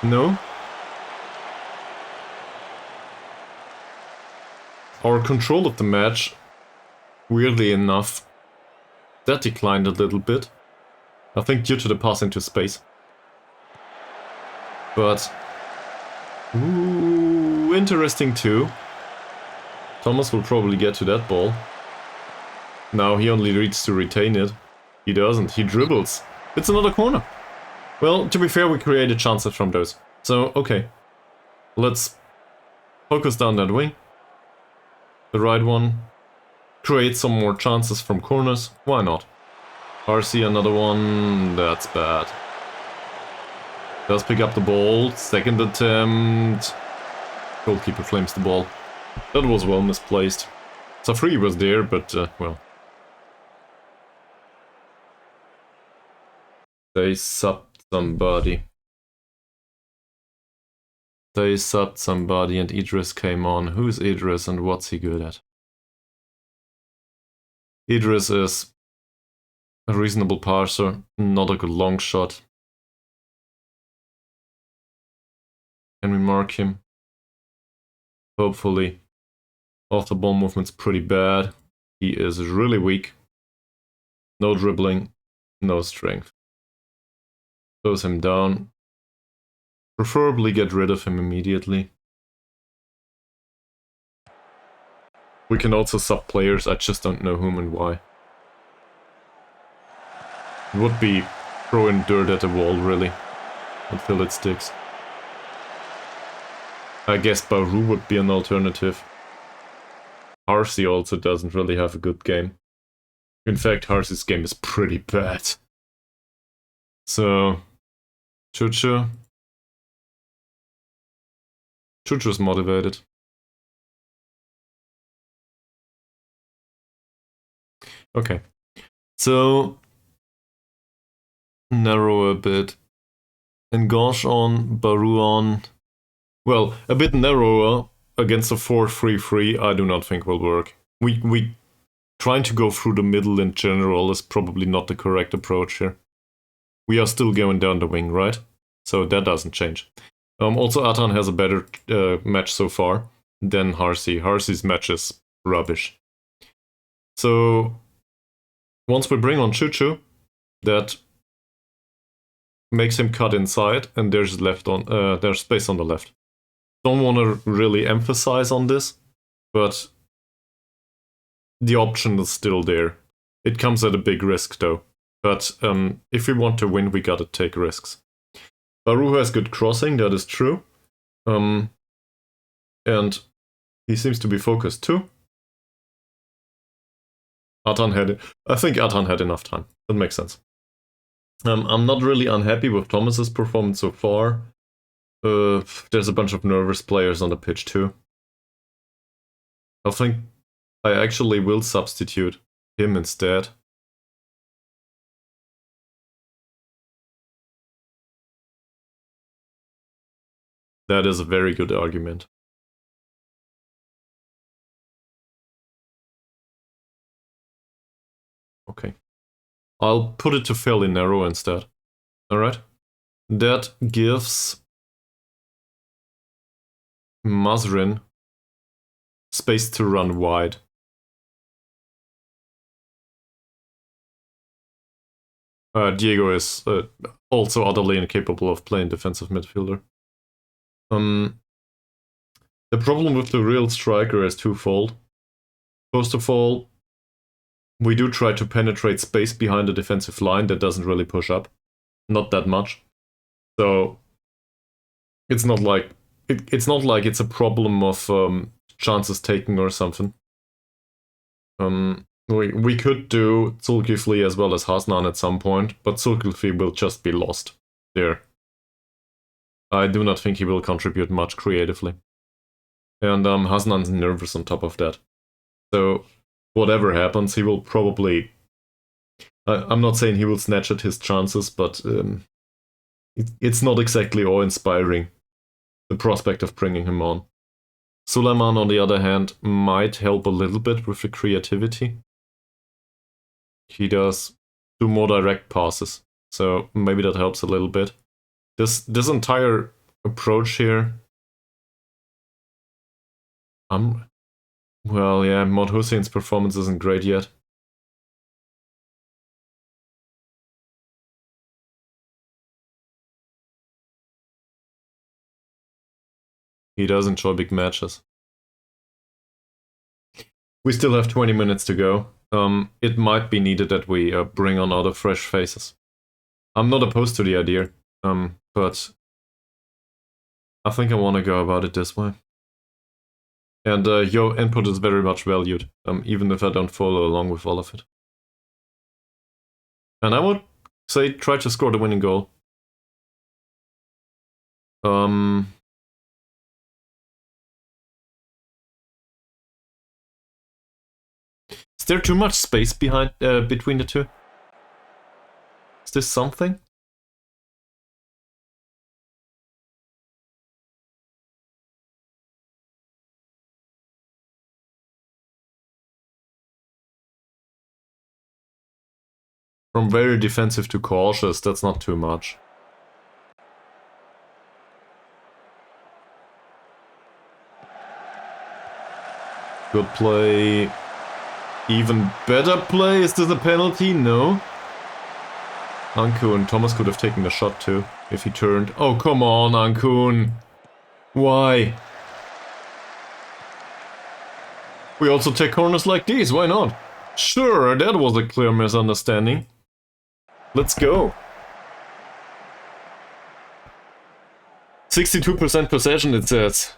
No? Our control of the match, weirdly enough, that declined a little bit. I think due to the pass into space. But... ooh, interesting too. Thomas will probably get to that ball. Now he only needs to retain it. He doesn't, he dribbles. It's another corner. Well, to be fair, we created chances from those. So, okay. Let's focus down that wing. The right one. Create some more chances from corners. Why not? RC, another one. That's bad. Does pick up the ball. Second attempt. Goalkeeper claims the ball. That was well misplaced. Safri was there, but, well. They subbed somebody. They subbed somebody and Idris came on. Who's Idris and what's he good at? Idris is a reasonable parser, not a good long shot. Can we mark him? Hopefully. Off the ball movement's pretty bad. He is really weak. No dribbling, no strength. Close him down. Preferably get rid of him immediately. We can also sub players, I just don't know whom and why. It would be throwing dirt at the wall, really, until it sticks. I guess Baru would be an alternative. Harsey also doesn't really have a good game. In fact, Harsey's game is pretty bad. So, Chuchu. Chuchu's motivated. Okay. So, narrow a bit. Ngosh on, Baru on. Well, a bit narrower against a 4-3-3 I do not think will work. We trying to go through the middle in general is probably not the correct approach here. We are still going down the wing, right? So that doesn't change. Also, Atan has a better match so far than Harsey. Harsey's match is rubbish. So, once we bring on Chuchu, that makes him cut inside, and there's there's space on the left. Don't want to really emphasize on this, but the option is still there. It comes at a big risk, though. But if we want to win, we gotta take risks. Baru has good crossing, that is true. And he seems to be focused too. I think Atan had enough time. That makes sense. I'm not really unhappy with Thomas's performance so far. There's a bunch of nervous players on the pitch too. I think I actually will substitute him instead. That is a very good argument. Okay. I'll put it to fairly narrow instead. Alright. That gives Mazrin space to run wide. Diego is also utterly incapable of playing defensive midfielder. The problem with the real striker is twofold. First of all, we do try to penetrate space behind the defensive line that doesn't really push up. Not that much. So it's not like it's a problem of chances taken or something. We could do Zulkifli as well as Hasnan at some point, but Zulkifli will just be lost there. I do not think he will contribute much creatively. And Hasnan's nervous on top of that. So whatever happens, he will probably... I'm not saying he will snatch at his chances, but it's not exactly awe-inspiring, the prospect of bringing him on. Suleiman, on the other hand, might help a little bit with the creativity. He does do more direct passes, so maybe that helps a little bit. This entire approach here... well, yeah, Mod Hussein's performance isn't great yet. He does enjoy big matches. We still have 20 minutes to go. It might be needed that we bring on other fresh faces. I'm not opposed to the idea, but I think I want to go about it this way. And your input is very much valued, even if I don't follow along with all of it. And I would say try to score the winning goal. Is there too much space behind between the two? Is this something? From very defensive to cautious, that's not too much. Good play. Even better play. Is this a penalty? No. Ankun. Thomas could have taken the shot too, if he turned. Oh, come on, Ankun. Why? We also take corners like these, why not? Sure, that was a clear misunderstanding. Let's go. 62% possession, it says.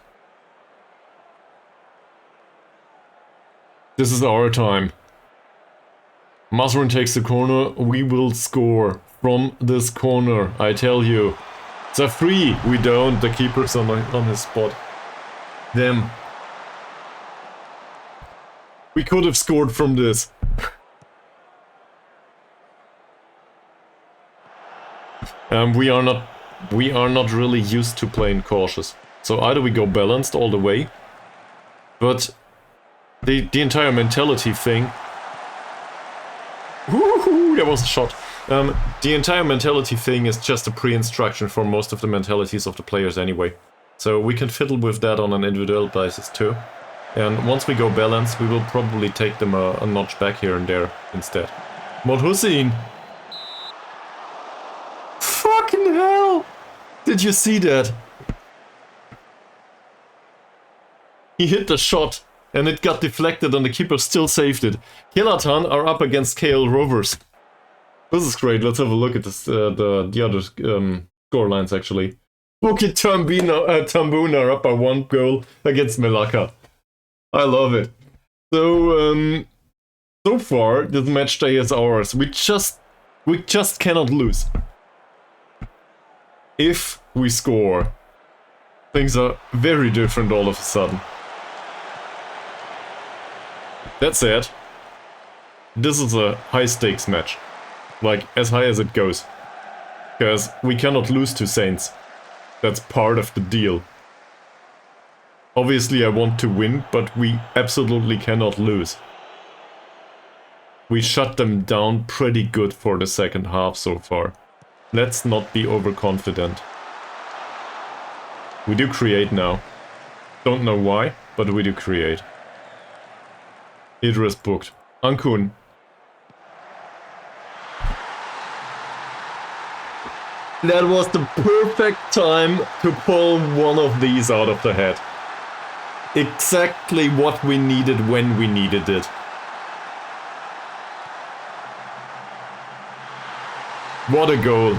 This is our time. Masrin takes the corner. We will score from this corner, I tell you. It's a free. We don't. The keeper's on his spot. Damn. We could have scored from this. We are not really used to playing cautious. So either we go balanced all the way, but the entire mentality thing. Woohoo! That was a shot. The entire mentality thing is just a pre-instruction for most of the mentalities of the players anyway. So we can fiddle with that on an individual basis too. And once we go balanced, we will probably take them a notch back here and there instead. Mod Hussein! Fucking hell! Did you see that? He hit the shot and it got deflected and the keeper still saved it. Kelatan are up against KL Rovers. This is great. Let's have a look at this, the other score lines actually. Bukit Tambuna are up by 1 goal against Melaka. I love it. So, so far, this match day is ours. We just cannot lose. If we score, things are very different all of a sudden. That said, this is a high-stakes match. Like, as high as it goes. Because we cannot lose to Saints. That's part of the deal. Obviously I want to win, but we absolutely cannot lose. We shut them down pretty good for the second half so far. Let's not be overconfident. We do create now. Don't know why, but we do create. Idris booked. Ankun. That was the perfect time to pull one of these out of the head. Exactly what we needed when we needed it. What a goal.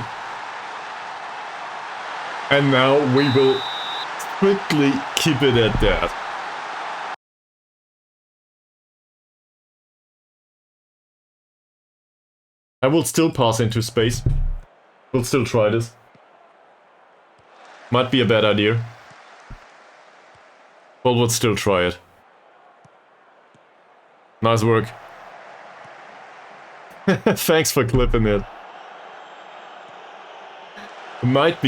And now we will strictly keep it at that. I will still pass into space. We'll still try this. Might be a bad idea. But we'll still try it. Nice work. Thanks for clipping it. Might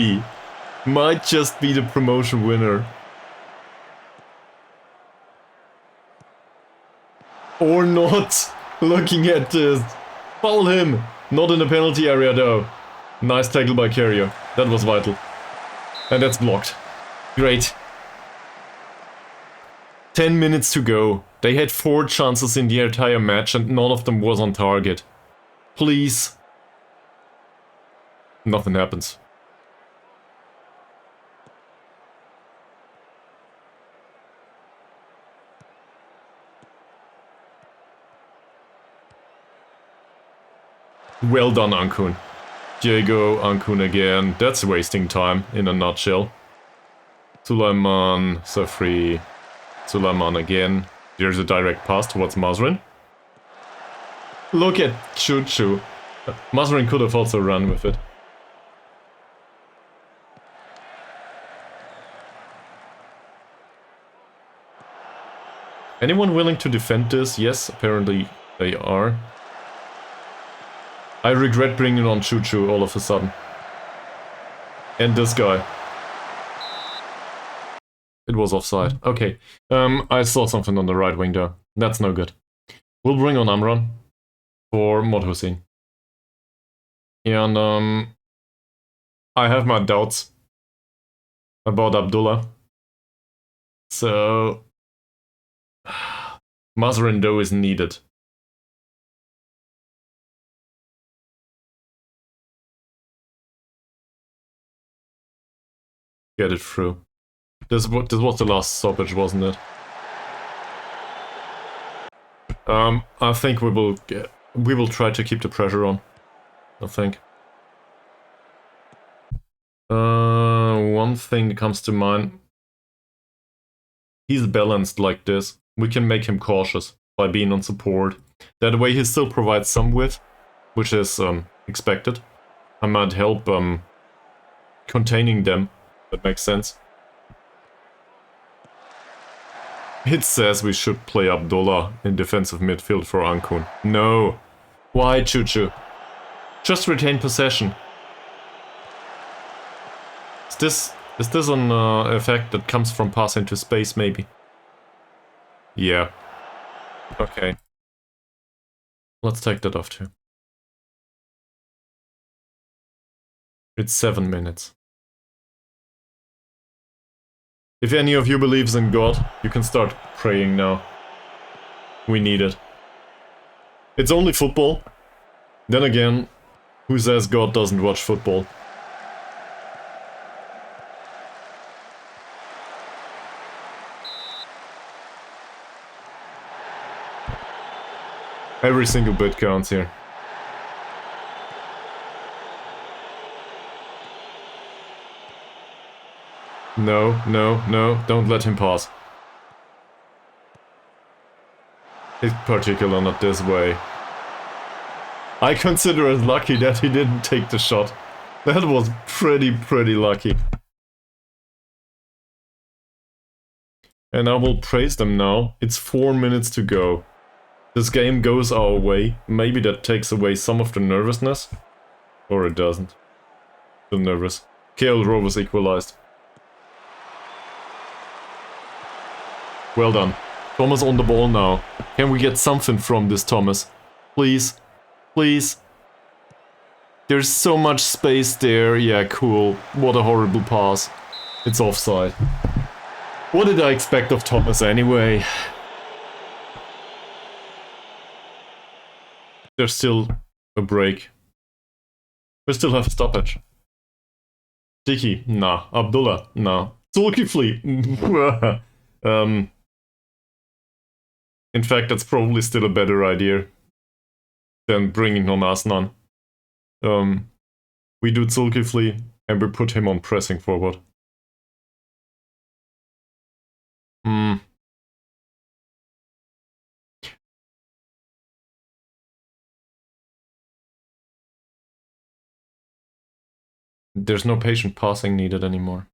just be the promotion winner. Or not. Looking at this. Foul him. Not in the penalty area though. Nice tackle by Carrier. That was vital. And that's blocked. Great. 10 minutes to go. They had 4 chances in the entire match and none of them was on target. Please. Nothing happens. Well done, Ankun. Diego, Ankun again. That's wasting time in a nutshell. Sulaiman, Safri, Sulaiman again. There's a direct pass towards Masrin. Look at Chuchu. Masrin could have also run with it. Anyone willing to defend this? Yes, apparently they are. I regret bringing on Choo Choo all of a sudden. And this guy. It was offside. Okay. I saw something on the right wing there. That's no good. We'll bring on Amran for Mod Hussein. And I have my doubts about Abdullah. So Mazarindo is needed. Get it through. This was the last stoppage, wasn't it? I think we will try to keep the pressure on. I think. One thing that comes to mind. He's balanced like this. We can make him cautious by being on support. That way he still provides some width, which is expected. I might help containing them. That makes sense. It says we should play Abdullah in defensive midfield for Ankun. No. Why, Choo Choo? Just retain possession. Is this an effect that comes from passing to space, maybe? Yeah. Okay. Let's take that off too. It's 7 minutes. If any of you believes in God, you can start praying now. We need it. It's only football. Then again, who says God doesn't watch football? Every single bit counts here. No, no, no, don't let him pass. In particular, not this way. I consider it lucky that he didn't take the shot. That was pretty lucky. And I will praise them now. It's 4 minutes to go. This game goes our way. Maybe that takes away some of the nervousness. Or it doesn't. Still nervous. KL Rovers equalized. Well done. Thomas on the ball now. Can we get something from this, Thomas? Please. Please. There's so much space there. Yeah, cool. What a horrible pass. It's offside. What did I expect of Thomas anyway? There's still a break. We still have stoppage. Dicky, nah. Abdullah, nah. Zulkifli. In fact, that's probably still a better idea than bringing on Asnan. We do Zulkifli and we put him on pressing forward. There's no patient passing needed anymore.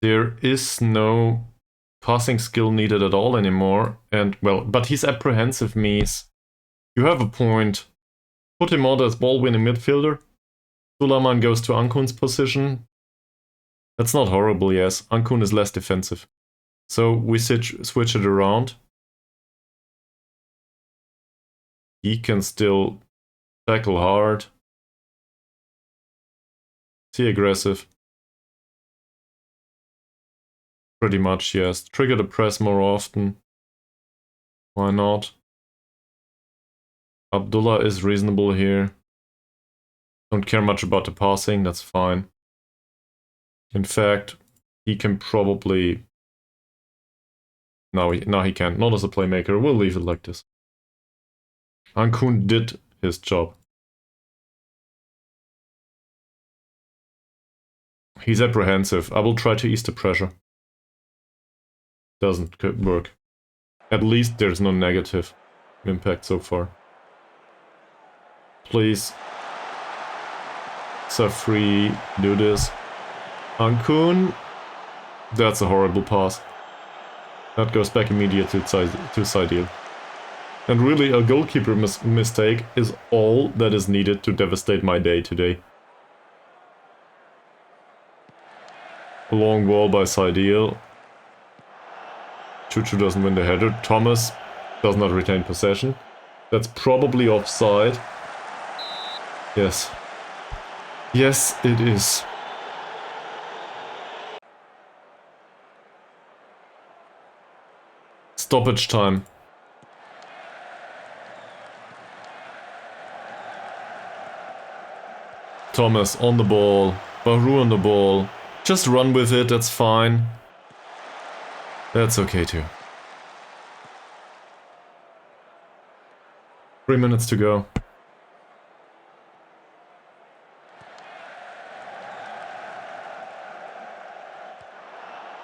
There is no passing skill needed at all anymore. And, well, but he's apprehensive, Mies. You have a point. Put him out as ball-winning midfielder. Sulaman goes to Ankun's position. That's not horrible, yes. Ankun is less defensive. So we switch it around. He can still tackle hard. Is he aggressive? Pretty much, yes. Trigger the press more often. Why not? Abdullah is reasonable here. Don't care much about the passing, that's fine. In fact, he can probably... No, he can't. Not as a playmaker. We'll leave it like this. Ankun did his job. He's apprehensive. I will try to ease the pressure. Doesn't work. At least there's no negative impact so far. Please. Safri, do this. Ankun. That's a horrible pass. That goes back immediately to Sideal. And really, a goalkeeper mistake is all that is needed to devastate my day today. A long ball by Sideal. Chuchu doesn't win the header. Thomas does not retain possession. That's probably offside. Yes. Yes, it is. Stoppage time. Thomas on the ball. Baru on the ball. Just run with it, that's fine. That's okay too. 3 minutes to go.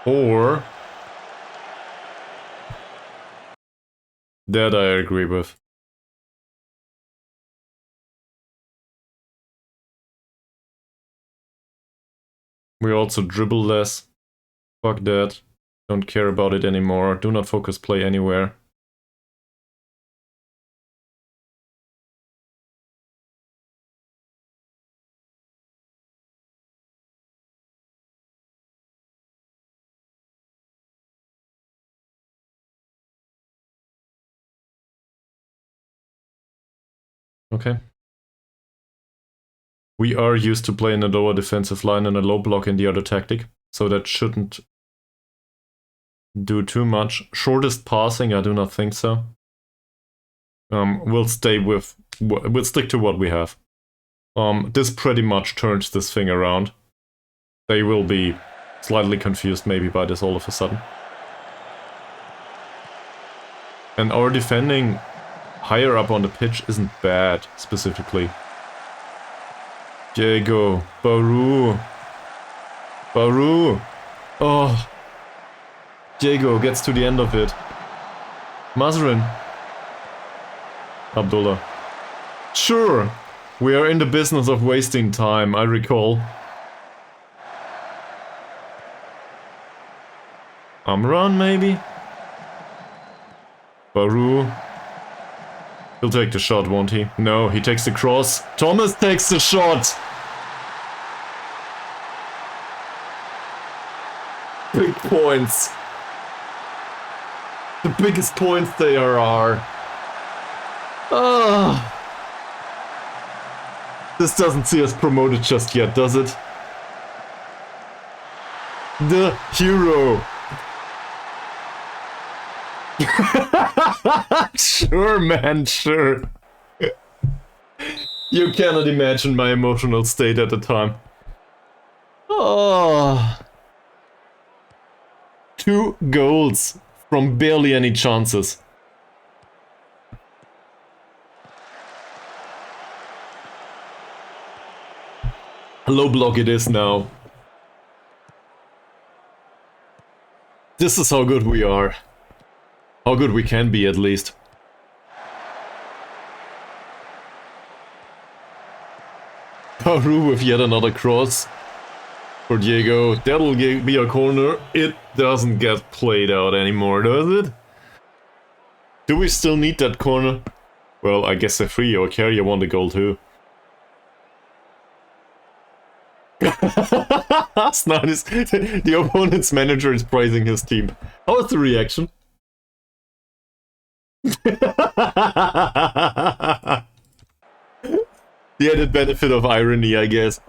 Or... that I agree with. We also dribble less. Fuck that. Don't care about it anymore. Do not focus play anywhere. Okay. We are used to playing a lower defensive line and a low block in the other tactic, so that shouldn't do too much. Shortest passing, I do not think so. We'll stick to what we have. This pretty much turns this thing around. They will be slightly confused maybe by this all of a sudden. And our defending higher up on the pitch isn't bad, specifically. Diego, Baru. Oh. Diego gets to the end of it. Mazrin. Abdullah. Sure, we are in the business of wasting time, I recall. Amran, maybe? Baru. He'll take the shot, won't he? No, he takes the cross. Thomas takes the shot! Big points. The biggest points there are. This doesn't see us promoted just yet, does it? The hero. Sure, man, sure. You cannot imagine my emotional state at the time. Oh. 2 goals from barely any chances. Low block it is now. This is how good we are. How good we can be, at least. Baru with yet another cross for Diego. That'll be a corner. It doesn't get played out anymore, does it? Do we still need that corner? Well, I guess a free or carrier won the goal too. That's nice. The opponent's manager is praising his team. How was the reaction? The added benefit of irony, I guess.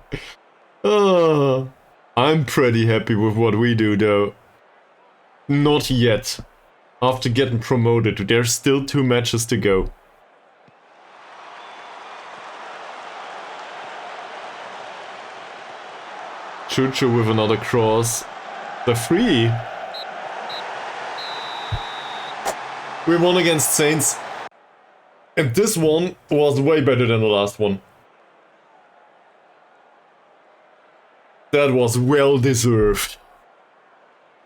I'm pretty happy with what we do, though. Not yet. After getting promoted, there's still 2 matches to go. Chuchu with another cross. The free. We won against Saints. And this one was way better than the last one. That was well deserved.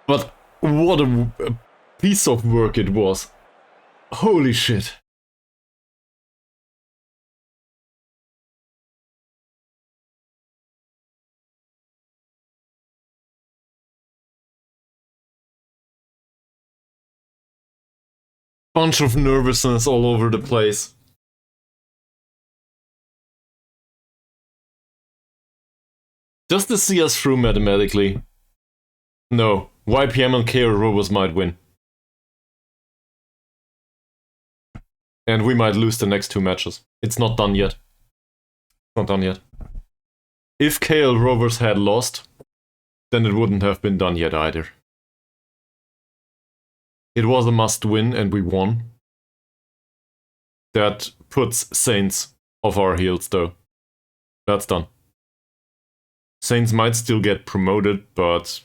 But what a piece of work it was. Holy shit. Bunch of nervousness all over the place. Does this see us through mathematically? No. YPM and KO Rovers might win. And we might lose the next 2 matches. It's not done yet. Not done yet. If KL Rovers had lost, then it wouldn't have been done yet either. It was a must-win and we won. That puts Saints off our heels though. That's done. Saints might still get promoted, but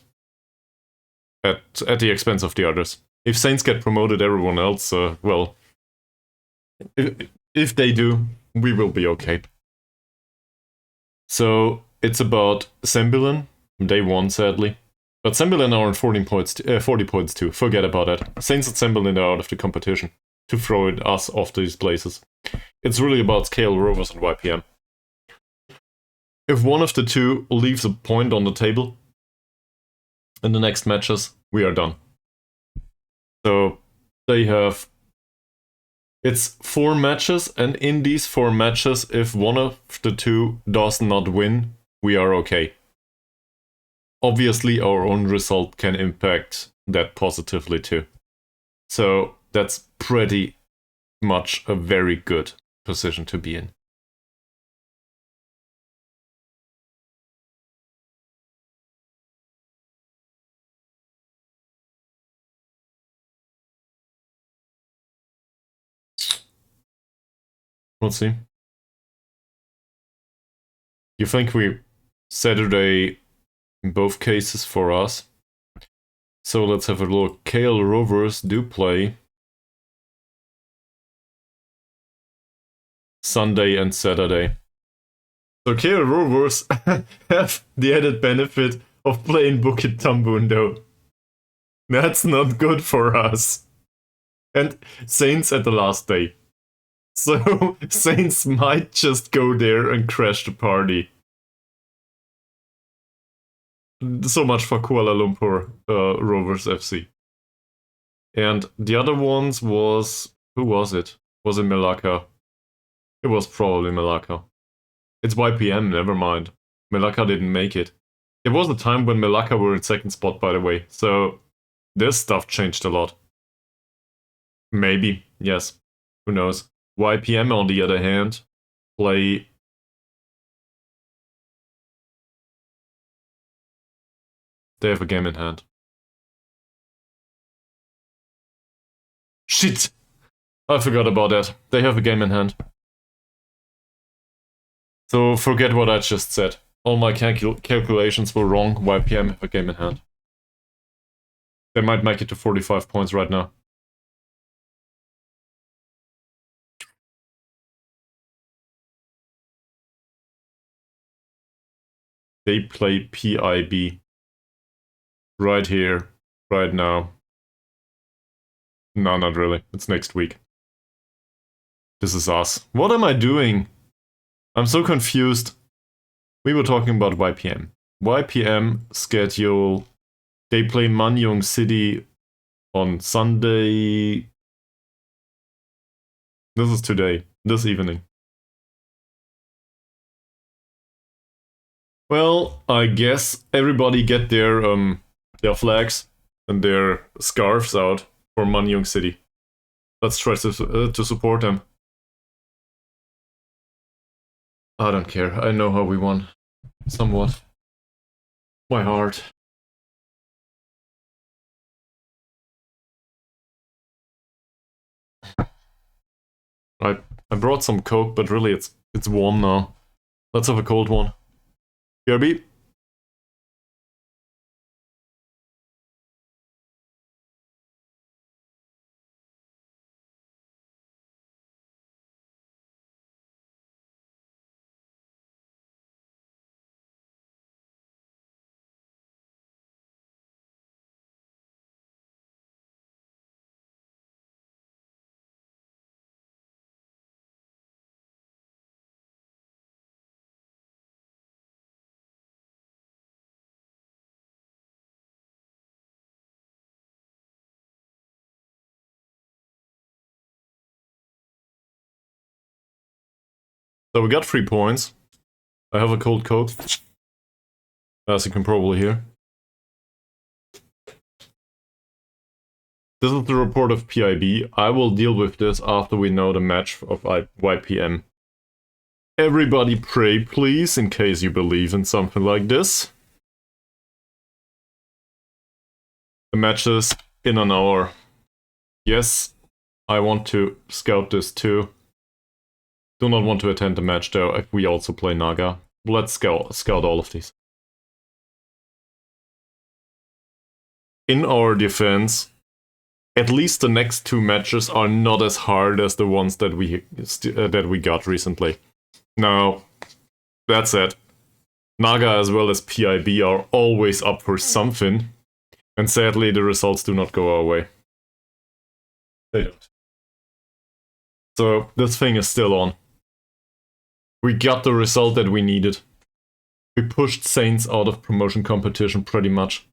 at the expense of the others. If Saints get promoted, everyone else, well, if they do, we will be okay. So it's about Sembilan. They won, sadly. But Sembilan are on 40 points too. Forget about that. Saints and Sembilan are out of the competition to throw us off these places. It's really about KL Rovers and YPM. If one of the two leaves a point on the table in the next matches, we are done. So they have... It's 4 matches, and in these 4 matches, if one of the two does not win, we are okay. Obviously, our own result can impact that positively too. So that's pretty much a very good position to be in. We'll see. You think we Saturday in both cases for us? So let's have a look. KL Rovers do play Sunday and Saturday. So KL Rovers have the added benefit of playing Bukit Tambun though. That's not good for us. And Saints at the last day. So Saints might just go there and crash the party. So much for Kuala Lumpur Rovers FC. And the other ones was... Who was it? Was it Melaka? It was probably Melaka. It's YPM, never mind. Melaka didn't make it. There was a time when Melaka were in second spot, by the way, so this stuff changed a lot. Maybe, yes. Who knows? YPM, on the other hand, play... They have a game in hand. Shit! I forgot about that. They have a game in hand. So forget what I just said. All my calculations were wrong. YPM have a game in hand. They might make it to 45 points right now. They play PIB. Right here. Right now. No, not really. It's next week. This is us. What am I doing? I'm so confused. We were talking about YPM. YPM schedule. They play Manyong City on Sunday. This is today. This evening. Well, I guess everybody get their flags and their scarves out for Manyong City. Let's try to support them. I don't care. I know how we won. Somewhat. My heart. I brought some Coke, but really it's warm now. Let's have a cold one. BRB. So we got 3 points. I have a cold coke, as you can probably hear. This is the report of PIB. I will deal with this after we know the match of YPM. Everybody pray, please, in case you believe in something like this. The match is in an hour. Yes, I want to scout this too. Do not want to attend the match though, if we also play Naga. Let's scout all of these. In our defense, at least the next 2 matches are not as hard as the ones that we got recently. Now, that said, Naga as well as PIB are always up for something, and sadly the results do not go our way. They don't. So this thing is still on. We got the result that we needed. We pushed Saints out of promotion competition pretty much.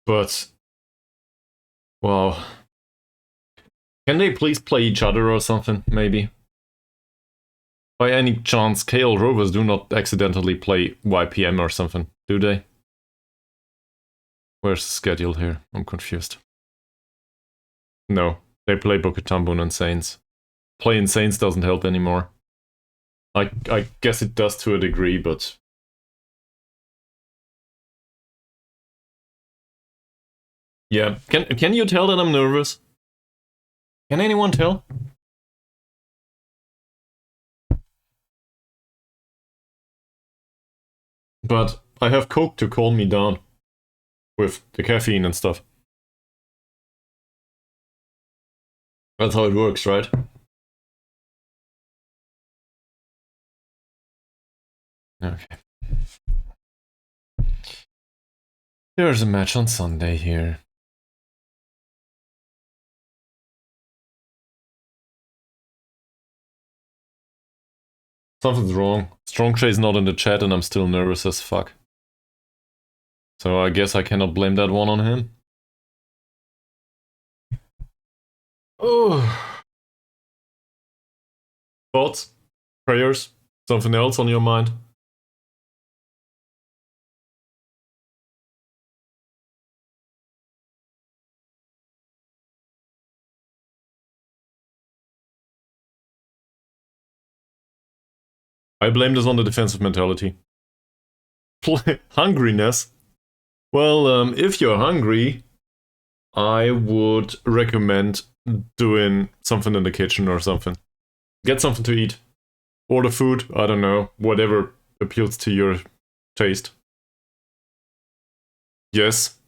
But wow. Can they please play each other or something, maybe? By any chance, KL Rovers do not accidentally play YPM or something, do they? Where's the schedule here? I'm confused. No, they play Bukitambun and Saints. Playing Saints doesn't help anymore. I guess it does to a degree, but... Yeah, can you tell that I'm nervous? Can anyone tell? But I have Coke to calm me down. With the caffeine and stuff. That's how it works, right? Okay. There's a match on Sunday here. Something's wrong. Strongshay's not in the chat and I'm still nervous as fuck. So I guess I cannot blame that one on him. Oh. Thoughts? Prayers? Something else on your mind? I blame this on the defensive mentality. Hungriness? Well, if you're hungry, I would recommend doing something in the kitchen or something. Get something to eat. Order food, I don't know, whatever appeals to your taste. Yes,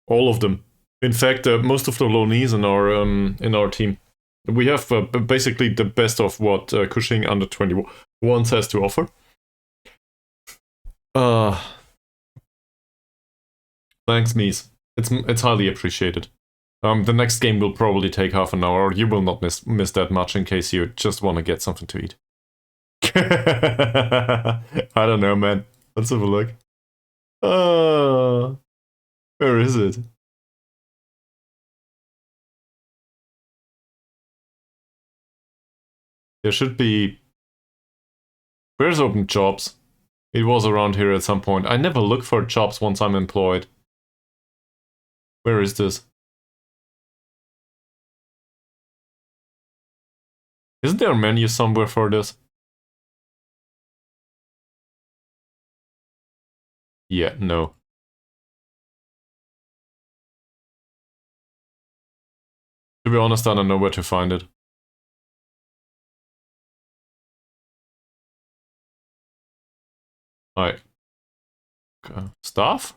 all of them. In fact, most of the loanees in our team. We have basically the best of what Cushing under 21 has to offer. Thanks, Mies. It's highly appreciated. The next game will probably take half an hour. You will not miss that much in case you just want to get something to eat. I don't know, man. Let's have a look. Where is it? There should be... Where's open jobs? It was around here at some point. I never look for jobs once I'm employed. Where is this? Isn't there a menu somewhere for this? Yeah, no. To be honest, I don't know where to find it. Staff?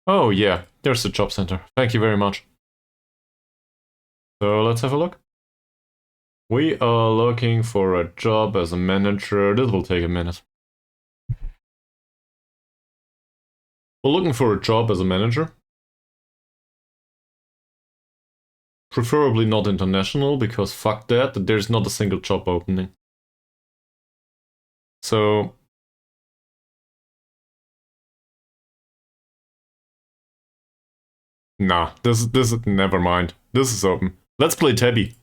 Oh yeah, there's the job center. Thank you very much. So let's have a look. We are looking for a job as a manager. This will take a minute. We're looking for a job as a manager. Preferably not international, because fuck that, there's not a single job opening. So... Nah, this is never mind. This is open. Let's play Tabby.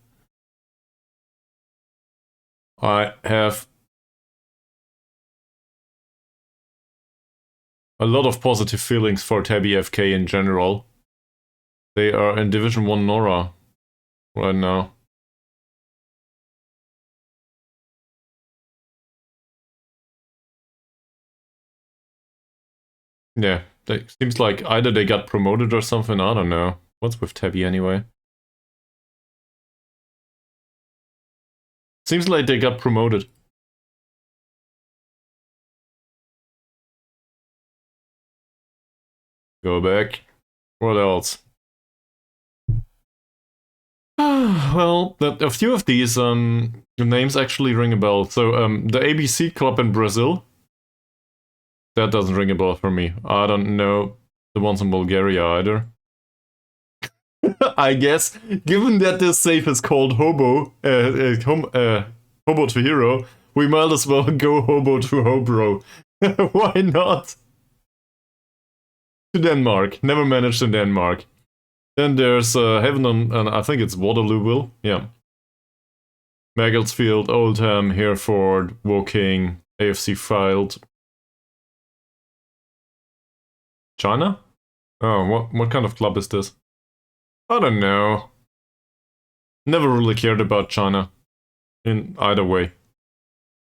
I have a lot of positive feelings for Tabby FK in general. They are in Division 1 Nora right now. Yeah, it seems like either they got promoted or something, I don't know. What's with Tabby anyway? Seems like they got promoted. Go back. What else? Well, a few of these names actually ring a bell. So the ABC club in Brazil, that doesn't ring a bell for me. I don't know the ones in Bulgaria either. I guess, given that this safe is called Hobo, Hobo to Hero, we might as well go Hobo to Hobro. Why not? To Denmark. Never managed in Denmark. Then there's Heaven and I think it's Waterlooville. Yeah. Maglesfield, Oldham, Hereford, Woking, AFC Filed. China? Oh, what kind of club is this? I don't know. Never really cared about China. In either way.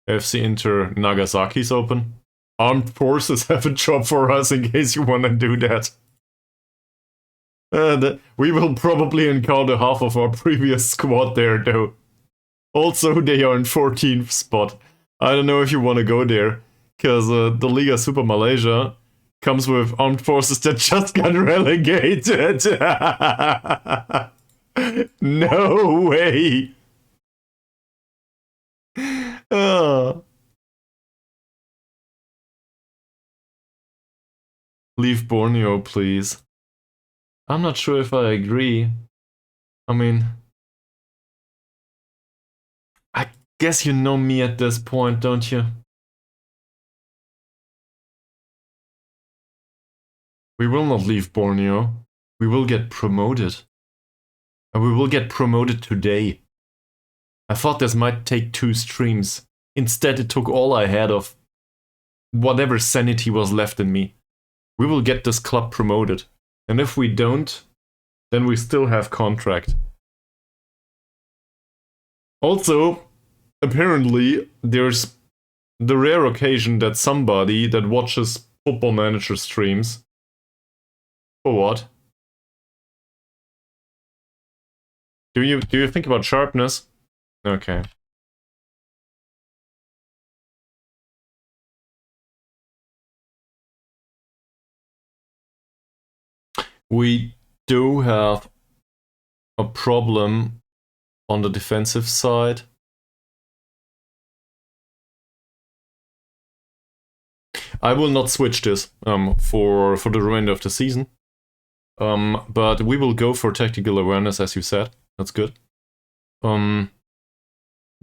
AFC Inter Nagasaki's open. Armed forces have a job for us in case you want to do that. We will probably encounter half of our previous squad there, though. Also, they are in 14th spot. I don't know if you want to go there, because the Liga Super Malaysia comes with armed forces that just got relegated. No way. Leave Borneo, please. I'm not sure if I agree. I mean, I guess you know me at this point, don't you? We will not leave Borneo. We will get promoted. And we will get promoted today. I thought this might take 2 streams. Instead, it took all I had of whatever sanity was left in me. We will get this club promoted. And if we don't, then we still have contract. Also, apparently, there's the rare occasion that somebody that watches Football Manager streams. For what? Do you think about sharpness? Okay. We do have a problem on the defensive side. I will not switch this for the remainder of the season. But we will go for tactical awareness, as you said. That's good. We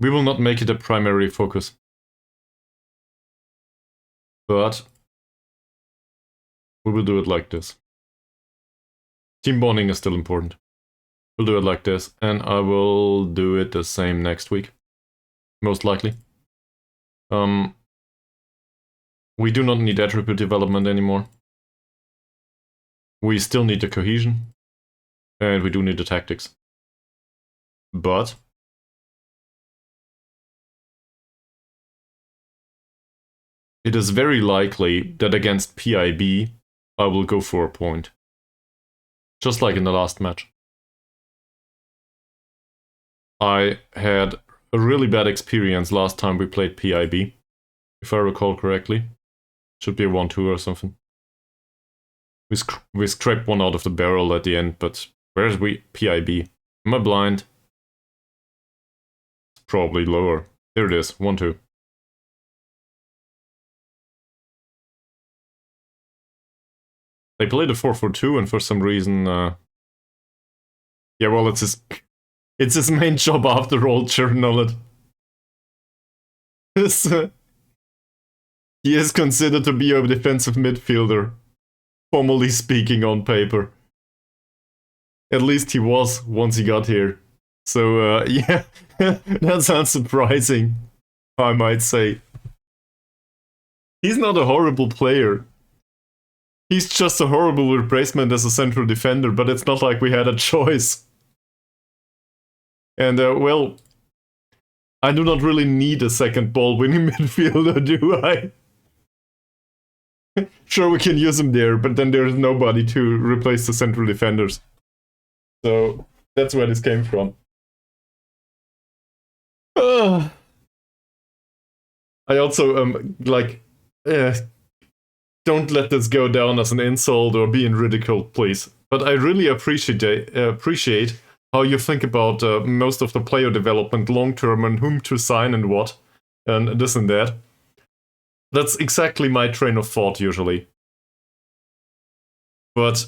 will not make it a primary focus. But we will do it like this. Team bonding is still important. We'll do it like this, and I will do it the same next week. Most likely. We do not need attribute development anymore. We still need the cohesion. And we do need the tactics. But it is very likely that against PIB, I will go for a point. Just like in the last match. I had a really bad experience last time we played PIB, if I recall correctly. Should be a 1-2 or something. We scraped one out of the barrel at the end, but where's PIB? Am I blind? It's probably lower. There it is, 1-2. They played a 4-4-2, and for some reason, yeah, well, it's his main job after all, Journal it. He is considered to be a defensive midfielder, formally speaking on paper. At least he was once he got here. So, yeah, that sounds surprising. I might say. He's not a horrible player. He's just a horrible replacement as a central defender, but it's not like we had a choice. And, well, I do not really need a second ball-winning midfielder, do I? Sure, we can use him there, but then there's nobody to replace the central defenders. So, that's where this came from. I also, don't let this go down as an insult or being ridiculed, please. But I really appreciate how you think about most of the player development long-term and whom to sign and what, and this and that. That's exactly my train of thought, usually. But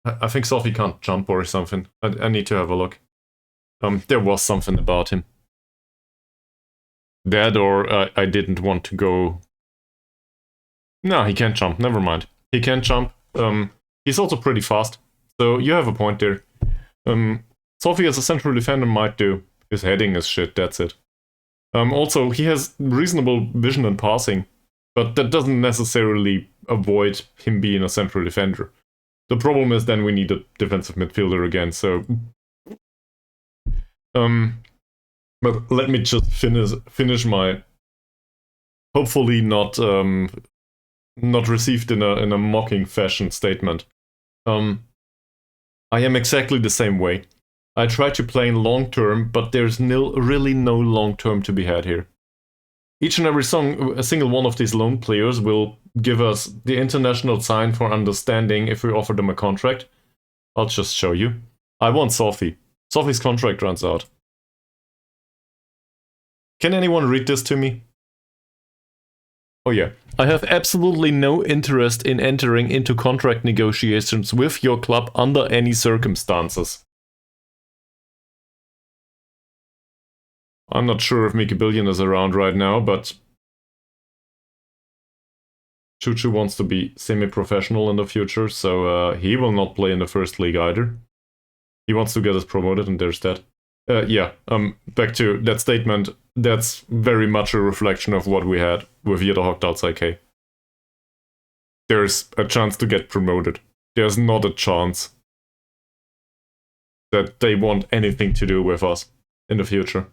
I think Sophie can't jump or something. I need to have a look. There was something about him. That or I didn't want to go... No, he can't jump, never mind. He can't jump. He's also pretty fast. So you have a point there. Sophie as a central defender might do. His heading is shit, that's it. Also, he has reasonable vision and passing, but that doesn't necessarily avoid him being a central defender. The problem is then we need a defensive midfielder again, so... But let me just finish my... Hopefully not received in a mocking fashion statement. I am exactly the same way. I try to play in long term, but there's really no long term to be had here. Each and every single one of these loan players will give us the international sign for understanding if we offer them a contract. I'll just show you. I want Sophie. Sophie's contract runs out. Can anyone read this to me? Oh yeah. I have absolutely no interest in entering into contract negotiations with your club under any circumstances. I'm not sure if Mickey Billion is around right now, but Choo Choo wants to be semi-professional in the future, so he will not play in the first league either. He wants to get us promoted, and there's that. Back to that statement, that's very much a reflection of what we had with Jederhock.ck. There's a chance to get promoted. There's not a chance that they want anything to do with us in the future.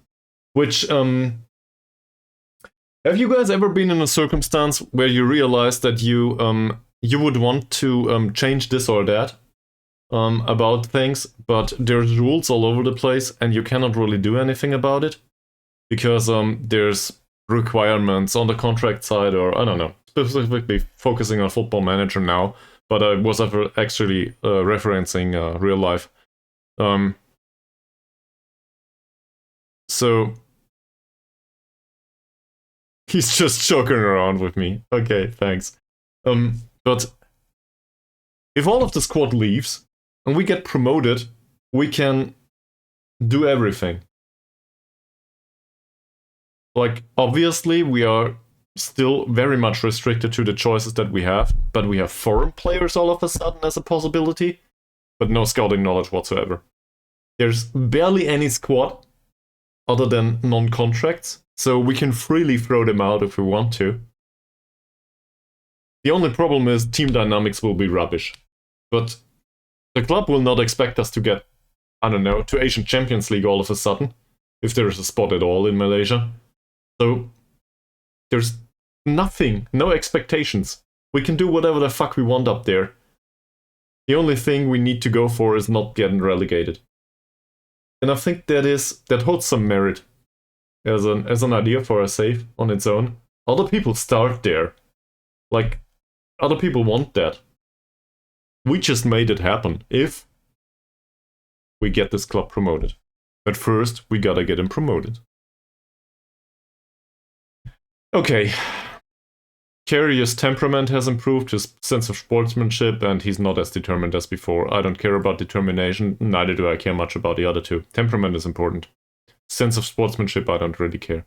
Which, have you guys ever been in a circumstance where you realize that you would want to change this or that about things, but there's rules all over the place and you cannot really do anything about it? Because there's requirements on the contract side, or I don't know, specifically focusing on Football Manager now, but I was actually referencing real life. So he's just joking around with me. Okay, thanks. But if all of the squad leaves and we get promoted, we can do everything. Like, obviously, we are still very much restricted to the choices that we have, but we have foreign players all of a sudden as a possibility, but no scouting knowledge whatsoever. There's barely any squad other than non-contracts, so we can freely throw them out if we want to. The only problem is team dynamics will be rubbish. But the club will not expect us to get, I don't know, to Asian Champions League all of a sudden, if there is a spot at all in Malaysia. So there's nothing, no expectations. We can do whatever the fuck we want up there. The only thing we need to go for is not getting relegated. And I think that holds some merit as an idea for a save on its own. Other people start there. Like, other people want that. We just made it happen if we get this club promoted. But first, we gotta get him promoted. Okay. Carrier's temperament has improved, his sense of sportsmanship, and he's not as determined as before. I don't care about determination, neither do I care much about the other two. Temperament is important. Sense of sportsmanship, I don't really care.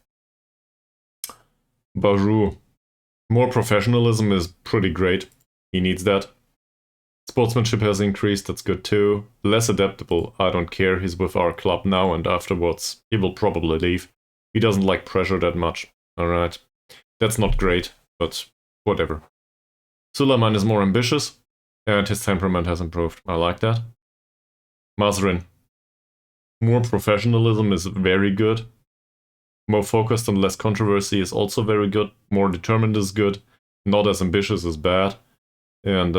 Baru. More professionalism is pretty great. He needs that. Sportsmanship has increased, that's good too. Less adaptable, I don't care. He's with our club now, and afterwards he will probably leave. He doesn't like pressure that much. Alright. That's not great, but whatever. Suleiman is more ambitious, and his temperament has improved. I like that. Mazrin. More professionalism is very good. More focused and less controversy is also very good. More determined is good. Not as ambitious is bad. And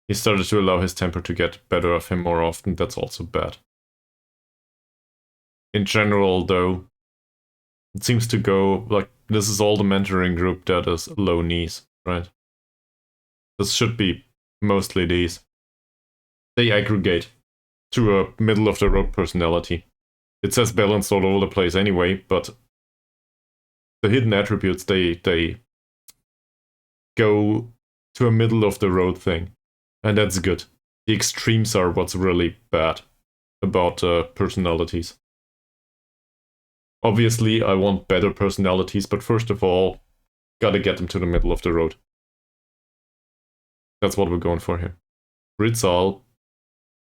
he started to allow his temper to get better of him more often. That's also bad. In general, though, it seems to go like this is all the mentoring group that is low knees, right? This should be mostly these. They aggregate to a middle of the road personality. It says balanced all over the place anyway, but the hidden attributes, they go to a middle of the road thing. And that's good. The extremes are what's really bad about personalities. Obviously, I want better personalities, but first of all, gotta get them to the middle of the road. That's what we're going for here. Ritzal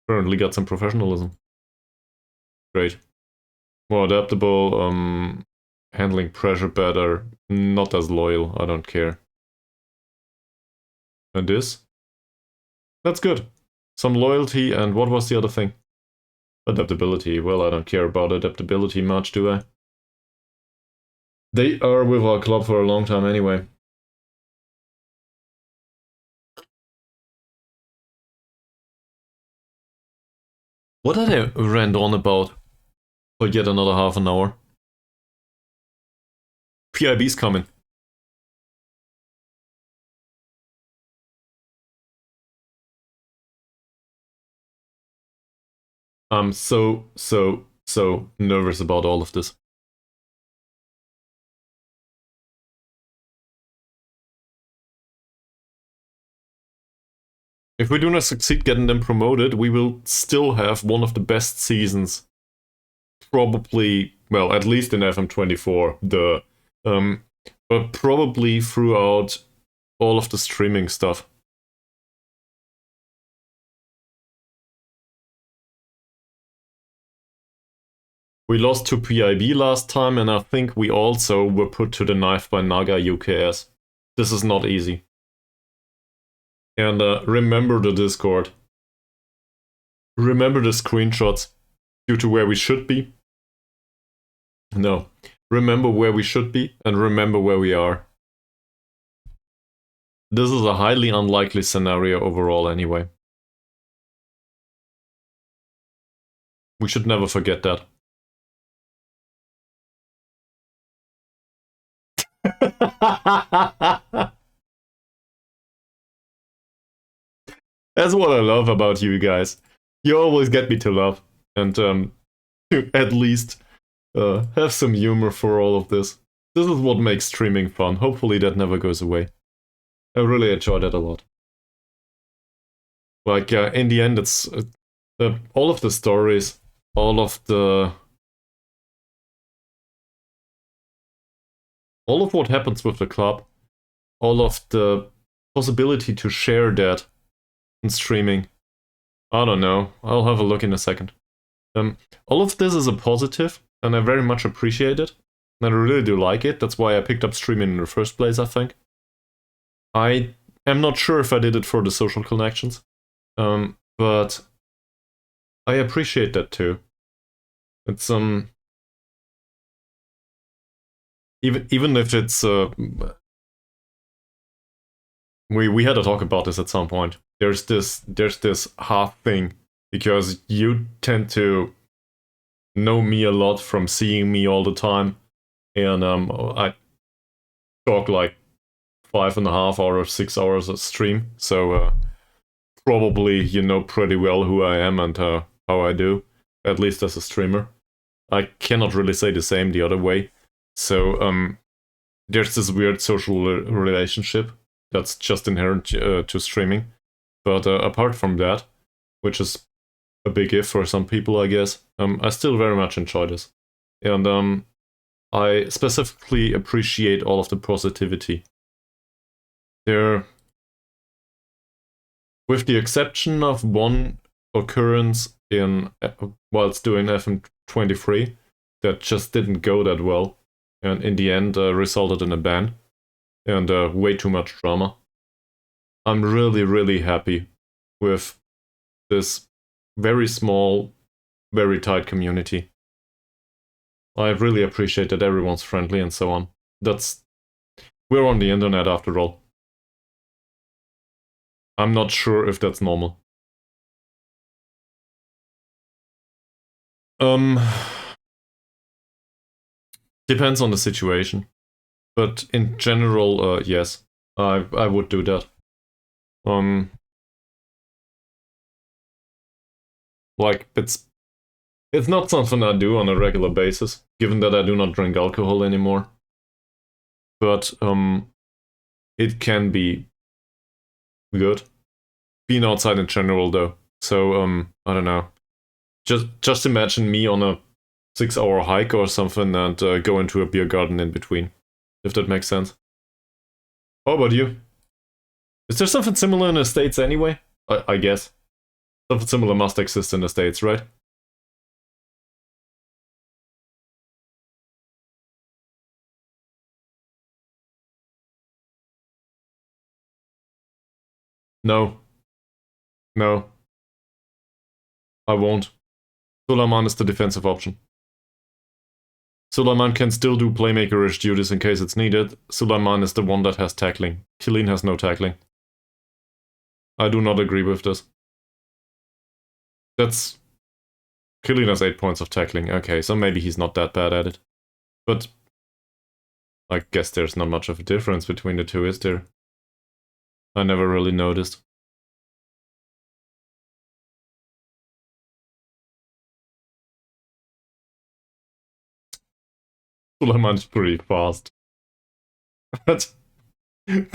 currently got some professionalism. Great. More adaptable, handling pressure better, not as loyal, I don't care. And this? That's good. Some loyalty, and what was the other thing? Adaptability. Well, I don't care about adaptability much, do I? They are with our club for a long time anyway. What did I rant on about for yet another half an hour? PIB's coming. I'm so nervous about all of this. If we do not succeed getting them promoted, we will still have one of the best seasons. Probably, well, at least in FM24, but probably throughout all of the streaming stuff. We lost to PIB last time, and I think we also were put to the knife by Naga UKS. This is not easy. And remember the Discord. Remember the screenshots due to where we should be. No. Remember where we should be, and remember where we are. This is a highly unlikely scenario overall anyway. We should never forget that. That's what I love about you guys. You always get me to laugh, and at least have some humor for all of this. This is what makes streaming fun. Hopefully that never goes away. I really enjoy that a lot. Like, in the end, it's all of the stories, all of what happens with the club, all of the possibility to share that in streaming. I don't know. I'll have a look in a second. All of this is a positive, and I very much appreciate it. And I really do like it. That's why I picked up streaming in the first place, I think. I am not sure if I did it for the social connections, but I appreciate that too. It's even if it's we had a talk about this at some point. There's this half thing because you tend to know me a lot from seeing me all the time, and I talk like 5.5 hours, 6 hours a stream, so probably you know pretty well who I am and how I do, at least as a streamer. I cannot really say the same the other way. So there's this weird social relationship that's just inherent to streaming. But apart from that, which is a big if for some people, I guess, I still very much enjoy this. And I specifically appreciate all of the positivity. There, with the exception of one occurrence in whilst doing FM23 that just didn't go that well. and in the end resulted in a ban and way too much drama. I'm really, really happy with this very small, very tight community. I really appreciate that everyone's friendly and so on. We're on the internet after all. I'm not sure if that's normal. Depends on the situation. But in general, yes, I would do that. Like, it's not something I do on a regular basis, given that I do not drink alcohol anymore. But, it can be good. Being outside in general, though. So, I don't know. Just imagine me on a 6-hour hike or something and go into a beer garden in between, if that makes sense. How about you? Is there something similar in the States anyway? I guess. Something similar must exist in the States, right? No. No. I won't. Suleiman is the defensive option. Suleiman can still do playmaker-ish duties in case it's needed. Suleiman is the one that has tackling. Killeen has no tackling. I do not agree with this. That's... Killeen has 8 points of tackling. Okay, so maybe he's not that bad at it. But... I guess there's not much of a difference between the two, is there? I never really noticed. Suleiman's pretty fast. That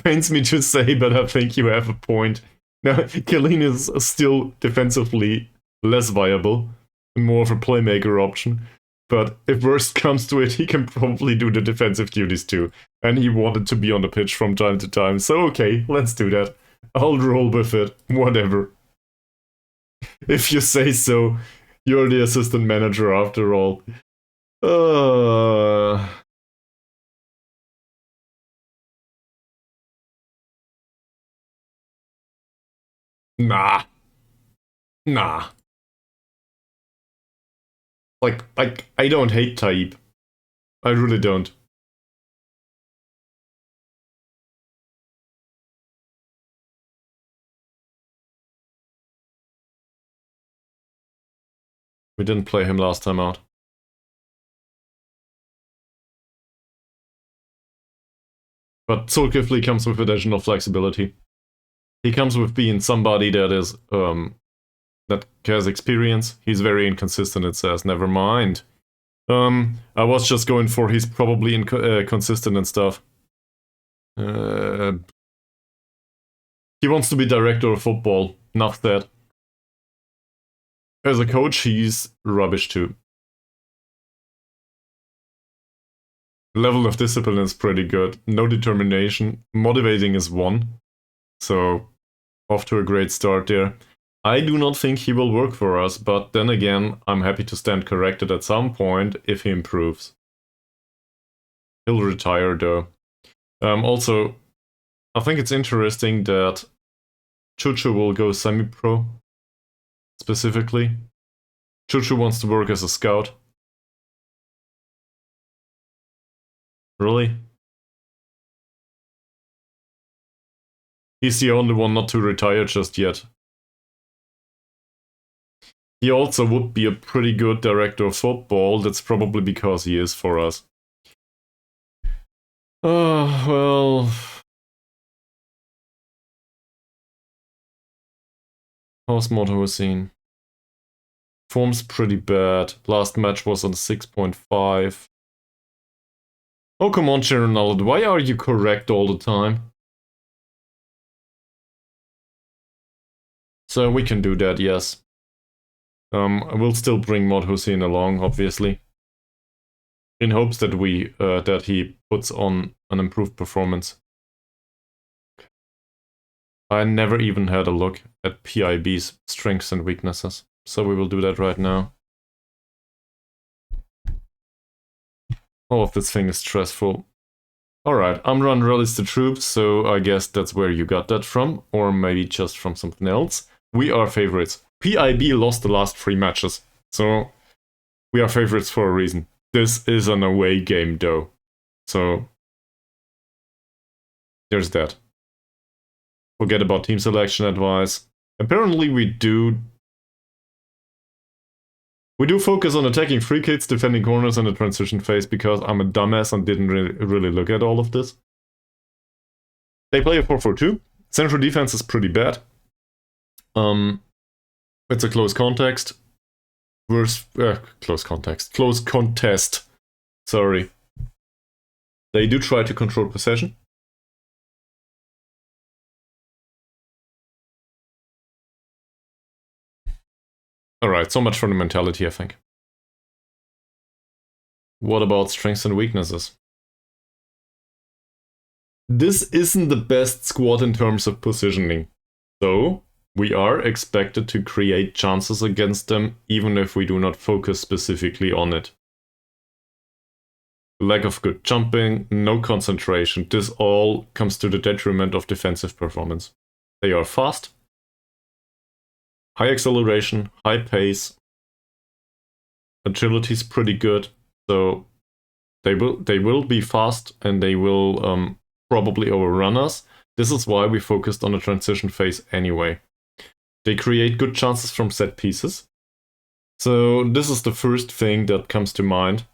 pains me to say, but I think you have a point. Now, Killeen is still defensively less viable, more of a playmaker option. But if worst comes to it, he can probably do the defensive duties too. And he wanted to be on the pitch from time to time, so okay, let's do that. I'll roll with it, whatever. If you say so, you're the assistant manager after all. Nah. Nah. Like, I don't hate Taib. I really don't. We didn't play him last time out. But Zulkifli comes with additional flexibility. He comes with being somebody that is, that has experience. He's very inconsistent, it says. Never mind. I was just going for he's probably inconsistent and stuff. He wants to be director of football. Enough that. As a coach, he's rubbish too. Level of discipline is pretty good. No determination. Motivating is 1. So, off to a great start there. I do not think he will work for us, but then again, I'm happy to stand corrected at some point if he improves. He'll retire though. Also, I think it's interesting that Chuchu will go semi-pro, specifically. Chuchu wants to work as a scout. Really? He's the only one not to retire just yet. He also would be a pretty good director of football. That's probably because he is for us. Oh, well... How's Moto scene? Form's pretty bad. Last match was on 6.5. Oh, come on, Ronald. Why are you correct all the time? So we can do that, yes. I will still bring Mod Hussein along, obviously. In hopes that that he puts on an improved performance. I never even had a look at PIB's strengths and weaknesses, so we will do that right now. All of this thing is stressful. Alright, Amran rallies the troops, so I guess that's where you got that from, or maybe just from something else. We are favorites. PIB lost the last 3 matches, so we are favorites for a reason. This is an away game though, so there's that. Forget about team selection advice. Apparently we do focus on attacking free kicks, defending corners in the transition phase because I'm a dumbass and didn't really look at all of this. They play a 4-4-2. Central defense is pretty bad. It's a close context. Close contest. Sorry. They do try to control possession. Alright, so much for the mentality, I think. What about strengths and weaknesses? This isn't the best squad in terms of positioning, so we are expected to create chances against them, even if we do not focus specifically on it. Lack of good jumping, no concentration, this all comes to the detriment of defensive performance. They are fast, high acceleration, high pace, agility is pretty good, so they will be fast and they will probably overrun us. This is why we focused on the transition phase anyway. They create good chances from set pieces. So this is the first thing that comes to mind.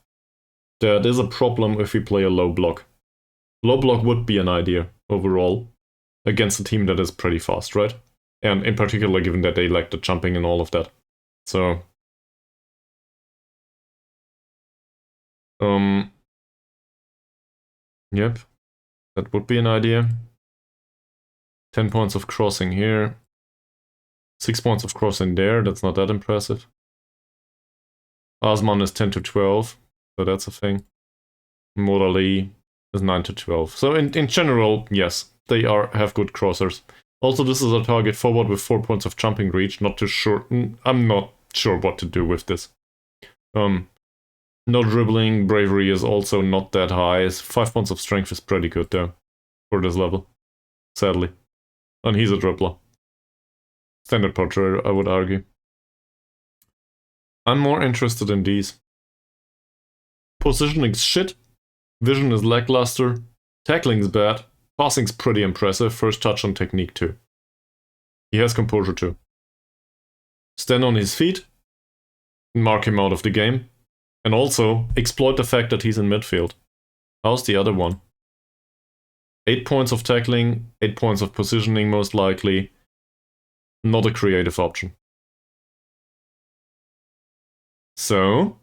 That is a problem if we play a low block. Low block would be an idea overall against a team that is pretty fast, right? And in particular, given that they lack the jumping and all of that. So yep, that would be an idea. 10 points of crossing here. 6 points of crossing there, that's not that impressive. Asman is 10 to 12, so that's a thing. Morali is 9 to 12. So in general, yes, they have good crossers. Also, this is a target forward with 4 points of jumping reach, not too sure. I'm not sure what to do with this. No dribbling, bravery is also not that high. 5 points of strength is pretty good though, for this level, sadly. And he's a dribbler. Standard portrait, I would argue. I'm more interested in these. Positioning's shit. Vision is lackluster. Tackling's bad. Passing's pretty impressive. First touch on technique too. He has composure too. Stand on his feet. Mark him out of the game. And also exploit the fact that he's in midfield. How's the other one? 8 points of tackling. 8 points of positioning most likely. Not a creative option. So,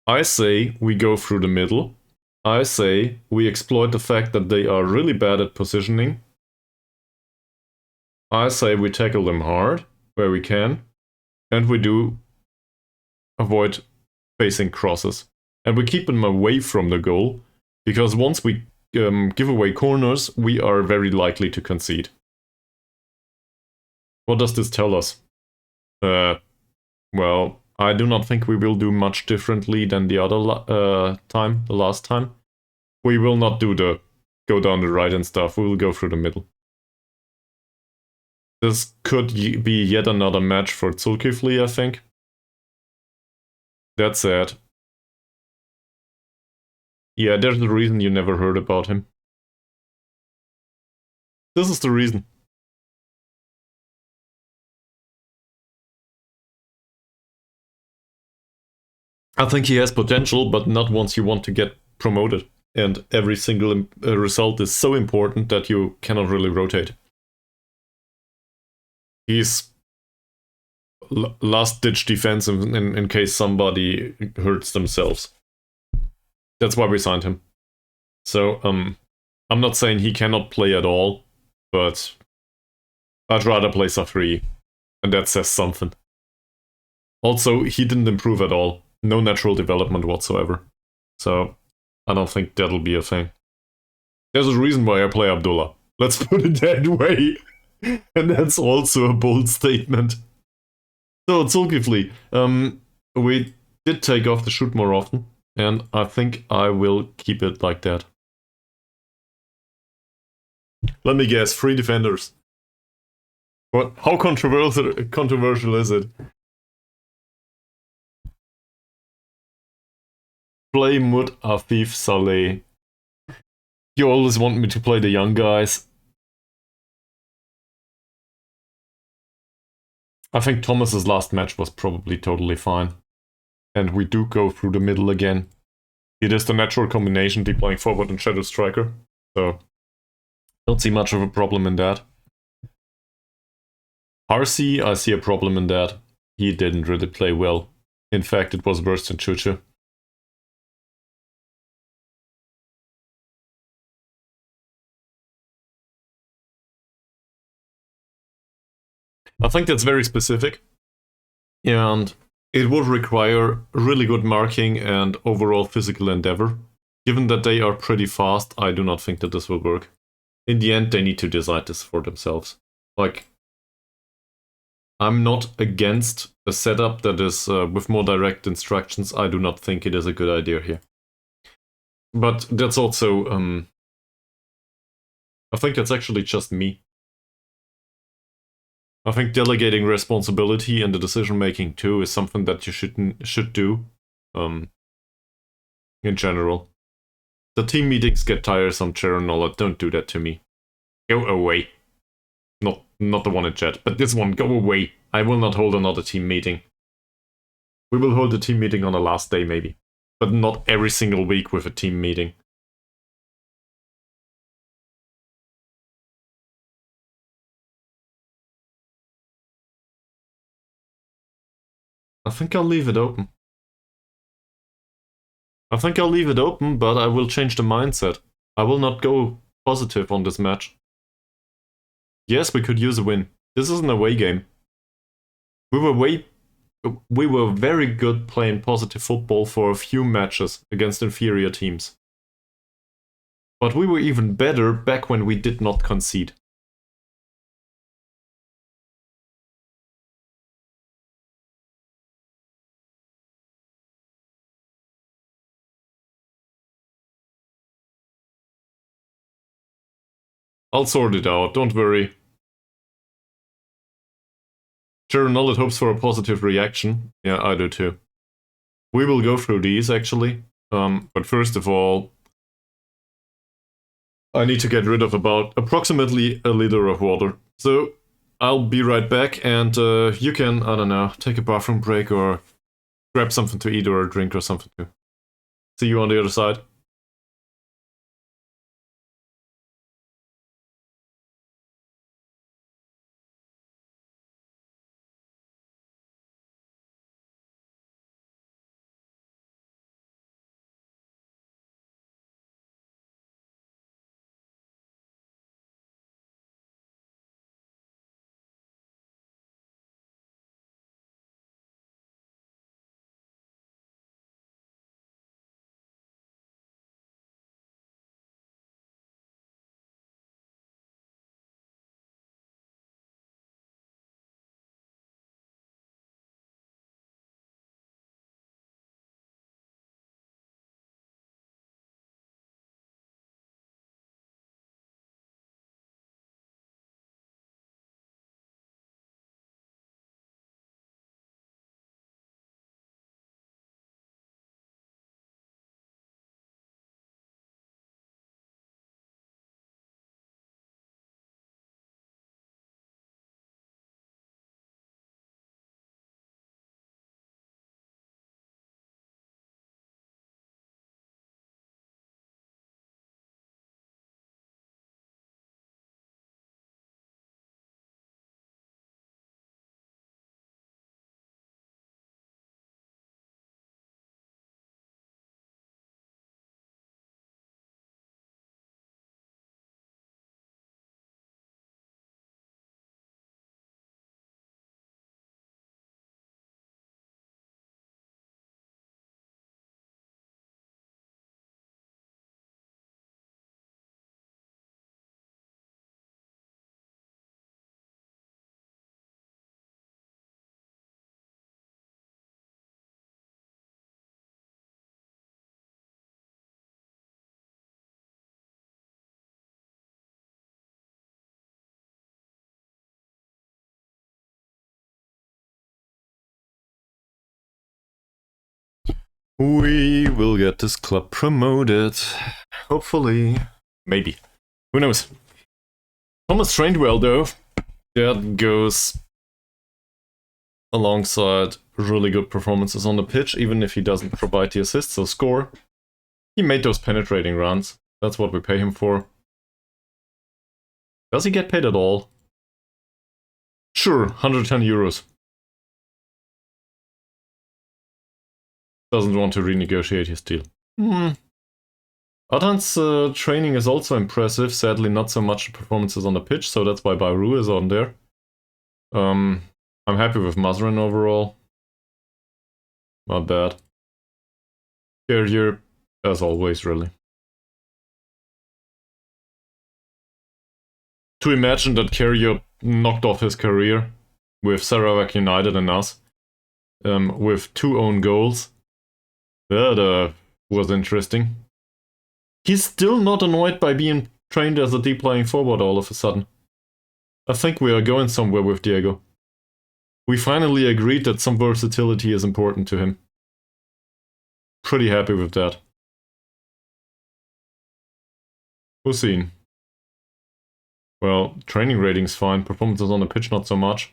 I say we go through the middle. I say we exploit the fact that they are really bad at positioning. I say we tackle them hard, where we can. And we do avoid facing crosses. And we keep them away from the goal, because once we give away corners, we are very likely to concede. What does this tell us? Well, I do not think we will do much differently than the other the last time. We will not do the go down the right and stuff, we will go through the middle. This could be yet another match for Zulkifli, I think. That said, yeah, there's a reason you never heard about him. This is the reason. I think he has potential, but not once you want to get promoted. And every single result is so important that you cannot really rotate. He's last-ditch defense in case somebody hurts themselves. That's why we signed him. So, I'm not saying he cannot play at all, but I'd rather play Safri, and that says something. Also, he didn't improve at all. No natural development whatsoever. So, I don't think that'll be a thing. There's a reason why I play Abdullah. Let's put it that way. And that's also a bold statement. So, Zulkifli, we did take off the shoot more often. and I think I will keep it like that. Let me guess, 3 defenders. What? How controversial is it? Play Mud Afif Saleh. You always want me to play the young guys. I think Thomas's last match was probably totally fine. And we do go through the middle again. It is the natural combination, deploying forward and Shadow Striker. So, don't see much of a problem in that. Harsey, I see a problem in that. He didn't really play well. In fact, it was worse than Chuchu. I think that's very specific. And it would require really good marking and overall physical endeavor. Given that they are pretty fast, I do not think that this will work. In the end, they need to decide this for themselves. Like, I'm not against a setup that is with more direct instructions. I do not think it is a good idea here. But that's also, I think that's actually just me. I think delegating responsibility and the decision making too is something that you should do, in general. The team meetings get tiresome, Chernola. Don't do that to me. Go away. Not the one in chat, but this one, go away. I will not hold another team meeting. We will hold a team meeting on the last day, maybe. But not every single week with a team meeting. I think I'll leave it open. I think I'll leave it open, but I will change the mindset. I will not go positive on this match. Yes, we could use a win. This is an away game. We were very good playing positive football for a few matches against inferior teams. But we were even better back when we did not concede. I'll sort it out, don't worry. Sure, Nullet hopes for a positive reaction. Yeah, I do too. We will go through these, actually. But first of all, I need to get rid of about approximately a liter of water. So, I'll be right back, and you can, I don't know, take a bathroom break or grab something to eat or a drink or something too. See you on the other side. We will get this club promoted. Hopefully. Maybe. Who knows? Thomas trained well though. That goes alongside really good performances on the pitch, even if he doesn't provide the assists or score. He made those penetrating runs. That's what we pay him for. Does he get paid at all? Sure, 110 euros. Doesn't want to renegotiate his deal. Adhan's training is also impressive. Sadly, not so much the performances on the pitch, so that's why Bauru is on there. I'm happy with Mazrin overall. Not bad. Carrier, as always, really. To imagine that Carrier knocked off his career with Sarawak United and us, with 2 own goals, that was interesting. He's still not annoyed by being trained as a deep lying forward all of a sudden. I think we are going somewhere with Diego. We finally agreed that some versatility is important to him. Pretty happy with that. Hussein. Well, training rating's fine, performances on the pitch not so much.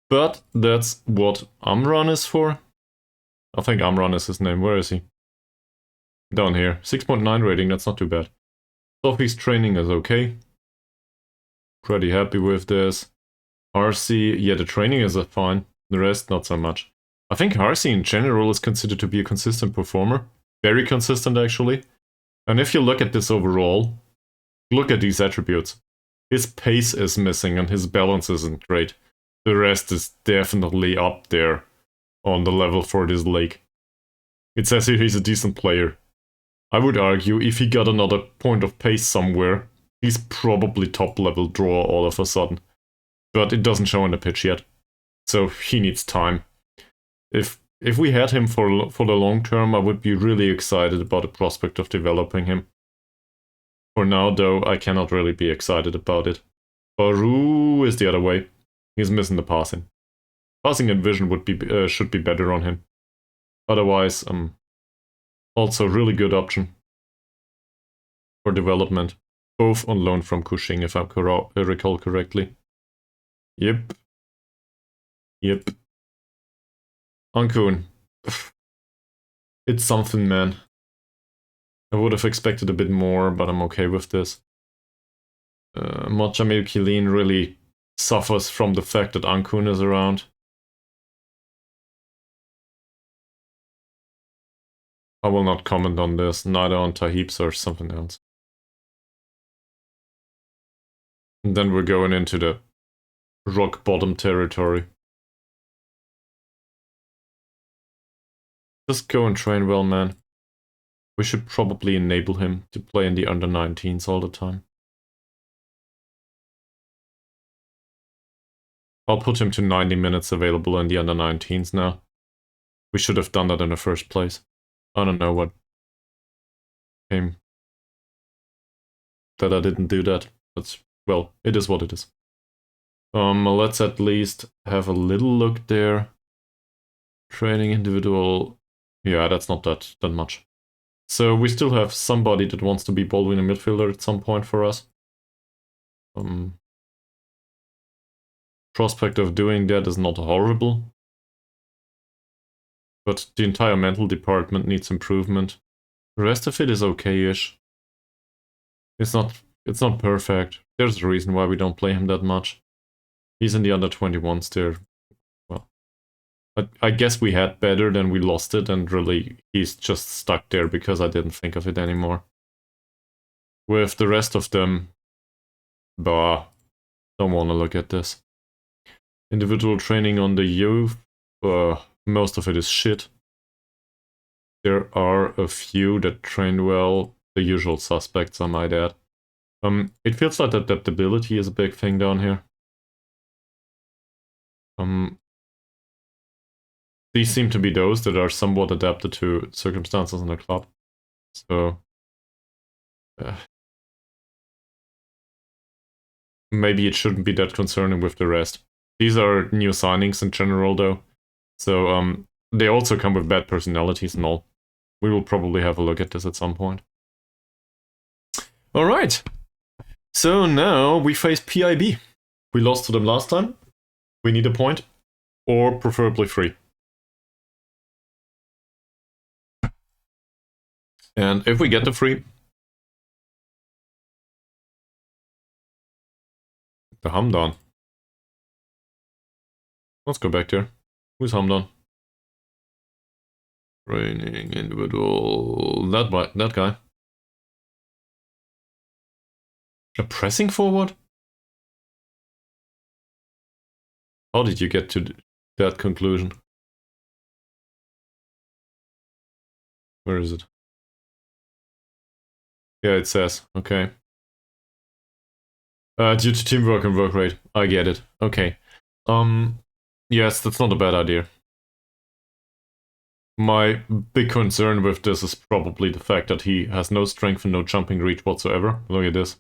But that's what Amran is for. I think Amran is his name. Where is he? Down here. 6.9 rating, that's not too bad. Sophie's training is okay. Pretty happy with this. RC, yeah, the training is fine. The rest, not so much. I think RC in general is considered to be a consistent performer. Very consistent, actually. And if you look at this overall, look at these attributes. His pace is missing and his balance isn't great. The rest is definitely up there on the level for this league. It says here he's a decent player. I would argue if he got another point of pace somewhere, he's probably top level draw all of a sudden. But it doesn't show on the pitch yet. So he needs time. If we had him for the long term, I would be really excited about the prospect of developing him. For now, though, I cannot really be excited about it. Baru is the other way. He's missing the passing. Passing and vision should be better on him. Otherwise, also a really good option for development. Both on loan from Cushing, if I recall correctly. Yep. Ankun. It's something, man. I would have expected a bit more, but I'm okay with this. Mochamil Kilin really suffers from the fact that Ankun is around. I will not comment on this, neither on Tahibs or something else. And then we're going into the rock bottom territory. Just go and train well, man. We should probably enable him to play in the under-19s all the time. I'll put him to 90 minutes available in the under-19s now. We should have done that in the first place. I don't know what came that I didn't do that. But, well, it is what it is. Let's at least have a little look there. Training individual. Yeah, that's not that much. So we still have somebody that wants to be Baldwin a midfielder at some point for us. Prospect of doing that is not horrible. But the entire mental department needs improvement. The rest of it is okay-ish. It's not perfect. There's a reason why we don't play him that much. He's in the under-21s there. Well, I guess we had better, then we lost it, and really he's just stuck there because I didn't think of it anymore. With the rest of them, bah, don't want to look at this. Individual training on the youth, most of it is shit. There are a few that train well, the usual suspects I might add. It feels like adaptability is a big thing down here. These seem to be those that are somewhat adapted to circumstances in the club. So maybe it shouldn't be that concerning with the rest. These are new signings in general though. So they also come with bad personalities and all. We will probably have a look at this at some point. Alright. So now we face PIB. We lost to them last time. We need a point. Or preferably 3. And if we get the 3... The Hamdan. Let's go back there. Who's Hamdan? Training individual... That guy. A pressing forward? How did you get to that conclusion? Where is it? Yeah, it says. Okay. Due to teamwork and work rate. I get it. Okay. Yes, that's not a bad idea. My big concern with this is probably the fact that he has no strength and no jumping reach whatsoever. Look at this.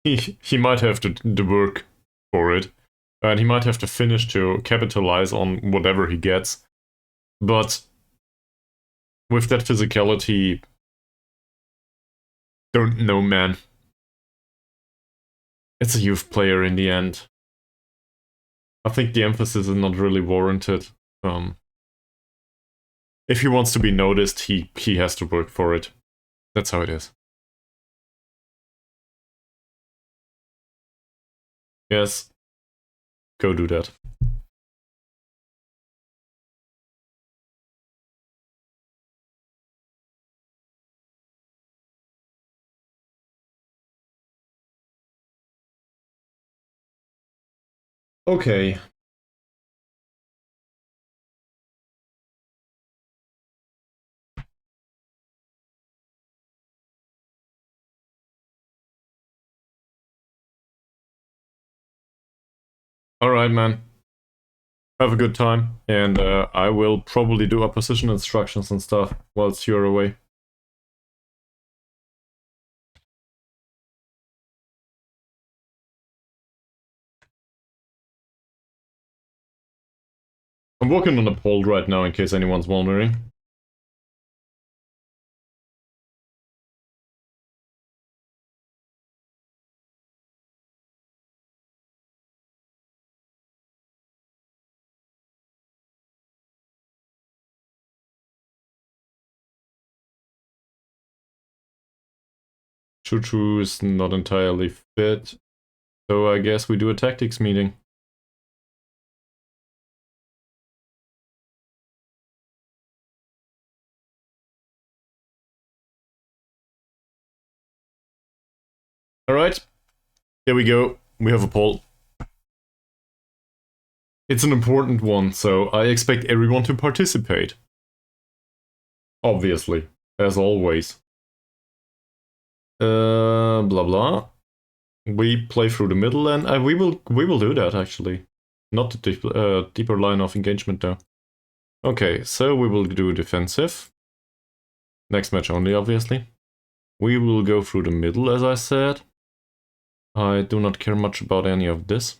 He might have to work for it. And he might have to finish to capitalize on whatever he gets. But with that physicality, don't know, man. It's a youth player in the end. I think the emphasis is not really warranted. If he wants to be noticed, he has to work for it. That's how it is. Yes. Go do that. Okay. Alright, man. Have a good time, and I will probably do opposition instructions and stuff whilst you're away. I'm working on a poll right now in case anyone's wondering. Choo-choo is not entirely fit, so I guess we do a tactics meeting. Alright, here we go. We have a poll. It's an important one, so I expect everyone to participate. Obviously, as always. Blah blah. We play through the middle, and we will do that actually. Not the deeper line of engagement though. Okay, so we will do defensive. Next match only, obviously. We will go through the middle, as I said. I do not care much about any of this.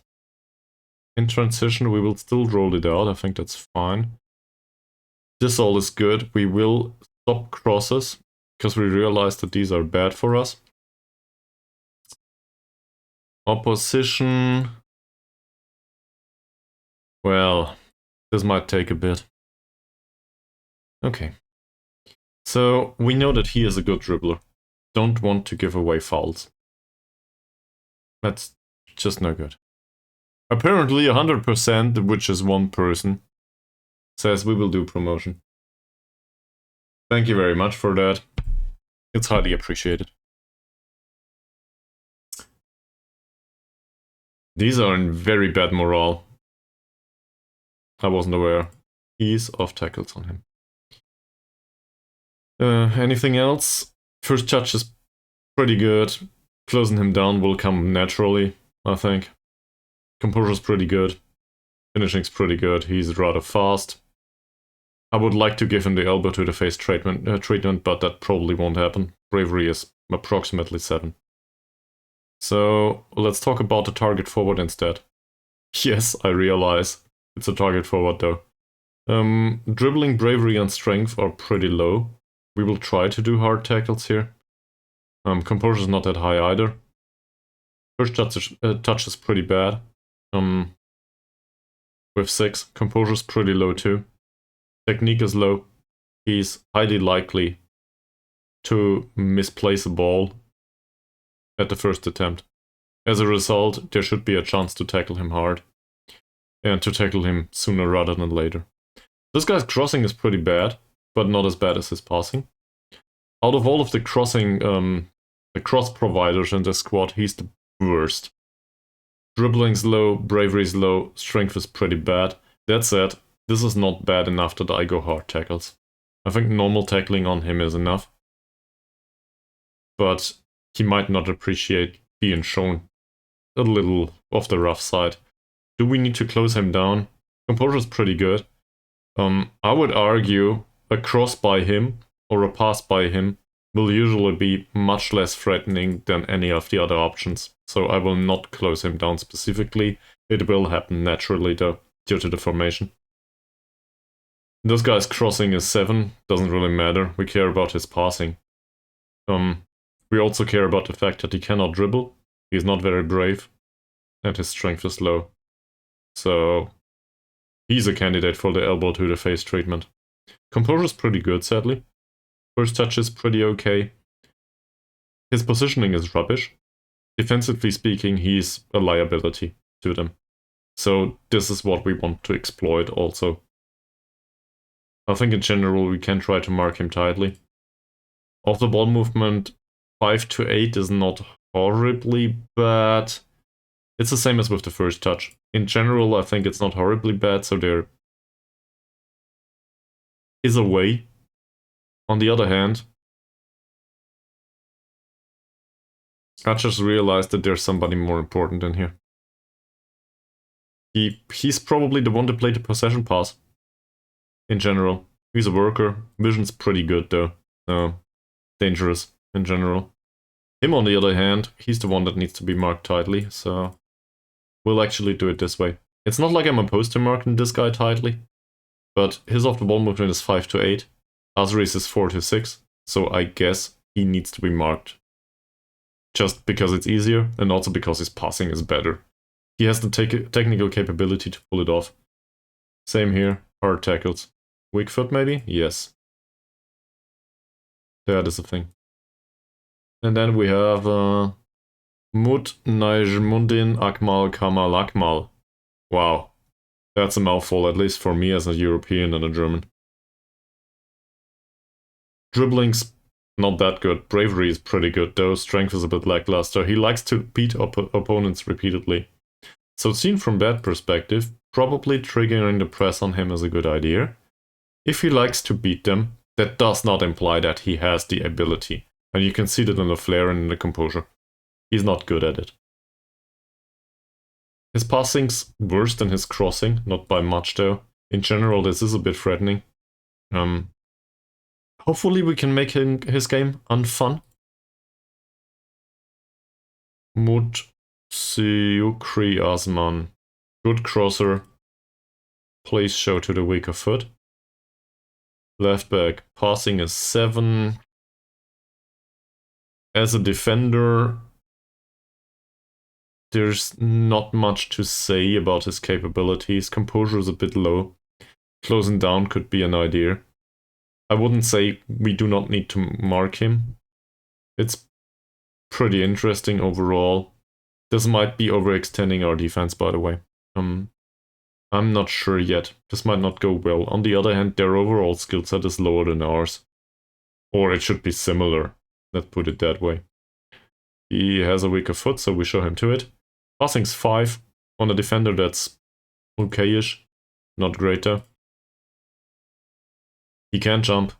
In transition, we will still roll it out. I think that's fine. This all is good. We will stop crosses, because we realize that these are bad for us. Opposition... Well, this might take a bit. Okay. So, we know that he is a good dribbler. Don't want to give away fouls. That's just no good. Apparently 100%, which is one person, says we will do promotion. Thank you very much for that. It's highly appreciated. These are in very bad morale. I wasn't aware. Ease of tackles on him. Anything else? First touch is pretty good. Closing him down will come naturally, I think. Composure's pretty good. Finishing's pretty good. He's rather fast. I would like to give him the elbow to the face treatment, but that probably won't happen. Bravery is approximately 7. So, let's talk about the target forward instead. Yes, I realize. It's a target forward though. Dribbling, bravery, and strength are pretty low. We will try to do hard tackles here. Composure is not that high either. First touch is pretty bad. With 6. Composure is pretty low too. Technique is low. He's highly likely to misplace a ball at the first attempt. As a result, there should be a chance to tackle him hard. And to tackle him sooner rather than later. This guy's crossing is pretty bad, but not as bad as his passing. Out of all of the the cross providers in the squad, he's the worst. Dribbling's low, bravery's low, strength is pretty bad. That said, this is not bad enough that I go hard tackles. I think normal tackling on him is enough. But he might not appreciate being shown a little off the rough side. Do we need to close him down? Composure is pretty good. I would argue a cross by him or a pass by him will usually be much less threatening than any of the other options. So I will not close him down specifically. It will happen naturally though, due to the formation. This guy's crossing is 7, doesn't really matter. We care about his passing. We also care about the fact that he cannot dribble. He's not very brave. And his strength is low. So he's a candidate for the elbow to the face treatment. Composure is pretty good, sadly. First touch is pretty okay. His positioning is rubbish. Defensively speaking, he's a liability to them. So this is what we want to exploit also. I think in general we can try to mark him tightly. Off the ball movement, 5 to 8 is not horribly bad. It's the same as with the first touch. In general, I think it's not horribly bad, so there is a way. On the other hand, I just realized that there's somebody more important in here. He's probably the one to play the possession pass. In general. He's a worker. Vision's pretty good though. Dangerous in general. Him on the other hand, he's the one that needs to be marked tightly, so we'll actually do it this way. It's not like I'm opposed to marking this guy tightly, but his off the ball movement is 5 to 8. Azri's is 4 to 6, so I guess he needs to be marked. Just because it's easier, and also because his passing is better. He has the technical capability to pull it off. Same here, hard tackles. Weak foot maybe? Yes. That is a thing. And then we have Mut Najmundin Akmal Kamal Akmal. Wow. That's a mouthful, at least for me as a European and a German. Dribbling's not that good. Bravery is pretty good though. Strength is a bit lackluster. He likes to beat opponents repeatedly. So seen from that perspective, probably triggering the press on him is a good idea. If he likes to beat them, that does not imply that he has the ability. And you can see that in the flair and in the composure. He's not good at it. His passing's worse than his crossing, not by much though. In general, this is a bit threatening. Hopefully we can make his game unfun. Mut Siukri Asman. Good crosser. Plays show to the weaker foot. Left back. Passing is 7. As a defender, there's not much to say about his capabilities. Composure is a bit low. Closing down could be an idea. I wouldn't say we do not need to mark him. It's pretty interesting overall. This might be overextending our defense, by the way. I'm not sure yet. This might not go well. On the other hand, their overall skill set is lower than ours. Or it should be similar. Let's put it that way. He has a weaker foot, so we show him to it. Passing's 5 on a defender that's okay-ish. Not great though. He can jump.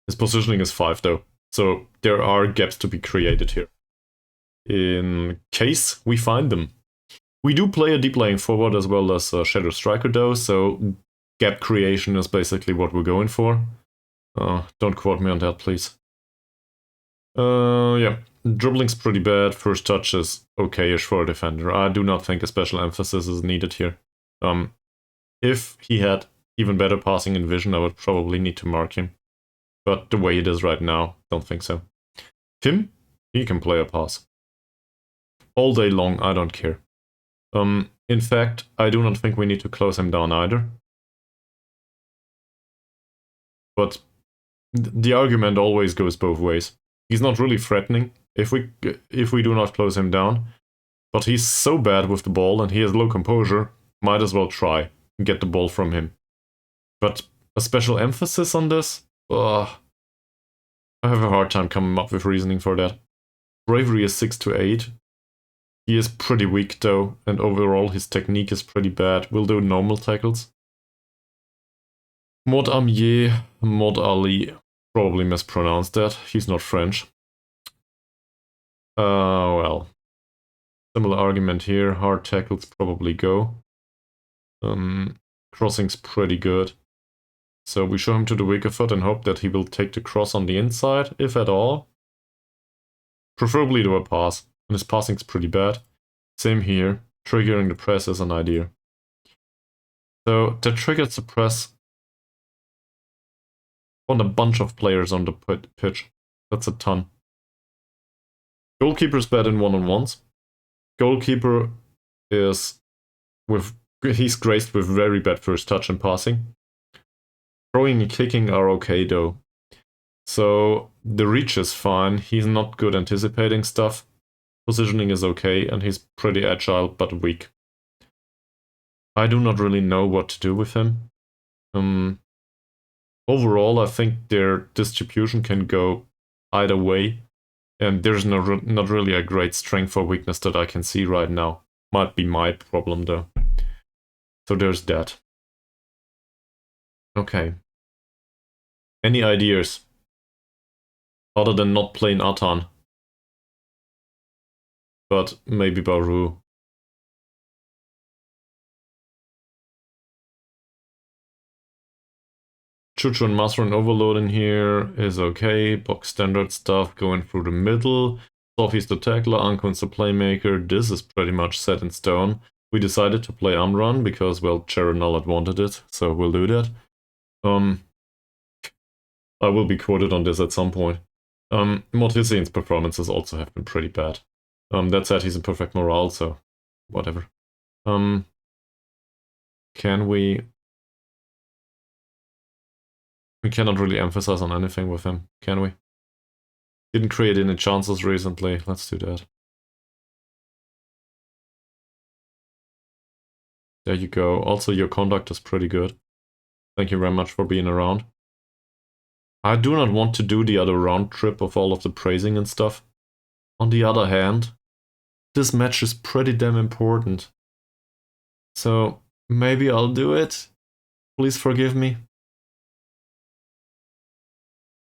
His positioning is 5 though. So there are gaps to be created here. In case we find them. We do play a deep lying forward as well as a shadow striker though, so gap creation is basically what we're going for. Don't quote me on that, please. Yeah, dribbling's pretty bad. First touch is okay-ish for a defender. I do not think a special emphasis is needed here. If he had even better passing and vision, I would probably need to mark him. But the way it is right now, don't think so. Him, he can play a pass. All day long, I don't care. In fact, I do not think we need to close him down either. But the argument always goes both ways. He's not really threatening if we do not close him down, but he's so bad with the ball and he has low composure, might as well try and get the ball from him. But a special emphasis on this? Ugh. I have a hard time coming up with reasoning for that. Bravery is 6 to 8. He is pretty weak though, and overall his technique is pretty bad. We'll do normal tackles. Mod Amier, Mod Ali. Probably mispronounced that. He's not French. Well. Similar argument here. Hard tackles probably go. Crossing's pretty good. So we show him to the weaker foot and hope that he will take the cross on the inside, if at all. Preferably to a pass, and his passing's pretty bad. Same here. Triggering the press is an idea. So that triggers the press on a bunch of players on the pitch. That's a ton. Goalkeeper's bad in one-on-ones. Goalkeeper is he's graced with very bad first touch and passing. Throwing and kicking are okay though. So the reach is fine. He's not good anticipating stuff. Positioning is okay, and he's pretty agile but weak. I do not really know what to do with him. Overall, I think their distribution can go either way, and there's not really a great strength or weakness that I can see right now. Might be my problem though. So there's that. Okay. Any ideas? Other than not playing Atan. But maybe Baru. Chuchu and Masron overload in here is okay. Box standard stuff going through the middle. Sophie's the tackler, Ankun's the playmaker. This is pretty much set in stone. We decided to play Amran because, well, Cherenal wanted it, so we'll do that. I will be quoted on this at some point. Mortisian's performances also have been pretty bad. That said, he's in perfect morale, so whatever. Can we... We cannot really emphasize on anything with him, can we? Didn't create any chances recently. Let's do that. There you go. Also, your conduct is pretty good. Thank you very much for being around. I do not want to do the other round trip of all of the praising and stuff. On the other hand, this match is pretty damn important. So, maybe I'll do it. Please forgive me.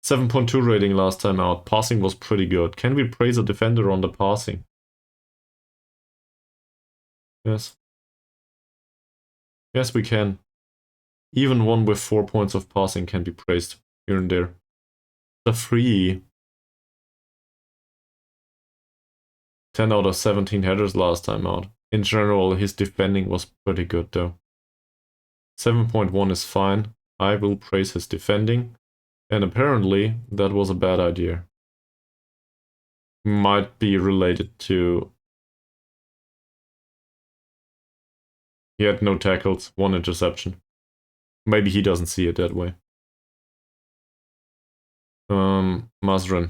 7.2 rating last time out. Passing was pretty good. Can we praise a defender on the passing? Yes. Yes, we can. Even one with 4 points of passing can be praised here and there. The 3. 10 out of 17 headers last time out. In general, his defending was pretty good though. 7.1 is fine. I will praise his defending. And apparently, that was a bad idea. Might be related to... He had no tackles, 1 interception. Maybe he doesn't see it that way. Mazrin.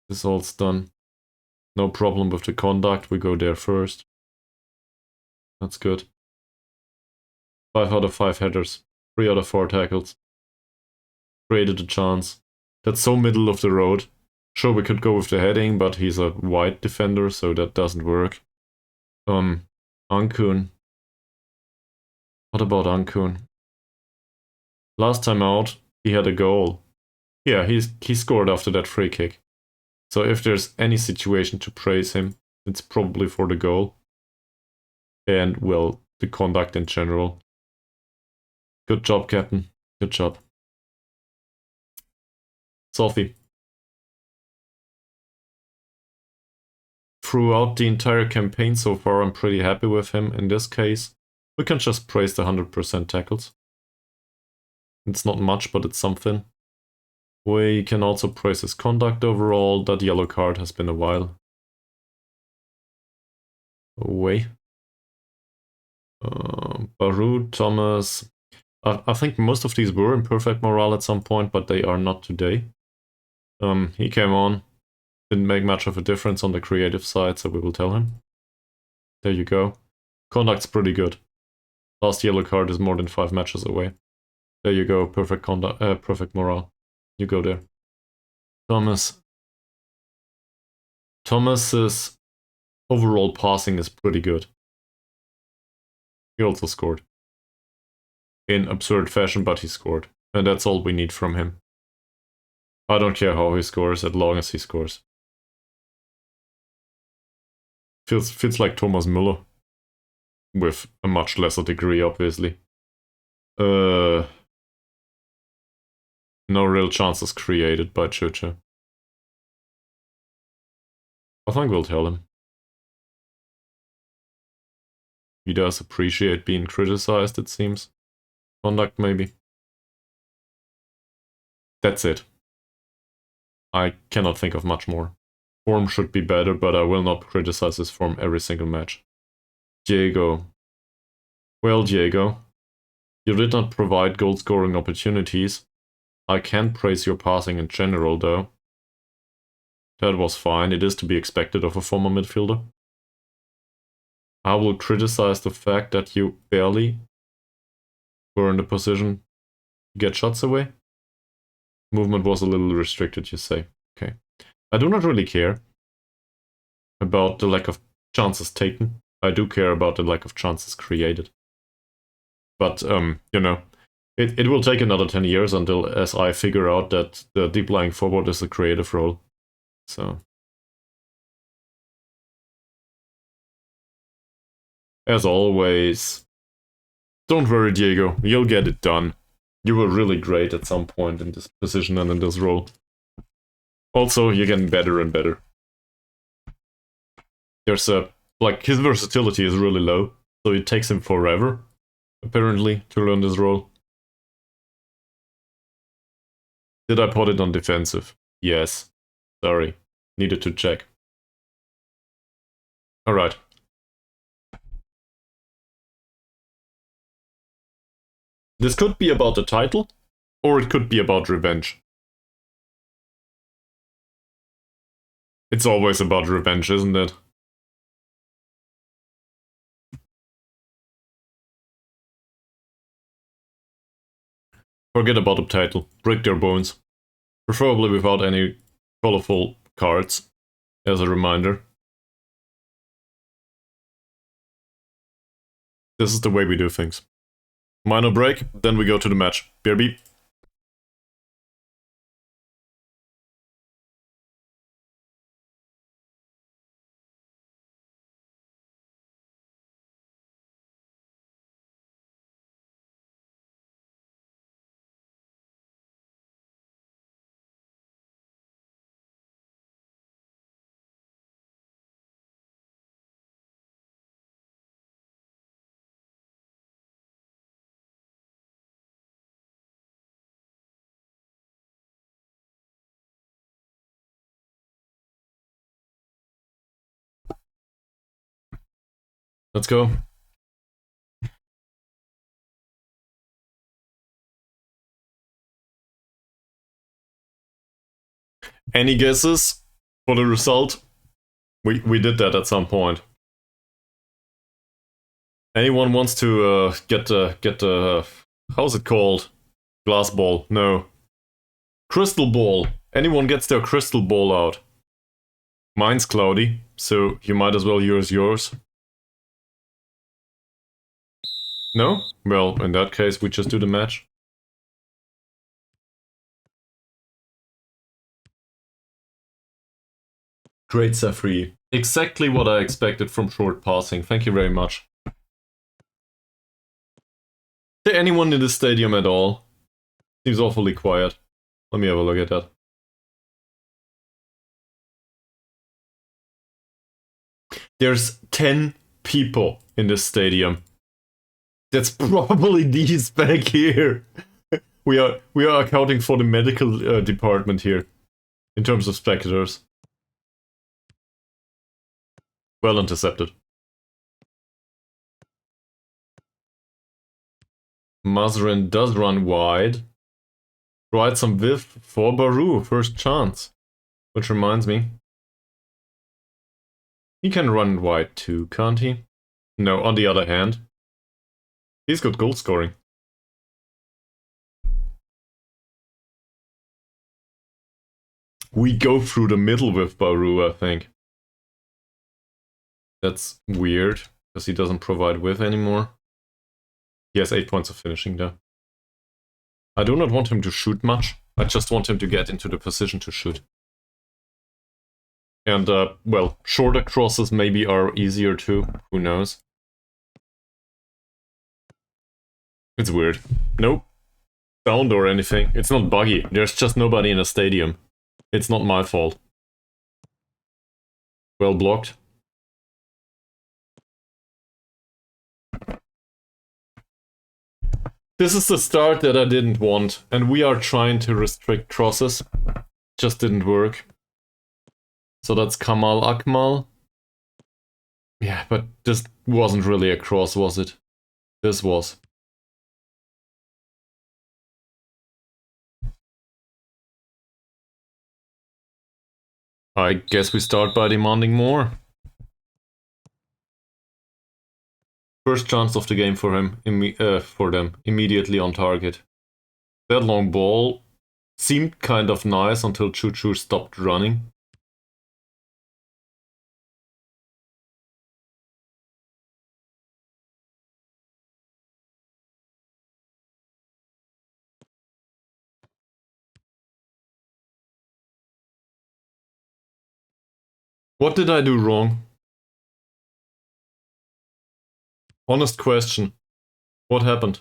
This all's done. No problem with the conduct, we go there first. That's good. 5 out of 5 headers. 3 out of 4 tackles. Created a chance. That's so middle of the road. Sure, we could go with the heading, but he's a wide defender, so that doesn't work. Ankun. What about Ankun? Last time out, he had a goal. Yeah, he scored after that free kick. So if there's any situation to praise him, it's probably for the goal. And, well, the conduct in general. Good job, Captain. Good job. Sophie. throughout the entire campaign so far, I'm pretty happy with him. In this case, we can just praise the 100% tackles. It's not much, but it's something. We can also praise his conduct overall. That yellow card has been a while away. Baru, Thomas. I think most of these were in perfect morale at some point, but they are not today. He came on, didn't make much of a difference on the creative side, so we will tell him. There you go. Conduct's pretty good. Last yellow card is more than 5 matches away. There you go, perfect conduct, perfect morale. You go there. Thomas. Thomas's overall passing is pretty good. He also scored. In absurd fashion, but he scored. And that's all we need from him. I don't care how he scores, as long as he scores. Feels like Thomas Müller. With a much lesser degree, obviously. No real chances created by Chucha. I think we'll tell him. He does appreciate being criticized, it seems. Conduct, maybe. That's it. I cannot think of much more. Form should be better, but I will not criticize his form every single match. Diego. Well, Diego, you did not provide goal-scoring opportunities. I can praise your passing in general, though. That was fine. It is to be expected of a former midfielder. I will criticize the fact that you barely were in the position to get shots away. Movement was a little restricted, you say. Okay. I do not really care about the lack of chances taken. I do care about the lack of chances created. But, you know, it will take another 10 years until as I figure out that the deep lying forward is a creative role. So. As always, don't worry, Diego, you'll get it done. You were really great at some point in this position and in this role. Also, you're getting better and better. There's like, his versatility is really low, so it takes him forever, apparently, to learn this role. Did I put it on defensive? Yes. Sorry. Needed to check. Alright. This could be about the title, or it could be about revenge. It's always about revenge, isn't it? Forget about the title. Break their bones. Preferably without any colorful cards, as a reminder. This is the way we do things. Minor break, then we go to the match. BRB. Let's go. Any guesses for the result? We did that at some point. Anyone wants to get the how's it called? Glass ball? No. Crystal ball. Anyone gets their crystal ball out. Mine's cloudy, so you might as well use yours. No? Well, in that case, we just do the match. Great, Safri. Exactly what I expected from short passing. Thank you very much. Is there anyone in the stadium at all? Seems awfully quiet. Let me have a look at that. There's 10 people in this stadium. That's probably these back here. We are accounting for the medical department here in terms of spectators. Well intercepted. Mazrin does run wide. Tried some whiff for Baru, first chance. Which reminds me. He can run wide too, can't he? No, on the other hand. He's got goal scoring. We go through the middle with Baru, I think. That's weird, because he doesn't provide width anymore. He has 8 points of finishing though. I do not want him to shoot much. I just want him to get into the position to shoot. And, well, shorter crosses maybe are easier too. Who knows? It's weird. Nope. Sound or anything. It's not buggy. There's just nobody in the stadium. It's not my fault. Well blocked. This is the start that I didn't want, and we are trying to restrict crosses. Just didn't work. So that's Kamal Akmal. Yeah, but this wasn't really a cross, was it? This was. I guess we start by demanding more. First chance of the game for him, for them, immediately on target. That long ball seemed kind of nice until Choo Choo stopped running. What did I do wrong? Honest question. What happened?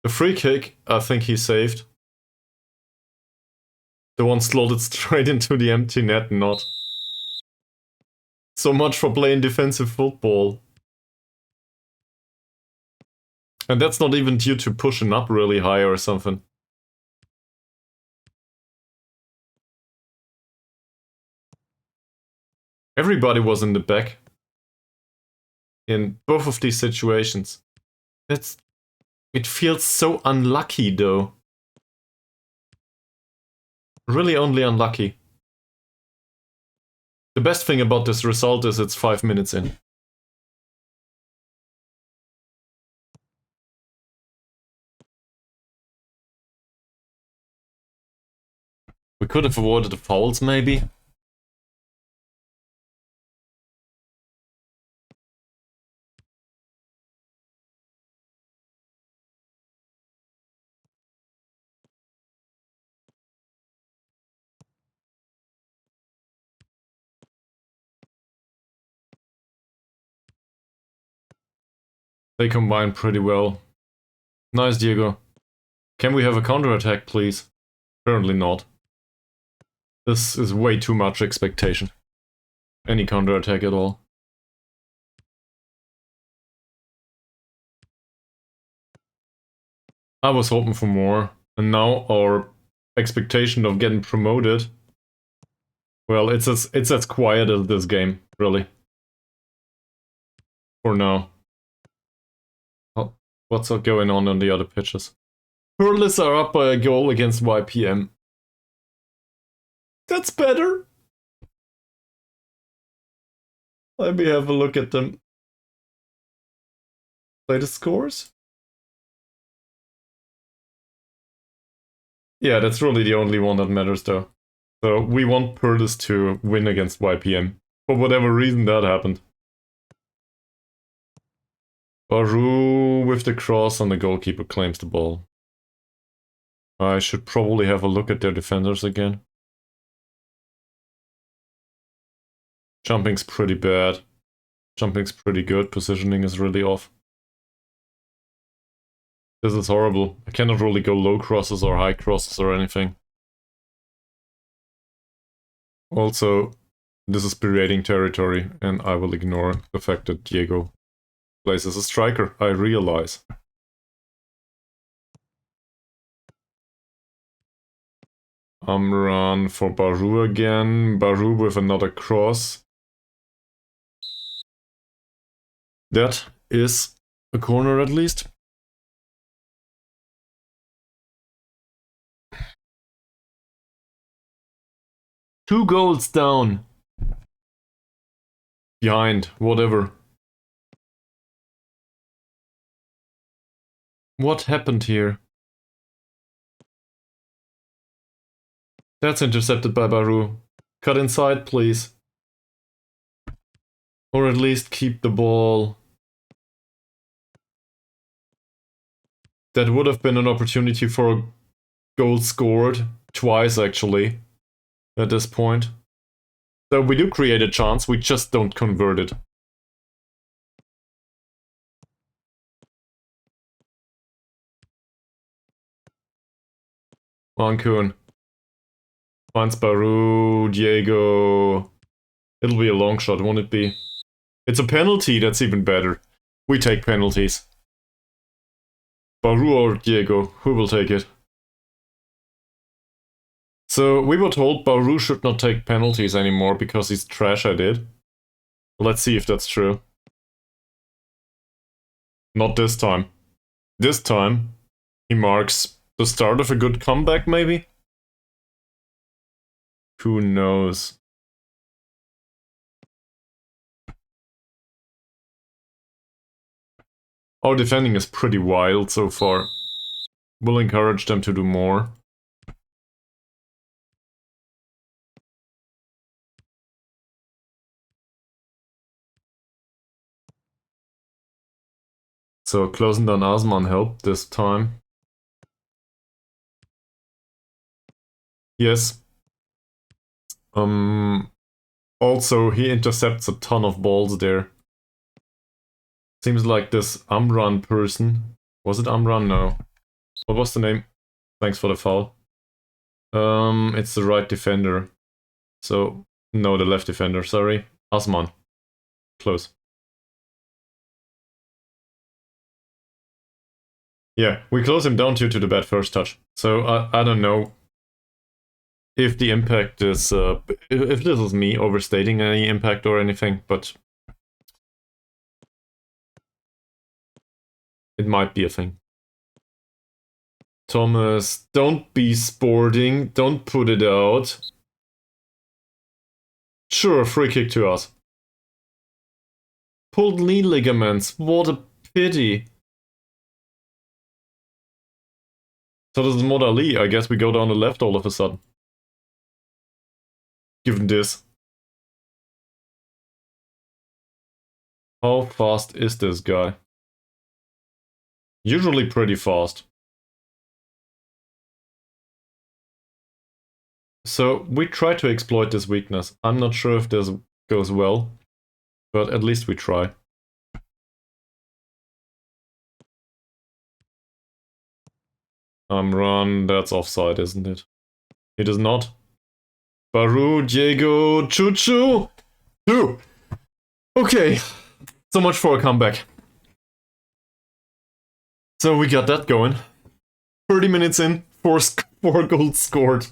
The free kick, I think he saved. The one slotted straight into the empty net, not. So much for playing defensive football. And that's not even due to pushing up really high or something. Everybody was in the back. In both of these situations. It feels so unlucky though. Really only unlucky. The best thing about this result is it's 5 minutes in. We could have avoided the fouls maybe. They combine pretty well. Nice, Diego. Can we have a counterattack, please? Apparently not. This is way too much expectation. Any counterattack at all. I was hoping for more, and now our expectation of getting promoted, well, it's as quiet as this game, really. For now. Oh, what's going on the other pitches? Hurlers are up by a goal against YPM. That's better. Let me have a look at them. Play the scores. Yeah, that's really the only one that matters though. So we want Purtis to win against YPM. For whatever reason that happened. Baru with the cross and the goalkeeper claims the ball. I should probably have a look at their defenders again. Jumping's pretty bad. Jumping's pretty good. Positioning is really off. This is horrible. I cannot really go low crosses or high crosses or anything. Also, This is berating territory, and I will ignore the fact that Diego plays as a striker, I realize. Run for Baru again. Baru with another cross. That is a corner at least. Two goals down. Behind, whatever. What happened here? That's intercepted by Baru. Cut inside, please. Or at least keep the ball. That would have been an opportunity for a goal scored. Twice, actually. At this point. So we do create a chance, we just don't convert it. Mancun. Finds Baru, Diego. It'll be a long shot, won't it be? It's a penalty, that's even better. We take penalties. Baru or Diego, who will take it? So we were told Baru should not take penalties anymore because he's trash at it. Let's see if that's true. Not this time. This time, he marks the start of a good comeback, maybe? Who knows? Our defending is pretty wild so far. We'll encourage them to do more. So closing down Asman helped this time. Yes. Also, he intercepts a ton of balls there. Seems like this Amran person. Was it Amran? No. What was the name? Thanks for the foul. It's the right defender. So, no, the left defender, sorry. Asman. Close. Yeah, we close him down due to the bad first touch. So, I don't know if the impact is, if this is me overstating any impact or anything, but it might be a thing. Thomas, don't be sporting, don't put it out. Sure, free kick to us. Pulled knee ligaments, what a pity. So this is Modali, I guess we go down the left all of a sudden. Given this. How fast is this guy? Usually pretty fast. So we try to exploit this weakness. I'm not sure if this goes well, but at least we try. Run, that's offside, isn't it? It is not. Baru, Diego, Chuchu! Two! Okay, so much for a comeback. So we got that going. 30 minutes in, four goals scored.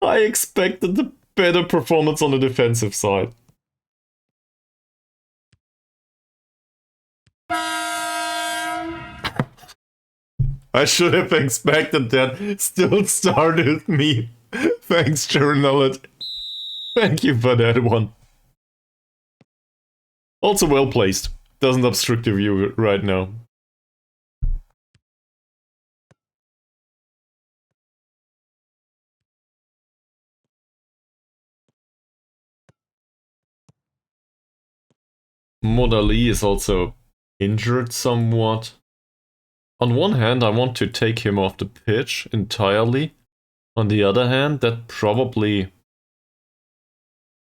I expected a better performance on the defensive side. I should have expected that. Still started me. Thanks, Journalist. Thank you for that one. Also well placed. Doesn't obstruct the view right now. Modali is also injured somewhat. On one hand, I want to take him off the pitch entirely. On the other hand, that probably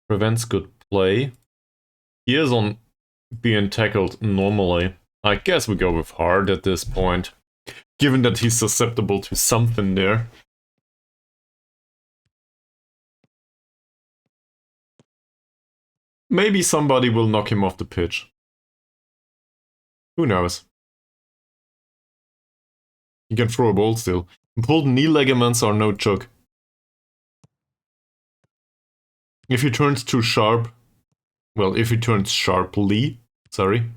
prevents good play. He is on being tackled normally. I guess we go with hard at this point, given that he's susceptible to something there. Maybe somebody will knock him off the pitch. Who knows? He can throw a ball still. Pulled knee ligaments are no joke. If he turns too sharp, well, if he turns sharply, sorry.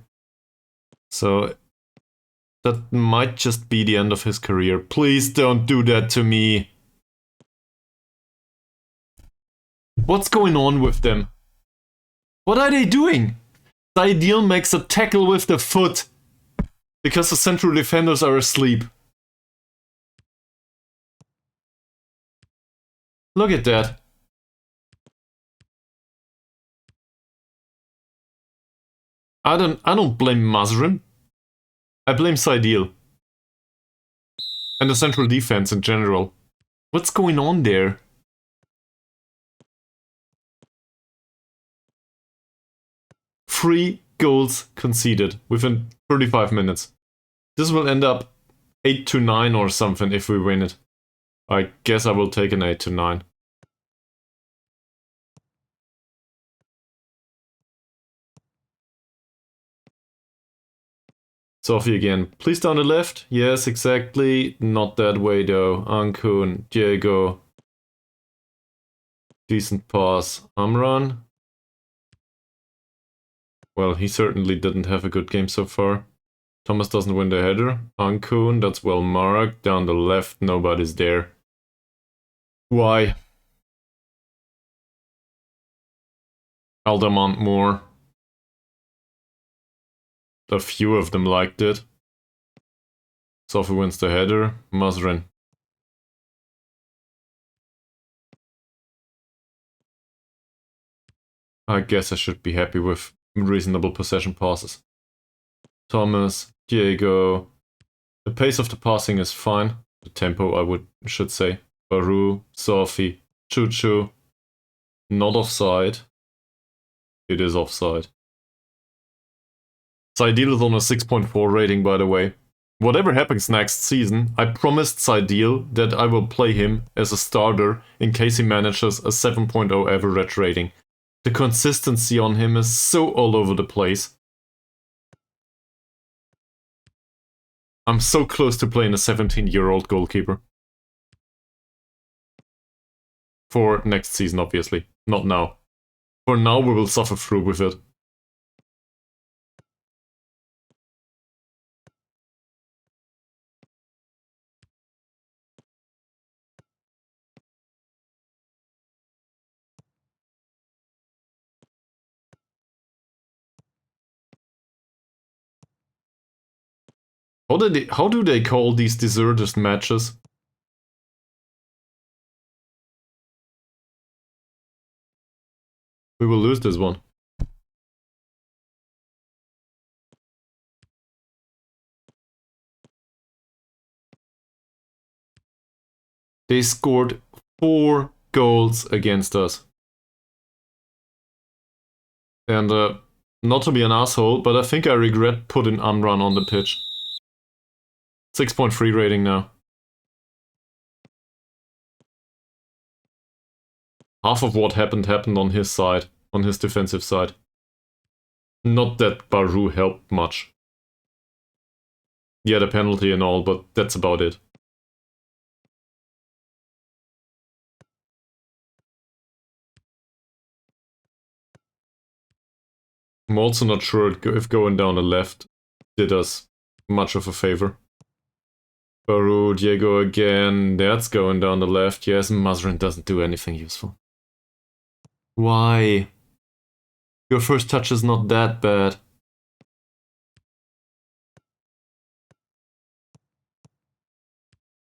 So that might just be the end of his career. Please don't do that to me. What's going on with them? What are they doing? The ideal makes a tackle with the foot because the central defenders are asleep. Look at that. I don't blame Mazrin. I blame Saidil. And the central defense in general. What's going on there? Three goals conceded within 35 minutes. This will end up 8-9 or something if we win it. I guess I will take an 8-9. Sophie again. Please down the left. Yes, exactly. Not that way though. Ankun, Diego. Decent pass. Amran. Well, he certainly didn't have a good game so far. Thomas doesn't win the header. Ankun, that's well marked. Down the left, nobody's there. Why? Aldamant more. A few of them liked it. Sophie wins the header. Mazrin. I guess I should be happy with reasonable possession passes. Thomas, Diego. The pace of the passing is fine. The tempo, I should say. Baru, Sophie, Chuchu. Not offside. It is offside. Saidil is on a 6.4 rating, by the way. Whatever happens next season, I promised Saidil that I will play him as a starter in case he manages a 7.0 average rating. The consistency on him is so all over the place. I'm so close to playing a 17-year-old goalkeeper. For next season, obviously. Not now. For now, we will suffer through with it. How do they call these deserters matches? We will lose this one. They scored 4 goals against us. And not to be an asshole, but I think I regret putting Amran on the pitch. 6.3 rating now. Half of what happened on his side, on his defensive side. Not that Baru helped much. Yeah, the penalty and all, but that's about it. I'm also not sure if going down the left did us much of a favor. Baru, Diego again, that's going down the left. Yes, Mazrin doesn't do anything useful. Why? Your first touch is not that bad.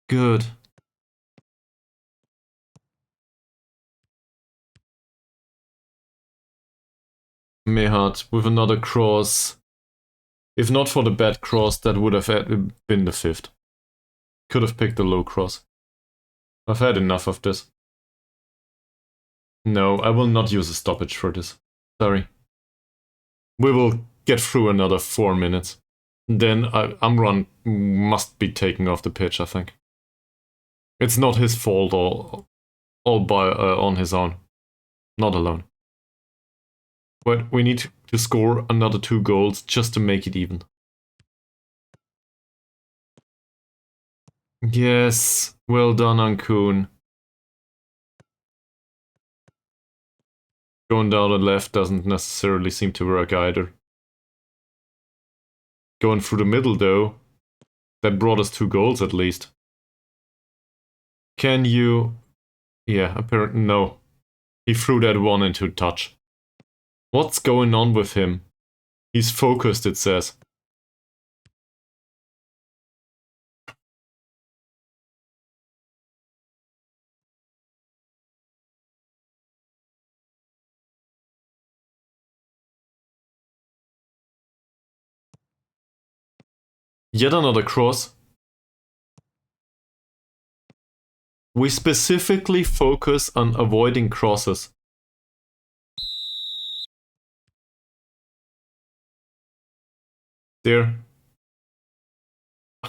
Good. Mehat with another cross. If not for the bad cross, that would have been the 5th. Could have picked the low cross. I've had enough of this. No, I will not use a stoppage for this. Sorry. We will get through another 4 minutes. Then Amran must be taken off the pitch, I think. It's not his fault all by on his own. Not alone. But we need to score another 2 goals just to make it even. Yes, well done, Ankun. Going down the left doesn't necessarily seem to work either. Going through the middle, though, that brought us 2 goals at least. Can you... Yeah, apparently no. He threw that one into touch. What's going on with him? He's focused, it says. Yet another cross. We specifically focus on avoiding crosses. There.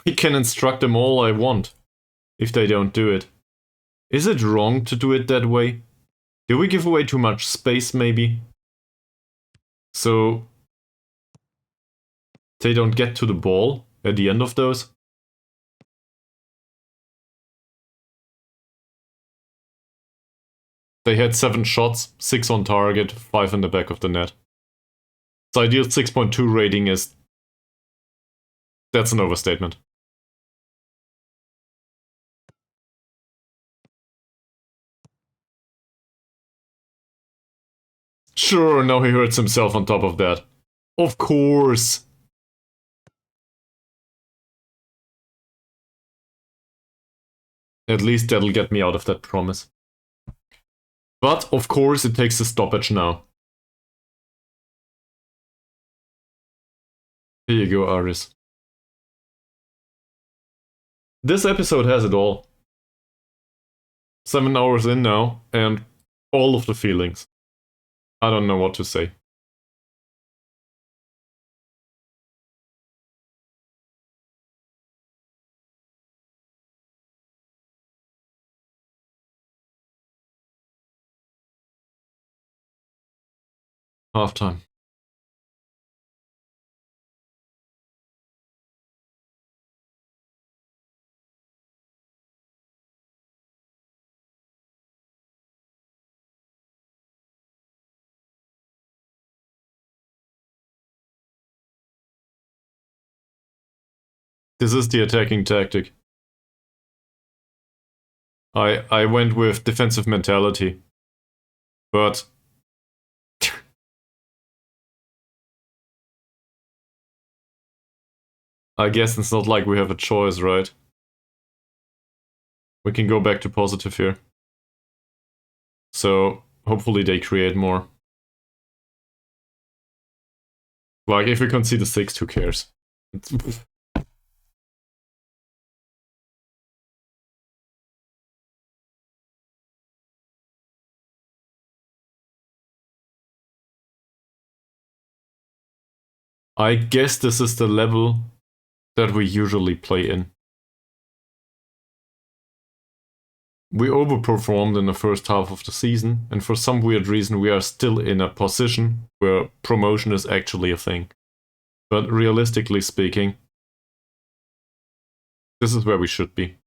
I can instruct them all I want, if they don't do it. Is it wrong to do it that way? Do we give away too much space, maybe? So they don't get to the ball at the end of those? They had 7 shots, 6 on target, 5 in the back of the net. So ideal 6.2 rating is... That's an overstatement. Sure, now he hurts himself on top of that. Of course! At least that'll get me out of that promise. But, of course, it takes a stoppage now. Here you go, Aris. This episode has it all. 7 hours in now, and all of the feelings. I don't know what to say. Halftime. This is the attacking tactic. I went with defensive mentality. But... I guess it's not like we have a choice, right? We can go back to positive here. So, hopefully they create more. Like, if we concede the 6, who cares? I guess this is the level that we usually play in. We overperformed in the first half of the season, and for some weird reason we are still in a position where promotion is actually a thing. But realistically speaking, this is where we should be.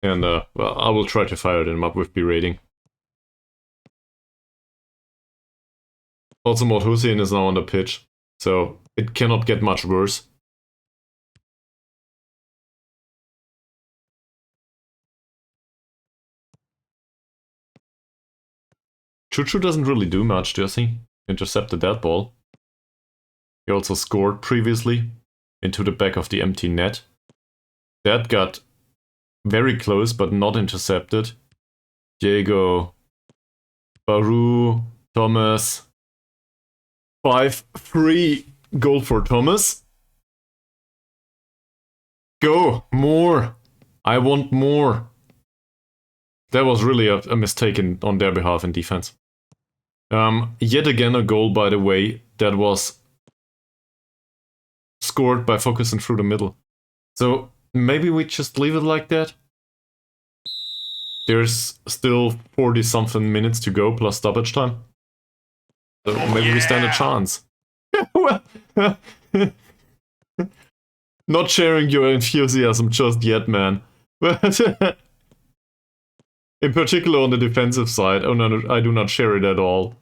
And, well, I will try to fire them up with B rating. Also, Mod Hussein is now on the pitch, so it cannot get much worse. Chuchu doesn't really do much, does he? Intercepted that ball. He also scored previously into the back of the empty net. That got very close, but not intercepted. Diego, Baru, Thomas. 5-3 goal for Thomas. Go, more. I want more. That was really a mistake on their behalf in defense. Yet again a goal, by the way, that was scored by focusing through the middle. So maybe we just leave it like that? There's still 40-something minutes to go plus stoppage time. So maybe we stand a chance. Well, not sharing your enthusiasm just yet, man. But in particular on the defensive side, oh no, I do not share it at all.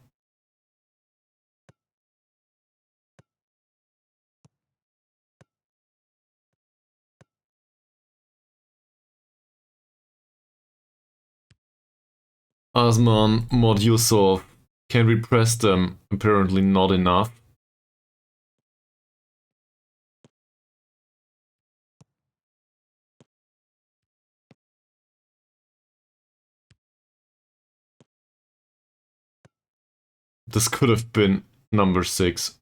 Asman, Mod Yusuf, can we press them? Apparently not enough. This could have been number 6.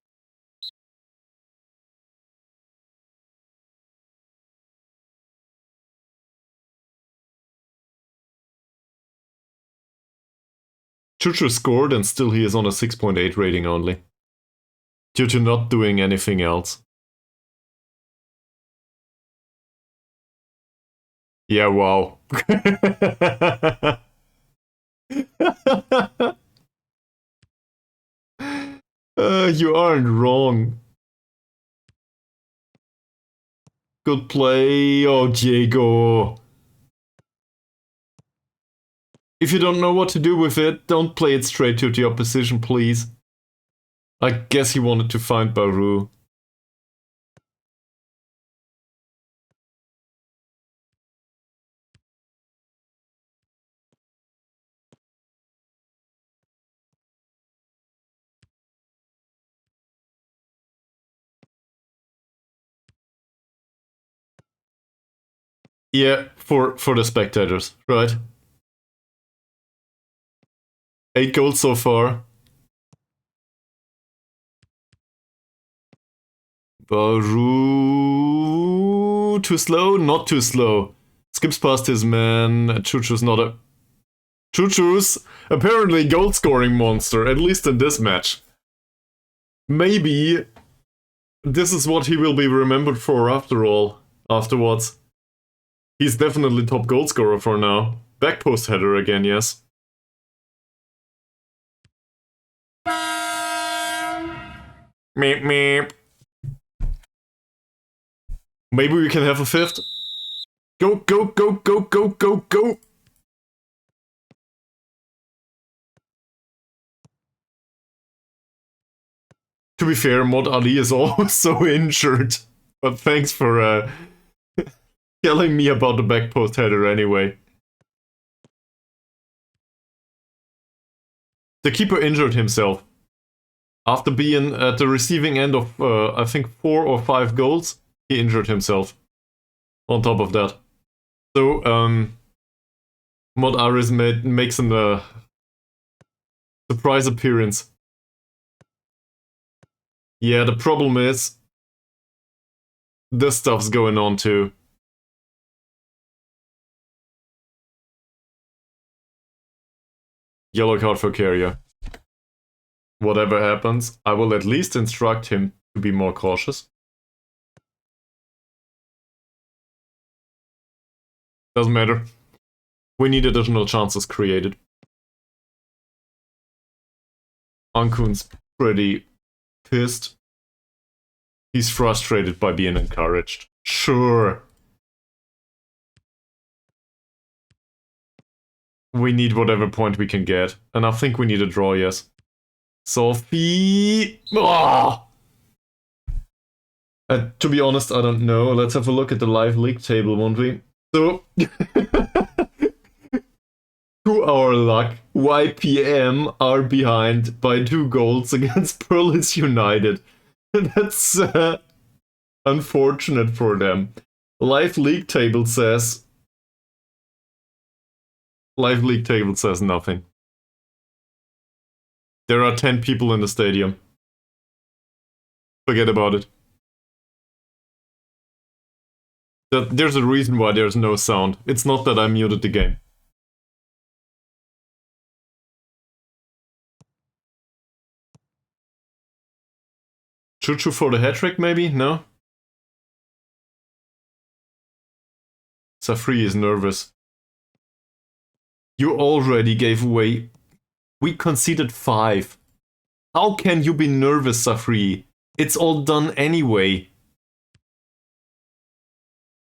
Chuchu scored and still he is on a 6.8 rating only. Due to not doing anything else. Yeah, wow. You aren't wrong. Good play, oh Diego. If you don't know what to do with it, don't play it straight to the opposition, please. I guess he wanted to find Baru. Yeah, for the spectators, right? 8 goals so far. Baru... Too slow? Not too slow. Skips past his man. Chuchu's not a... Chuchu's apparently goal-scoring monster, at least in this match. Maybe this is what he will be remembered for after all, afterwards. He's definitely top goal-scorer for now. Back post header again, yes. Meep meep. Maybe we can have a 5th. Go, go, go, go, go, go, go! To be fair, Mod Ali is also injured. But thanks for telling me about the back post header anyway. The keeper injured himself. After being at the receiving end of, I think, 4 or 5 goals, he injured himself. On top of that. So, Mod Aris makes a surprise appearance. Yeah, the problem is this stuff's going on too. Yellow card for Carrier. Whatever happens, I will at least instruct him to be more cautious. Doesn't matter. We need additional chances created. Ankun's pretty pissed. He's frustrated by being encouraged. Sure. We need whatever point we can get. And I think we need a draw, yes. Sophie! Oh! To be honest, I don't know. Let's have a look at the live league table, won't we? So, to our luck, YPM are behind by 2 goals against Perlis United. That's unfortunate for them. Live league table says nothing. There are 10 people in the stadium. Forget about it. There's a reason why there's no sound. It's not that I muted the game. Chuchu for the hat-trick, maybe? No? Safri is nervous. You already gave away. We conceded 5. How can you be nervous, Safri? It's all done anyway.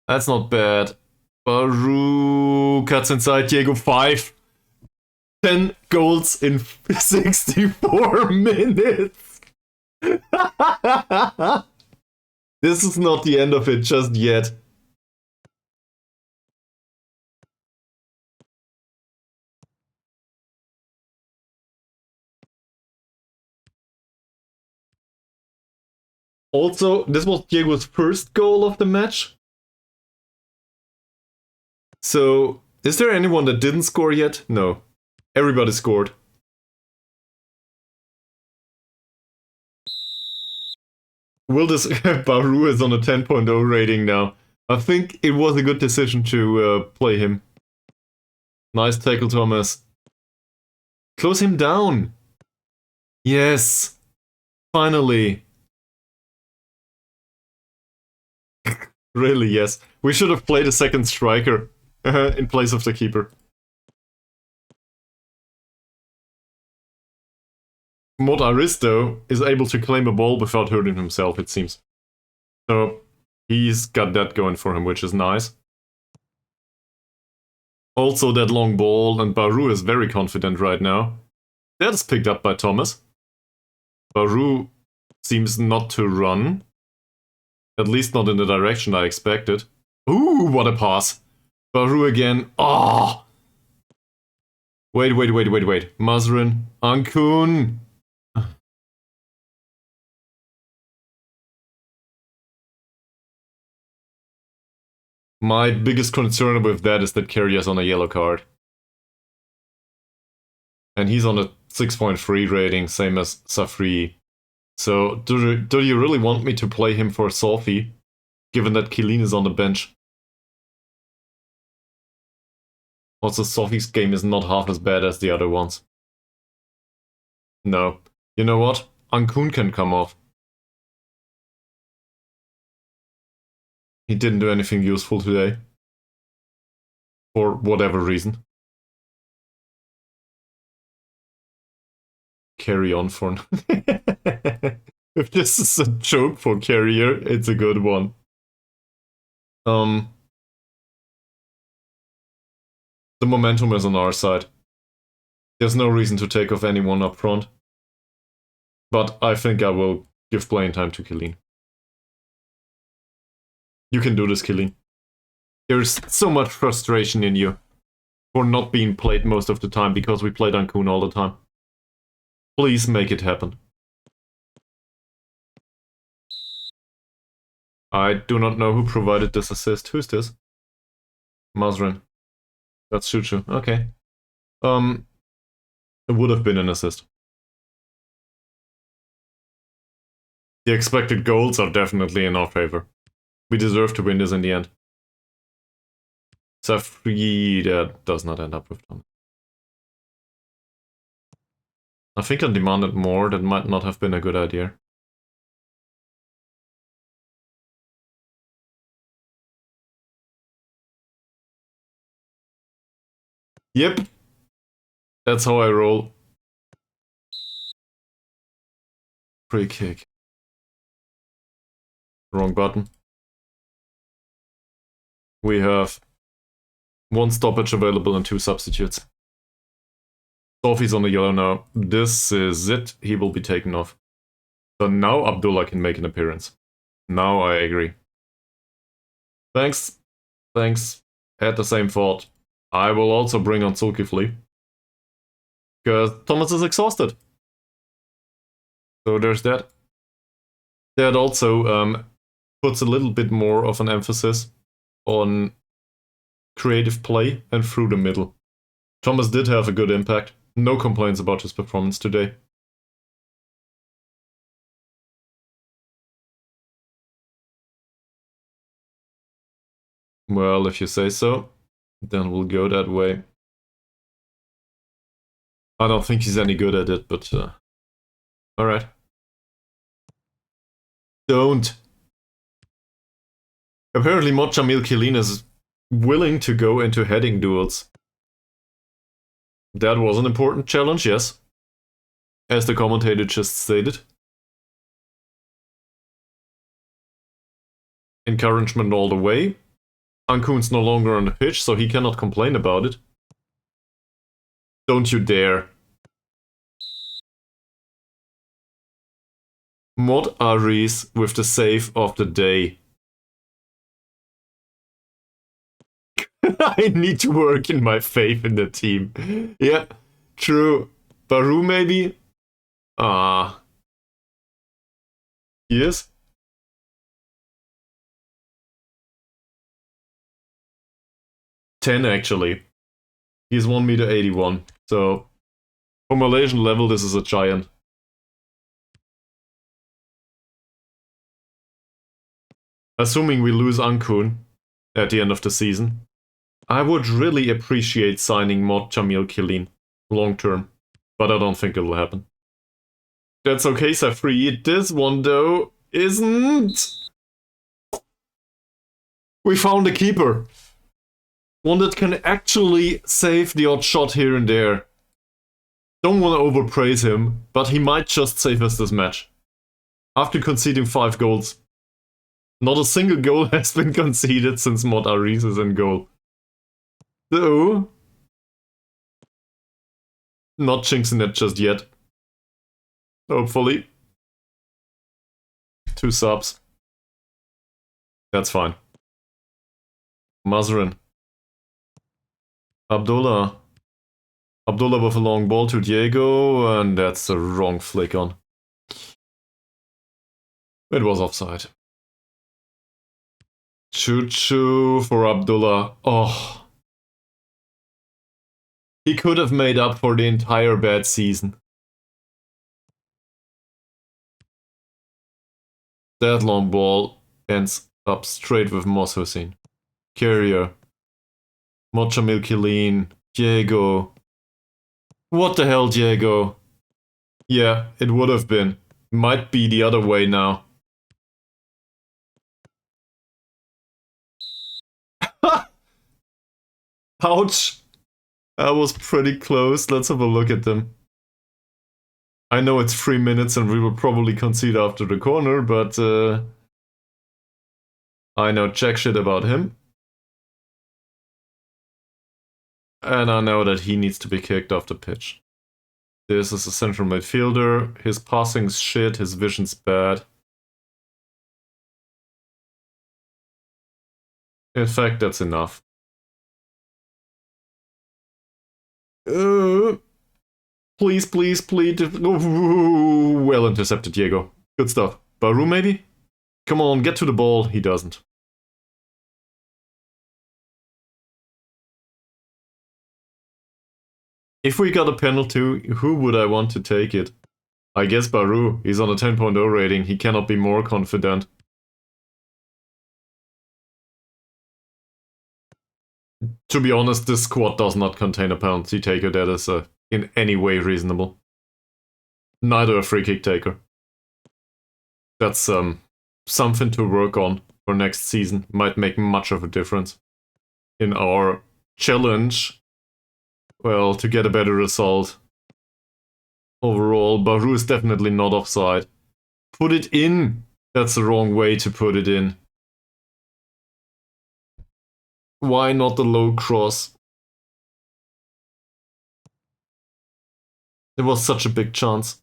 That's not bad. Baru cuts inside Diego 5. 10 goals in 64 minutes. This is not the end of it just yet. Also, this was Diego's first goal of the match. So, is there anyone that didn't score yet? No. Everybody scored. Will this Baru is on a 10.0 rating now. I think it was a good decision to play him. Nice tackle, Thomas. Close him down. Yes. Finally. Really, yes. We should have played a second striker in place of the keeper. Mod Aristo is able to claim a ball without hurting himself, it seems. So, he's got that going for him, which is nice. Also that long ball, and Baru is very confident right now. That is picked up by Thomas. Baru seems not to run. At least not in the direction I expected. Ooh, what a pass. Baru again. Oh! Wait. Mazrin. Ankun. My biggest concern with that is that Kyrgios on a yellow card. And he's on a 6.3 rating, same as Safri. So, do you really want me to play him for Sophie, given that Killeen is on the bench? Also, Sophie's game is not half as bad as the other ones. No. You know what? Ankun can come off. He didn't do anything useful today. For whatever reason. Carry on for... If this is a joke for Carrier, it's a good one. The momentum is on our side. There's no reason to take off anyone up front. But I think I will give playing time to Killeen. You can do this, Killeen. There's so much frustration in you for not being played most of the time because we played Ankun all the time. Please make it happen. I do not know who provided this assist. Who's this? Mazrin. That's Chuchu. Okay. It would have been an assist. The expected goals are definitely in our favor. We deserve to win this in the end. Safri, that does not end up with Thomas. I think I demanded more. That might not have been a good idea. Yep. That's how I roll. Free kick. Wrong button. We have 1 stoppage available and 2 substitutes. Sophie's on the yellow now. This is it. He will be taken off. So now Abdullah can make an appearance. Now I agree. Thanks. Had the same thought. I will also bring on Zulkifli. Because Thomas is exhausted. So there's that. That also puts a little bit more of an emphasis on creative play and through the middle. Thomas did have a good impact. No complaints about his performance today. Well, if you say so, then we'll go that way. I don't think he's any good at it, but alright. Don't. Apparently Mod Jamil Killeen is willing to go into heading duels. That was an important challenge, yes. As the commentator just stated. Encouragement all the way. Ankun's no longer on the pitch, so he cannot complain about it. Don't you dare. Mod Aris with the save of the day. I need to work in my faith in the team. Yeah, true. Baru maybe? Ah. Yes? Ten actually. He's 1 meter 81. So for Malaysian level, this is a giant. Assuming we lose Ankun at the end of the season, I would really appreciate signing Mod Jamil Killeen long term, but I don't think it'll happen. That's okay, Safri. This one, though, isn't. We found a keeper. One that can actually save the odd shot here and there. Don't want to overpraise him, but he might just save us this match. After conceding 5 goals. Not a single goal has been conceded since Mod Aris is in goal. So, not jinxing it just yet. Hopefully. 2 subs. That's fine. Mazrin. Abdullah. Abdullah with a long ball to Diego, and that's the wrong flick on. It was offside. Choo-choo for Abdullah. Oh. He could have made up for the entire bad season. That long ball ends up straight with Moss Hussein. Carrier. Mochamil Killeen. Diego. What the hell, Diego? Yeah, it would have been. Might be the other way now. Ouch! That was pretty close. Let's have a look at them. I know it's 3 minutes and we will probably concede after the corner, but I know jack shit about him. And I know that he needs to be kicked off the pitch. This is a central midfielder. His passing's shit, his vision's bad. In fact, that's enough. Please, please, please. Ooh, well intercepted, Diego. Good stuff. Baru, maybe? Come on, get to the ball. He doesn't. If we got a penalty, who would I want to take it? I guess Baru. He's on a 10.0 rating. He cannot be more confident. To be honest, this squad does not contain a penalty taker that is in any way reasonable. Neither a free kick taker. That's something to work on for next season. Might make much of a difference in our challenge. Well, to get a better result. Overall, Baru is definitely not offside. Put it in! That's the wrong way to put it in. Why not the low cross? It was such a big chance.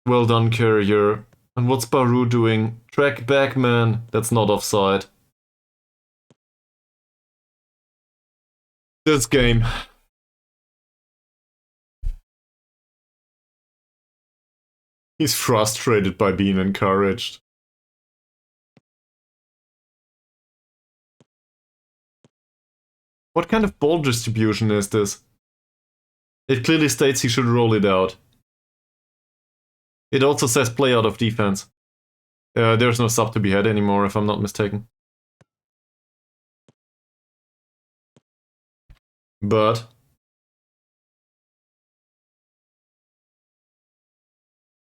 Well done, Carrier. And what's Baru doing? Track back, man. That's not offside. This game. He's frustrated by being encouraged. What kind of ball distribution is this? It clearly states he should roll it out. It also says play out of defense. There's no sub to be had anymore, if I'm not mistaken. But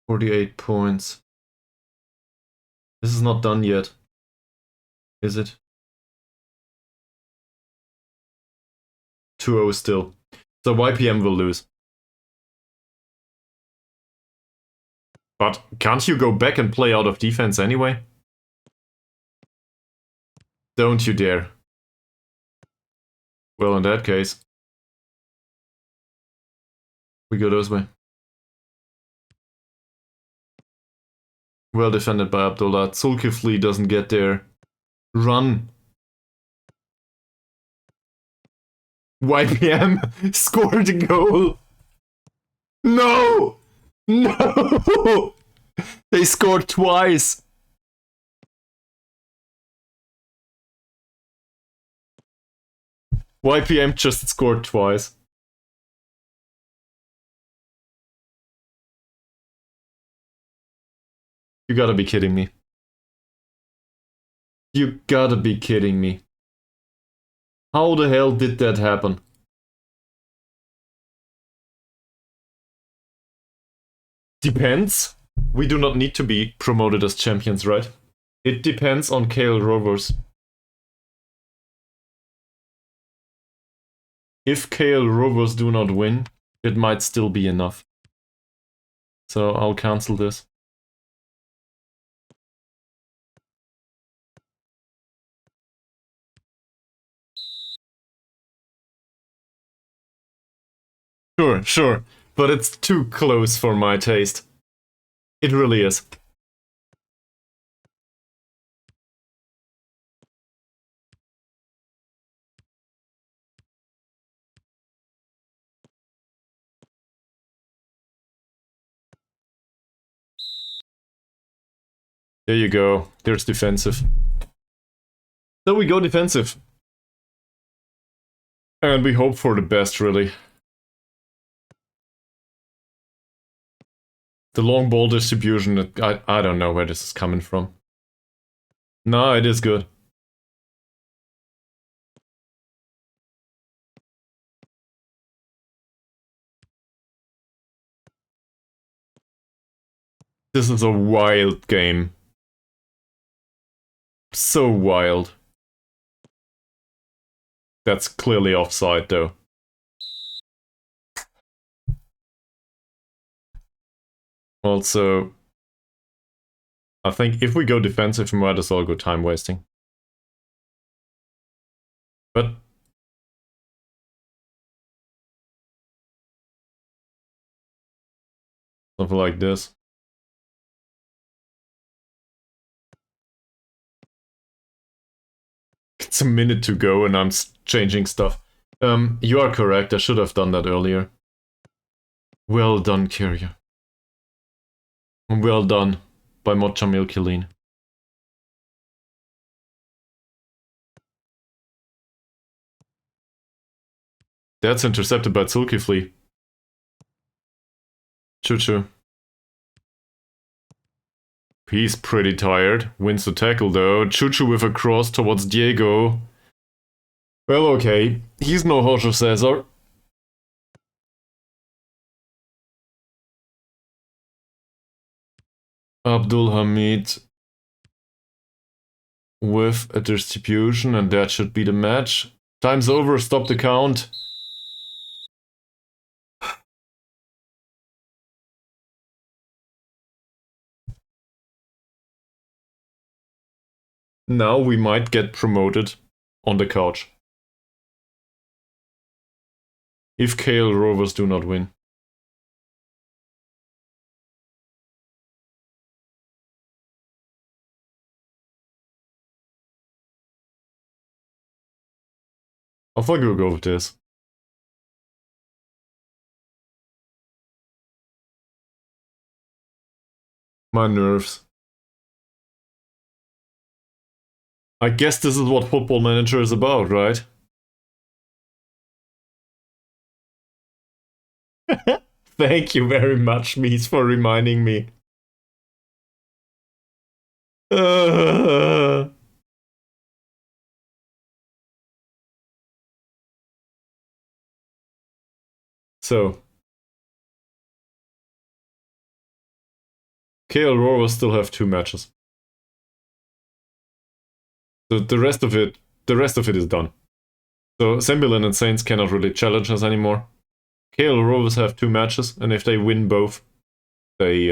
48 points. This is not done yet. Is it? 2-0 still. So YPM will lose. But can't you go back and play out of defense anyway? Don't you dare. Well, in that case, we go this way. Well defended by Abdullah. Zulkifli doesn't get there. Run. YPM scored a goal. No! No! They scored twice. YPM just scored twice. You gotta be kidding me. You gotta be kidding me. How the hell did that happen? Depends. We do not need to be promoted as champions, right? It depends on KL Rovers. If KL Rovers do not win, it might still be enough. So I'll cancel this. Sure. But it's too close for my taste. It really is. There you go. There's defensive. So we go defensive. And we hope for the best, really. The long ball distribution, I don't know where this is coming from. No, it is good. This is a wild game. So wild. That's clearly offside, though. Also, I think if we go defensive, we might as well go time wasting. But something like this. It's a minute to go and I'm changing stuff. You are correct, I should have done that earlier. Well done, Kyria. Well done by Mochamil Killeen. That's intercepted by Zulkifli. Choo-choo. He's pretty tired. Wins the tackle though. Choo-choo with a cross towards Diego. Well, okay. He's no Jorge Cesar. Abdul Hamid with a distribution, and that should be the match. Time's over, stop the count. Now we might get promoted on the couch. If KL Rovers do not win. I think we'll go with this. My nerves. I guess this is what Football Manager is about, right? Thank you very much, Mies, for reminding me. So. KL Rovers still have 2 matches. So the rest of it is done. So Sembilan and Saints cannot really challenge us anymore. KL Rovers have 2 matches, and if they win both, they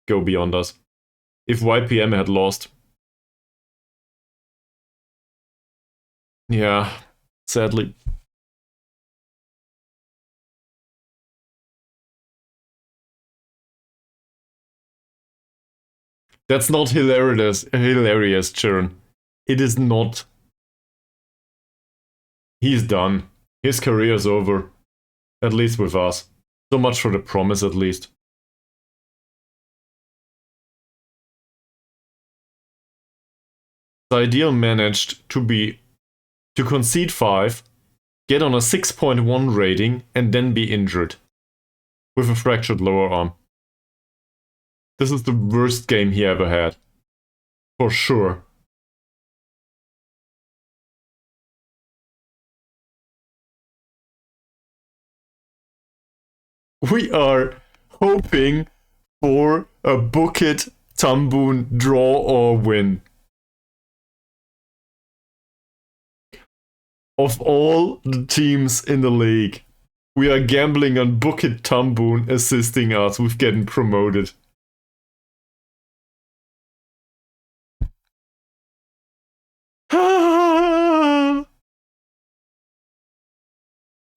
go beyond us. If YPM had lost... Yeah, sadly. That's not hilarious, Churn. It is not. He's done. His career's over. At least with us. So much for the promise, at least. The Ideal managed to concede 5, get on a 6.1 rating, and then be injured. With a fractured lower arm. This is the worst game he ever had. For sure. We are hoping for a Bukit Tambun draw or win. Of all the teams in the league, we are gambling on Bukit Tambun assisting us with getting promoted.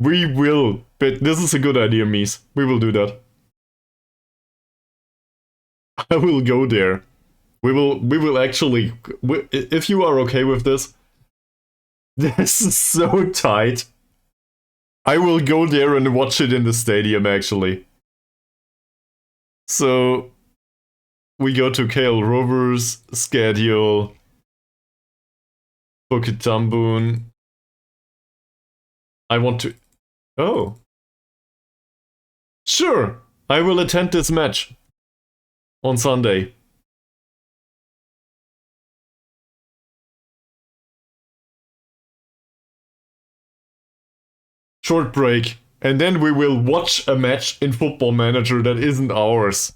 We will, but this is a good idea, Mies. We will do that. I will go there. We will actually, if you are okay with this, this is so tight. I will go there and watch it in the stadium, actually. So, we go to KL Rovers, schedule, Bukit Tambun. I want to... Oh. Sure, I will attend this match on Sunday. Short break, and then we will watch a match in Football Manager that isn't ours.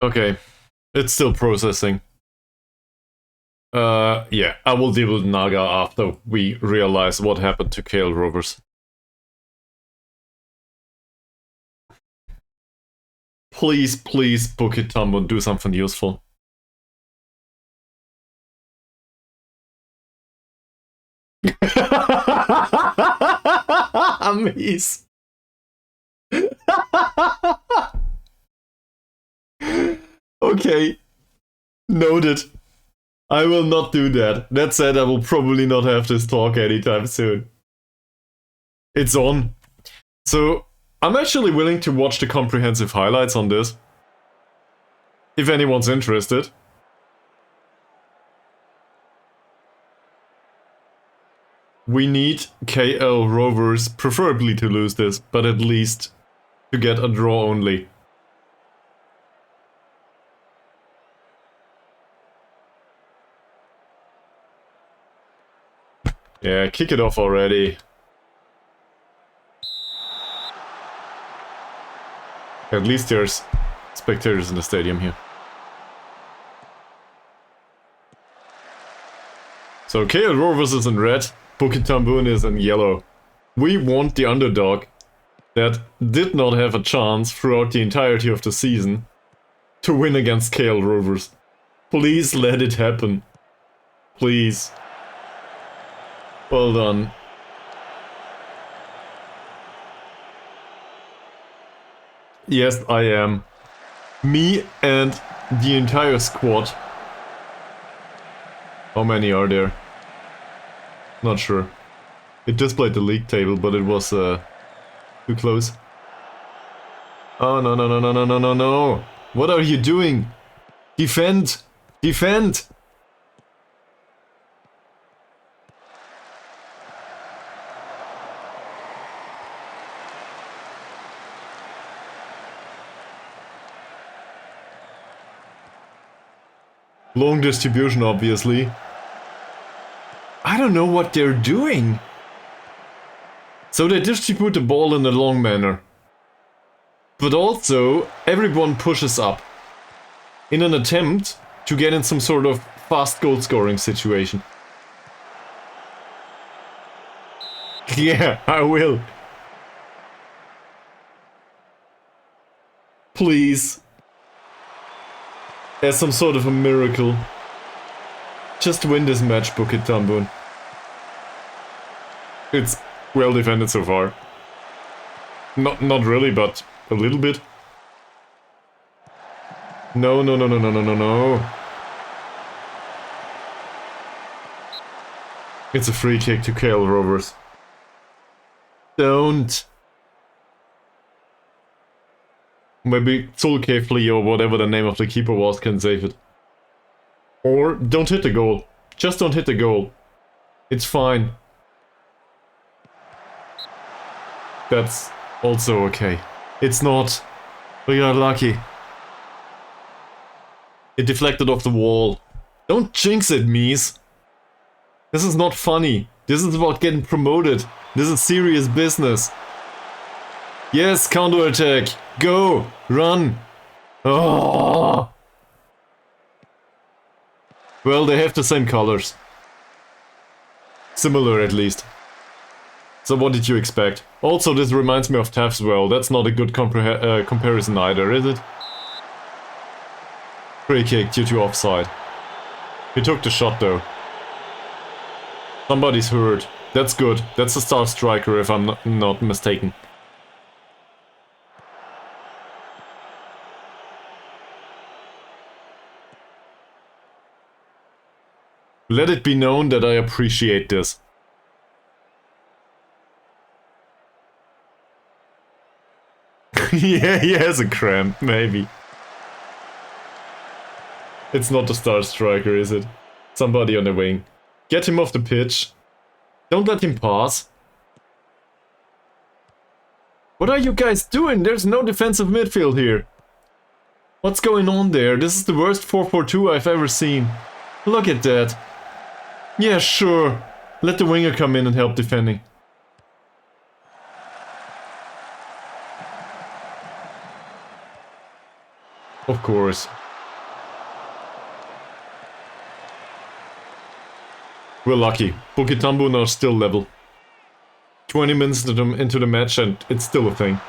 Okay, it's still processing. Yeah, I will deal with Naga after we realize what happened to KL Rovers. Please, please, Bukit Tambun, do something useful. Mies. Okay. Noted. I will not do that. That said, I will probably not have this talk anytime soon. It's on. So, I'm actually willing to watch the comprehensive highlights on this. If anyone's interested. We need KL Rovers, preferably to lose this, but at least to get a draw only. Yeah, kick it off already. At least there's spectators in the stadium here. So KL Rovers is in red, Bukit Tambun is in yellow. We want the underdog. that did not have a chance throughout the entirety of the season to win against KL Rovers. Please let it happen. Please. Well done. Yes, I am. Me and the entire squad. How many are there? Not sure. It displayed the league table, but it was too close. Oh, no, no, no, no, no, no, no, no. What are you doing? Defend! Defend! Long distribution, obviously. I don't know what they're doing. So they distribute the ball in a long manner. But also, everyone pushes up. In an attempt to get in some sort of fast goal scoring situation. Yeah, I will. Please. As some sort of a miracle. Just win this match, Bukit Tambun. It's well defended so far. Not really, but a little bit. No, no, no, no, no, no, no, no. It's a free kick to KL Rovers. Don't. Maybe Zulkefli or whatever the name of the keeper was can save it. Or don't hit the goal. Just don't hit the goal. It's fine. That's also okay. It's not. We got lucky. It deflected off the wall. Don't jinx it, Mies. This is not funny. This is about getting promoted. This is serious business. Yes, counterattack. Go. Run. Oh. Well, they have the same colors. Similar, at least. So what did you expect? Also, this reminds me of TAF's well. That's not a good comparison either, is it? Free kick due to offside. He took the shot, though. Somebody's hurt. That's good. That's a star striker, if I'm not mistaken. Let it be known that I appreciate this. Yeah, he has a cramp, maybe. It's not the star striker, is it? Somebody on the wing. Get him off the pitch. Don't let him pass. What are you guys doing? There's no defensive midfield here. What's going on there? This is the worst 4-4-2 I've ever seen. Look at that. Yeah, sure. Let the winger come in and help defending. Of course. We're lucky. Bukit Tambun are still level. 20 minutes into the match and it's still a thing.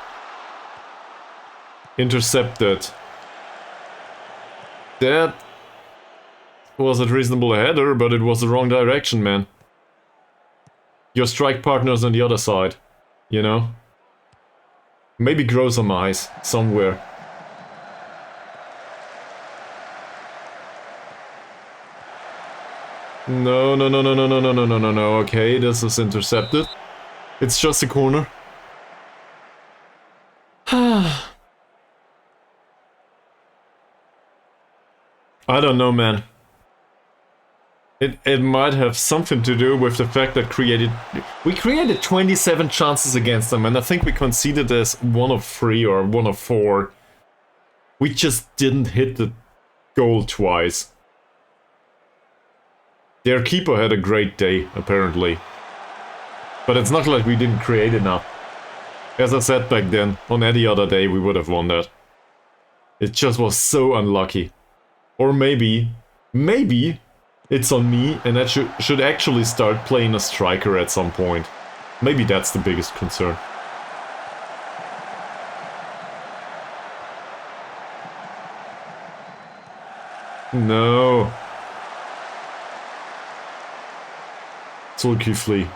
Intercepted. That was a reasonable header, but it was the wrong direction, man. Your strike partner's on the other side, you know? Maybe grow some eyes somewhere. No, no, no, no, no, no, no, no, no, no, no. Okay, this is intercepted. It's just a corner. I don't know, man. It might have something to do with the fact that we created 27 chances against them, and I think we conceded as 1 of 3 or 1 of 4. We just didn't hit the goal twice. Their keeper had a great day, apparently. But it's not like we didn't create enough. As I said back then, on any other day we would have won that. It just was so unlucky. Or maybe it's on me and I should actually start playing a striker at some point. Maybe that's the biggest concern. No. Zulkifli.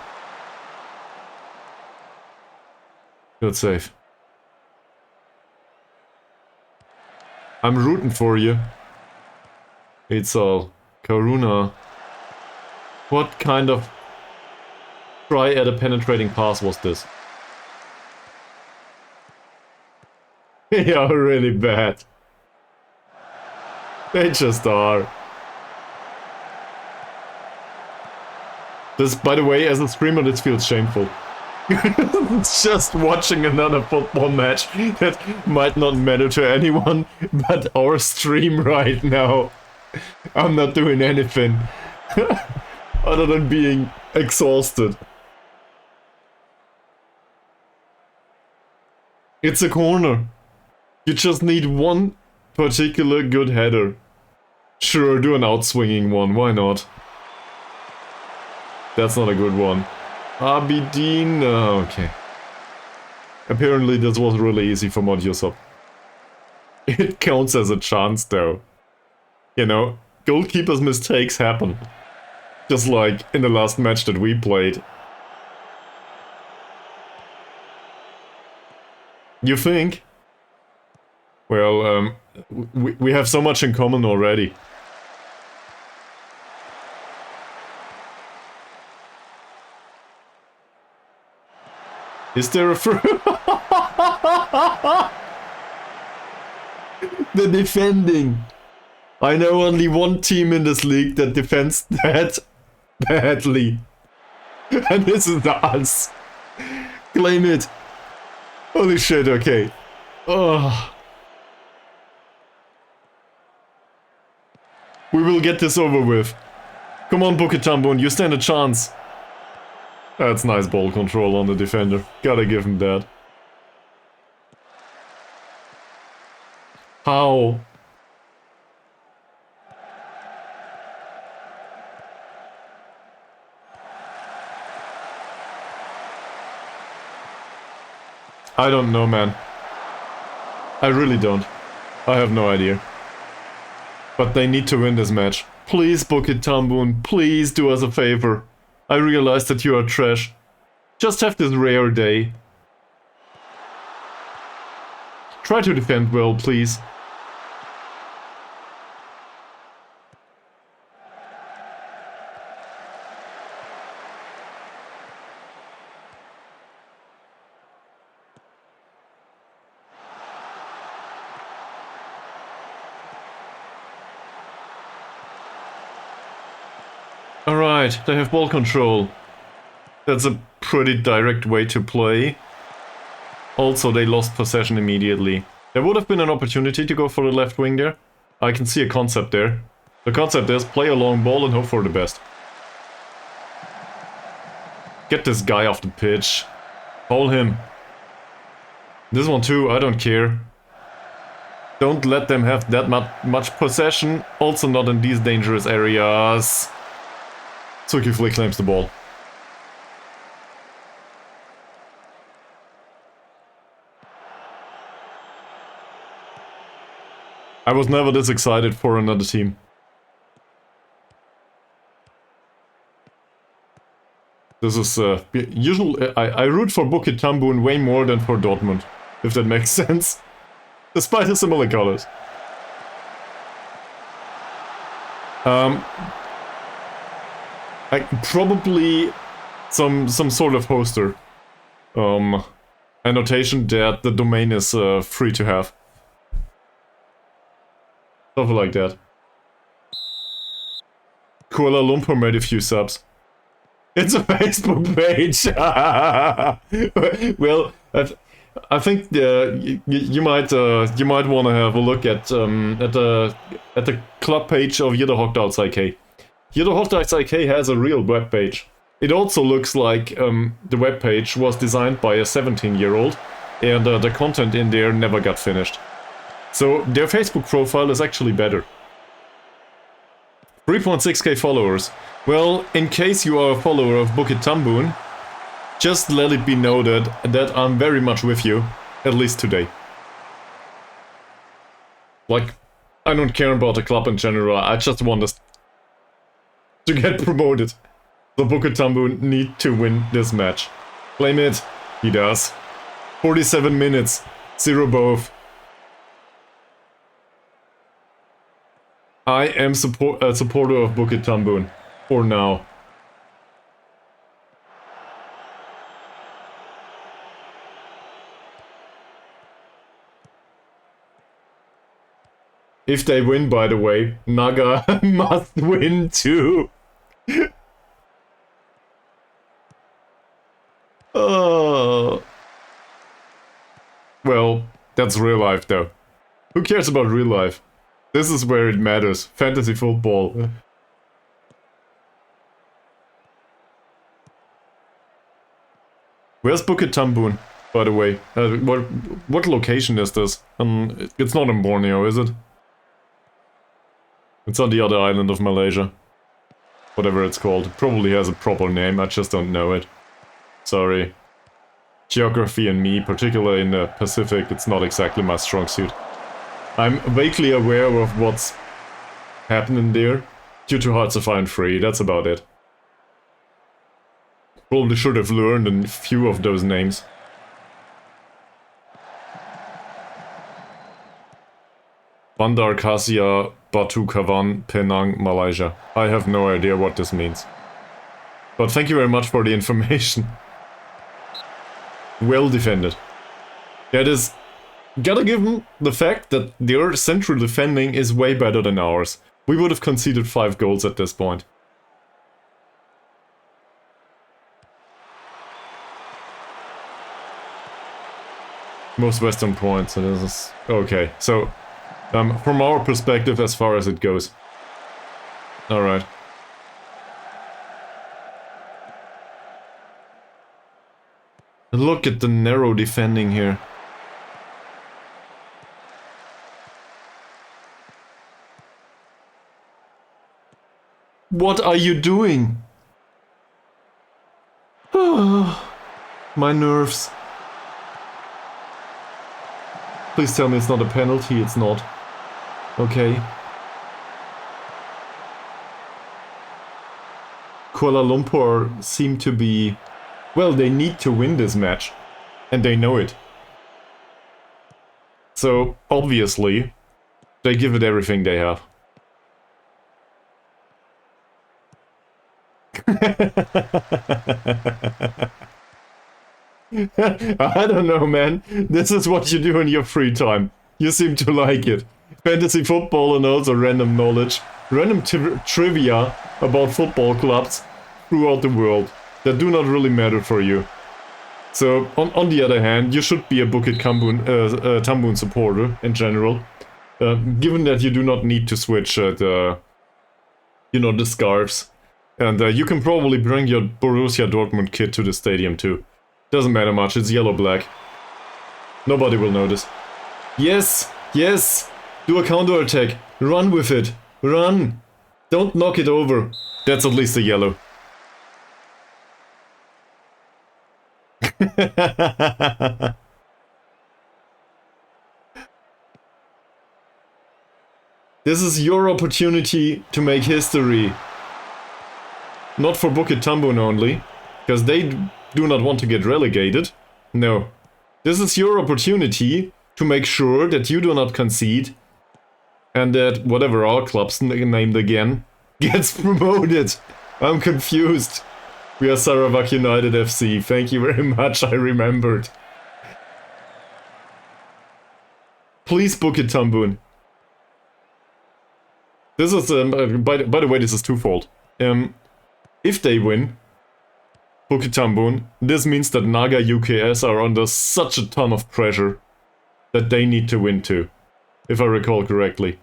Good save. I'm rooting for you. It's all Karuna. What kind of try at a penetrating pass was this? Yeah, really bad. They just are. This, by the way, as a streamer, this feels shameful. Just watching another football match that might not matter to anyone, but our stream right now. I'm not doing anything other than being exhausted. It's a corner. You just need one particular good header. Sure, do an outswinging one, why not? That's not a good one. Abidin, okay. Apparently this was really easy for Modusop. It counts as a chance though. You know, goalkeeper's mistakes happen. Just like in the last match that we played. You think? Well, we have so much in common already. Is there a The defending. I know only one team in this league that defends that badly. And this is us. Claim it. Holy shit, okay. Oh. We will get this over with. Come on, Bukitambun, you stand a chance. That's nice ball control on the defender. Gotta give him that. How? I don't know, man. I really don't. I have no idea. But they need to win this match. Please, Bukit Tambun, please do us a favor. I realize that you are trash. Just have this rare day. Try to defend well, please. Alright, they have ball control. That's a pretty direct way to play. Also, they lost possession immediately. There would have been an opportunity to go for the left wing there. I can see a concept there. The concept is play a long ball and hope for the best. Get this guy off the pitch. Hold him. This one too, I don't care. Don't let them have that much possession. Also not in these dangerous areas. Tsukifli claims the ball. I was never this excited for another team. This is usual. I root for Bukit Tambun way more than for Dortmund, if that makes sense. Despite the similar colors. Probably some sort of hoster. Annotation that the domain is free to have. Stuff like that. Kuala Lumpur made a few subs. It's a Facebook page. Well, I think you might want to have a look at the club page of Jederhochdaals IK. Jederhochdaals IK has a real web page. It also looks like the web page was designed by a 17-year-old, and the content in there never got finished. So their Facebook profile is actually better. 3.6k followers. Well, in case you are a follower of Bukit Tambun, just let it be noted that I'm very much with you, at least today. Like, I don't care about the club in general, I just want us to get promoted. So Bukit Tambun need to win this match. Claim it. He does. 47 minutes. 0 both. I am a supporter of Bukit Tambun. For now. If they win, by the way, Naga must win too. Oh. Well, that's real life though. Who cares about real life? This is where it matters. Fantasy football. Where's Bukit Tambun, by the way? What location is this? It's not in Borneo, is it? It's on the other island of Malaysia. Whatever it's called. It probably has a proper name, I just don't know it. Sorry. Geography and me, particularly in the Pacific, it's not exactly my strong suit. I'm vaguely aware of what's happening there. Due to hard to find free, that's about it. Probably should have learned a few of those names. Bandar Kasia, Batu Kawan, Penang, Malaysia. I have no idea what this means. But thank you very much for the information. Well defended. That is... Gotta give them the fact that their central defending is way better than ours. We would have conceded 5 goals at this point. Most Western points, so this is... Okay, so... from our perspective, as far as it goes. Alright. Look at the narrow defending here. What are you doing? My nerves. Please tell me it's not a penalty, it's not. Okay. Kuala Lumpur seem to be... Well, they need to win this match. And they know it. So, obviously, they give it everything they have. I don't know, man. This is what you do in your free time. You seem to like it. Fantasy football and also random knowledge. Random trivia about football clubs throughout the world that do not really matter for you. So, on the other hand, you should be a Bukit Tambun supporter in general. Given that you do not need to switch the scarves. And you can probably bring your Borussia Dortmund kit to the stadium too. Doesn't matter much, it's yellow-black. Nobody will notice. Yes! Yes! Do a counter-attack! Run with it! Run! Don't knock it over. That's at least a yellow. This is your opportunity to make history. Not for Bukit Tambun only, because they do not want to get relegated. No. This is your opportunity to make sure that you do not concede and that whatever our club's named again gets promoted. I'm confused. We are Sarawak United FC. Thank you very much, I remembered. Please, Bukit Tambun. This is, by the way, this is twofold. If they win, Bukit Tambun, this means that Naga UKS are under such a ton of pressure that they need to win too, if I recall correctly.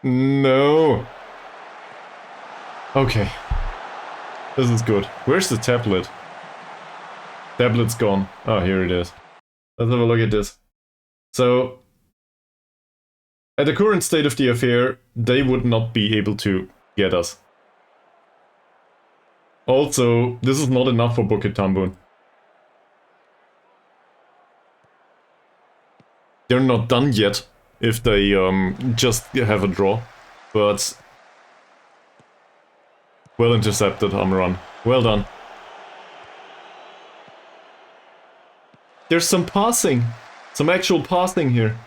No. Okay. This is good. Where's the tablet? Tablet's gone. Oh, here it is. Let's have a look at this. So, at the current state of the affair, they would not be able to get us. Also, this is not enough for Bukit Tambun. They're not done yet if they just have a draw, but well intercepted, Amran. Well done. There's some passing, some actual passing here.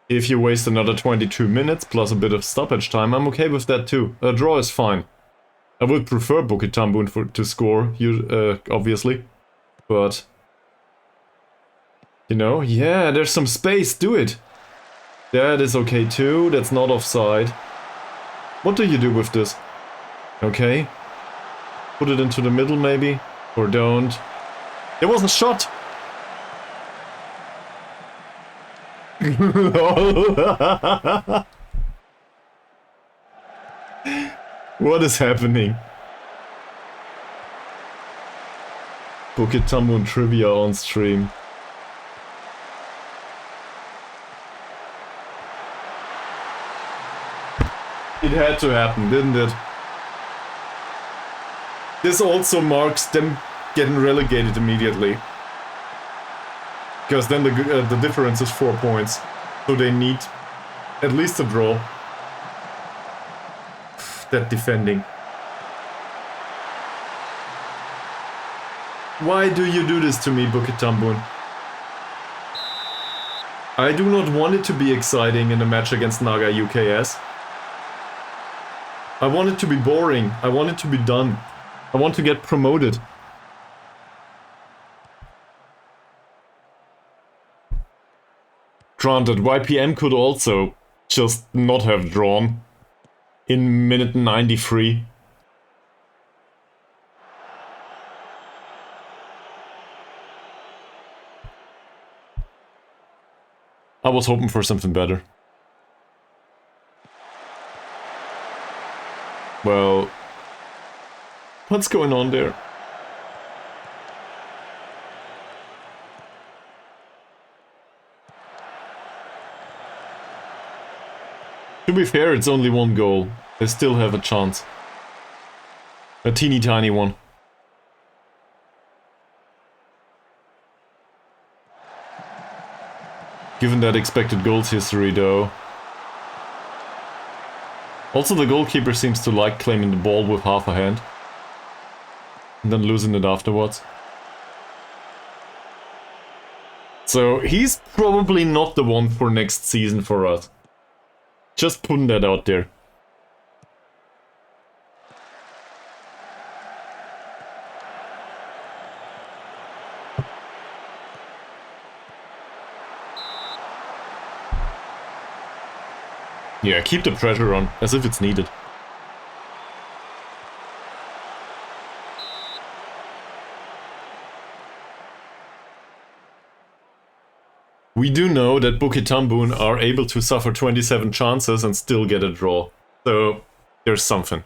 If you waste another 22 minutes plus a bit of stoppage time, I'm okay with that too. A draw is fine. I would prefer Bukit Tambun to score, obviously. But, you know, yeah, there's some space, do it. That is okay too, that's not offside. What do you do with this? Okay. Put it into the middle maybe? Or don't. There was a shot! What is happening? Bukit Tambun trivia on stream. It had to happen, didn't it? This also marks them getting relegated immediately. Because then the difference is 4 points. So they need at least a draw. That defending. Why do you do this to me, Bukit Tambun? I do not want it to be exciting in a match against Naga UKS. I want it to be boring. I want it to be done. I want to get promoted. Granted, YPM could also just not have drawn in minute 93. I was hoping for something better. Well, what's going on there? To be fair, it's only one goal. They still have a chance. A teeny tiny one. Given that expected goals history though. Also the goalkeeper seems to like claiming the ball with half a hand. And then losing it afterwards. So he's probably not the one for next season for us. Just putting that out there. Yeah, keep the pressure on, as if it's needed. We do know that Bukit Tambun are able to suffer 27 chances and still get a draw. So, there's something.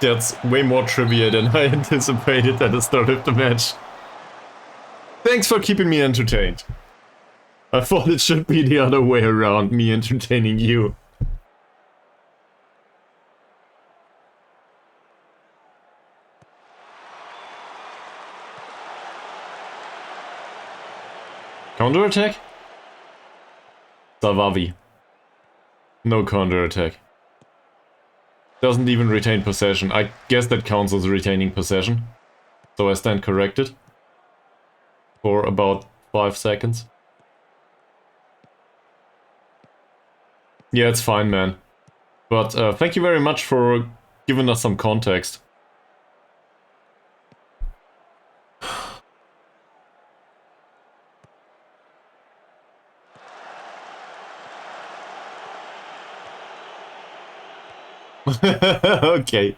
That's way more trivia than I anticipated at the start of the match. Thanks for keeping me entertained. I thought it should be the other way around, me entertaining you. Counter-attack? Savavi. No counter-attack. Doesn't even retain possession. I guess that counts as retaining possession. So I stand corrected. For about 5 seconds. Yeah, it's fine, man. But thank you very much for giving us some context. Okay.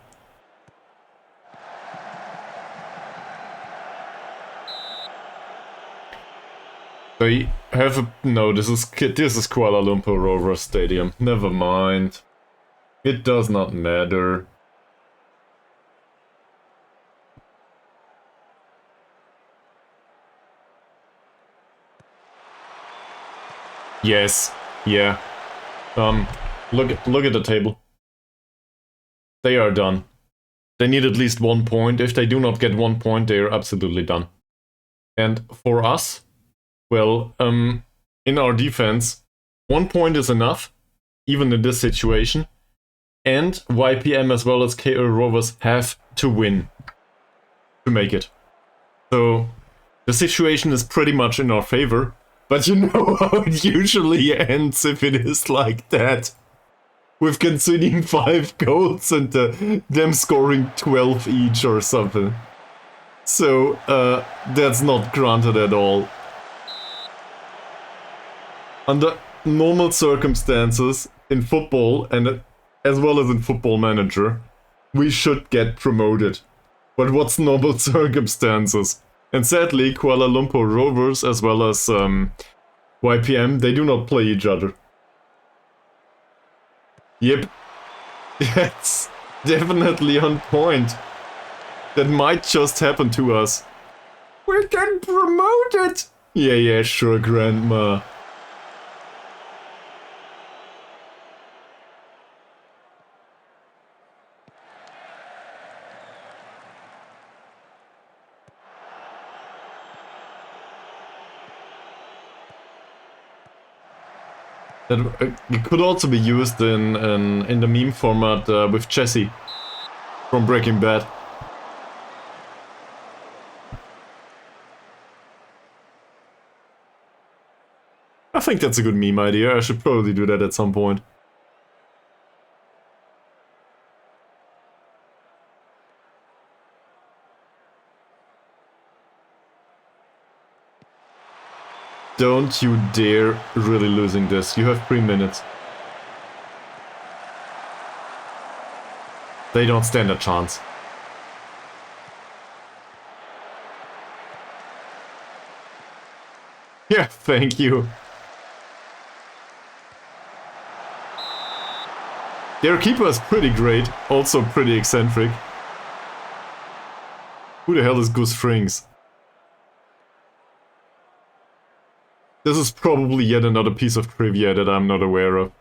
They have a... No, this is Kuala Lumpur Rovers Stadium. Never mind. It does not matter. Yes. Yeah. Look at the table. They are done. They need at least 1 point. If they do not get 1 point, they are absolutely done. And for us, well, in our defense, 1 point is enough, even in this situation. And YPM as well as KO Rovers have to win to make it. So the situation is pretty much in our favor, but you know how it usually ends if it is like that. With conceding 5 goals and them scoring 12 each or something. So, that's not granted at all. Under normal circumstances in football, and as well as in Football Manager, we should get promoted. But what's normal circumstances? And sadly, Kuala Lumpur Rovers as well as YPM, they do not play each other. Yep. That's definitely on point. That might just happen to us. We're getting promoted! Yeah, sure, Grandma. It could also be used in the meme format with Jesse from Breaking Bad. I think that's a good meme idea. I should probably do that at some point. Don't you dare really losing this. You have 3 minutes. They don't stand a chance. Yeah, thank you. Their keeper is pretty great, also pretty eccentric. Who the hell is Gus Frings? This is probably yet another piece of trivia that I'm not aware of.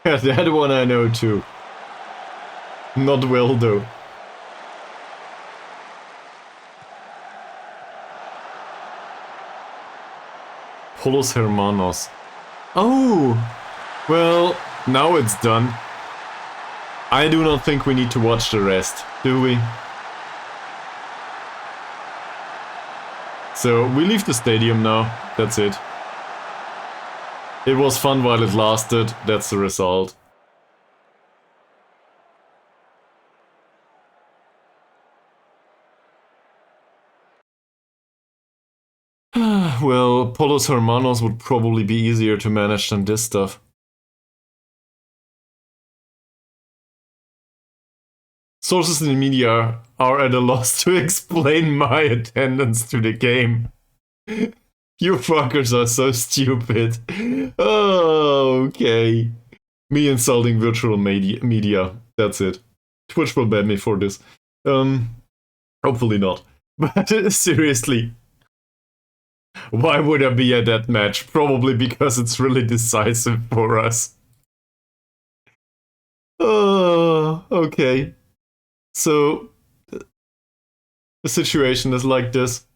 Yeah, that one I know too. Not well though. Polos Hermanos. Oh! Well, now it's done. I do not think we need to watch the rest, do we? So, we leave the stadium now, that's it. It was fun while it lasted, that's the result. Well, Polos Hermanos would probably be easier to manage than this stuff. Sources in the media are at a loss to explain my attendance to the game. You fuckers are so stupid. Oh, okay. Me insulting virtual media. That's it. Twitch will ban me for this. Hopefully not. But seriously. Why would I be at that match? Probably because it's really decisive for us. Oh, okay. So, the situation is like this.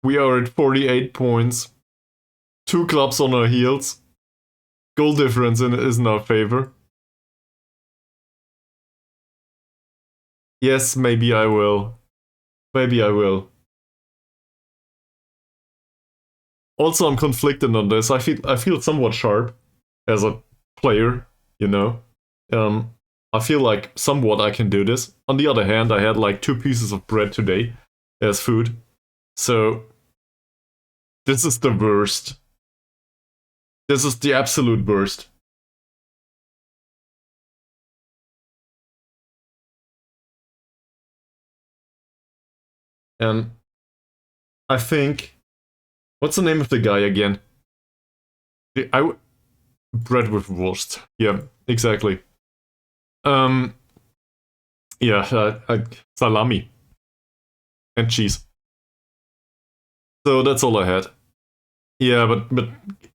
We are at 48 points. 2 clubs on our heels. Goal difference is in our favor. Yes, maybe I will. Maybe I will. Also, I'm conflicted on this. I feel somewhat sharp as a player, you know. I feel like somewhat I can do this. On the other hand, I had like 2 pieces of bread today as food. So, this is the worst. This is the absolute worst. And I think... What's the name of the guy again? Bread with Wurst. Yeah, exactly. Um, yeah, salami and cheese. So that's all I had. Yeah, but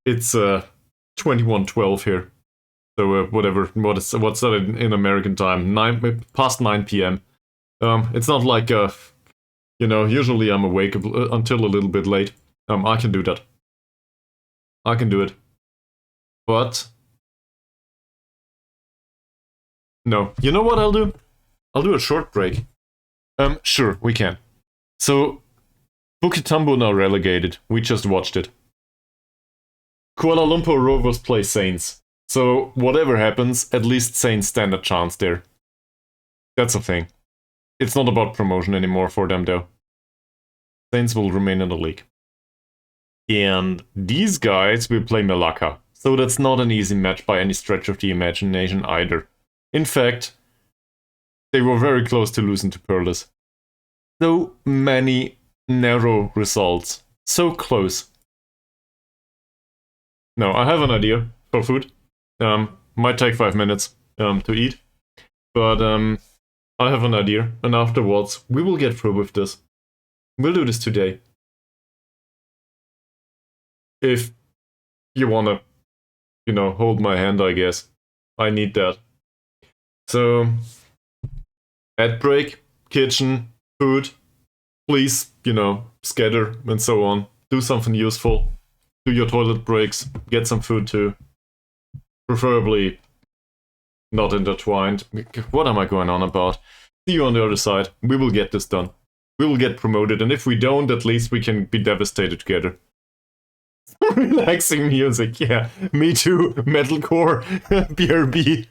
it's 21:12 here. So whatever, what's that in American time? Past 9 p.m. It's not like usually I'm awake until a little bit late. I can do that. I can do it. But no, you know what I'll do? I'll do a short break. Sure, we can. So Bukit Tumbo now relegated. We just watched it. Kuala Lumpur Rovers play Saints. So whatever happens, at least Saints stand a chance there. That's a thing. It's not about promotion anymore for them though. Saints will remain in the league. And these guys will play Malacca. So that's not an easy match by any stretch of the imagination either. In fact, they were very close to losing to Perlis. So many narrow results. So close. No, I have an idea for food. Might take 5 minutes to eat. But I have an idea. And afterwards, we will get through with this. We'll do this today. If you wanna, hold my hand, I guess. I need that. So, ad break, kitchen, food. Please, scatter and so on. Do something useful. Do your toilet breaks. Get some food too. Preferably not intertwined. What am I going on about? See you on the other side. We will get this done. We will get promoted, and if we don't, at least we can be devastated together. Relaxing music, yeah. Me too. Metalcore. BRB.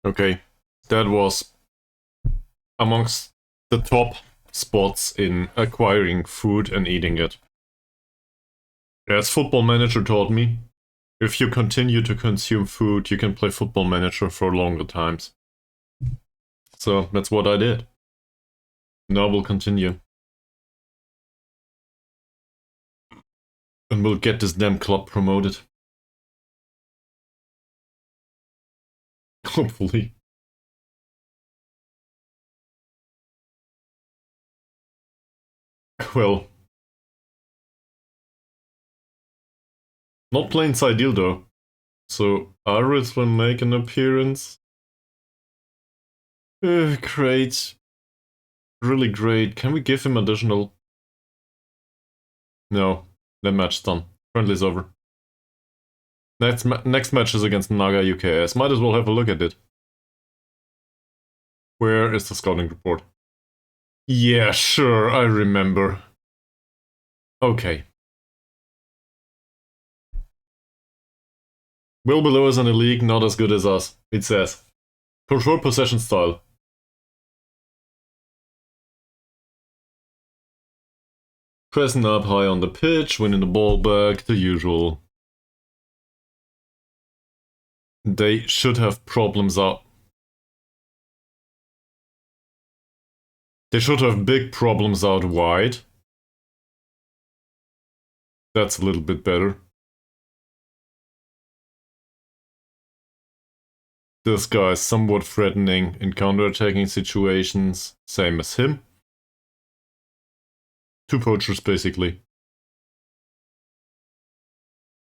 Okay, that was amongst the top spots in acquiring food and eating it. As Football Manager taught me, if you continue to consume food, you can play Football Manager for longer times. So that's what I did. Now we'll continue. And we'll get this damn club promoted. Hopefully. Well, not plain ideal though. So Iris will make an appearance. Great. Really great. Can we give him additional? No. That match's done. Friendly's over. Next match is against Naga UKS. Might as well have a look at it. Where is the scouting report? Yeah, sure, I remember. Okay. Well below us in the league, not as good as us, it says. Control possession style. Pressing up high on the pitch, winning the ball back, the usual. They should have problems out. They should have big problems out wide. That's a little bit better. This guy is somewhat threatening in counter-attacking situations, same as him. Two poachers, basically.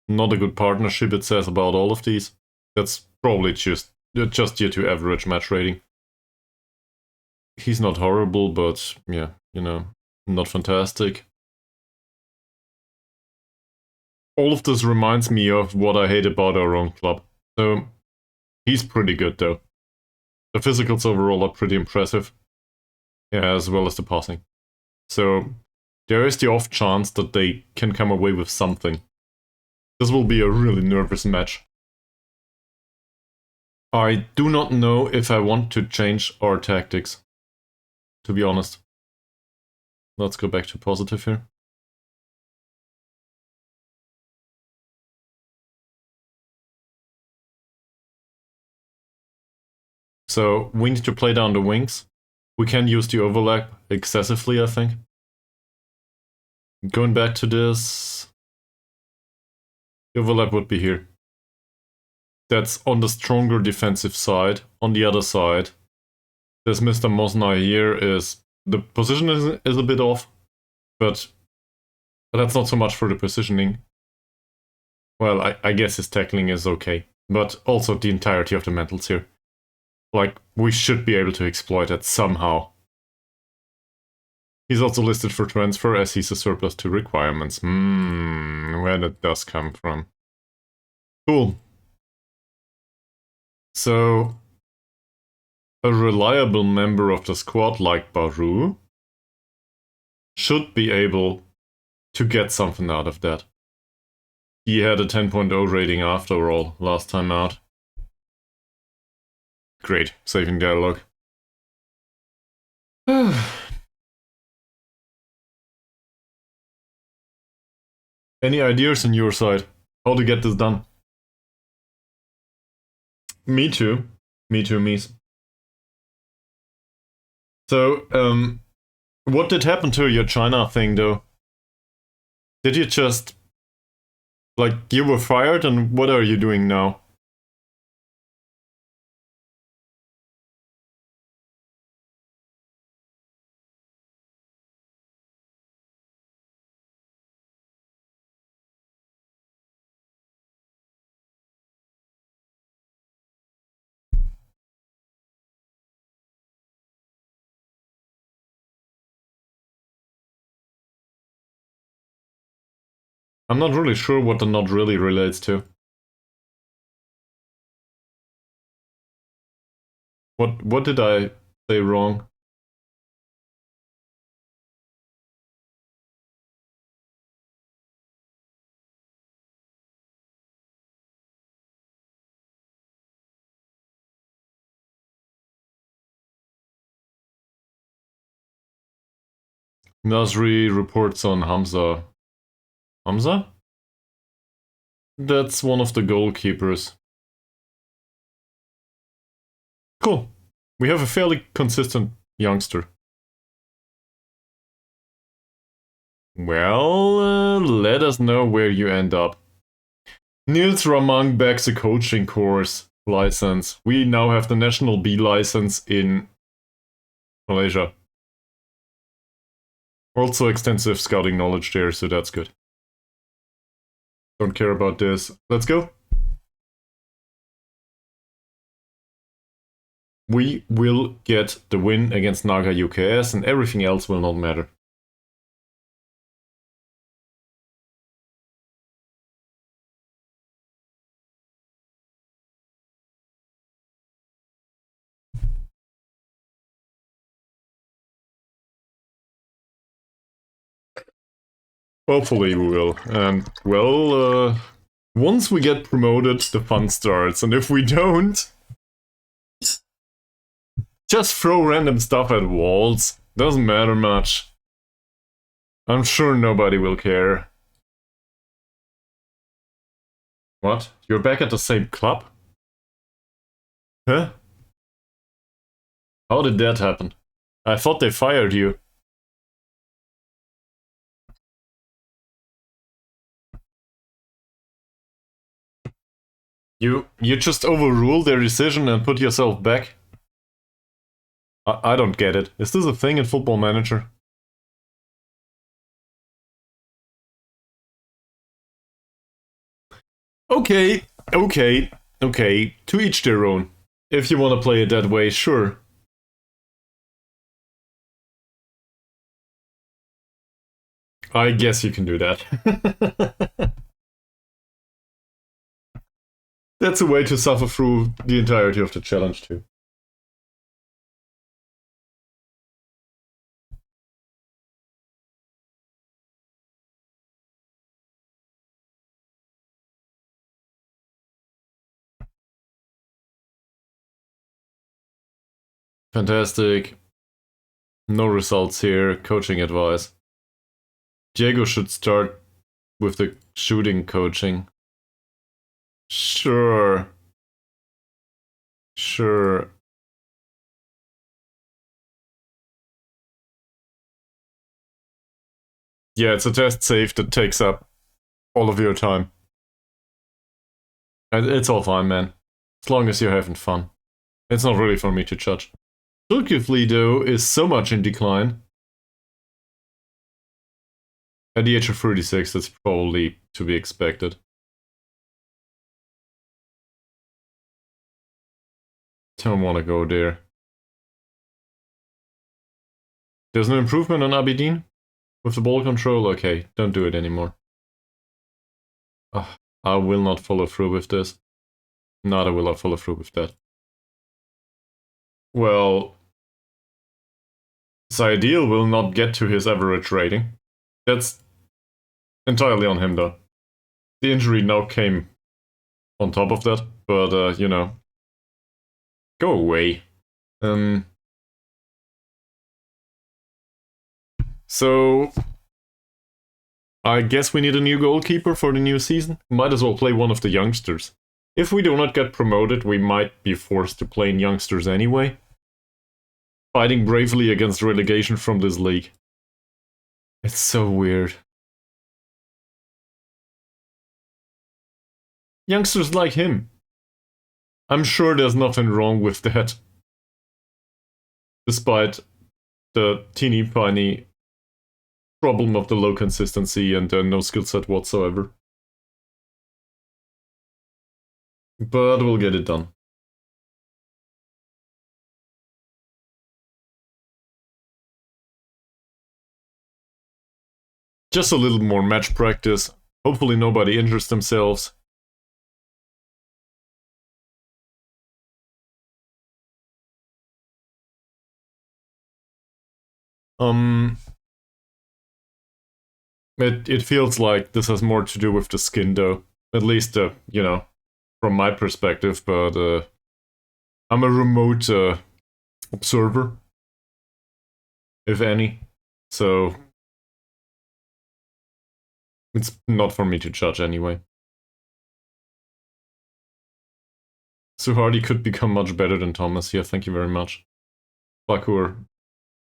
Not a good partnership, it says about all of these. That's probably just due to average match rating. He's not horrible, but yeah, you know, not fantastic. All of this reminds me of what I hate about our own club. So, he's pretty good though. The physicals overall are pretty impressive. Yeah, as well as the passing. So, there is the off chance that they can come away with something. This will be a really nervous match. I do not know if I want to change our tactics, to be honest. Let's go back to positive here. So we need to play down the wings. We can use the overlap excessively, I think. Going back to this, the overlap would be here. That's on the stronger defensive side. On the other side, this Mr. Mosna here is... The position is a bit off, but that's not so much for the positioning. Well, I guess his tackling is okay, but also the entirety of the mentals here. Like, we should be able to exploit that somehow. He's also listed for transfer as he's a surplus to requirements. Where that does come from. Cool. So, a reliable member of the squad like Baru should be able to get something out of that. He had a 10.0 rating after all, last time out. Great, saving dialogue. Any ideas on your side? How to get this done? Me too. Me too, Mies. So, what did happen to your China thing, though? Did you just... Like, you were fired, and what are you doing now? I'm not really sure what the not really relates to. What did I say wrong? Nasri reports on Hamza. Hamza? That's one of the goalkeepers. Cool. We have a fairly consistent youngster. Well, let us know where you end up. Nils Ramang backs a coaching course license. We now have the National B license in Malaysia. Also extensive scouting knowledge there, so that's good. Don't care about this. Let's go. We will get the win against Naga UKS and everything else will not matter. Hopefully we will. And, well, once we get promoted, the fun starts. And if we don't, just throw random stuff at walls. Doesn't matter much. I'm sure nobody will care. What? You're back at the same club? Huh? How did that happen? I thought they fired you. You just overruled their decision and put yourself back? I don't get it. Is this a thing in Football Manager? Okay. To each their own. If you want to play it that way, sure. I guess you can do that. That's a way to suffer through the entirety of the challenge too. Fantastic. No results here. Coaching advice. Diego should start with the shooting coaching. Sure. Yeah, it's a test save that takes up all of your time. And it's all fine, man. As long as you're having fun. It's not really for me to judge. Zulkifli, though, is so much in decline. At the age of 36, that's probably to be expected. Don't want to go there. There's no improvement on Abidin? With the ball control? Okay, don't do it anymore. I will not follow through with this. Neither will I follow through with that. Well, Ideal will not get to his average rating. That's entirely on him, though. The injury now came on top of that, but, you know. Go away. So, I guess we need a new goalkeeper for the new season. Might as well play one of the youngsters. If we do not get promoted, we might be forced to play in youngsters anyway. Fighting bravely against relegation from this league. It's so weird. Youngsters like him. I'm sure there's nothing wrong with that. Despite the teeny tiny problem of the low consistency and no skill set whatsoever. But we'll get it done. Just a little more match practice. Hopefully nobody injures themselves. It feels like this has more to do with the skin, though. At least, you know, from my perspective, but I'm a remote observer, if any. So It's not for me to judge anyway. Suhardi could become much better than Thomas here, thank you very much. Bakur,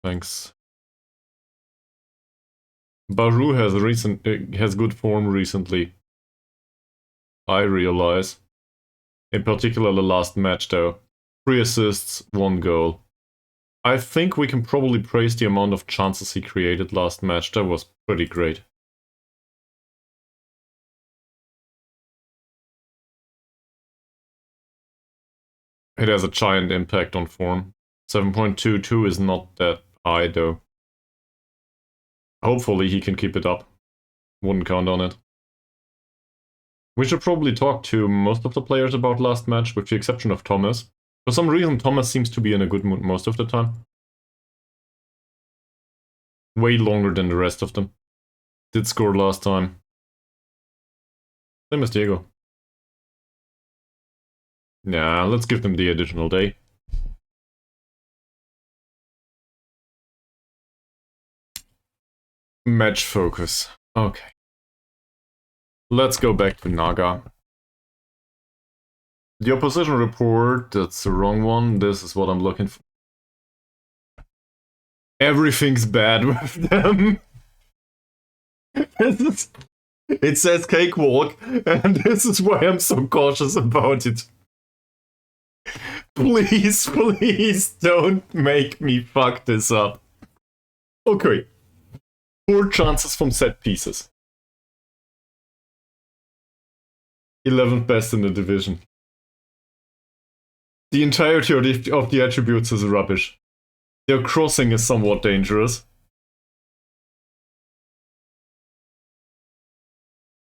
thanks. Baru has good form recently. I realize. In particular the last match though. 3 assists, 1 goal. I think we can probably praise the amount of chances he created last match. That was pretty great. It has a giant impact on form. 7.22 is not that high though. Hopefully he can keep it up. Wouldn't count on it. We should probably talk to most of the players about last match, with the exception of Thomas. For some reason, Thomas seems to be in a good mood most of the time. Way longer than the rest of them. Did score last time. Same as Diego. Nah, let's give them the additional day. Match focus. Okay. Let's go back to Naga. The opposition report, that's the wrong one. This is what I'm looking for. Everything's bad with them. It says cakewalk, and this is why I'm so cautious about it. Please, please don't make me fuck this up. Okay. 4 chances from set pieces. 11th best in the division. The entirety of the attributes is rubbish. Their crossing is somewhat dangerous.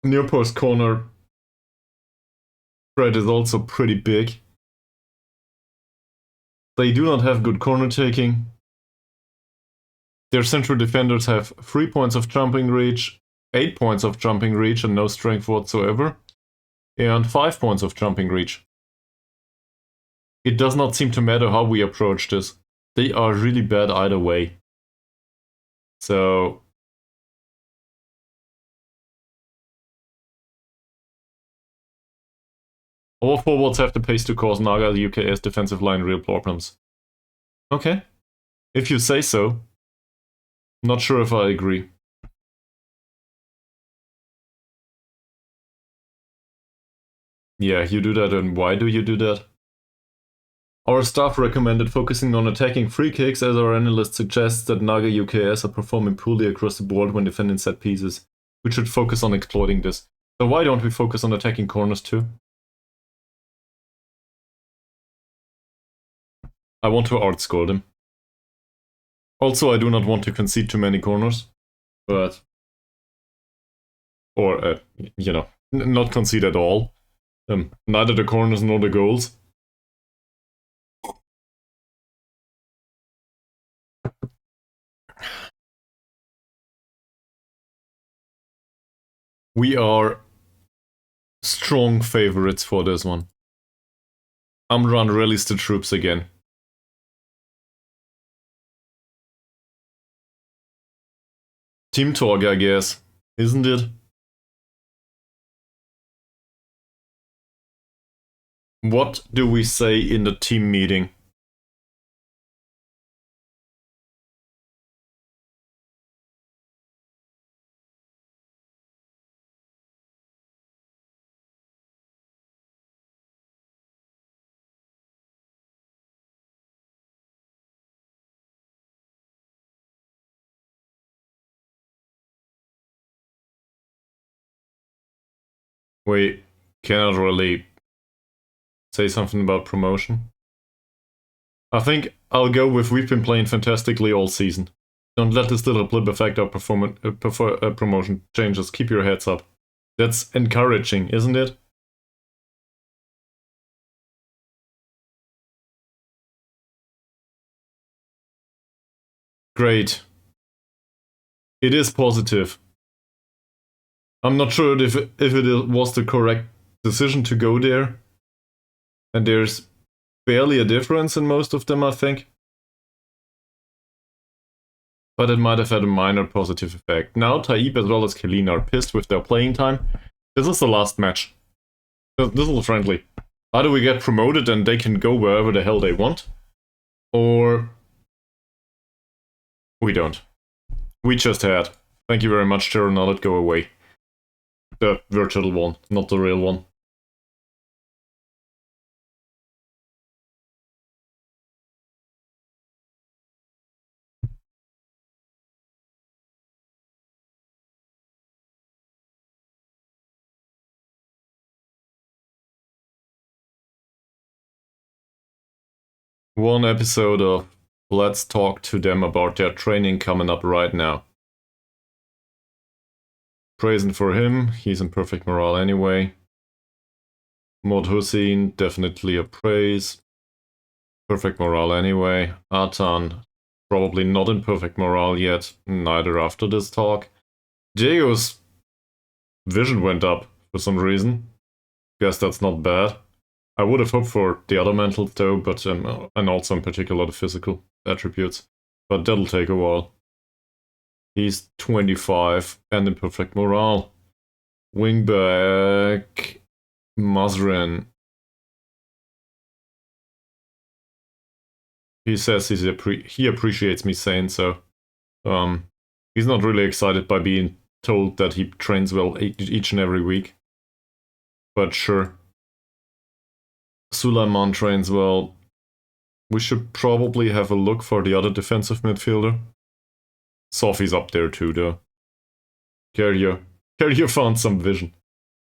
Near post corner threat is also pretty big. They do not have good corner taking. Their central defenders have 3 points of jumping reach, 8 points of jumping reach and no strength whatsoever, and 5 points of jumping reach. It does not seem to matter how we approach this. They are really bad either way. So all forwards have the pace to cause Naga UK's defensive line real problems. Okay. If you say so. Not sure if I agree. Yeah, you do that, and why do you do that? Our staff recommended focusing on attacking free kicks, as our analyst suggests that Naga UKS are performing poorly across the board when defending set pieces. We should focus on exploiting this. So why don't we focus on attacking corners too? I want to outscore them. Also, I do not want to concede too many corners, but... Or, you know, not concede at all. Neither the corners nor the goals. We are strong favorites for this one. Amran rallies the troops again. Team talk, I guess, isn't it? What do we say in the team meeting? We cannot really say something about promotion. I think I'll go with we've been playing fantastically all season. Don't let this little blip affect our promotion changes. Keep your heads up. That's encouraging, isn't it? Great. It is positive. I'm not sure if it was the correct decision to go there. And there's barely a difference in most of them, I think. but it might have had a minor positive effect. Now Taib as well as Kelin are pissed with their playing time. This is the last match. This is friendly. Either we get promoted and they can go wherever the hell they want, or we don't. We just had. Thank you very much, Cheryl. Now let go away. The virtual one, not the real one. One episode of Let's Talk to Them about their training coming up right now. Praising for him, he's in perfect morale anyway. Mod Hussein, definitely a praise. Perfect morale anyway. Atan, probably not in perfect morale yet, neither after this talk. Diego's vision went up for some reason. Guess that's not bad. I would have hoped for the other mentals though, but and also in particular the physical attributes. But that'll take a while. He's 25 and in perfect morale. Wingback Mazrin. He says he appreciates me saying so. He's not really excited by being told that he trains well each and every week. But sure. Sulaiman trains well. We should probably have a look for the other defensive midfielder. Sophie's up there too, though. Carrier found some vision.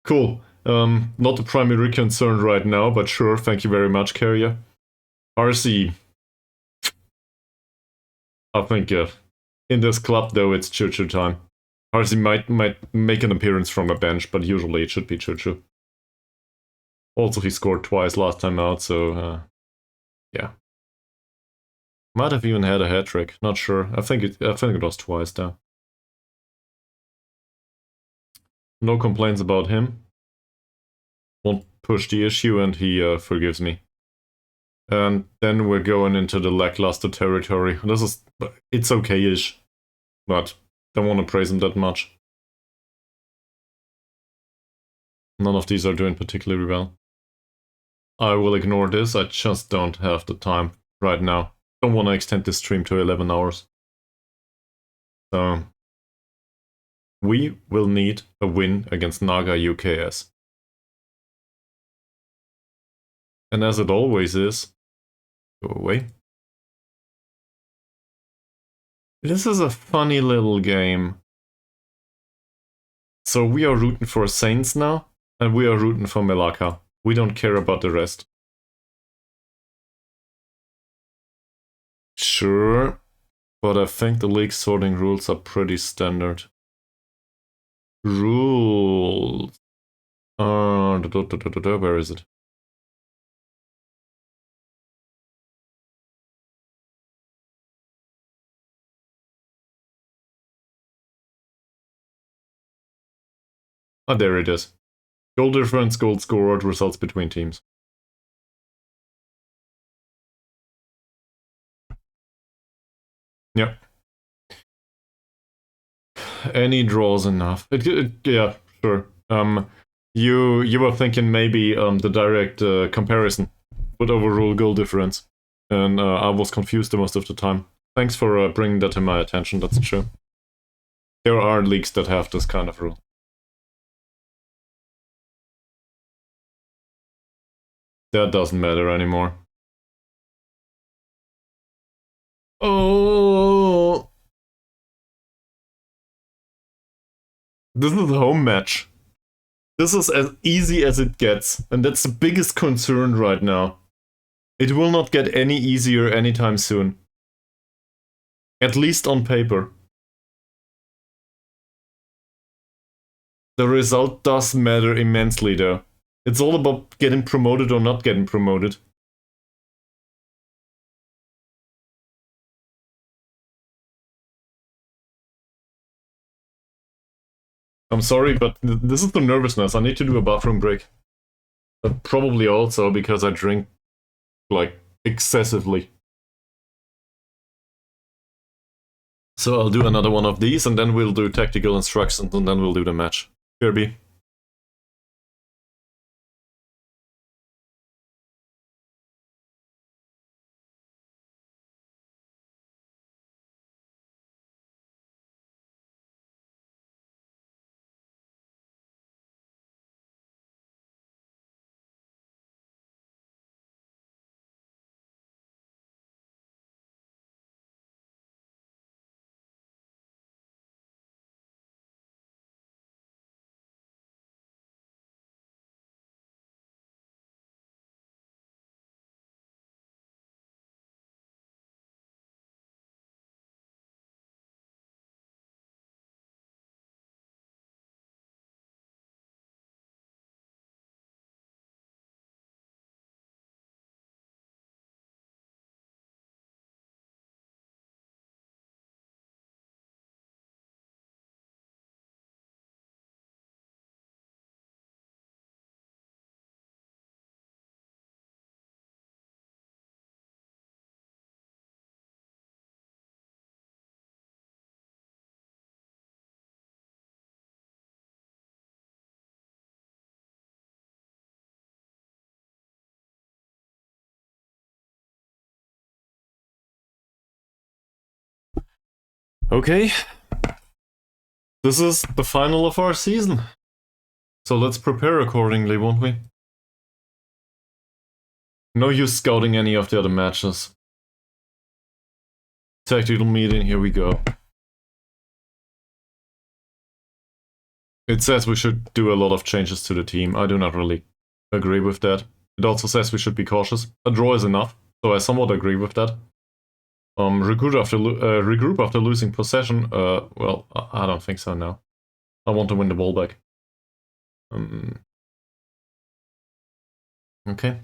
Cool. Not the primary concern right now, but sure, thank you very much, Carrier. RC. I think in this club, though, it's Choo-Choo time. RC might make an appearance from a bench, but usually it should be Choo-Choo. Also, he scored twice last time out, so yeah. Might have even had a hat trick. Not sure. I think it was twice though. No complaints about him. Won't push the issue, and he forgives me. And then we're going into the lackluster territory. It's okay-ish, but don't want to praise him that much. None of these are doing particularly well. I will ignore this. I just don't have the time right now. Don't want to extend this stream to 11 hours. So, we will need a win against Naga UKS. And as it always is, go away. This is a funny little game. So we are rooting for Saints now, and we are rooting for Melaka. We don't care about the rest. Sure, but I think the league sorting rules are pretty standard. Rules. Where is it? Ah, there it is. Goal difference, goals scored, results between teams. Yep. Any draws enough. Yeah, sure. You were thinking maybe the direct comparison would overrule goal difference, and I was confused most of the time. Thanks for bringing that to my attention. That's true. There are leagues that have this kind of rule. That doesn't matter anymore. Oh, this is a home match. This is as easy as it gets, and that's the biggest concern right now. It will not get any easier anytime soon. At least on paper. The result does matter immensely, though. It's all about getting promoted or not getting promoted. I'm sorry, but this is the nervousness. I need to do a bathroom break. But probably also because I drink, like, excessively. So I'll do another one of these, and then we'll do tactical instructions, and then we'll do the match. Kirby. Okay. This is the final of our season. So let's prepare accordingly, won't we? No use scouting any of the other matches. Tactical meeting, here we go. It says we should do a lot of changes to the team. I do not really agree with that. It also says we should be cautious. A draw is enough, so I somewhat agree with that. Regroup after losing possession. Well, I don't think so now. I want to win the ball back. Okay.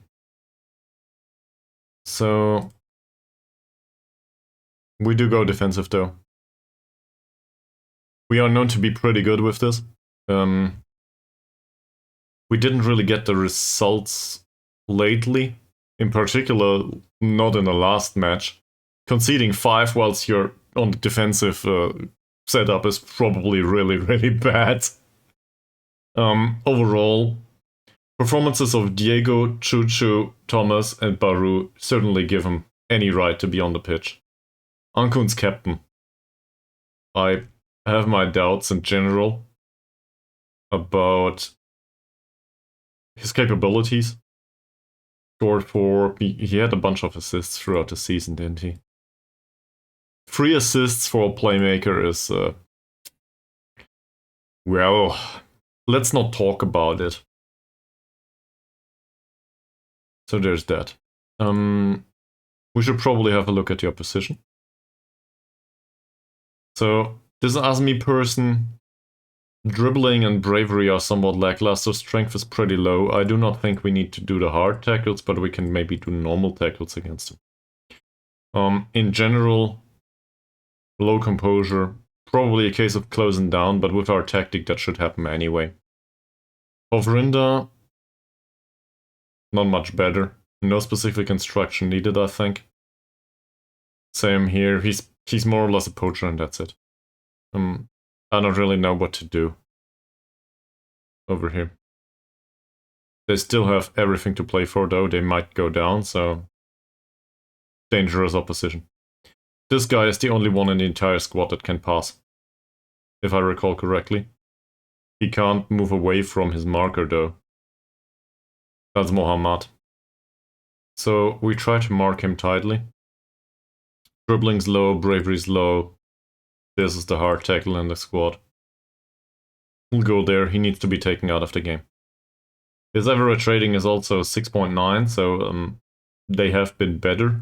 So we do go defensive though. We are known to be pretty good with this. We didn't really get the results lately. In particular, not in the last match. Conceding 5 whilst you're on the defensive setup is probably really, really bad. Overall, performances of Diego, Chuchu, Thomas, and Baru certainly give him any right to be on the pitch. Ankun's captain. I have my doubts in general about his capabilities. Scored 4. He had a bunch of assists throughout the season, didn't he? 3 assists for a playmaker is, well, let's not talk about it. So there's that. We should probably have a look at your position. So this Asmi person, dribbling and bravery are somewhat lackluster. Strength is pretty low. I do not think we need to do the hard tackles, but we can maybe do normal tackles against him. In general, low composure. Probably a case of closing down, but with our tactic that should happen anyway. Ovrinda, not much better. No specific instruction needed, I think. Same here. He's more or less a poacher and that's it. I don't really know what to do over here. They still have everything to play for though. They might go down, so dangerous opposition. This guy is the only one in the entire squad that can pass, if I recall correctly. He can't move away from his marker though. That's Mohammad. So we try to mark him tightly. Dribbling's low, bravery's low. This is the hard tackle in the squad. We'll go there, he needs to be taken out of the game. His average rating is also 6.9, so they have been better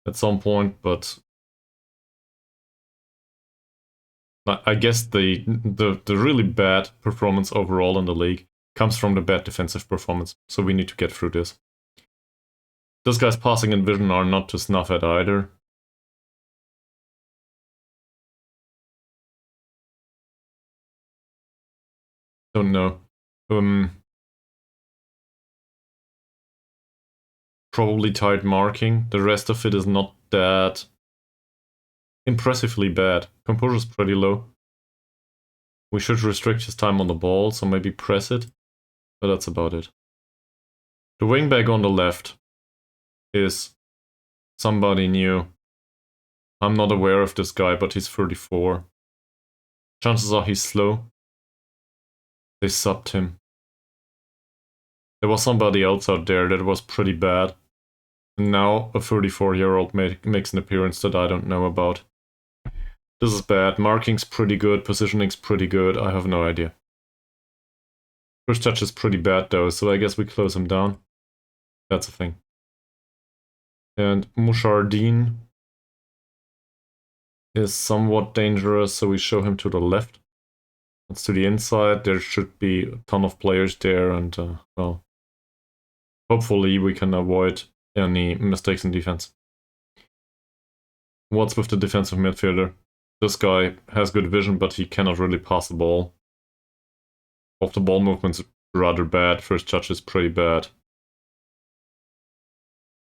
at some point, but I guess the really bad performance overall in the league comes from the bad defensive performance, so we need to get through this. This guy's passing and vision are not to snuff at either. Don't know. Probably tight marking. The rest of it is not that impressively bad. Composure's pretty low. We should restrict his time on the ball, so maybe press it. But that's about it. The wingback on the left is somebody new. I'm not aware of this guy, but he's 34. Chances are he's slow. They subbed him. There was somebody else out there that was pretty bad. And now a 34-year-old makes an appearance that I don't know about. This is bad. Marking's pretty good. Positioning's pretty good. I have no idea. First touch is pretty bad though, so I guess we close him down. That's a thing. And Mouchardine is somewhat dangerous, so we show him to the left. That's to the inside. There should be a ton of players there, and well, hopefully we can avoid any mistakes in defense. What's with the defensive midfielder? This guy has good vision, but he cannot really pass the ball. Off the ball movement's rather bad. First touch is pretty bad.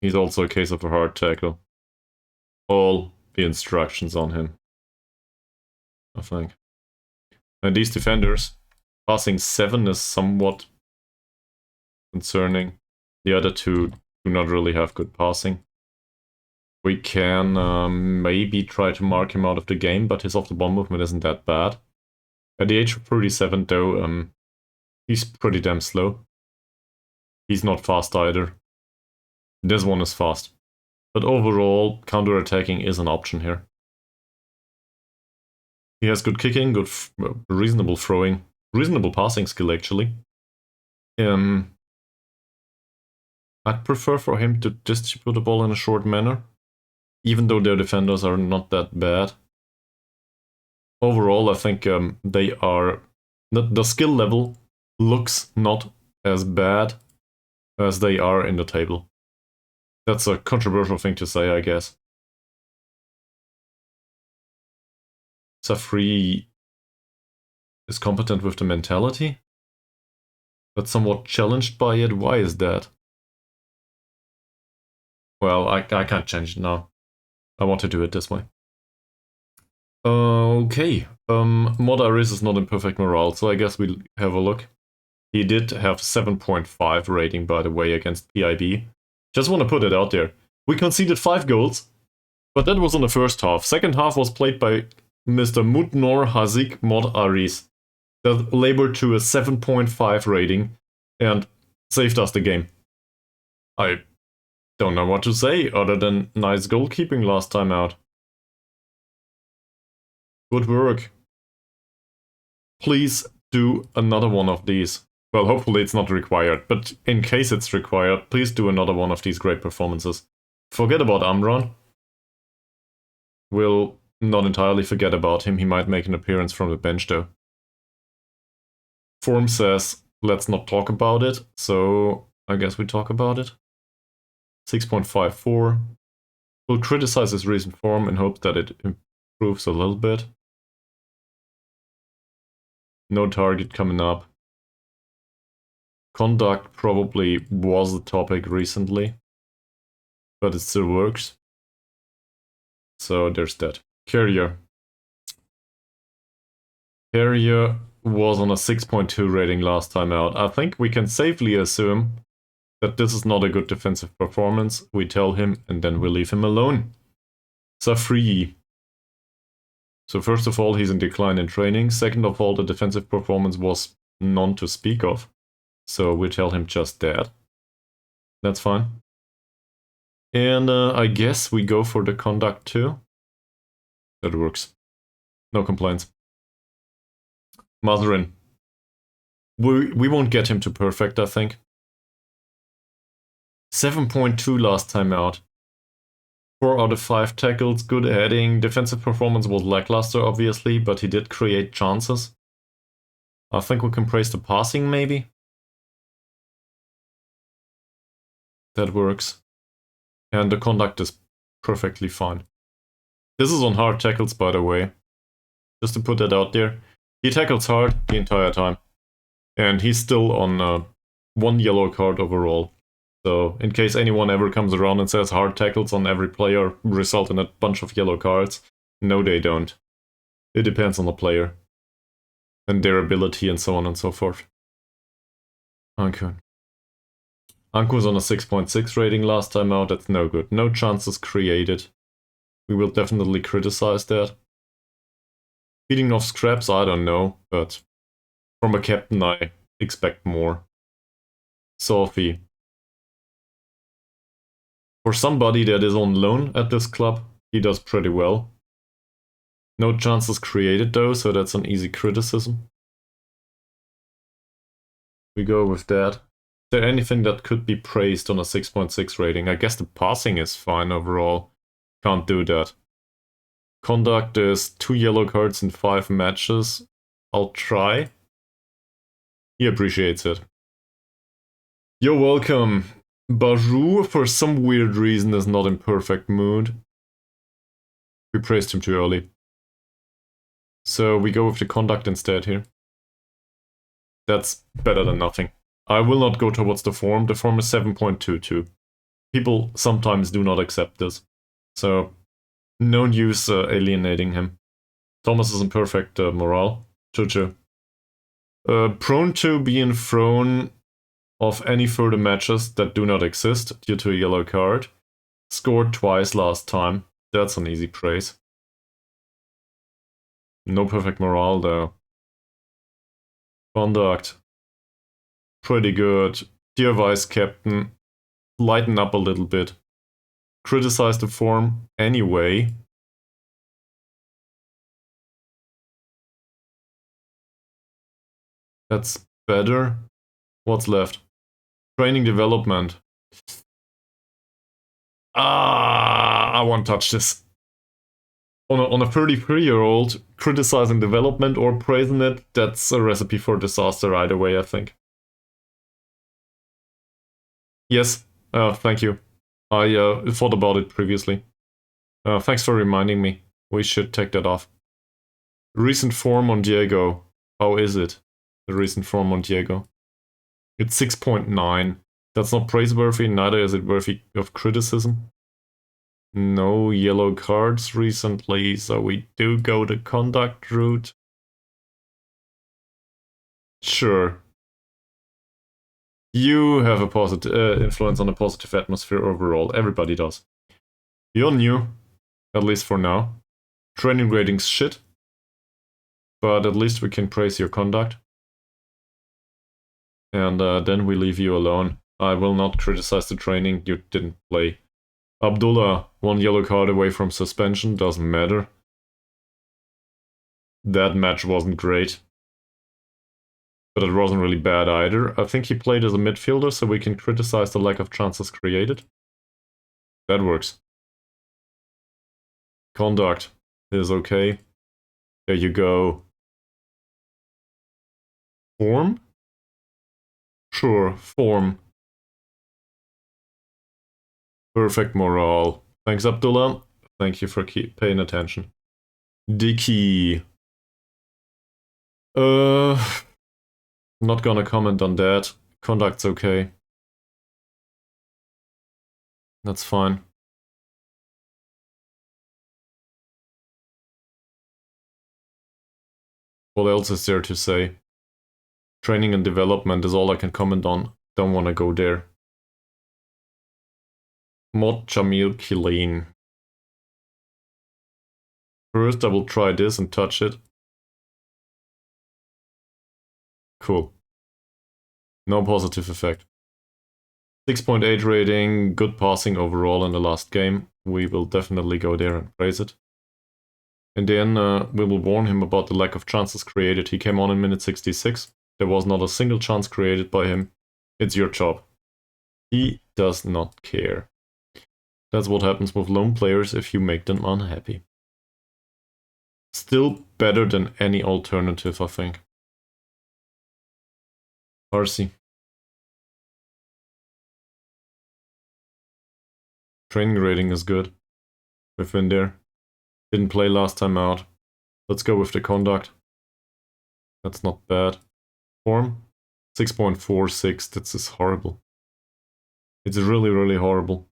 He's also a case of a hard tackle. All the instructions on him, I think. And these defenders, passing 7 is somewhat concerning. The other two do not really have good passing. We can maybe try to mark him out of the game, but his off-the-ball movement isn't that bad. At the age of 37 though, he's pretty damn slow. He's not fast either. This one is fast. But overall, counter-attacking is an option here. He has good kicking, good reasonable throwing, reasonable passing skill actually. I'd prefer for him to distribute the ball in a short manner, even though their defenders are not that bad. Overall, I think they are... The skill level looks not as bad as they are in the table. That's a controversial thing to say, I guess. Safri is competent with the mentality, but somewhat challenged by it. Why is that? Well, I can't change it now. I want to do it this way. Okay, Modaris is not in perfect morale, so I guess we'll have a look. He did have 7.5 rating, by the way, against PIB. Just want to put it out there. We conceded 5 goals, but that was in the first half. Second half was played by Mr. Mutnor Hazik Mod Aris, that labored to a 7.5 rating and saved us the game. I don't know what to say other than nice goalkeeping last time out. Good work. Please do another one of these. Well, hopefully it's not required, but in case it's required, please do another one of these great performances. Forget about Amran. We'll not entirely forget about him. He might make an appearance from the bench though. Form says, let's not talk about it, so I guess we talk about it. 6.54. We'll criticize his recent form in hopes that it improves a little bit. No target coming up. Conduct probably was the topic recently, but it still works. So there's that. Carrier. Carrier was on a 6.2 rating last time out. I think we can safely assume that this is not a good defensive performance. We tell him and then we leave him alone. Safri. So first of all, he's in decline in training. Second of all, the defensive performance was none to speak of. So we tell him just that. That's fine. And I guess we go for the conduct too. That works. No complaints. Matherin. We won't get him to perfect, I think. 7.2 last time out. 4 out of 5 tackles, good heading. Defensive performance was lackluster, obviously, but he did create chances. I think we can praise the passing, maybe. That works. And the conduct is perfectly fine. This is on hard tackles, by the way. Just to put that out there. He tackles hard the entire time. And he's still on 1 yellow card overall. So, in case anyone ever comes around and says hard tackles on every player result in a bunch of yellow cards, No, they don't. It depends on the player. And their ability and so on and so forth. Anku. Anku was on a 6.6 rating last time out. That's no good. No chances created. We will definitely criticize that. Feeding off scraps, I don't know, but from a captain I expect more. Sophie. For somebody that is on loan at this club, he does pretty well. No chances created though, so that's an easy criticism. We go with that. Is there anything that could be praised on a 6.6 rating? I guess the passing is fine overall. Can't do that. Conduct is 2 yellow cards in 5 matches. I'll try. He appreciates it. You're welcome. Bajou, for some weird reason, is not in perfect mood. We praised him too early. So we go with the conduct instead here. That's better than nothing. I will not go towards the form. The form is 7.22. People sometimes do not accept this. So no use alienating him. Thomas is in perfect morale. Choo-choo. Prone to being thrown off any further matches that do not exist due to a yellow card. Scored twice last time. That's an easy praise. No perfect morale though. Conduct. Pretty good. Dear Vice Captain, lighten up a little bit. Criticize the form anyway. That's better. What's left? Training development. I won't touch this. On a 33-year-old, criticizing development or praising it, that's a recipe for disaster either way, I think. Yes, thank you. I thought about it previously. Thanks for reminding me. We should take that off. Recent form on Diego. How is it? The recent form on Diego. It's 6.9. That's not praiseworthy, neither is it worthy of criticism. No yellow cards recently, so we do go the conduct route. Sure. You have a positive influence on a positive atmosphere overall. Everybody does. You're new, at least for now. Training ratings shit, but at least we can praise your conduct. And then we leave you alone. I will not criticize the training, you didn't play. Abdullah, 1 yellow card away from suspension, doesn't matter. That match wasn't great. But it wasn't really bad either. I think he played as a midfielder, so we can criticize the lack of chances created. That works. Conduct is okay. There you go. Form? Sure, form. Perfect morale. Thanks, Abdullah. Thank you for paying attention. Dicky. Not gonna comment on that. Conduct's okay. That's fine. What else is there to say? Training and development is all I can comment on. Don't wanna go there. Mod Jamil Kilane. First I will try this and touch it. Cool. No positive effect. 6.8 rating, good passing overall in the last game. We will definitely go there and praise it. And then we will warn him about the lack of chances created. He came on in minute 66. There was not a single chance created by him. It's your job. He does not care. That's what happens with lone players if you make them unhappy. Still better than any alternative, I think. RC. Training rating is good. We've been there. Didn't play last time out. Let's go with the conduct. That's not bad. Form? 6.46. This is horrible. It's really, really horrible.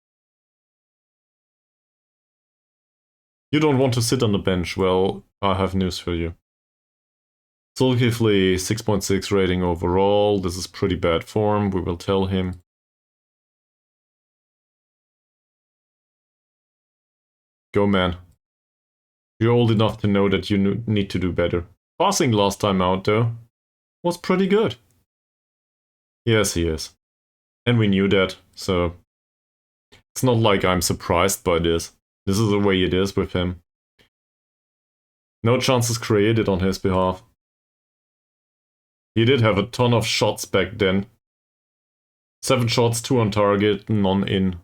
You don't want to sit on the bench. Well, I have news for you. Zulkifli 6.6 rating overall. This is pretty bad form. We will tell him. Go, man. You're old enough to know that you need to do better. Passing last time out, though, was pretty good. Yes, he is. And we knew that, so it's not like I'm surprised by this. This is the way it is with him. No chances created on his behalf. He did have a ton of shots back then. 7 shots, 2 on target, none in.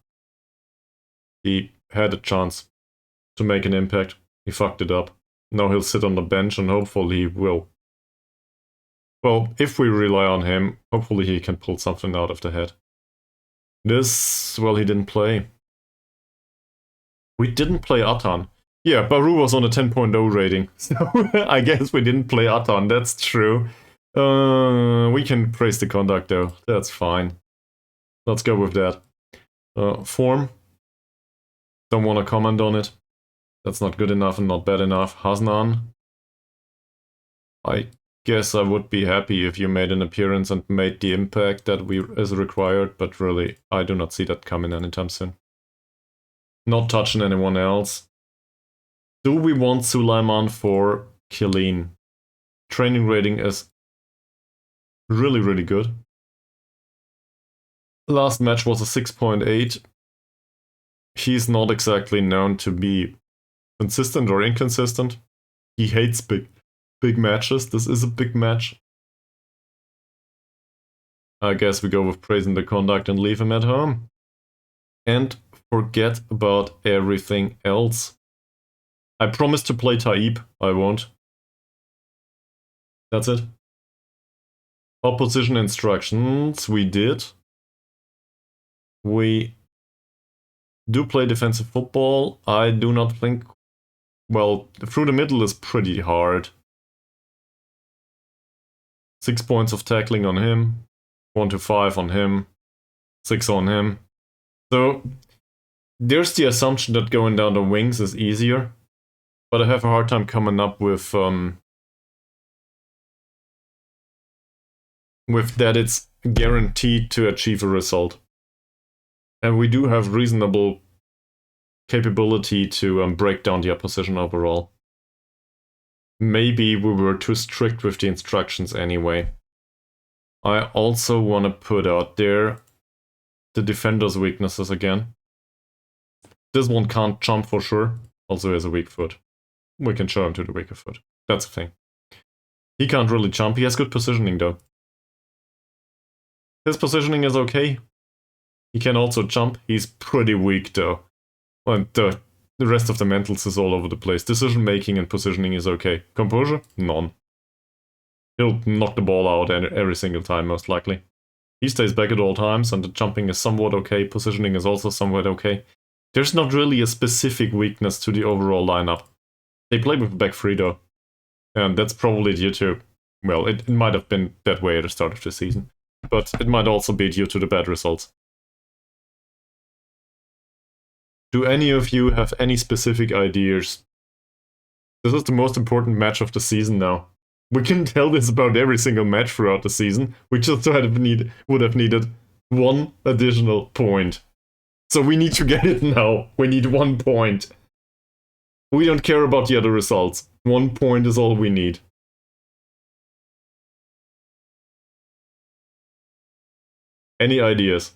He had a chance to make an impact. He fucked it up. Now he'll sit on the bench and hopefully he will. Well, if we rely on him, hopefully he can pull something out of the head. This, well, he didn't play. We didn't play Atan. Yeah, Baru was on a 10.0 rating, so I guess we didn't play Atan, that's true. We can praise the conduct though, that's fine. Let's go with that. Form. Don't want to comment on it. That's not good enough and not bad enough. Hasnan. I guess I would be happy if you made an appearance and made the impact that is required, but really, I do not see that coming anytime soon. Not touching anyone else. Do we want Sulaiman for Killeen? Training rating is really, really good. Last match was a 6.8. He's not exactly known to be consistent or inconsistent. He hates big matches. This is a big match. I guess we go with praising the conduct and leave him at home. And forget about everything else. I promised to play Taib. I won't. That's it. Opposition instructions. We did. We do play defensive football. I do not think... Well, through the middle is pretty hard. 6 points of tackling on him. 1 to 5 on him. 6 on him. So, there's the assumption that going down the wings is easier. But I have a hard time coming up with that it's guaranteed to achieve a result. And we do have reasonable capability to break down the opposition overall. Maybe we were too strict with the instructions anyway. I also want to put out there the defender's weaknesses again. This one can't jump for sure. Also has a weak foot. We can show him to the weaker foot. That's the thing. He can't really jump. He has good positioning though. His positioning is okay. He can also jump. He's pretty weak though. And the rest of the mentals is all over the place. Decision making and positioning is okay. Composure? None. He'll knock the ball out every single time most likely. He stays back at all times and the jumping is somewhat okay. Positioning is also somewhat okay. There's not really a specific weakness to the overall lineup. They play with back three though. And that's probably due to, well, it might have been that way at the start of the season. But it might also be due to the bad results. Do any of you have any specific ideas? This is the most important match of the season now. We can tell this about every single match throughout the season. We just would have needed 1 additional point. So we need to get it now. We need 1 point. We don't care about the other results. 1 point is all we need. Any ideas?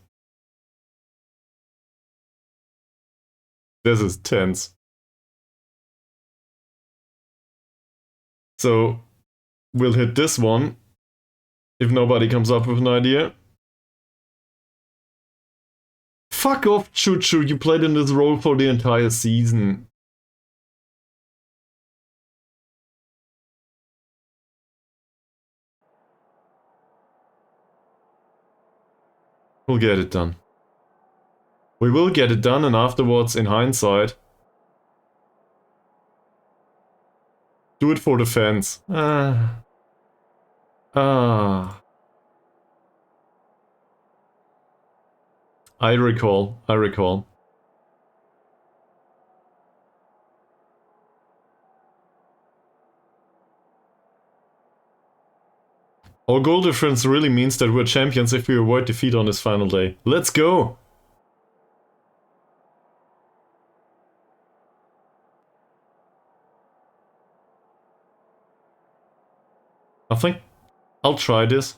This is tense. So, we'll hit this one. If nobody comes up with an idea. Fuck off, Choo Choo. You played in this role for the entire season. We'll get it done. We will get it done, and afterwards, in hindsight, do it for the fans. I recall. Our goal difference really means that we're champions if we avoid defeat on this final day. Let's go! I think I'll try this.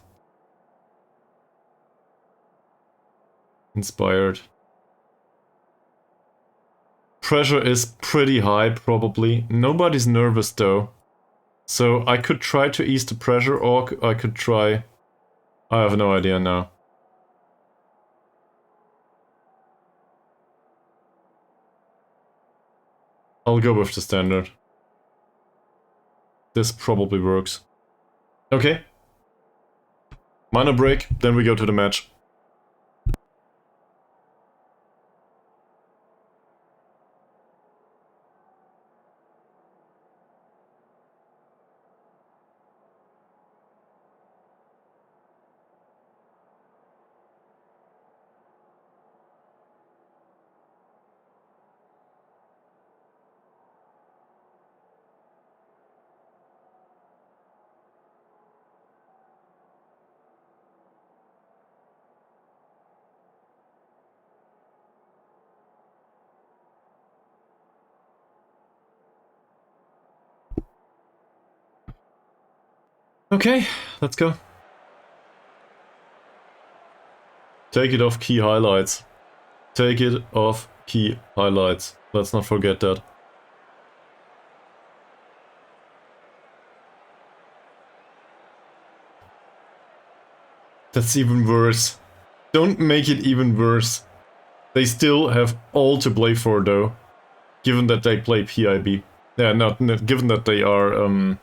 Inspired. Pressure is pretty high, probably. Nobody's nervous though. So I could try to ease the pressure, or I could try... I have no idea now. I'll go with the standard. This probably works. Okay. Minor break, then we go to the match. Okay, let's go. Take it off key highlights. Take it off key highlights. Let's not forget that. That's even worse. Don't make it even worse. They still have all to play for though. Given that they play PIB. Yeah, given that they are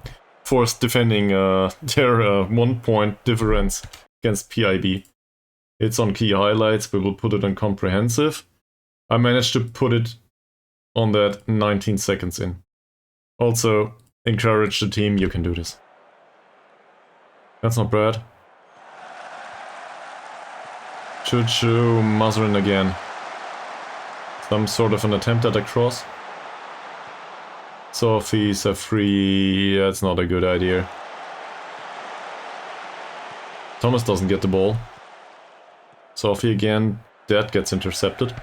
forced defending their 1 point difference against PIB. It's on key highlights, we will put it on comprehensive. I managed to put it on that 19 seconds in. Also, encourage the team, you can do this. That's not bad. Choo-choo, Mazrin again. Some sort of an attempt at a cross. Sophie's a free... That's not a good idea. Thomas doesn't get the ball. Sophie again, that gets intercepted.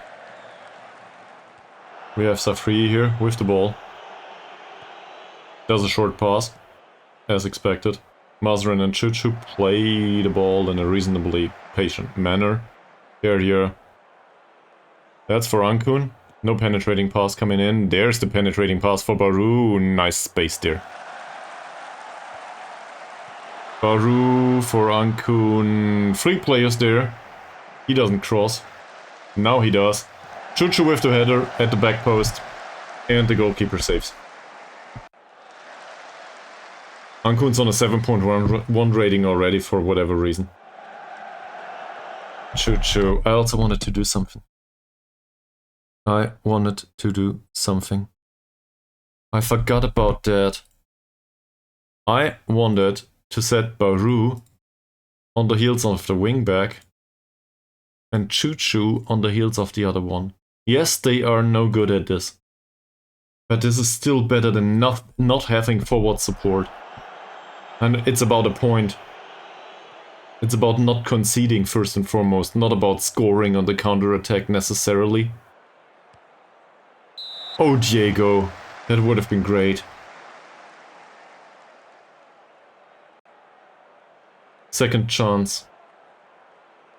We have Safri here with the ball. Does a short pass, as expected. Mazrin and Choo-choo play the ball in a reasonably patient manner. Here. That's for Ankun. No penetrating pass coming in. There's the penetrating pass for Baru. Nice space there. Baru for Ankun. 3 players there. He doesn't cross. Now he does. Choo-choo with the header at the back post. And the goalkeeper saves. Ankun's on a 7.1 rating already for whatever reason. Choo-choo. I also wanted to do something. I forgot about that. I wanted to set Baru on the heels of the wingback and Choo-choo on the heels of the other one. Yes, they are no good at this. But this is still better than not having forward support. And it's about a point. It's about not conceding first and foremost, not about scoring on the counter-attack necessarily. Oh, Diego, that would have been great. Second chance.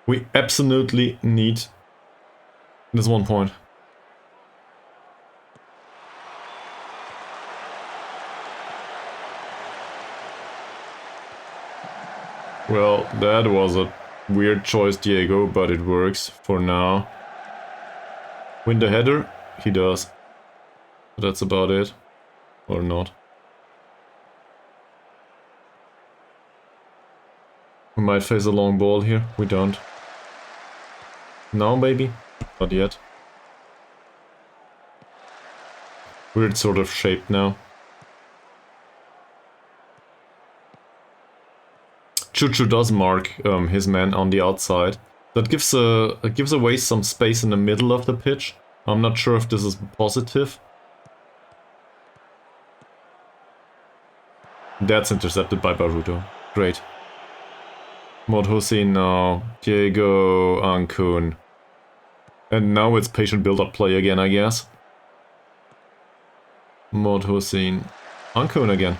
We absolutely need this 1 point. Well, that was a weird choice, Diego, but it works for now. Win the header? He does. That's about it. Or not. We might face a long ball here. We don't. Now, maybe? Not yet. Weird sort of shape now. Choo-choo does mark his man on the outside. That gives away some space in the middle of the pitch. I'm not sure if this is positive. That's intercepted by Baruto. Great. Mod Hussein now. Diego Ancun. And now it's patient build-up play again, I guess. Mod Hussein. Ancun again.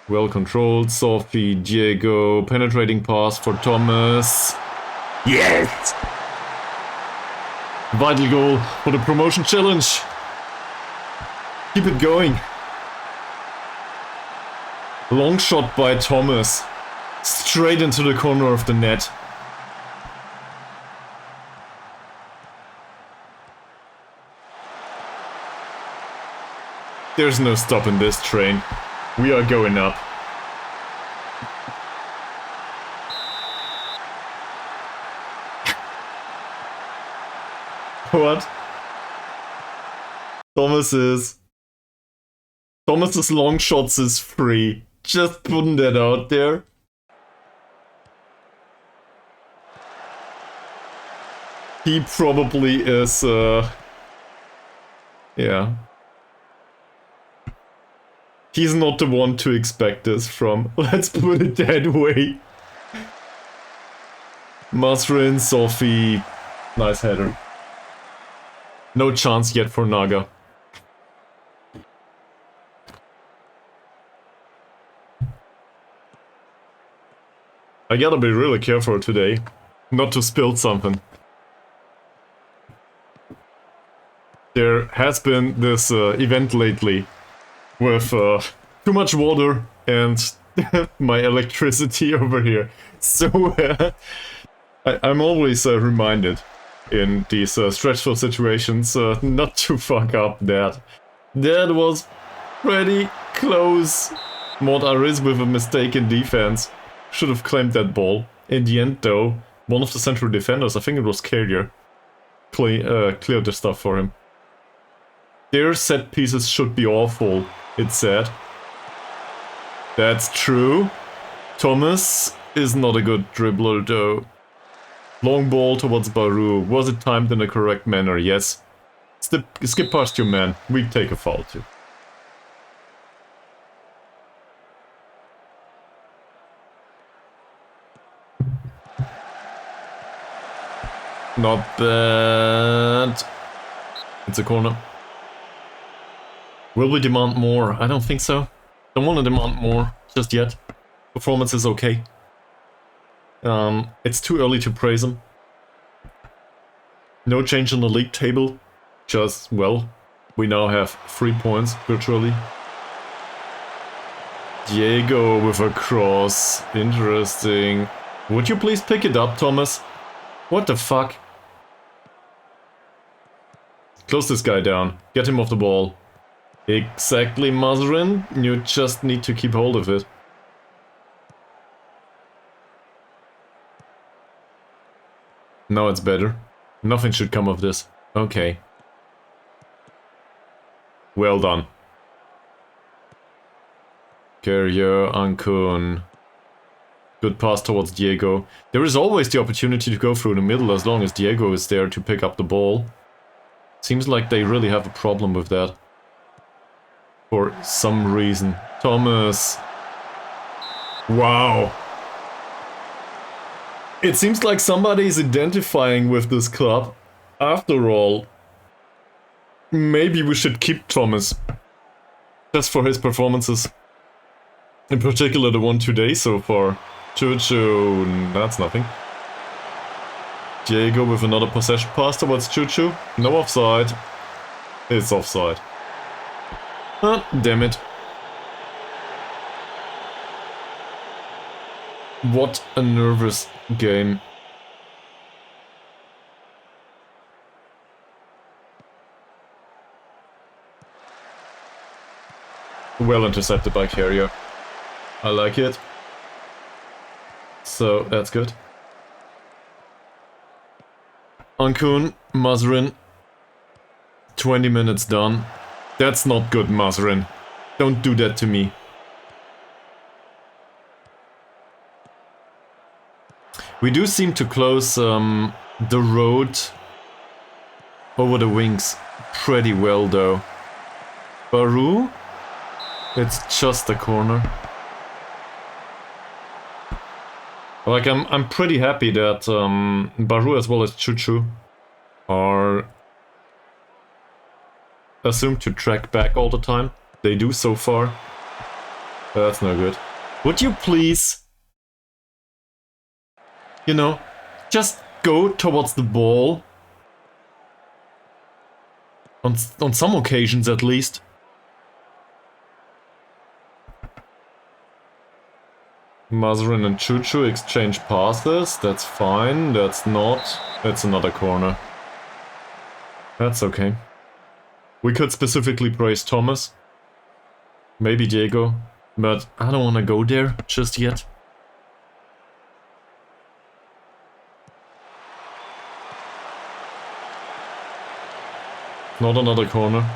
Well controlled. Sophie, Diego. Penetrating pass for Thomas. Yes! Vital goal for the promotion challenge. Keep it going. Long shot by Thomas. Straight into the corner of the net. There's no stopping this train. We are going up. What? Thomas's long shots is free. Just putting that out there. He probably is, yeah. He's not the one to expect this from. Let's put it that way. Masrin, Sophie. Nice header. No chance yet for Naga. I gotta be really careful today. Not to spill something. There has been this event lately with too much water and my electricity over here. So I'm always reminded in these stressful situations not to fuck up that. That was pretty close. Mod Ariz with a mistake in defense. Should have claimed that ball. In the end though, one of the central defenders, I think it was Carrier, cleared the stuff for him. Their set pieces should be awful, it said. That's true. Thomas is not a good dribbler though. Long ball towards Baru. Was it timed in the correct manner? Yes. Skip past your man. We take a foul too. Not bad. It's a corner. Will we demand more? I don't think so. Don't want to demand more just yet. Performance is okay. It's too early to praise him. No change in the league table. Just, well, we now have 3 points virtually. Diego with a cross. Interesting. Would you please pick it up, Thomas? What the fuck? Close this guy down. Get him off the ball. Exactly, Mazrin. You just need to keep hold of it. Now it's better. Nothing should come of this. Okay. Well done. Carrier, Ancun. Good pass towards Diego. There is always the opportunity to go through the middle as long as Diego is there to pick up the ball. Seems like they really have a problem with that. For some reason. Thomas. Wow. It seems like somebody is identifying with this club. After all, maybe we should keep Thomas. Just for his performances. In particular the one today so far. Chuchu, that's nothing. Diego with another possession pass towards Chuchu. No offside. It's offside. Ah, damn it. What a nervous game. Well intercepted by Carrier. I like it. So, that's good. Ancun, Mazrin. 20 minutes done. That's not good, Mazrin. Don't do that to me. We do seem to close the road over the wings pretty well, though. Baru? It's just a corner. Like, I'm pretty happy that Baru as well as Chuchu are assumed to track back all the time. They do so far. That's no good. Would you please, you know, just go towards the ball? On some occasions at least. Mazarin and Chuchu exchange passes. That's fine. That's not. That's another corner. That's okay. We could specifically praise Thomas. Maybe Diego. But I don't want to go there just yet. Not another corner.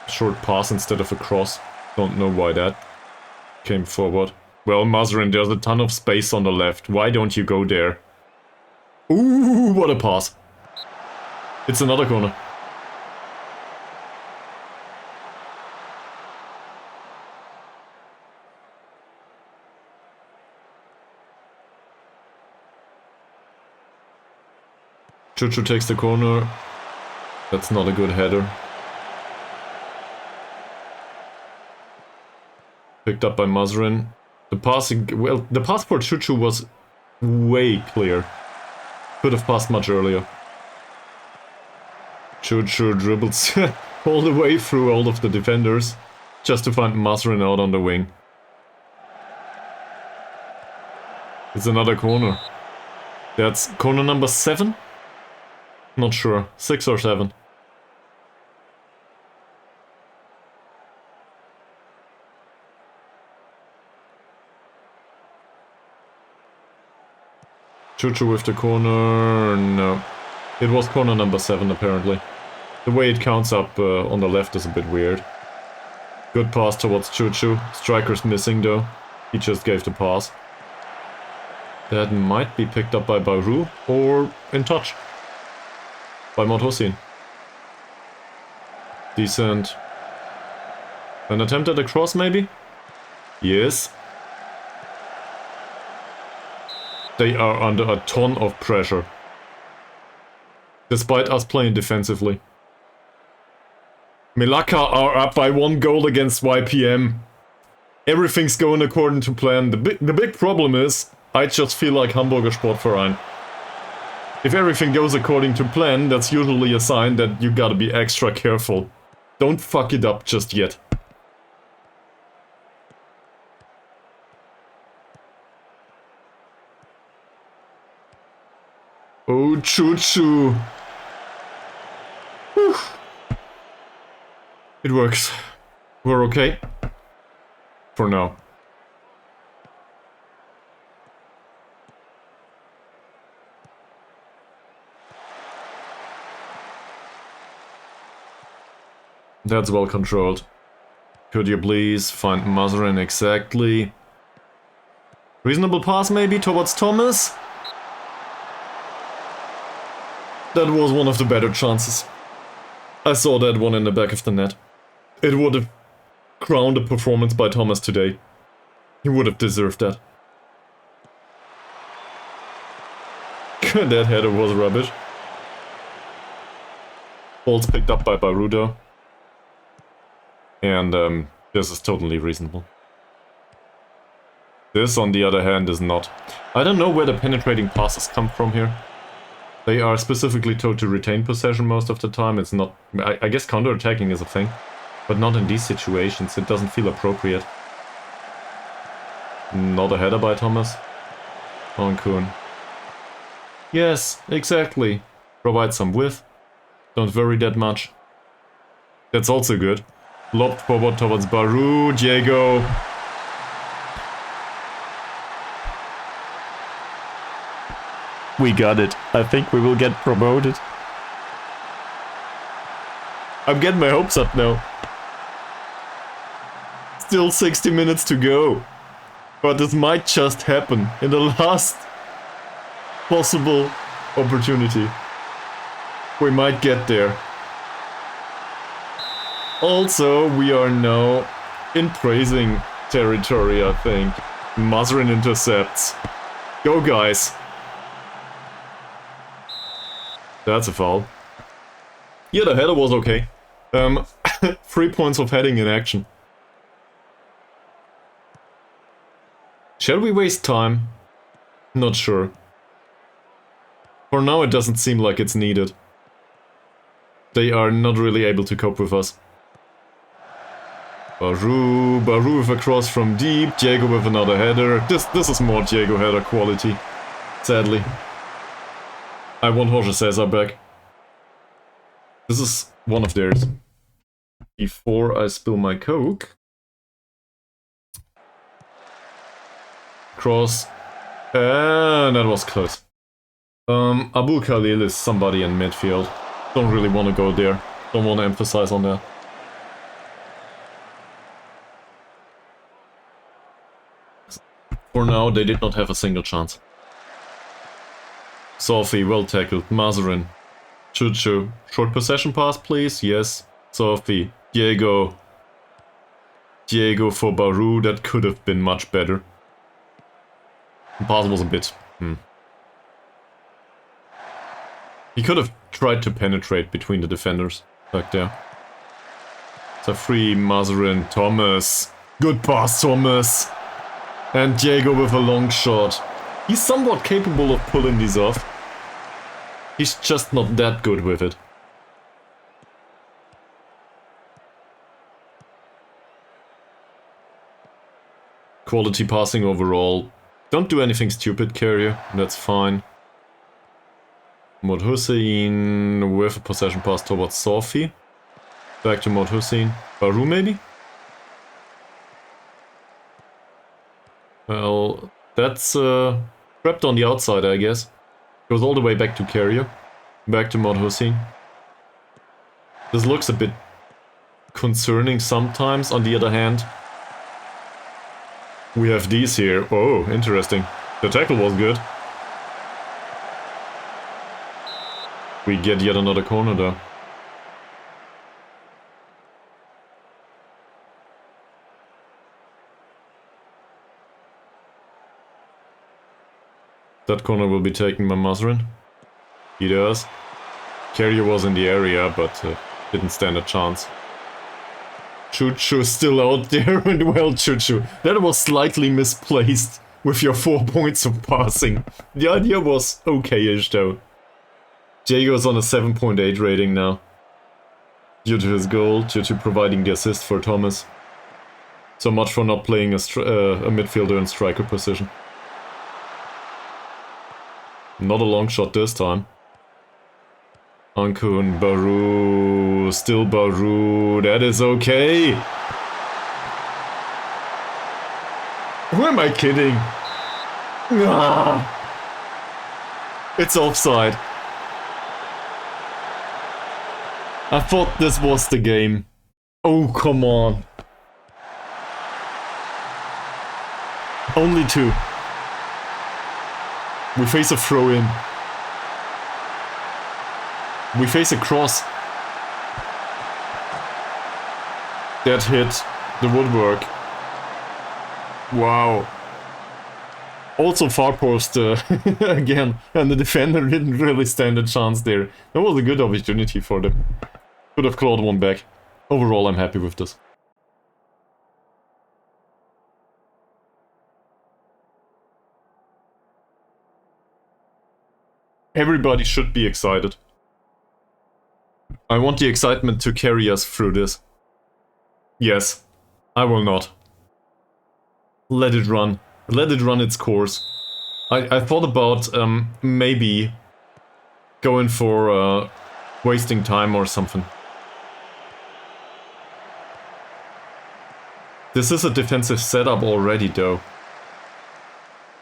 Short pass instead of a cross. Don't know why that came forward. Well, Mazarin, there's a ton of space on the left. Why don't you go there? Ooh, what a pass. It's another corner. Chuchu takes the corner. That's not a good header. Picked up by Mazarin. The passing... Well, the pass for Chuchu was way clear. Could have passed much earlier. Chuchu dribbles all the way through all of the defenders just to find Mazarin out on the wing. It's another corner. That's corner number 7? Not sure. 6 or 7. Chuchu with the corner... No. It was corner number 7 apparently. The way it counts up on the left is a bit weird. Good pass towards Chuchu. Striker's missing though. He just gave the pass. That might be picked up by Baru or in touch. By Mothosin. Decent. An attempt at a cross maybe? Yes. They are under a ton of pressure. Despite us playing defensively. Melaka are up by 1 goal against YPM. Everything's going according to plan. The big problem is, I just feel like Hamburger Sportverein. If everything goes according to plan, that's usually a sign that you gotta be extra careful. Don't fuck it up just yet. Oh, Chuchu. Whew. It works. We're okay. For now. That's well controlled. Could you please find Mazarin exactly? Reasonable pass maybe towards Thomas? That was one of the better chances. I saw that one in the back of the net. It would have crowned a performance by Thomas today. He would have deserved that. That header was rubbish. Ball's picked up by Barudo. And this is totally reasonable. This, on the other hand, is not. I don't know where the penetrating passes come from here. They are specifically told to retain possession most of the time. It's not... I guess counter-attacking is a thing. But not in these situations. It doesn't feel appropriate. Not a header by Thomas. On Kuhn. Yes, exactly. Provide some width. Don't worry that much. That's also good. Lobbed forward towards Baru, Diego. We got it. I think we will get promoted. I'm getting my hopes up now. Still 60 minutes to go. But this might just happen in the last possible opportunity. We might get there. Also, we are now in praising territory, I think. Mazurin intercepts. Go, guys. That's a foul. Yeah, the header was okay. 3 points of heading in action. Shall we waste time? Not sure. For now, it doesn't seem like it's needed. They are not really able to cope with us. Baru with a cross from deep, Diego with another header. This is more Diego header quality, sadly. I want Jorge Cesar back. This is one of theirs. Before I spill my coke. Cross. And that was close. Abu Khalil is somebody in midfield. Don't really want to go there. Don't want to emphasize on that. For now, they did not have a single chance. Sophie, well tackled. Mazurin. Chuchu. Short possession pass, please. Yes. Sophie. Diego. Diego for Baru. That could have been much better. The pass was a bit... He could have tried to penetrate between the defenders back there. It's a free Mazurin. Thomas. Good pass, Thomas. And Diego with a long shot. He's somewhat capable of pulling these off. He's just not that good with it. Quality passing overall. Don't do anything stupid, Carrier. That's fine. Mod Hussein with a possession pass towards Sophie. Back to Mod Hussein. Baru maybe? Well, that's trapped on the outside, I guess. Goes all the way back to Carrier. Back to Mod Hussein. This looks a bit concerning sometimes, on the other hand. We have these here. Oh, interesting. The tackle was good. We get yet another corner though. That corner will be taken by Mazurin. He does. Carrier was in the area, but didn't stand a chance. Chuchu still out there, and well, Chuchu, that was slightly misplaced with your 4 points of passing. The idea was okay-ish though. Diego's on a 7.8 rating now. Due to his goal, due to providing the assist for Thomas. So much for not playing a midfielder in striker position. Not a long shot this time. Ankun, Baru, still Baru, that is okay. Who am I kidding? Ah, it's offside. I thought this was the game. Oh, come on. Only 2. We face a throw-in. We face a cross. That hit the woodwork. Wow. Also far post again, and the defender didn't really stand a chance there. That was a good opportunity for them. Could have clawed one back. Overall, I'm happy with this. Everybody should be excited. I want the excitement to carry us through this. Yes, I will not. Let it run. Let it run its course. I thought about maybe going for wasting time or something. This is a defensive setup already though.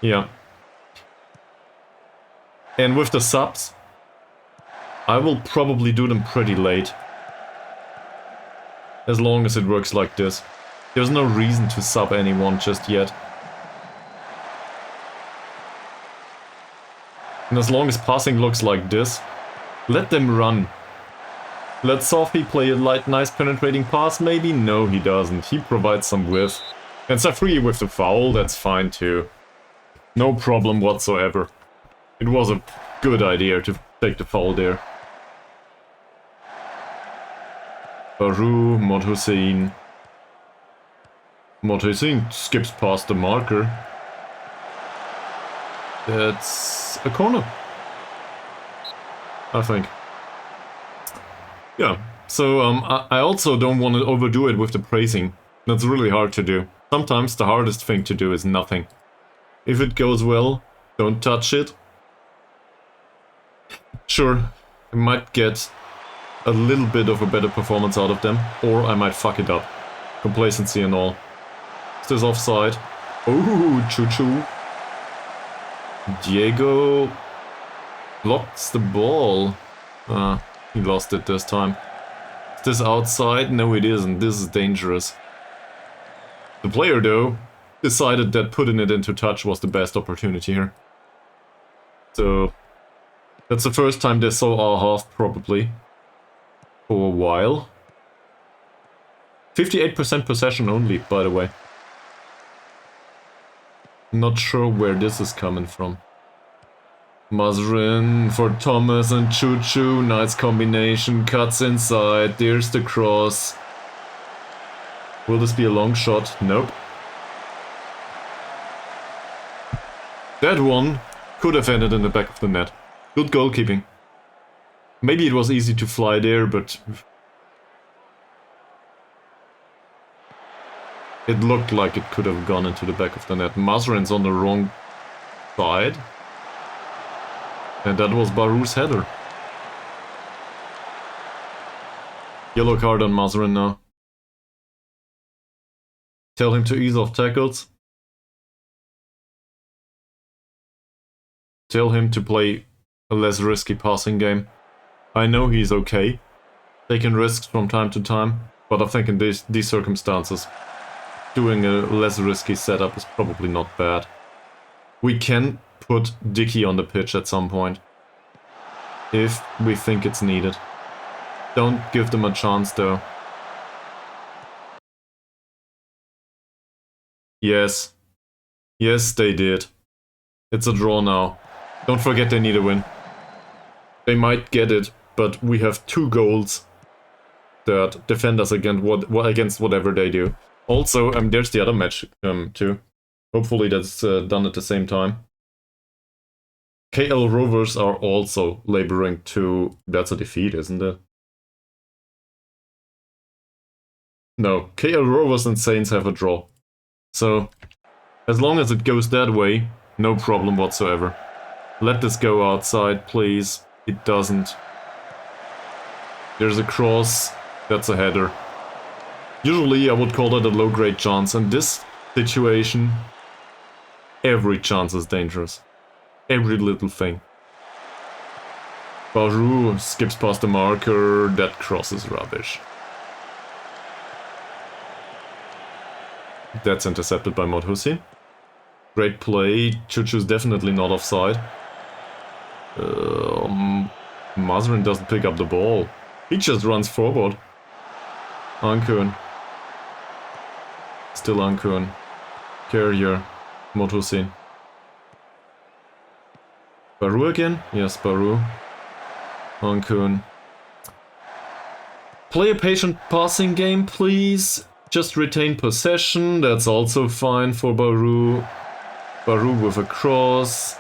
Yeah. And with the subs, I will probably do them pretty late. As long as it works like this. There's no reason to sub anyone just yet. And as long as passing looks like this, let them run. Let Sophie play a light, nice penetrating pass, maybe? No, he doesn't. He provides some width. And Safri with the foul, that's fine too. No problem whatsoever. It was a good idea to take the foul there. Baru, Mod Hussein. Mod Hussein skips past the marker. That's a corner, I think. Yeah, so I also don't want to overdo it with the praising. That's really hard to do. Sometimes the hardest thing to do is nothing. If it goes well, don't touch it. Sure, I might get a little bit of a better performance out of them, or I might fuck it up. Complacency and all. Is this offside? Oh, choo-choo. Diego blocks the ball. He lost it this time. Is this outside? No, it isn't. This is dangerous. The player, though, decided that putting it into touch was the best opportunity here. So, that's the first time they saw our half, probably. For a while. 58% possession only, by the way. Not sure where this is coming from. Mazrin for Thomas and Choo-Choo. Nice combination. Cuts inside. There's the cross. Will this be a long shot? Nope. That one could have ended in the back of the net. Good goalkeeping. Maybe it was easy to fly there, but it looked like it could have gone into the back of the net. Mazrin's on the wrong side. And that was Baru's header. Yellow card on Mazrin now. Tell him to ease off tackles. Tell him to play a less risky passing game. I know he's okay, taking risks from time to time, but I think in these circumstances, doing a less risky setup is probably not bad. We can put Dicky on the pitch at some point, if we think it's needed. Don't give them a chance though. Yes. Yes, they did. It's a draw now. Don't forget they need a win. They might get it, but we have 2 goals that defend us against whatever they do. Also, there's the other match too. Hopefully that's done at the same time. KL Rovers are also laboring to... That's a defeat, isn't it? No, KL Rovers and Saints have a draw. So, as long as it goes that way, no problem whatsoever. Let this go outside, please. It doesn't. There's a cross. That's a header. Usually I would call that a low-grade chance. In this situation, every chance is dangerous. Every little thing. Baru skips past the marker. That cross is rubbish. That's intercepted by Mod Hussein. Great play. Choo-Choo's definitely not offside. Mazrin doesn't pick up the ball. He just runs forward. Ankun. Still Ankun. Carrier. Mod Hussein. Baru again? Yes, Baru. Ankun. Play a patient passing game, please. Just retain possession. That's also fine for Baru. Baru with a cross.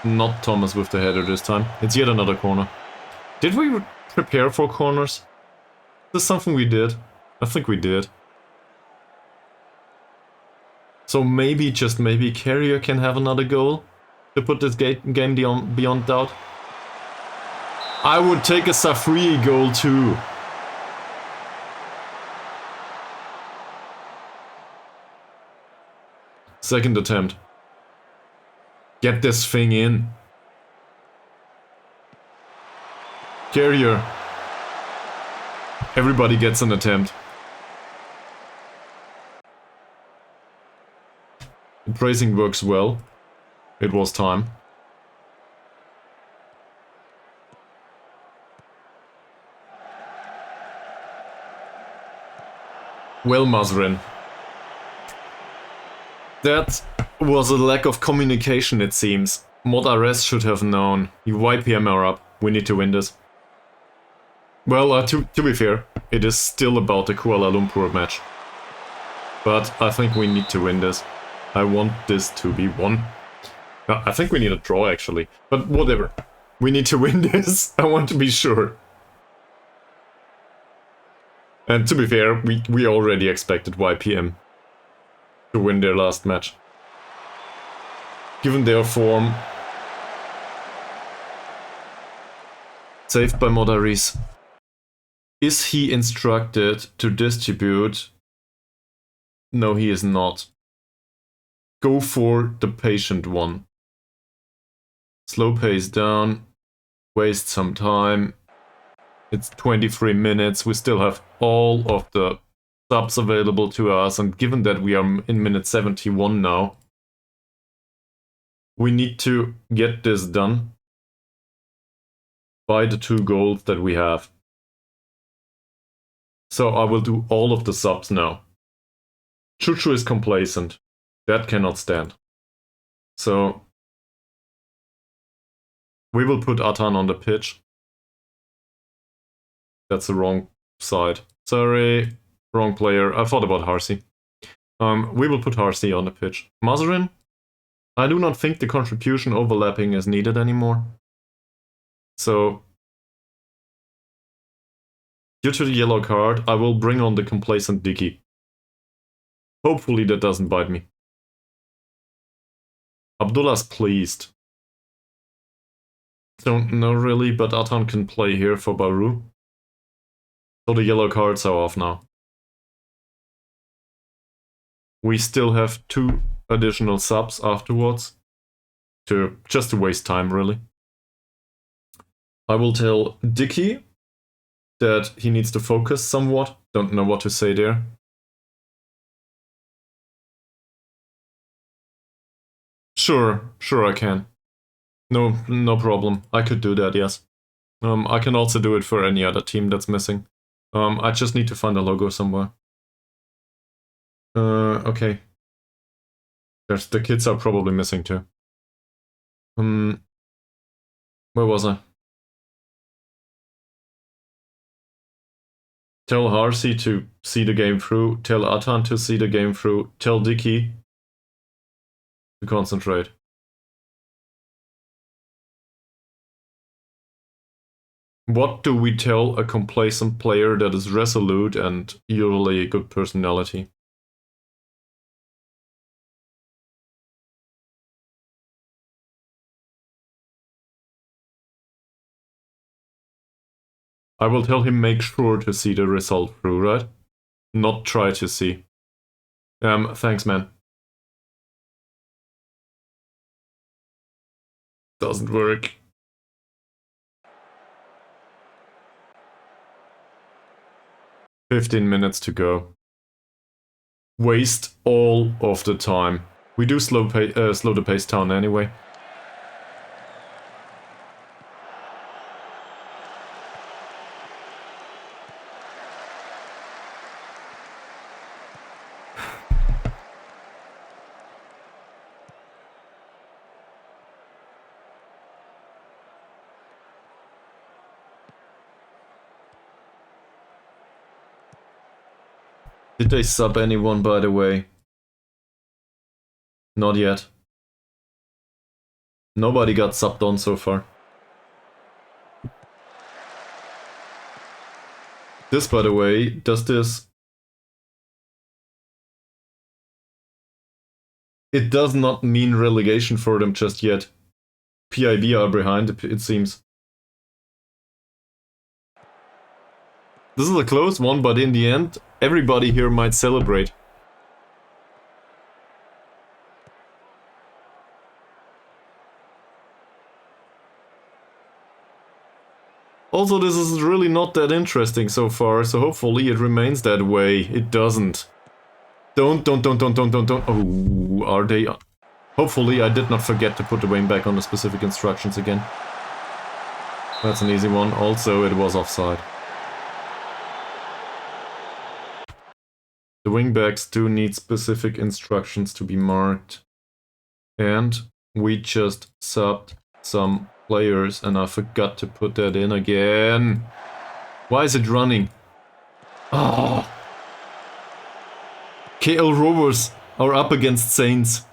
Not Thomas with the header this time. It's yet another corner. Did we prepare for corners? Is this something we did? I think we did. So maybe, just maybe, Carrier can have another goal to put this game beyond doubt. I would take a Safri goal too. Second attempt. Get this thing in. Carrier. Everybody gets an attempt. The praising works well. It was time. Well, Mazrin. That was a lack of communication, it seems. Mod RS should have known. You YPM are up. We need to win this. Well, to be fair, it is still about the Kuala Lumpur match. But I think we need to win this. I want this to be won. I think we need a draw, actually. But whatever. We need to win this. I want to be sure. And to be fair, we already expected YPM to win their last match. Given their form. Saved by Modaris. Is he instructed to distribute? No, he is not. Go for the patient one. Slow pace down. Waste some time. It's 23 minutes. We still have all of the subs available to us. And given that we are in minute 71 now, we need to get this done by the 2 goals that we have. So I will do all of the subs now. Chuchu is complacent. That cannot stand. So we will put Atan on the pitch. That's the wrong side. Sorry, wrong player. I thought about Harsi. We will put Harsi on the pitch. Mazarin? I do not think the contribution overlapping is needed anymore. So, due to the yellow card, I will bring on the complacent Dicky. Hopefully that doesn't bite me. Abdullah's pleased. Don't know really, but Atan can play here for Baru. So the yellow cards are off now. We still have 2 additional subs afterwards. Just to waste time, really. I will tell Dicky that he needs to focus somewhat. Don't know what to say there. Sure I can. No problem. I could do that, yes. I can also do it for any other team that's missing. I just need to find a logo somewhere. Okay. The kids are probably missing too. Where was I? Tell Harsi to see the game through. Tell Atan to see the game through. Tell Dicky to concentrate. What do we tell a complacent player that is resolute and usually a good personality? I will tell him make sure to see the result through, right? Not try to see. Thanks, man. Doesn't work. "15 minutes to go. Waste all of the time. We do slow the pace down anyway. Did they sub anyone, by the way? Not yet. Nobody got subbed on so far. This, by the way, does this... It does not mean relegation for them just yet. PIB are behind, it seems. This is a close one, but in the end, everybody here might celebrate. Also, this is really not that interesting so far, so hopefully it remains that way. It doesn't. Don't. Oh, are they... Hopefully I did not forget to put the wing back on the specific instructions again. That's an easy one. Also, it was offside. The wingbacks do need specific instructions to be marked. And we just subbed some players and I forgot to put that in again. Why is it running? Oh. KL Rovers are up against Saints.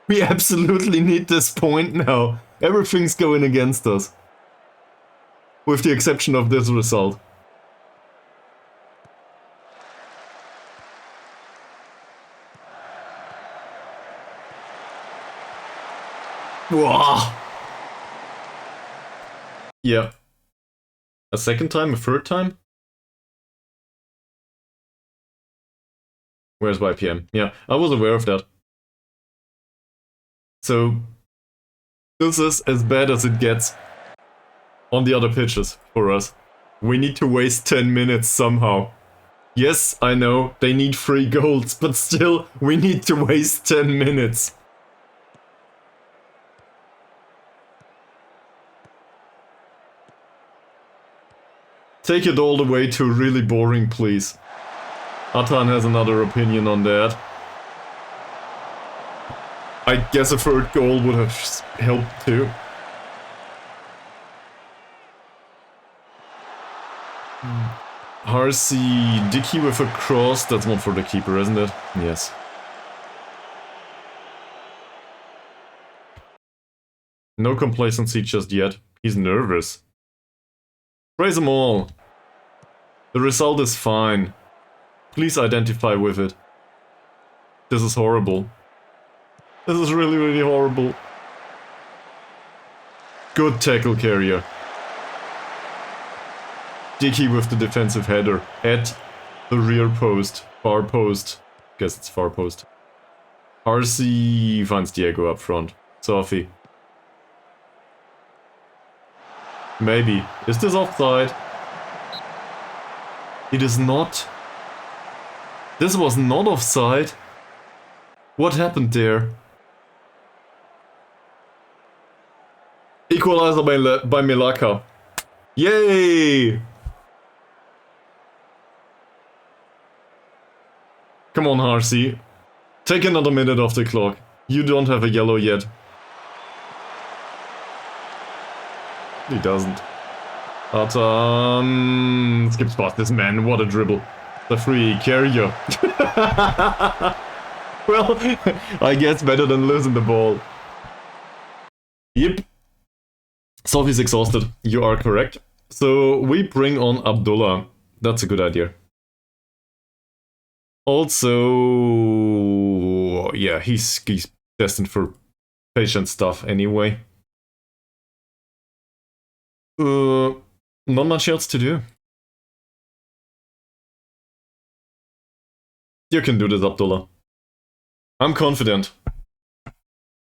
We absolutely need this point now. Everything's going against us. With the exception of this result. Wow. Yeah. A second time? A third time? Where's YPM? Yeah, I was aware of that. So, this is as bad as it gets on the other pitches for us. We need to waste 10 minutes somehow. Yes, I know, they need 3 goals, but still, we need to waste 10 minutes. Take it all the way to really boring, please. Atan has another opinion on that. I guess a third goal would have helped too. Harsey, Dickey with a cross. That's one for the keeper, isn't it? Yes. No complacency just yet. He's nervous. Praise them all. The result is fine. Please identify with it. This is horrible. This is really, really horrible. Good tackle carrier. Dickey with the defensive header at the rear post. Far post. Guess it's far post. RC finds Diego up front. Sophie. Maybe. Is this offside? It is not. This was not offside. What happened there? Equalizer by Milaka. Yay! Come on, Harsey. Take another minute off the clock. You don't have a yellow yet. He doesn't. Atan skips past this man. What a dribble. The free carrier. Well, I guess better than losing the ball. Yep. Sophie's exhausted. You are correct. So we bring on Abdullah. That's a good idea. Also, yeah, he's destined for patient stuff anyway. Not much else to do. You can do this, Abdullah. I'm confident.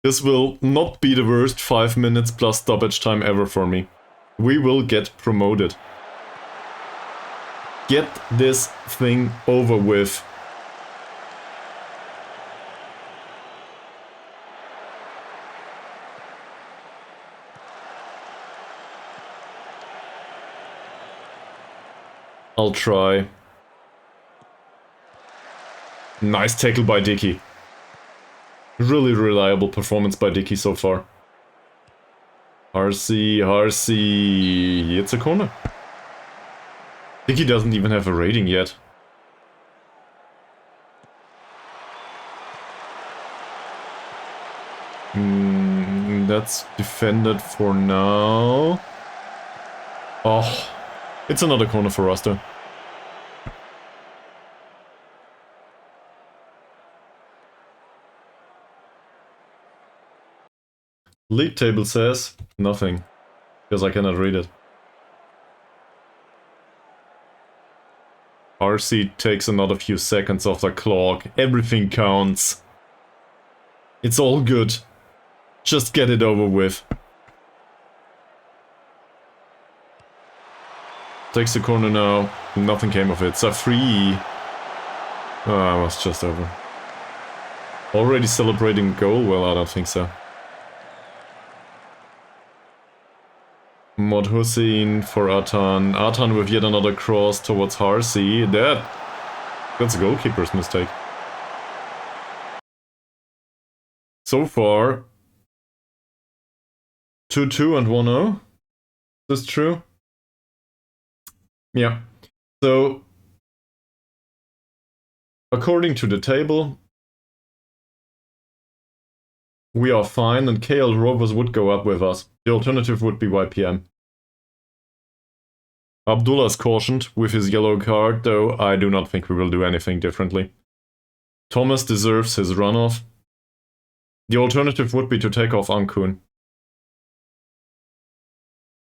This will not be the worst 5 minutes plus stoppage time ever for me. We will get promoted. Get this thing over with. I'll try. Nice tackle by Dickey. Really reliable performance by Dickey so far. Harsey. It's a corner. Dickey doesn't even have a rating yet. That's defended for now. Oh, it's another corner for us though. League table says nothing, because I cannot read it. RC takes another few seconds off the clock. Everything counts. It's all good. Just get it over with. Takes the corner now. Nothing came of it. It's a free. Oh, it was just over. Already celebrating goal? Well, I don't think so. Mod Hussein for Atan. Atan with yet another cross towards Harsey. That That's a goalkeeper's mistake. So far, 2-2 and 1-0. Is this true? Yeah. So, according to the table, we are fine and KL Rovers would go up with us. The alternative would be YPM. Abdullah's cautioned with his yellow card, though I do not think we will do anything differently. Thomas deserves his runoff. The alternative would be to take off Ankun.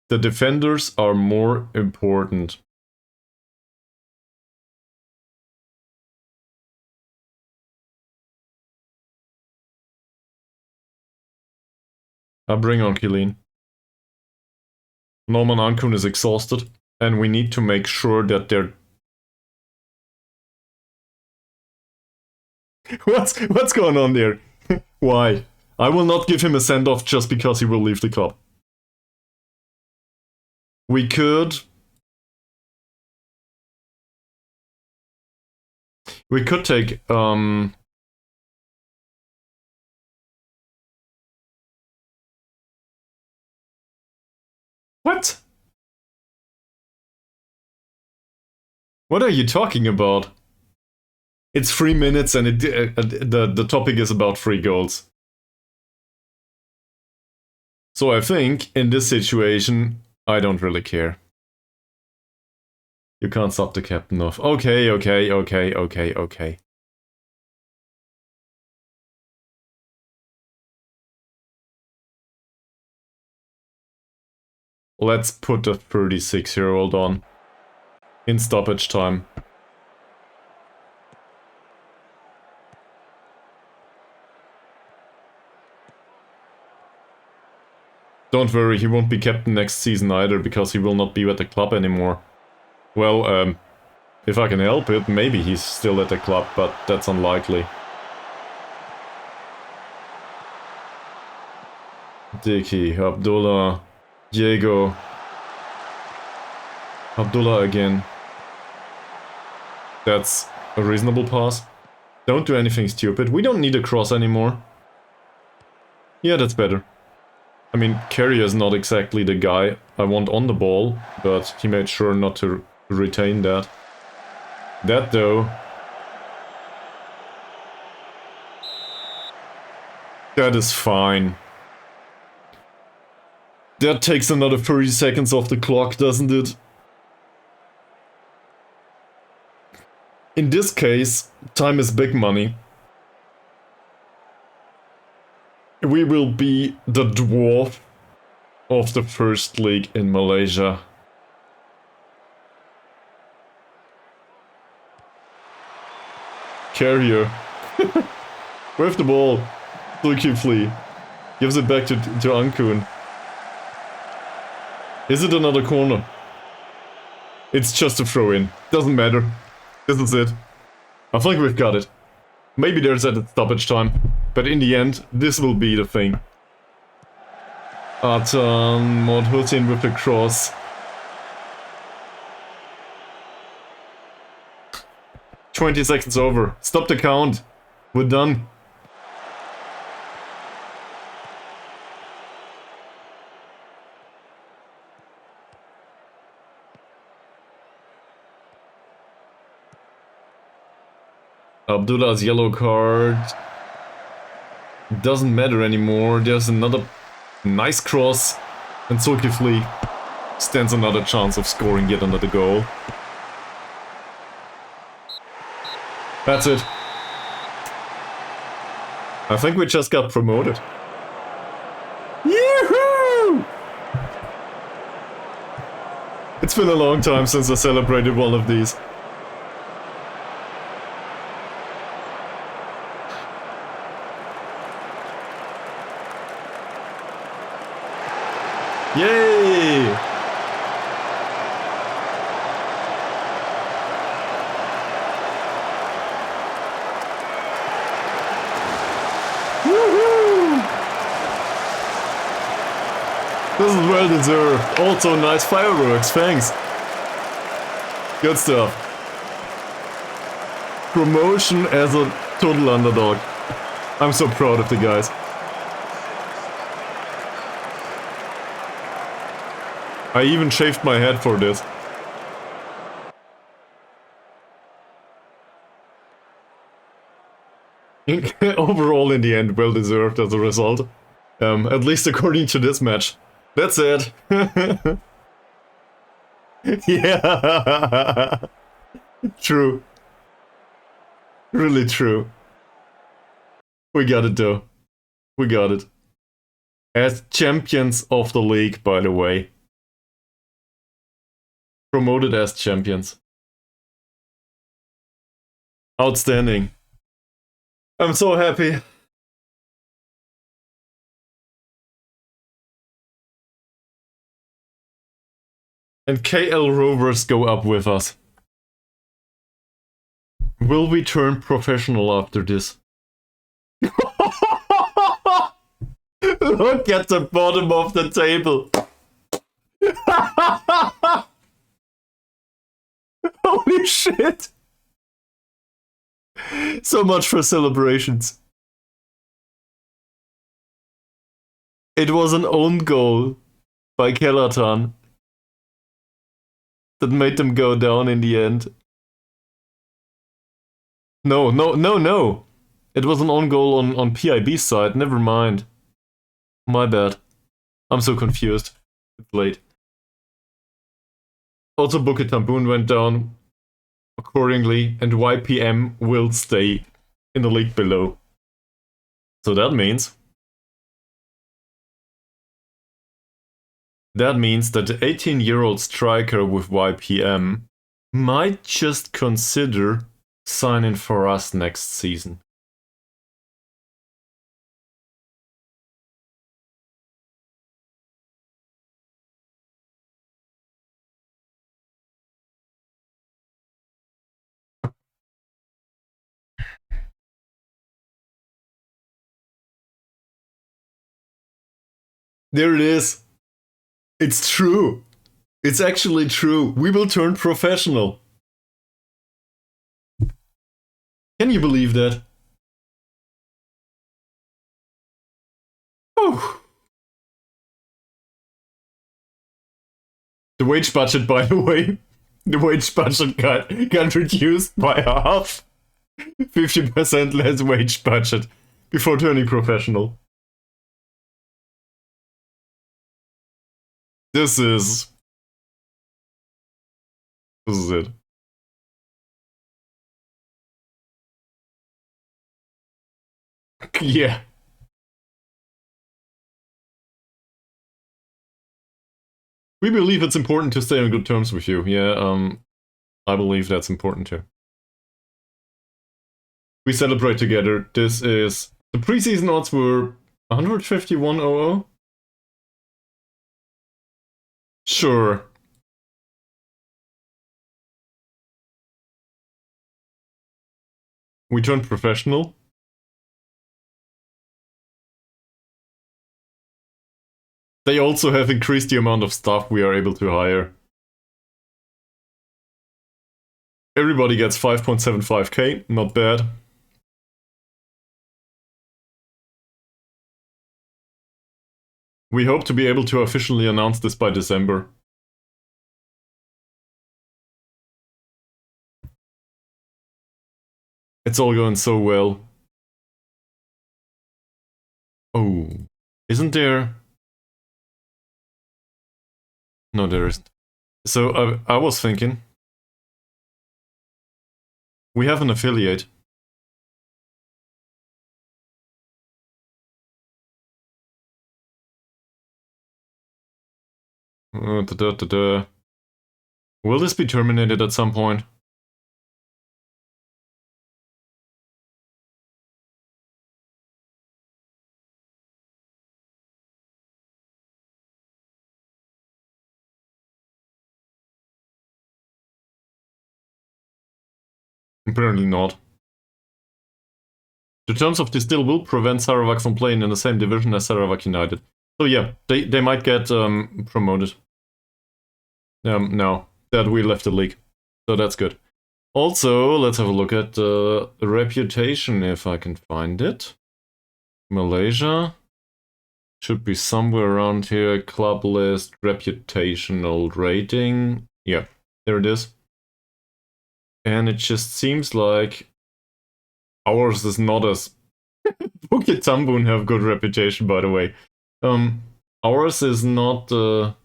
The defenders are more important. I bring on Killeen. Norman Ankun is exhausted, and we need to make sure that they're... What's going on there? Why? I will not give him a send-off just because he will leave the club. We could take, What? What are you talking about? It's 3 minutes and the topic is about 3 goals. So I think, in this situation, I don't really care. You can't stop the captain off. Okay. Let's put the 36-year-old on. In stoppage time. Don't worry, he won't be captain next season either, because he will not be at the club anymore. Well, if I can help it, maybe he's still at the club, but that's unlikely. Dicky, Abdullah, Diego. Abdullah again. That's a reasonable pass. Don't do anything stupid. We don't need a cross anymore. Yeah, that's better. I mean, Carrier is not exactly the guy I want on the ball, but he made sure not to retain that. That, though... That is fine. That takes another 30 seconds off the clock, doesn't it? In this case, time is big money. We will be the dwarf of the first league in Malaysia. Carrier. With the ball. Sulkifli. Gives it back to Ankun. Is it another corner? It's just a throw-in. Doesn't matter. This is it. I think we've got it. Maybe there's at stoppage time, but in the end, this will be the thing. Atan Modhutin with the cross. 20 seconds over. Stop the count. We're done. Abdullah's yellow card doesn't matter anymore. There's another nice cross, and Zulkifli stands another chance of scoring yet another goal. That's it. I think we just got promoted. Yoo-hoo! It's been a long time since I celebrated one of these. Yay! Woohoo! This is well deserved. Also nice fireworks, thanks. Good stuff. Promotion as a total underdog. I'm so proud of the guys. I even shaved my head for this. Overall, in the end, well deserved as a result. At least according to this match. That's it. Yeah. True. Really true. We got it though. We got it. As champions of the league, by the way. Promoted as champions. Outstanding. I'm so happy. And KL Rovers go up with us. Will we turn professional after this? Look at the bottom of the table. Holy shit. So much for celebrations. It was an own goal by Kelatan that made them go down in the end. No. It was an own goal on PIB's side. Never mind. My bad. I'm so confused. It's late. Also, Bukit Tambun went down accordingly, and YPM will stay in the league below. So that means that the 18-year-old striker with YPM might just consider signing for us next season. There it is. It's true. It's actually true. We will turn professional. Can you believe that? Oh. The wage budget, by the way. The wage budget got reduced by half. 50% less wage budget before turning professional. This is it. Yeah. We believe it's important to stay on good terms with you. Yeah, I believe that's important too. We celebrate together. This is... The preseason odds were 151.00. Sure. We turned professional. They also have increased the amount of staff we are able to hire. Everybody gets 5.75k, not bad. We hope to be able to officially announce this by December. It's all going so well. Oh, isn't there? No, there isn't. So I was thinking, we have an affiliate. Will this be terminated at some point? Apparently not. The terms of this deal will prevent Sarawak from playing in the same division as Sarawak United. So yeah, they might get promoted. Now that we left the league. So that's good. Also, let's have a look at the reputation if I can find it. Malaysia should be somewhere around here. Club list, reputational rating. Yeah, there it is. And it just seems like ours is not as... Bukit Tambun have good reputation, by the way. Ours is not... Well,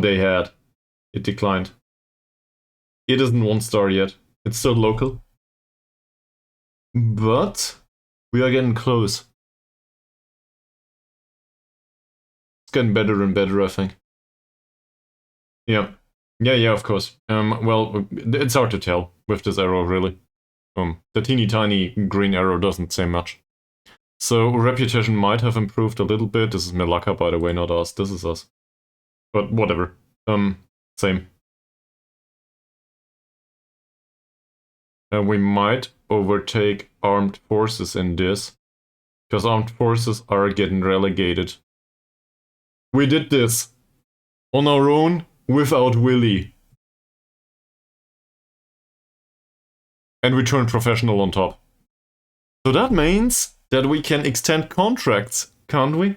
they had. It declined. It isn't 1-star yet. It's still local. But we are getting close. It's getting better and better, I think. Yeah. Yeah, of course. Well, it's hard to tell with this arrow, really. The teeny tiny green arrow doesn't say much. So reputation might have improved a little bit. This is Melaka, by the way, not us. This is us. But whatever. Same. We might overtake armed forces in this, because armed forces are getting relegated. We did this on our own without Willy. And we turned professional on top. So that means that we can extend contracts, can't we?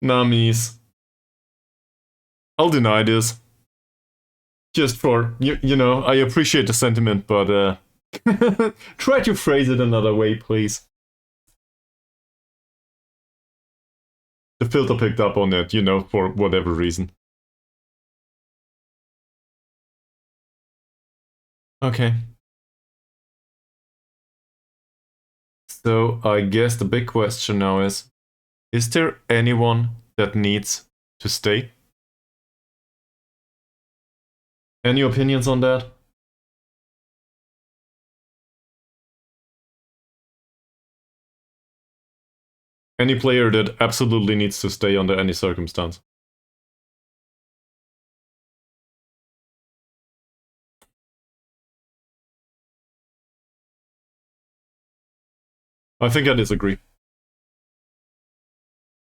Namis. I'll deny this. Just for, you know, I appreciate the sentiment, but try to phrase it another way, please. The filter picked up on it, you know, for whatever reason. Okay. So I guess the big question now is there anyone that needs to stay? Any opinions on that? Any player that absolutely needs to stay under any circumstance? I think I disagree.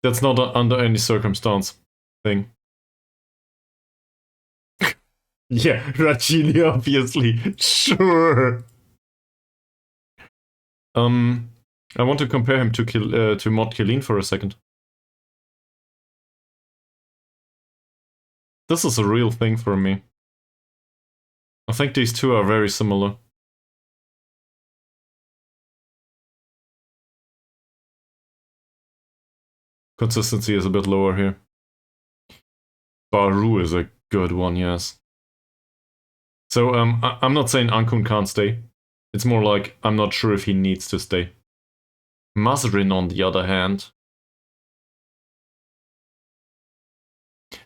That's not under any circumstance thing. Yeah, Rachili, obviously. Sure. I want to compare him to Mod Killeen for a second. This is a real thing for me. I think these two are very similar. Consistency is a bit lower here. Baru is a good one, yes. So I'm not saying Ankun can't stay. It's more like I'm not sure if he needs to stay. Mazrin, on the other hand,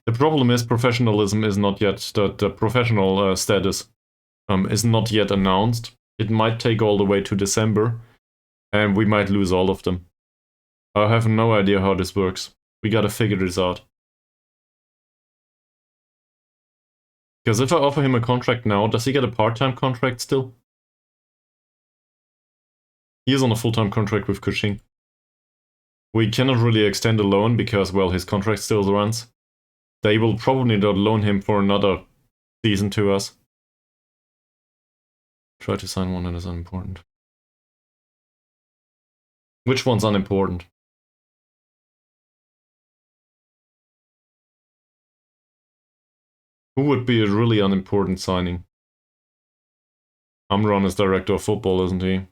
the problem is professionalism is not yet, the professional status is not yet announced. It might take all the way to December, and we might lose all of them. I have no idea how this works. We gotta figure this out. Because if I offer him a contract now, does he get a part-time contract still? He is on a full-time contract with Kuching. We cannot really extend a loan because, well, his contract still runs. They will probably not loan him for another season to us. Try to sign one that is unimportant. Which one's unimportant? Who would be a really unimportant signing? Amron is director of football, isn't he?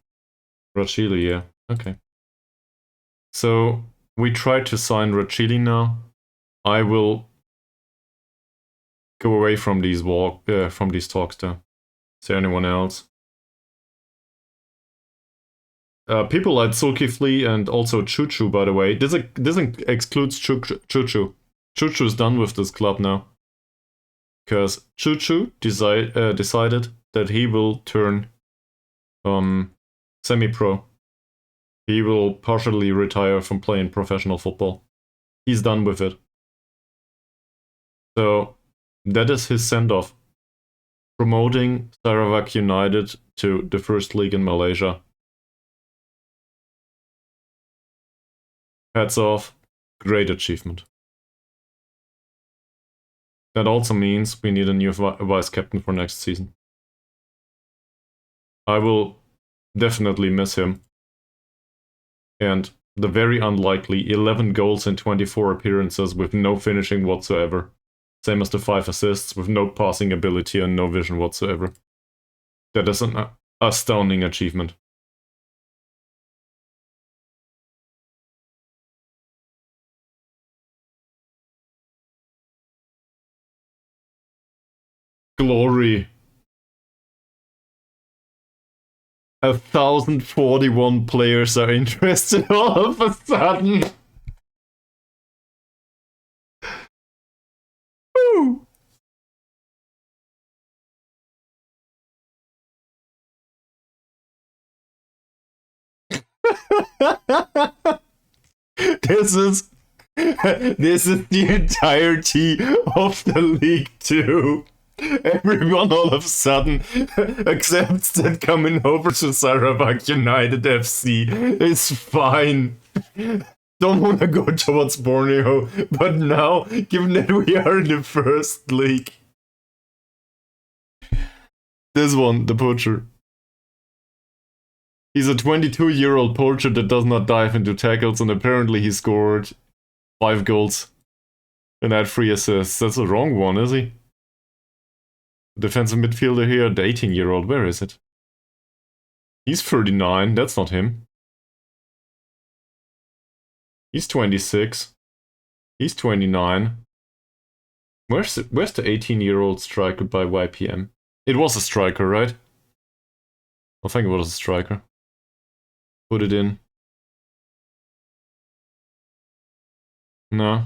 Rachili, yeah. Okay. So, we try to sign Rachili now. I will go away from these talks there. Is there anyone else? People like Zulkifli and also Chuchu, by the way. This excludes Chuchu. Chuchu is done with this club now. Because Chuchu decided that he will turn semi-pro. He will partially retire from playing professional football. He's done with it. So that is his send-off. Promoting Sarawak United to the first league in Malaysia. Hats off. Great achievement. That also means we need a new vice captain for next season. I will definitely miss him. And the very unlikely 11 goals in 24 appearances with no finishing whatsoever. Same as the 5 assists with no passing ability and no vision whatsoever. That is an astounding achievement. Glory. 1,041 players are interested all of a sudden. Woo! This is the entirety of the league too. Everyone all of a sudden accepts that coming over to Sarawak United FC is fine. Don't want to go towards Borneo, but now, given that we are in the first league. This one, the poacher. He's a 22-year-old poacher that does not dive into tackles, and apparently he scored 5 goals and had 3 assists. That's the wrong one, is he? Defensive midfielder here, the 18-year-old, where is it? He's 39, that's not him. He's 26. He's 29. Where's the 18-year-old striker by YPM? It was a striker, right? I think it was a striker. Put it in. No.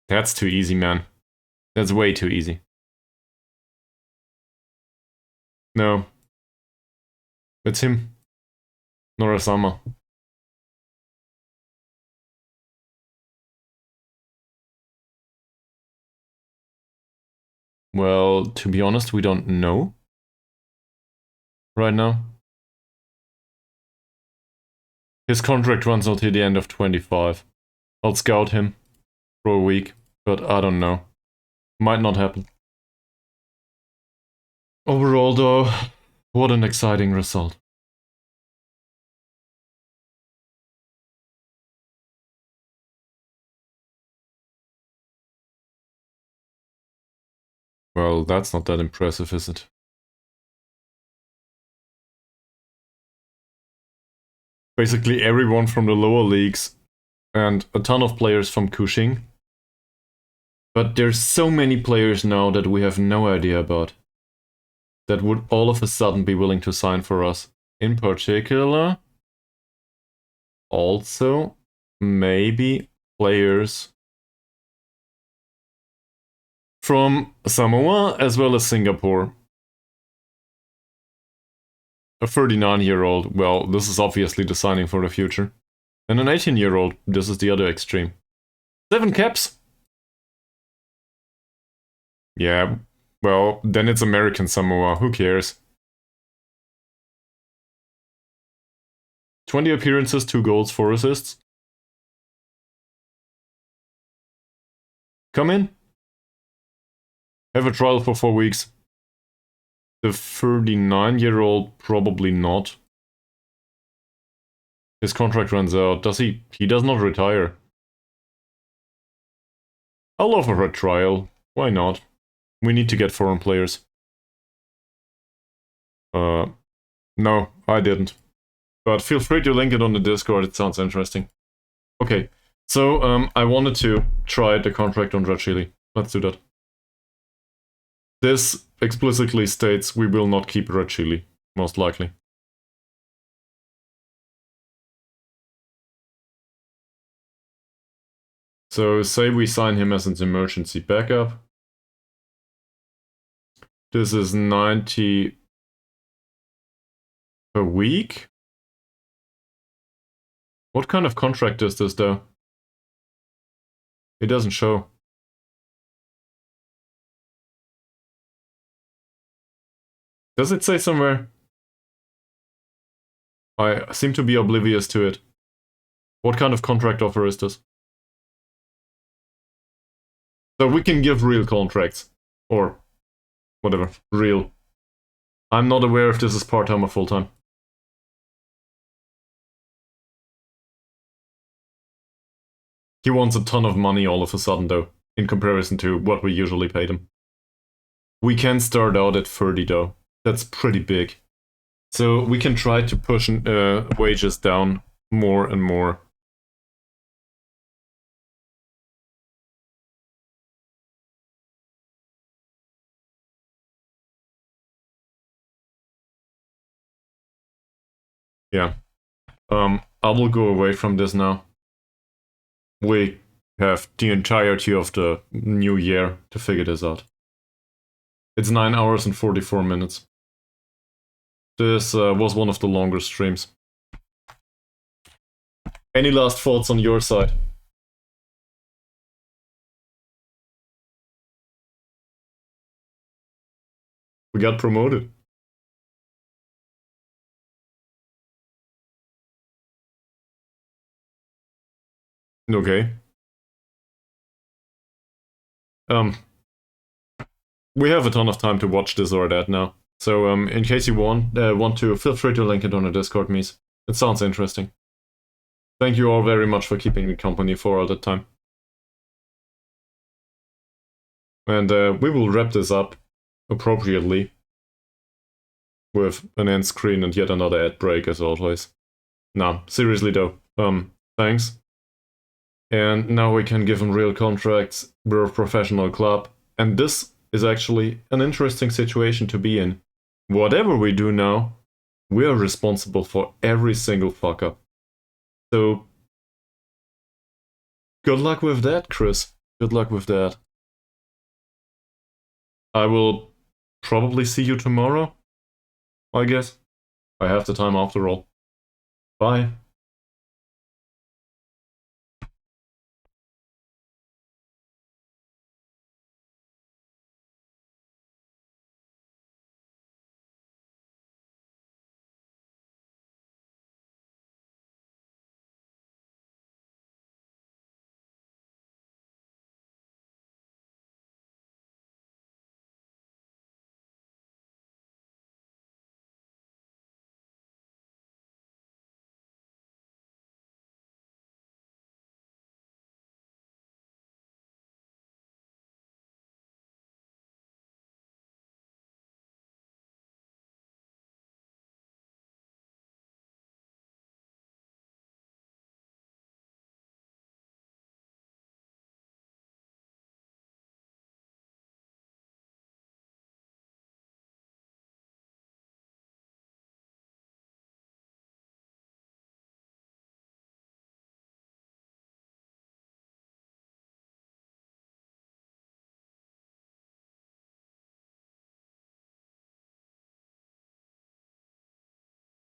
That's too easy, man. That's way too easy. No. It's him. Norasama. Well, to be honest, we don't know. Right now. His contract runs until the end of 25. I'll scout him for a week, but I don't know. Might not happen. Overall, though, what an exciting result. Well, that's not that impressive, is it? Basically everyone from the lower leagues and a ton of players from Kuching. But there's so many players now that we have no idea about that would all of a sudden be willing to sign for us. In particular, also maybe players from Samoa as well as Singapore. A 39-year-old, well, this is obviously the signing for the future. And an 18-year-old, this is the other extreme. 7 caps? Yeah, well, then it's American Samoa, who cares? 20 appearances, 2 goals, 4 assists. Come in. Have a trial for 4 weeks. The 39-year-old, probably not. His contract runs out. Does he? He does not retire. I'll offer a trial. Why not? We need to get foreign players. No, I didn't. But feel free to link it on the Discord, it sounds interesting. Okay, so I wanted to try the contract on Red Chili. Let's do that. This explicitly states we will not keep Red Chili, most likely. So say we sign him as an emergency backup. This is 90 per week. What kind of contract is this though? It doesn't show. Does it say somewhere? I seem to be oblivious to it. What kind of contract offer is this? So we can give real contracts. Or whatever. Real. I'm not aware if this is part-time or full-time. He wants a ton of money all of a sudden, though, in comparison to what we usually pay him. We can start out at 30, though. That's pretty big. So we can try to push wages down more and more. Yeah. I will go away from this now. We have the entirety of the new year to figure this out. It's 9 hours and 44 minutes. This was one of the longer streams. Any last thoughts on your side? We got promoted. Okay. We have a ton of time to watch this or that now. So in case you want to, feel free to link it on the Discord, Mies. It sounds interesting. Thank you all very much for keeping me company for all that time. And we will wrap this up appropriately with an end screen and yet another ad break as always. Nah, seriously though, thanks. And now we can give them real contracts. We're a professional club. And this is actually an interesting situation to be in. Whatever we do now, we are responsible for every single fuck up. So, good luck with that, Chris. Good luck with that. I will probably see you tomorrow, I guess. I have the time after all. Bye.